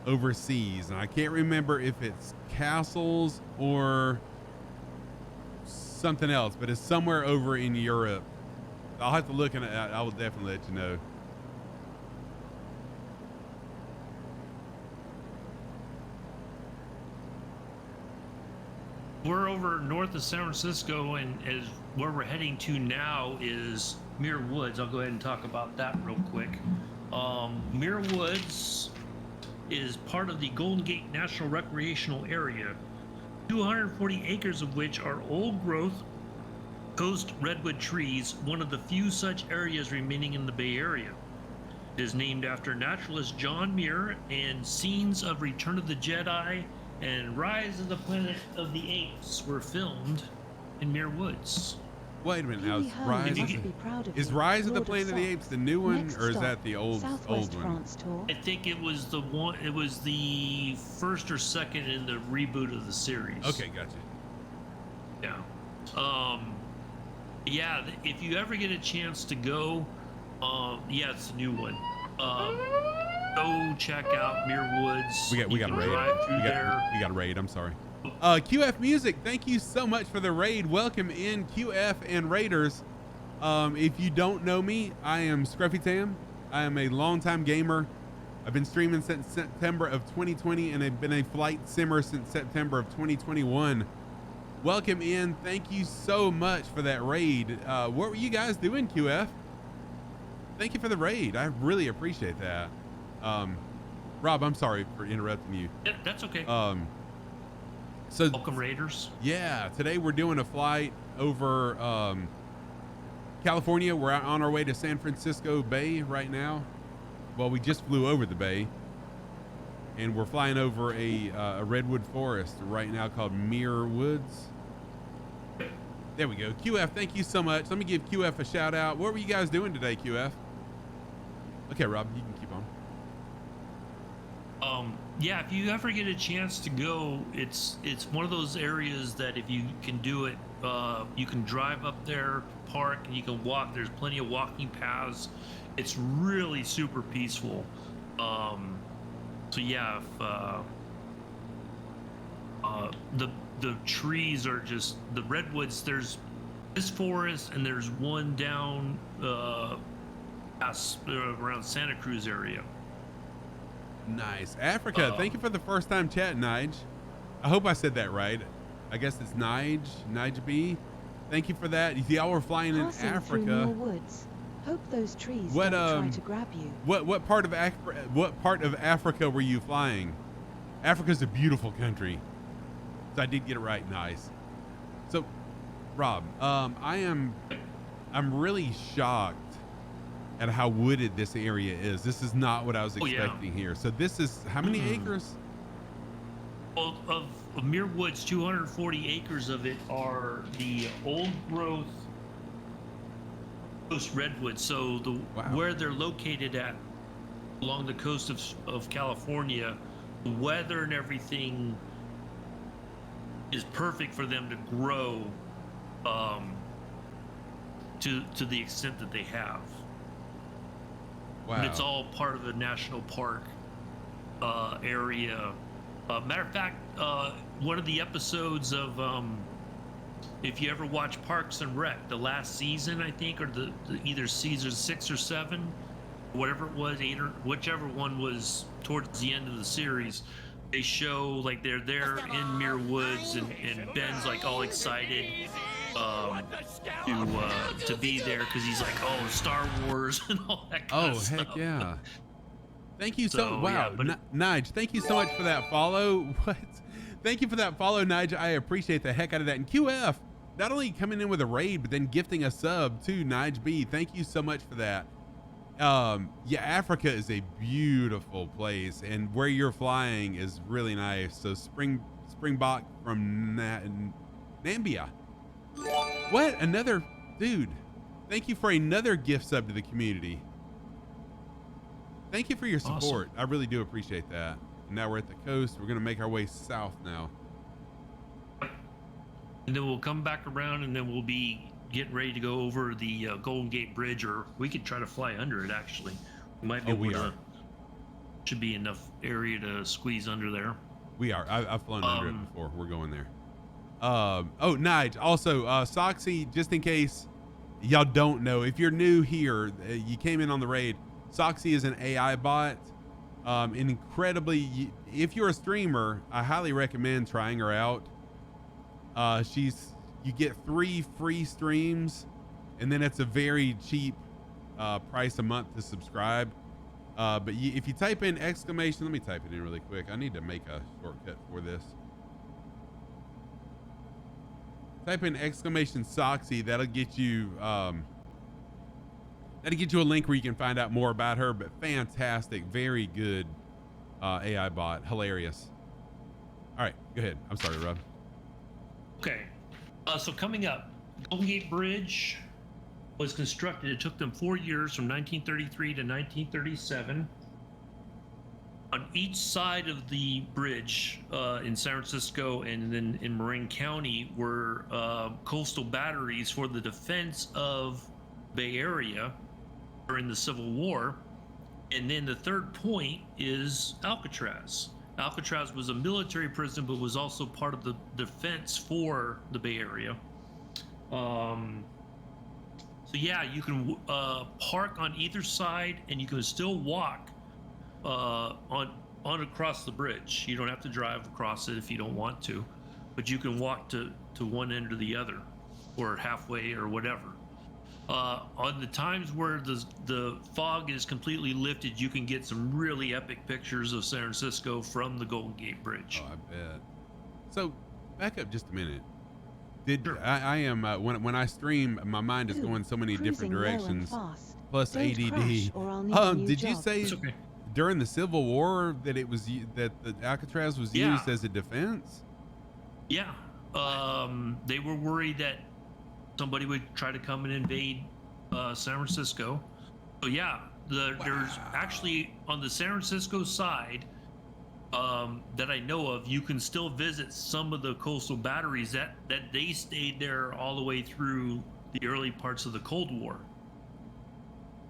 Speaker 1: overseas, and I can't remember if it's Castles or something else, but it's somewhere over in Europe. I'll have to look, and I will definitely let you know.
Speaker 2: We're over north of San Francisco, and as where we're heading to now is Muir Woods. I'll go ahead and talk about that real quick. Muir Woods is part of the Golden Gate National Recreational Area, 240 acres of which are old growth coast redwood trees, one of the few such areas remaining in the Bay Area. It is named after naturalist John Muir, and scenes of Return of the Jedi and Rise of the Planet of the Apes were filmed in Muir Woods.
Speaker 1: Wait a minute now.
Speaker 3: Huey
Speaker 1: Is
Speaker 3: Hurley
Speaker 1: Rise,
Speaker 3: must be proud of
Speaker 1: is
Speaker 3: you,
Speaker 1: Rise of the
Speaker 3: Lord
Speaker 1: Planet of the
Speaker 3: Socks.
Speaker 1: Apes the new one,
Speaker 3: Next
Speaker 1: or is
Speaker 3: stop,
Speaker 1: that the old
Speaker 3: Southwest
Speaker 1: one?
Speaker 3: France tour.
Speaker 2: I think it was the one. It was the first or second in the reboot of the series.
Speaker 1: Okay, gotcha.
Speaker 2: Yeah. Yeah. If you ever get a chance to go, yeah, it's a new one. Go check out Muir Woods.
Speaker 1: We got a raid. We got a raid. I'm sorry. QF Music, thank you so much for the raid. Welcome in, QF and Raiders. If you don't know me, I am Scruffy Tam. I am a longtime gamer. I've been streaming since September of 2020, and I've been a flight simmer since September of 2021. Welcome in. Thank you so much for that raid. What were you guys doing, QF? Thank you for the raid. I really appreciate that. Rob, I'm sorry for interrupting you.
Speaker 2: Yeah, that's okay.
Speaker 1: So
Speaker 2: welcome, Raiders.
Speaker 1: Yeah, today we're doing a flight over California. We're out on our way to San Francisco Bay right now. Well, we just flew over the bay, and we're flying over a redwood forest right now called Muir Woods. There we go. QF, thank you so much. Let me give QF a shout out. What were you guys doing today, QF? Okay, Rob, you can keep on.
Speaker 2: Yeah, if you ever get a chance to go, it's one of those areas that if you can do it, you can drive up there, park, and you can walk. There's plenty of walking paths. It's really super peaceful. So yeah, if, the trees are just the redwoods. There's this forest, and there's one down around Santa Cruz area.
Speaker 1: Nice. Africa, thank you for the first time chat, Nige. I hope I said that right. I guess it's Nige B. Thank you for that. Y'all were flying in Africa.
Speaker 3: Through Muir Woods. Hope those trees don't try to grab you.
Speaker 1: What part of Africa were you flying? Africa's a beautiful country. So I did get it right. Nice. So, Rob, I'm really shocked at how wooded this area is. This is not what I was expecting here. So this is how many acres?
Speaker 2: Well, of Muir Woods, 240 acres of it are the old growth coast redwoods. So where they're located at along the coast of California, the weather and everything is perfect for them to grow to the extent that they have.
Speaker 1: Wow.
Speaker 2: And it's all part of the national park area. Matter of fact, one of the episodes of if you ever watch Parks and Rec, the last season, I think, or the either season 6 or 7, whatever it was, 8 or whichever one was towards the end of the series, they show like they're there in Muir Woods, and Ben's like all excited to be there because he's like, oh, Star Wars and all that kind of stuff.
Speaker 1: Heck yeah. Thank you so wow.
Speaker 2: Yeah,
Speaker 1: Nige, thank you so much for that follow. What? Thank you for that follow, Nige. I appreciate the heck out of that. And QF, not only coming in with a raid, but then gifting a sub to Nige B. Thank you so much for that. Yeah, Africa is a beautiful place, and where you're flying is really nice. So Springbok from Nambia. What? Another dude. Thank you for another gift sub to the community. Thank you for your support. Awesome. I really do appreciate that. And now we're at the coast. We're going to make our way south now.
Speaker 2: And then we'll come back around, and then we'll be getting ready to go over the Golden Gate Bridge, or we could try to fly under it, actually. We might be able to. Should be enough area to squeeze under there.
Speaker 1: We are. I've flown under it before. We're going there. Oh, Nige. Also, Soxy, just in case y'all don't know, if you're new here, you came in on the raid, Soxy is an AI bot. Incredibly, if you're a streamer, I highly recommend trying her out. You get 3 free streams, and then it's a very cheap price a month to subscribe. But if you type in exclamation, let me type it in really quick. I need to make a shortcut for this. Type in exclamation Soxy. That'll get you had to get you a link where you can find out more about her, but fantastic, very good AI bot, hilarious. All right, go ahead. I'm sorry, Rob.
Speaker 2: Okay. So coming up, Golden Gate Bridge was constructed. It took them 4 years from 1933 to 1937. On each side of the bridge in San Francisco and then in Marin County were coastal batteries for the defense of Bay Area during the Civil War. And then the third point is Alcatraz. Alcatraz was a military prison, but was also part of the defense for the Bay Area. So yeah, you can park on either side, and you can still walk on across the bridge. You don't have to drive across it if you don't want to, but you can walk to one end or the other, or halfway or whatever. On the times where the fog is completely lifted, you can get some really epic pictures of San Francisco from the Golden Gate Bridge.
Speaker 1: Oh, I bet. So back up just a minute.
Speaker 2: Sure.
Speaker 1: I am when I stream, my mind is going so many different directions. Plus
Speaker 3: Don't
Speaker 1: ADD.
Speaker 3: crash or I'll need a new
Speaker 1: Did you
Speaker 3: job.
Speaker 1: say
Speaker 2: It's okay.
Speaker 1: during the Civil War that it was that the Alcatraz was
Speaker 2: Yeah.
Speaker 1: used as a defense?
Speaker 2: Yeah. They were worried that somebody would try to come and invade San Francisco. So yeah, there's actually on the San Francisco side that I know of, you can still visit some of the coastal batteries that they stayed there all the way through the early parts of the Cold War.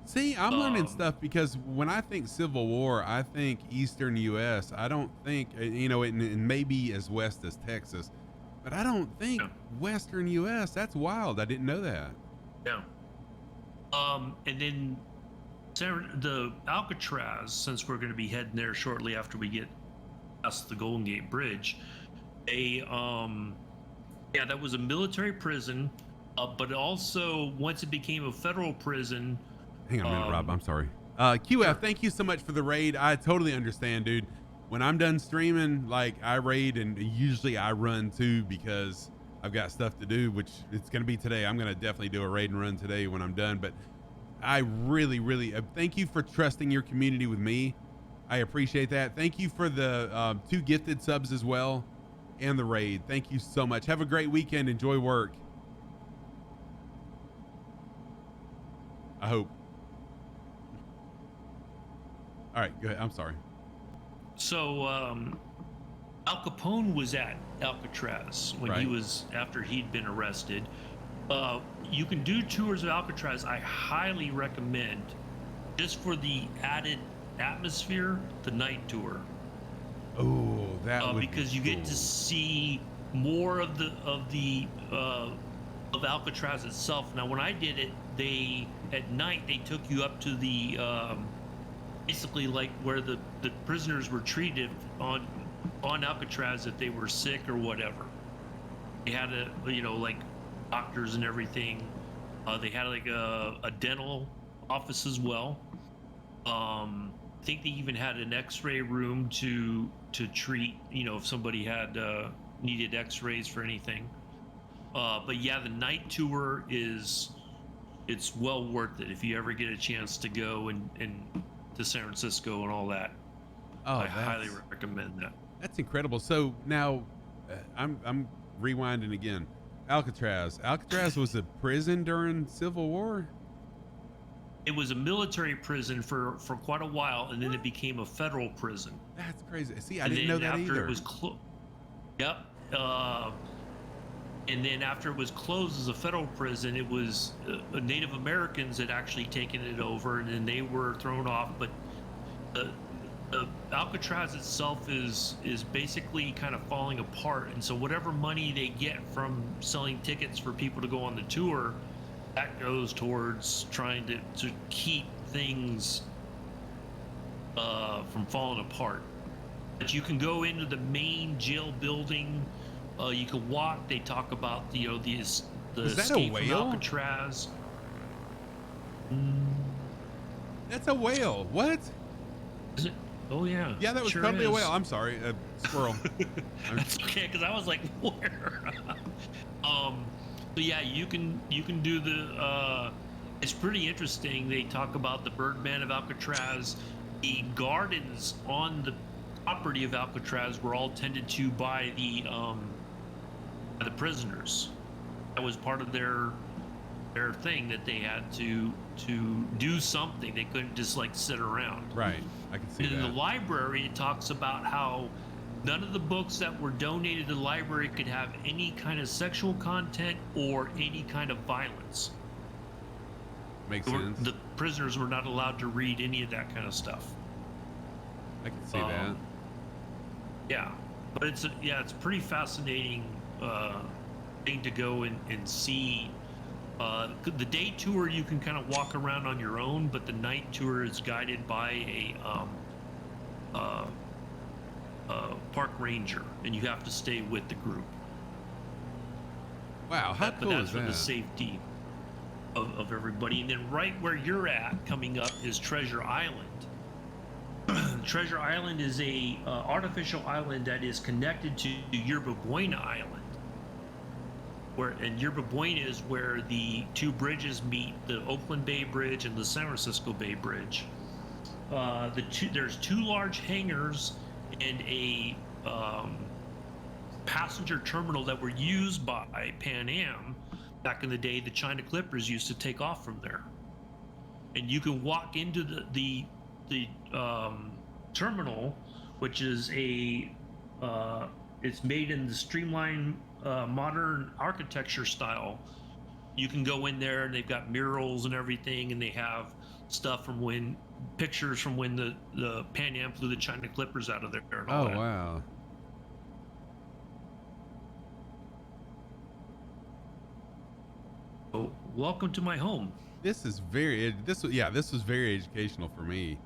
Speaker 1: See, I'm learning stuff because when I think Civil War, I think Eastern U.S. I don't think, and maybe as west as Texas, but I don't think Western U.S. That's wild. I didn't know that.
Speaker 2: Yeah. And then the Alcatraz, since we're going to be heading there shortly after we get past the Golden Gate Bridge, that was a military prison, but also once it became a federal prison.
Speaker 1: Hang on a minute, Rob. I'm sorry. QF, thank you so much for the raid. I totally understand, dude. When I'm done streaming, like I raid, and usually I run too because I've got stuff to do, which it's going to be today. I'm going to definitely do a raid and run today when I'm done. But I really, really thank you for trusting your community with me. I appreciate that. Thank you for the 2 gifted subs as well and the raid. Thank you so much. Have a great weekend. Enjoy work. I hope. All right, go ahead. I'm sorry.
Speaker 2: So Al Capone was at Alcatraz when he was, after he'd been arrested. You can do tours of Alcatraz. I highly recommend, just for the added atmosphere, the night tour.
Speaker 1: Oh, that would
Speaker 2: because you get to see more of Alcatraz itself. Now, when I did it, at night they took you up to the basically like where the prisoners were treated on Alcatraz if they were sick or whatever. They had like doctors and everything. They had like a dental office as well. I think they even had an X-ray room to treat, if somebody had needed X-rays for anything. But yeah, the night tour it's well worth it if you ever get a chance to go and to San Francisco and all that. I highly recommend that.
Speaker 1: That's incredible. So now I'm rewinding again. Alcatraz was a prison during Civil War.
Speaker 2: It was a military prison for quite a while, and then it became a federal prison.
Speaker 1: That's crazy. See, I didn't know that either.
Speaker 2: It was Yep. And then after it was closed as a federal prison, it was Native Americans had actually taken it over, and then they were thrown off. But the Alcatraz itself is basically kind of falling apart, and so whatever money they get from selling tickets for people to go on the tour, that goes towards trying to keep things from falling apart. But you can go into the main jail building. You can walk. They talk about the escape from Alcatraz.
Speaker 1: That's a whale. What?
Speaker 2: Is it? Oh yeah.
Speaker 1: Yeah, that was
Speaker 2: sure
Speaker 1: totally
Speaker 2: is.
Speaker 1: a whale. I'm sorry, a squirrel.
Speaker 2: That's okay, because I was like, where? So yeah, you can do the It's pretty interesting. They talk about the Birdman of Alcatraz. The gardens on the property of Alcatraz were all tended to by the prisoners. That was part of their thing, that they had to do something. They couldn't just like sit around.
Speaker 1: Right. I can see
Speaker 2: And in
Speaker 1: that.
Speaker 2: the library, it talks about how none of the books that were donated to the library could have any kind of sexual content or any kind of violence.
Speaker 1: Makes sense.
Speaker 2: The prisoners were not allowed to read any of that kind of stuff.
Speaker 1: I can see that.
Speaker 2: Yeah, but it's a pretty fascinating thing to go and see. The day tour, you can kind of walk around on your own, but the night tour is guided by a park ranger, and you have to stay with the group.
Speaker 1: Wow, how
Speaker 2: But
Speaker 1: cool
Speaker 2: that's
Speaker 1: is
Speaker 2: for the
Speaker 1: that?
Speaker 2: safety of everybody. And then right where you're at, coming up, is Treasure Island. Treasure Island is a artificial island that is connected to Yerba Buena Island. And Yerba Buena is where the two bridges meet, the Oakland Bay Bridge and the San Francisco Bay Bridge. There's two large hangars and a passenger terminal that were used by Pan Am. Back in the day, the China Clippers used to take off from there. And you can walk into the terminal, which is it's made in the streamlined modern architecture style. You can go in there and they've got murals and everything, and they have stuff from pictures from when the Pan Am flew the China Clippers out of there and all
Speaker 1: Oh,
Speaker 2: that.
Speaker 1: wow.
Speaker 2: So, welcome to my home.
Speaker 1: This was very educational for me.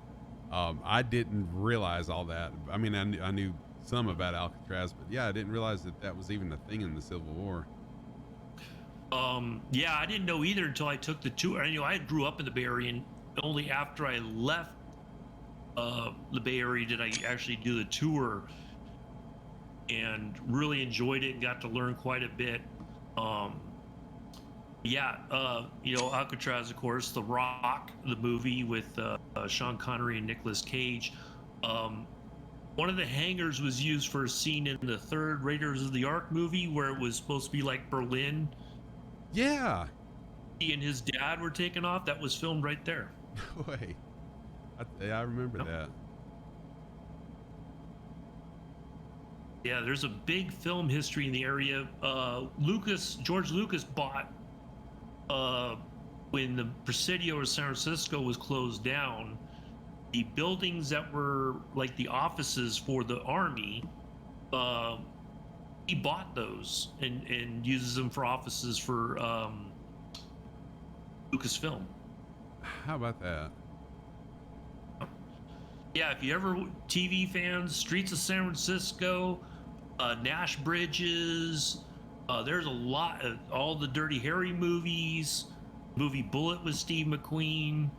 Speaker 1: I didn't realize all that. I mean, I knew some about Alcatraz, but yeah, I didn't realize that was even a thing in the Civil War.
Speaker 2: Yeah, I didn't know either until I took the tour. I grew up in the Bay Area, and only after I left the Bay Area did I actually do the tour, and really enjoyed it and got to learn quite a bit. Alcatraz, of course, The Rock, the movie with Sean Connery and Nicolas Cage. One of the hangars was used for a scene in the third Raiders of the Ark movie where it was supposed to be like Berlin.
Speaker 1: Yeah.
Speaker 2: He and his dad were taken off. That was filmed right there.
Speaker 1: Wait. I remember that.
Speaker 2: Yeah, there's a big film history in the area. George Lucas bought when the Presidio of San Francisco was closed down, the buildings that were like the offices for the army, he bought those and uses them for offices for Lucasfilm.
Speaker 1: How about that?
Speaker 2: Yeah, if you ever TV fans, Streets of San Francisco, Nash Bridges, there's a lot of all the Dirty Harry movies, movie Bullet with Steve McQueen.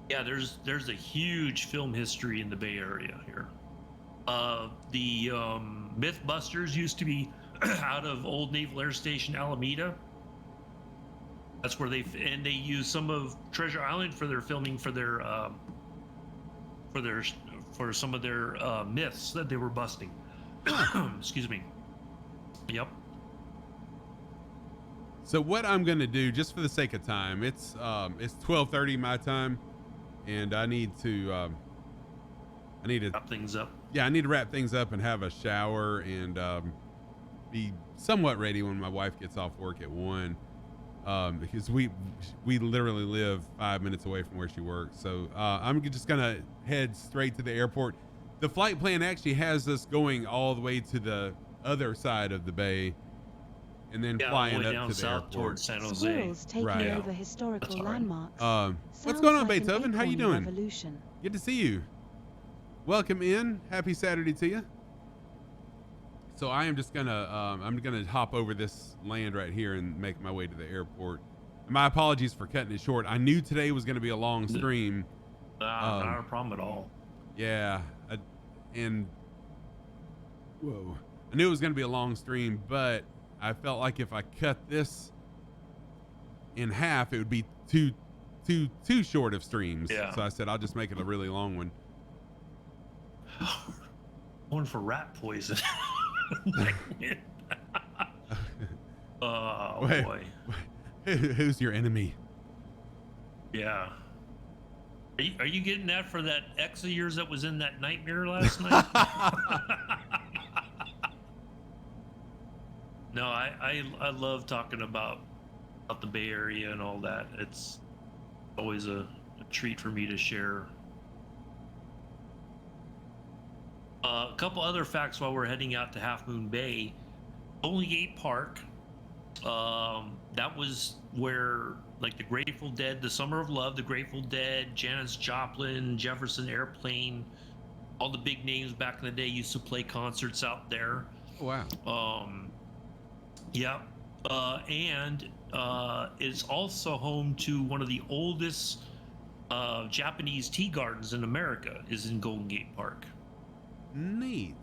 Speaker 2: Yeah, there's a huge film history in the Bay Area here. The Mythbusters used to be out of Old Naval Air Station Alameda. That's where they use some of Treasure Island for their filming for some of their myths that they were busting. Excuse me. Yep.
Speaker 1: So what I'm gonna do, just for the sake of time, it's 12:30 my time, and I need to
Speaker 2: Wrap things up.
Speaker 1: Yeah, I need to wrap things up and have a shower and be somewhat ready when my wife gets off work at 1. Because we literally live 5 minutes away from where she works. So I'm just gonna head straight to the airport. The flight plan actually has us going all the way to the other side of the bay, and then flying up
Speaker 2: down
Speaker 1: to the
Speaker 2: south
Speaker 1: airport.
Speaker 2: towards San Jose.
Speaker 3: Squirrels taking
Speaker 1: Right.
Speaker 3: over historical
Speaker 2: That's all right.
Speaker 3: landmarks.
Speaker 1: What's
Speaker 3: Sounds
Speaker 1: going on,
Speaker 3: like an
Speaker 1: Beethoven? How you
Speaker 3: acorny
Speaker 1: doing?
Speaker 3: revolution.
Speaker 1: Good to see you. Welcome in. Happy Saturday to you. So I am just gonna I'm gonna hop over this land right here and make my way to the airport. My apologies for cutting it short. I knew today was gonna be a long stream.
Speaker 2: Not a problem at all.
Speaker 1: Yeah, whoa, I knew it was gonna be a long stream, but I felt like if I cut this in half, it would be too short of streams.
Speaker 2: Yeah.
Speaker 1: So I said, I'll just make it a really long one.
Speaker 2: One for rat poison. Oh,
Speaker 1: Wait,
Speaker 2: boy.
Speaker 1: Who's your enemy?
Speaker 2: Yeah. Are you getting that for that ex of yours that was in that nightmare last night? No, I love talking about the Bay Area and all that. It's always a treat for me to share. A couple other facts while we're heading out to Half Moon Bay. Only Gate Park. That was where like the Grateful Dead, the Summer of Love, the Grateful Dead, Janis Joplin, Jefferson Airplane, all the big names back in the day used to play concerts out there.
Speaker 1: Wow.
Speaker 2: Yeah. And is also home to one of the oldest Japanese tea gardens in America, is in Golden Gate Park.
Speaker 1: Neat.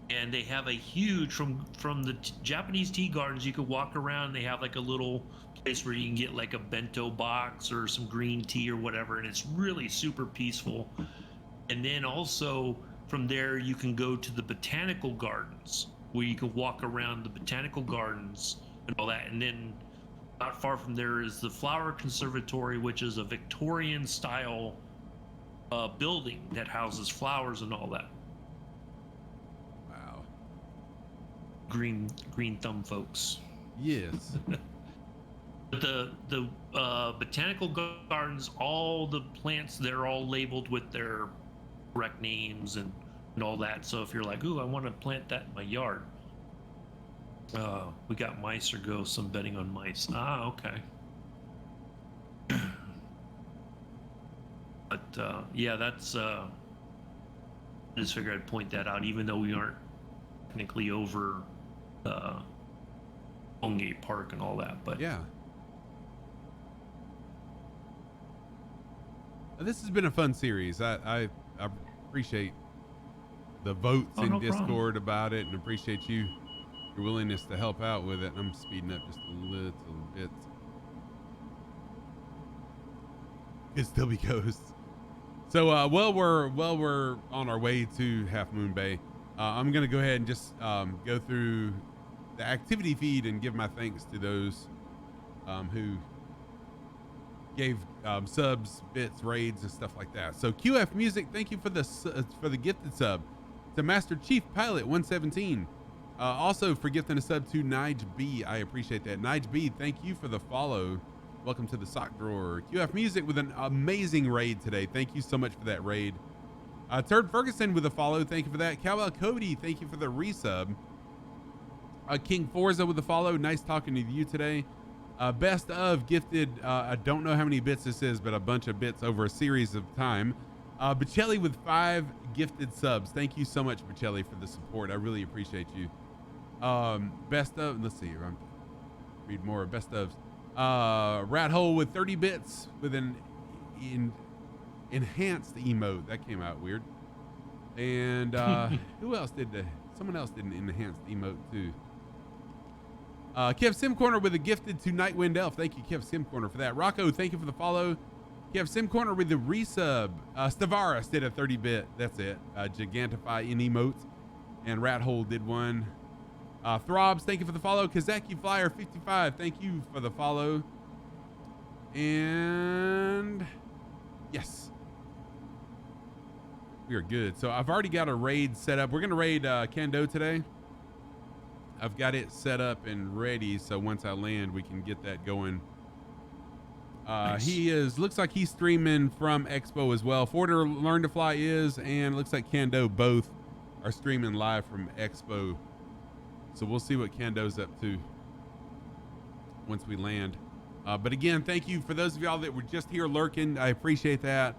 Speaker 2: And they have a huge from the Japanese tea gardens. You could walk around. They have like a little place where you can get like a bento box or some green tea or whatever, and it's really super peaceful. And then also from there you can go to the botanical gardens, where you can walk around the botanical gardens and all that. And then not far from there is the Flower Conservatory, which is a Victorian style building that houses flowers and all that.
Speaker 1: Wow.
Speaker 2: Green thumb folks.
Speaker 1: Yes.
Speaker 2: But the botanical gardens, all the plants, they're all labeled with their correct names and all that. So if you're like, ooh, I want to plant that in my yard, we got mice or ghosts. I'm betting on mice. Okay. But yeah, that's I just figured I'd point that out, even though we aren't technically over Golden Park and all that. But
Speaker 1: yeah. This has been a fun series. I appreciate the votes in
Speaker 2: no
Speaker 1: Discord
Speaker 2: problem.
Speaker 1: about it, and appreciate your willingness to help out with it. I'm speeding up just a little bit. It still be ghosts. So while we're on our way to Half Moon Bay, I'm gonna go ahead and just go through the activity feed and give my thanks to those who gave subs, bits, raids, and stuff like that. So QF Music, thank you for the gifted sub. To Master Chief Pilot 117, also for gifting a sub to Nige B. I appreciate that. Nige B, thank you for the follow. Welcome to the sock drawer. QF Music with an amazing raid today. Thank you so much for that raid. Turd Ferguson with a follow. Thank you for that. Cowbell Cody, thank you for the resub. King Forza with a follow. Nice talking to you today. Best of gifted, I don't know how many bits this is, but a bunch of bits over a series of time. Bocelli with 5 gifted subs. Thank you so much, Bocelli, for the support. I really appreciate you. Best of, let's see, read more. Best of Rat Hole with 30 bits with an enhanced emote. That came out weird. And who else did someone else did an enhanced emote too. Kev Sim Corner with a gifted to Nightwind Elf. Thank you, Kev Sim Corner, for that. Rocco, thank you for the follow. Kev Sim Corner with the resub. Stavaris did a 30-bit. That's it. Gigantify in emotes. And Rat Hole did one. Throbs, thank you for the follow. Kazaki Flyer 55, thank you for the follow. And yes, we are good. So I've already got a raid set up. We're going to raid Kando today. I've got it set up and ready, so once I land, we can get that going. Nice. He looks like he's streaming from Expo as well. Forder Learn to Fly is, and it looks like Kando both are streaming live from Expo. So we'll see what Kando's up to once we land. But again, thank you for those of y'all that were just here lurking. I appreciate that.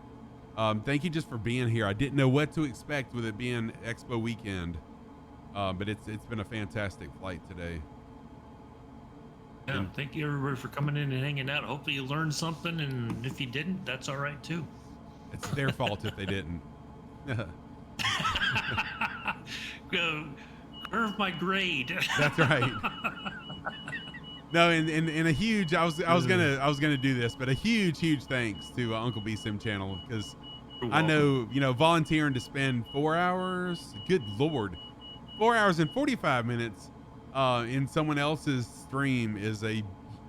Speaker 1: Thank you just for being here. I didn't know what to expect with it being Expo weekend. But it's been a fantastic flight today.
Speaker 2: Yeah, thank you everybody for coming in and hanging out. Hopefully you learned something, and if you didn't, that's all right too.
Speaker 1: It's their fault if they didn't.
Speaker 2: Go curve my grade.
Speaker 1: That's right. No, and a huge. I was gonna do this, but a huge thanks to Uncle B Sim channel, because I know volunteering to spend 4 hours. Good Lord, 4 hours and 45 minutes in someone else's stream is a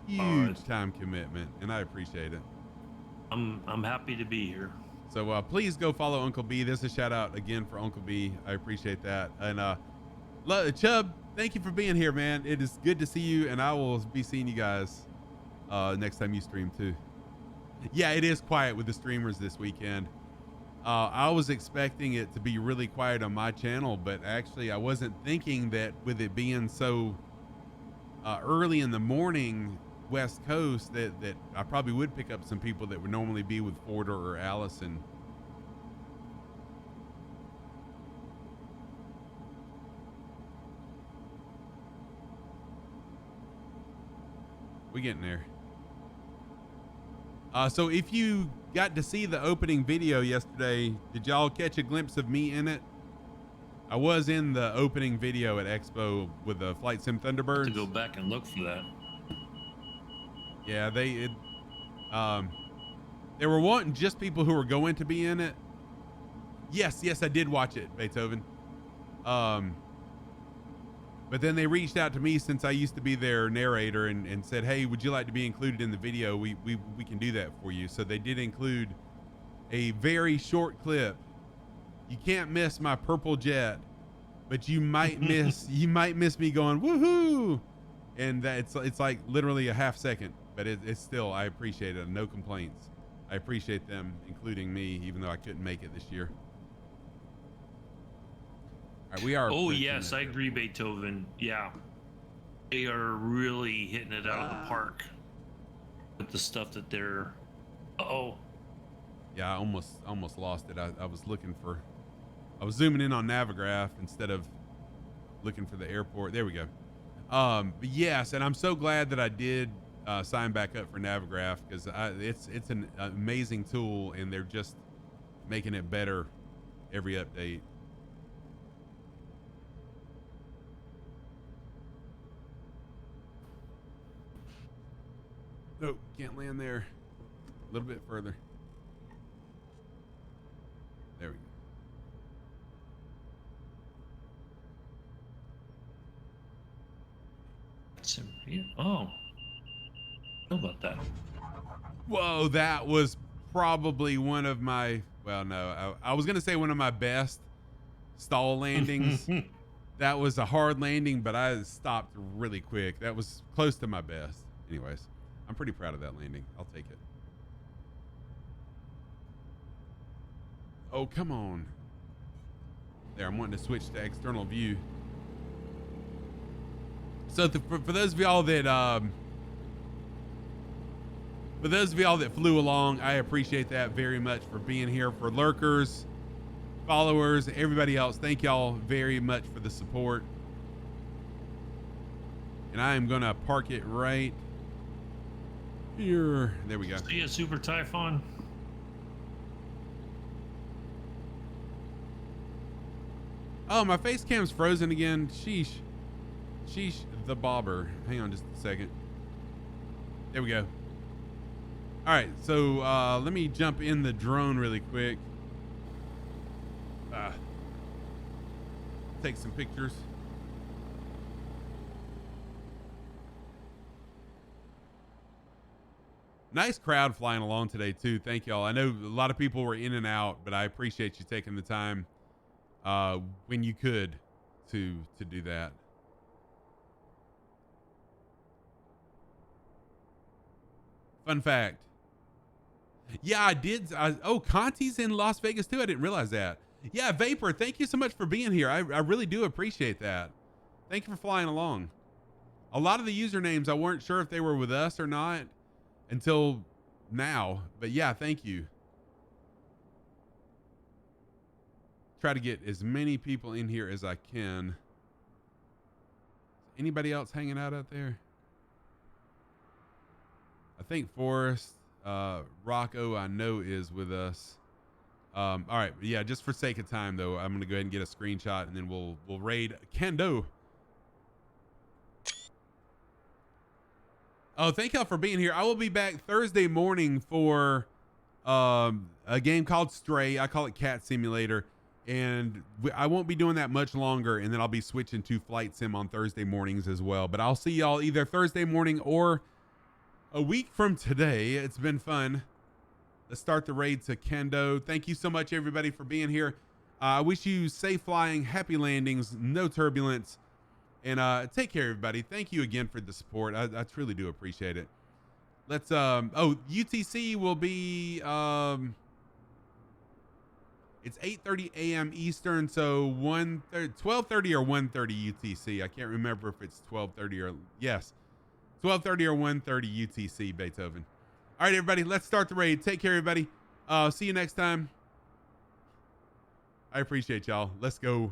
Speaker 1: huge time commitment, and I appreciate it.
Speaker 2: I'm happy to be here.
Speaker 1: So please go follow Uncle B. This is a shout out again for Uncle B. I appreciate that. And Chubb, thank you for being here, man. It is good to see you, and I will be seeing you guys next time you stream too. Yeah, it is quiet with the streamers this weekend. I was expecting it to be really quiet on my channel, but actually I wasn't thinking that with it being so early in the morning West Coast that I probably would pick up some people that would normally be with Forder or Allison. We getting there. So if you got to see the opening video yesterday, did y'all catch a glimpse of me in it? I was in the opening video at Expo with the Flight Sim Thunderbirds.
Speaker 2: To go back and look for that.
Speaker 1: Yeah, they were wanting just people who were going to be in it. Yes, I did watch it, Beethoven. But then they reached out to me, since I used to be their narrator, and said, hey, would you like to be included in the video? We can do that for you. So they did include a very short clip. You can't miss my purple jet, but you might miss me going woohoo, and that it's like literally a half second. But it's still, I appreciate it. No complaints. I appreciate them including me, even though I couldn't make it this year. All right, we are.
Speaker 2: Oh yes, I agree, Beethoven. Yeah, they are really hitting it out of the park with the stuff that they're.
Speaker 1: Yeah, I almost lost it. I was looking for. I was zooming in on Navigraph instead of looking for the airport. There we go. But yes, and I'm so glad that I did sign back up for Navigraph, because it's an amazing tool, and they're just making it better every update. Nope, can't land there. A little bit further. There we go.
Speaker 2: Oh, know about that.
Speaker 1: Whoa, that was probably one of my, well, no, I was gonna say one of my best stall landings. That was a hard landing, but I stopped really quick. That was close to my best. Anyways, I'm pretty proud of that landing. I'll take it. Oh, come on. There, I'm wanting to switch to external view. So for those of y'all that flew along, I appreciate that very much for being here. For lurkers, followers, everybody else, thank y'all very much for the support. And I am gonna park it right here. There we go.
Speaker 2: See ya, Super Typhon.
Speaker 1: Oh, my face cam's frozen again. Sheesh. Sheesh the bobber. Hang on just a second. There we go. All right, so let me jump in the drone really quick. Take some pictures. Nice crowd flying along today too. Thank y'all. I know a lot of people were in and out, but I appreciate you taking the time when you could to do that. Fun fact. Yeah, I did. Oh, Conti's in Las Vegas too. I didn't realize that. Yeah, Vapor, thank you so much for being here. I really do appreciate that. Thank you for flying along. A lot of the usernames, I weren't sure if they were with us or not until now. But yeah, thank you. Try to get as many people in here as I can. Anybody else hanging out there? I think Forrest, Rocco, I know is with us. All right, yeah, just for sake of time though, I'm gonna go ahead and get a screenshot, and then we'll raid Kendo. Oh, thank y'all for being here. I will be back Thursday morning for a game called Stray. I call it Cat Simulator. And I won't be doing that much longer. And then I'll be switching to Flight Sim on Thursday mornings as well. But I'll see y'all either Thursday morning or a week from today. It's been fun. Let's start the raid to Kendo. Thank you so much, everybody, for being here. I wish you safe flying, happy landings, no turbulence. And take care, everybody. Thank you again for the support. I truly do appreciate it. Let's UTC will be it's 8:30 a.m. Eastern, so 12:30 or 1:30 UTC. I can't remember if it's 12:30 or yes, 12:30 or 1:30 UTC. Beethoven. All right, everybody, let's start the raid. Take care, everybody. See you next time. I appreciate y'all. Let's go.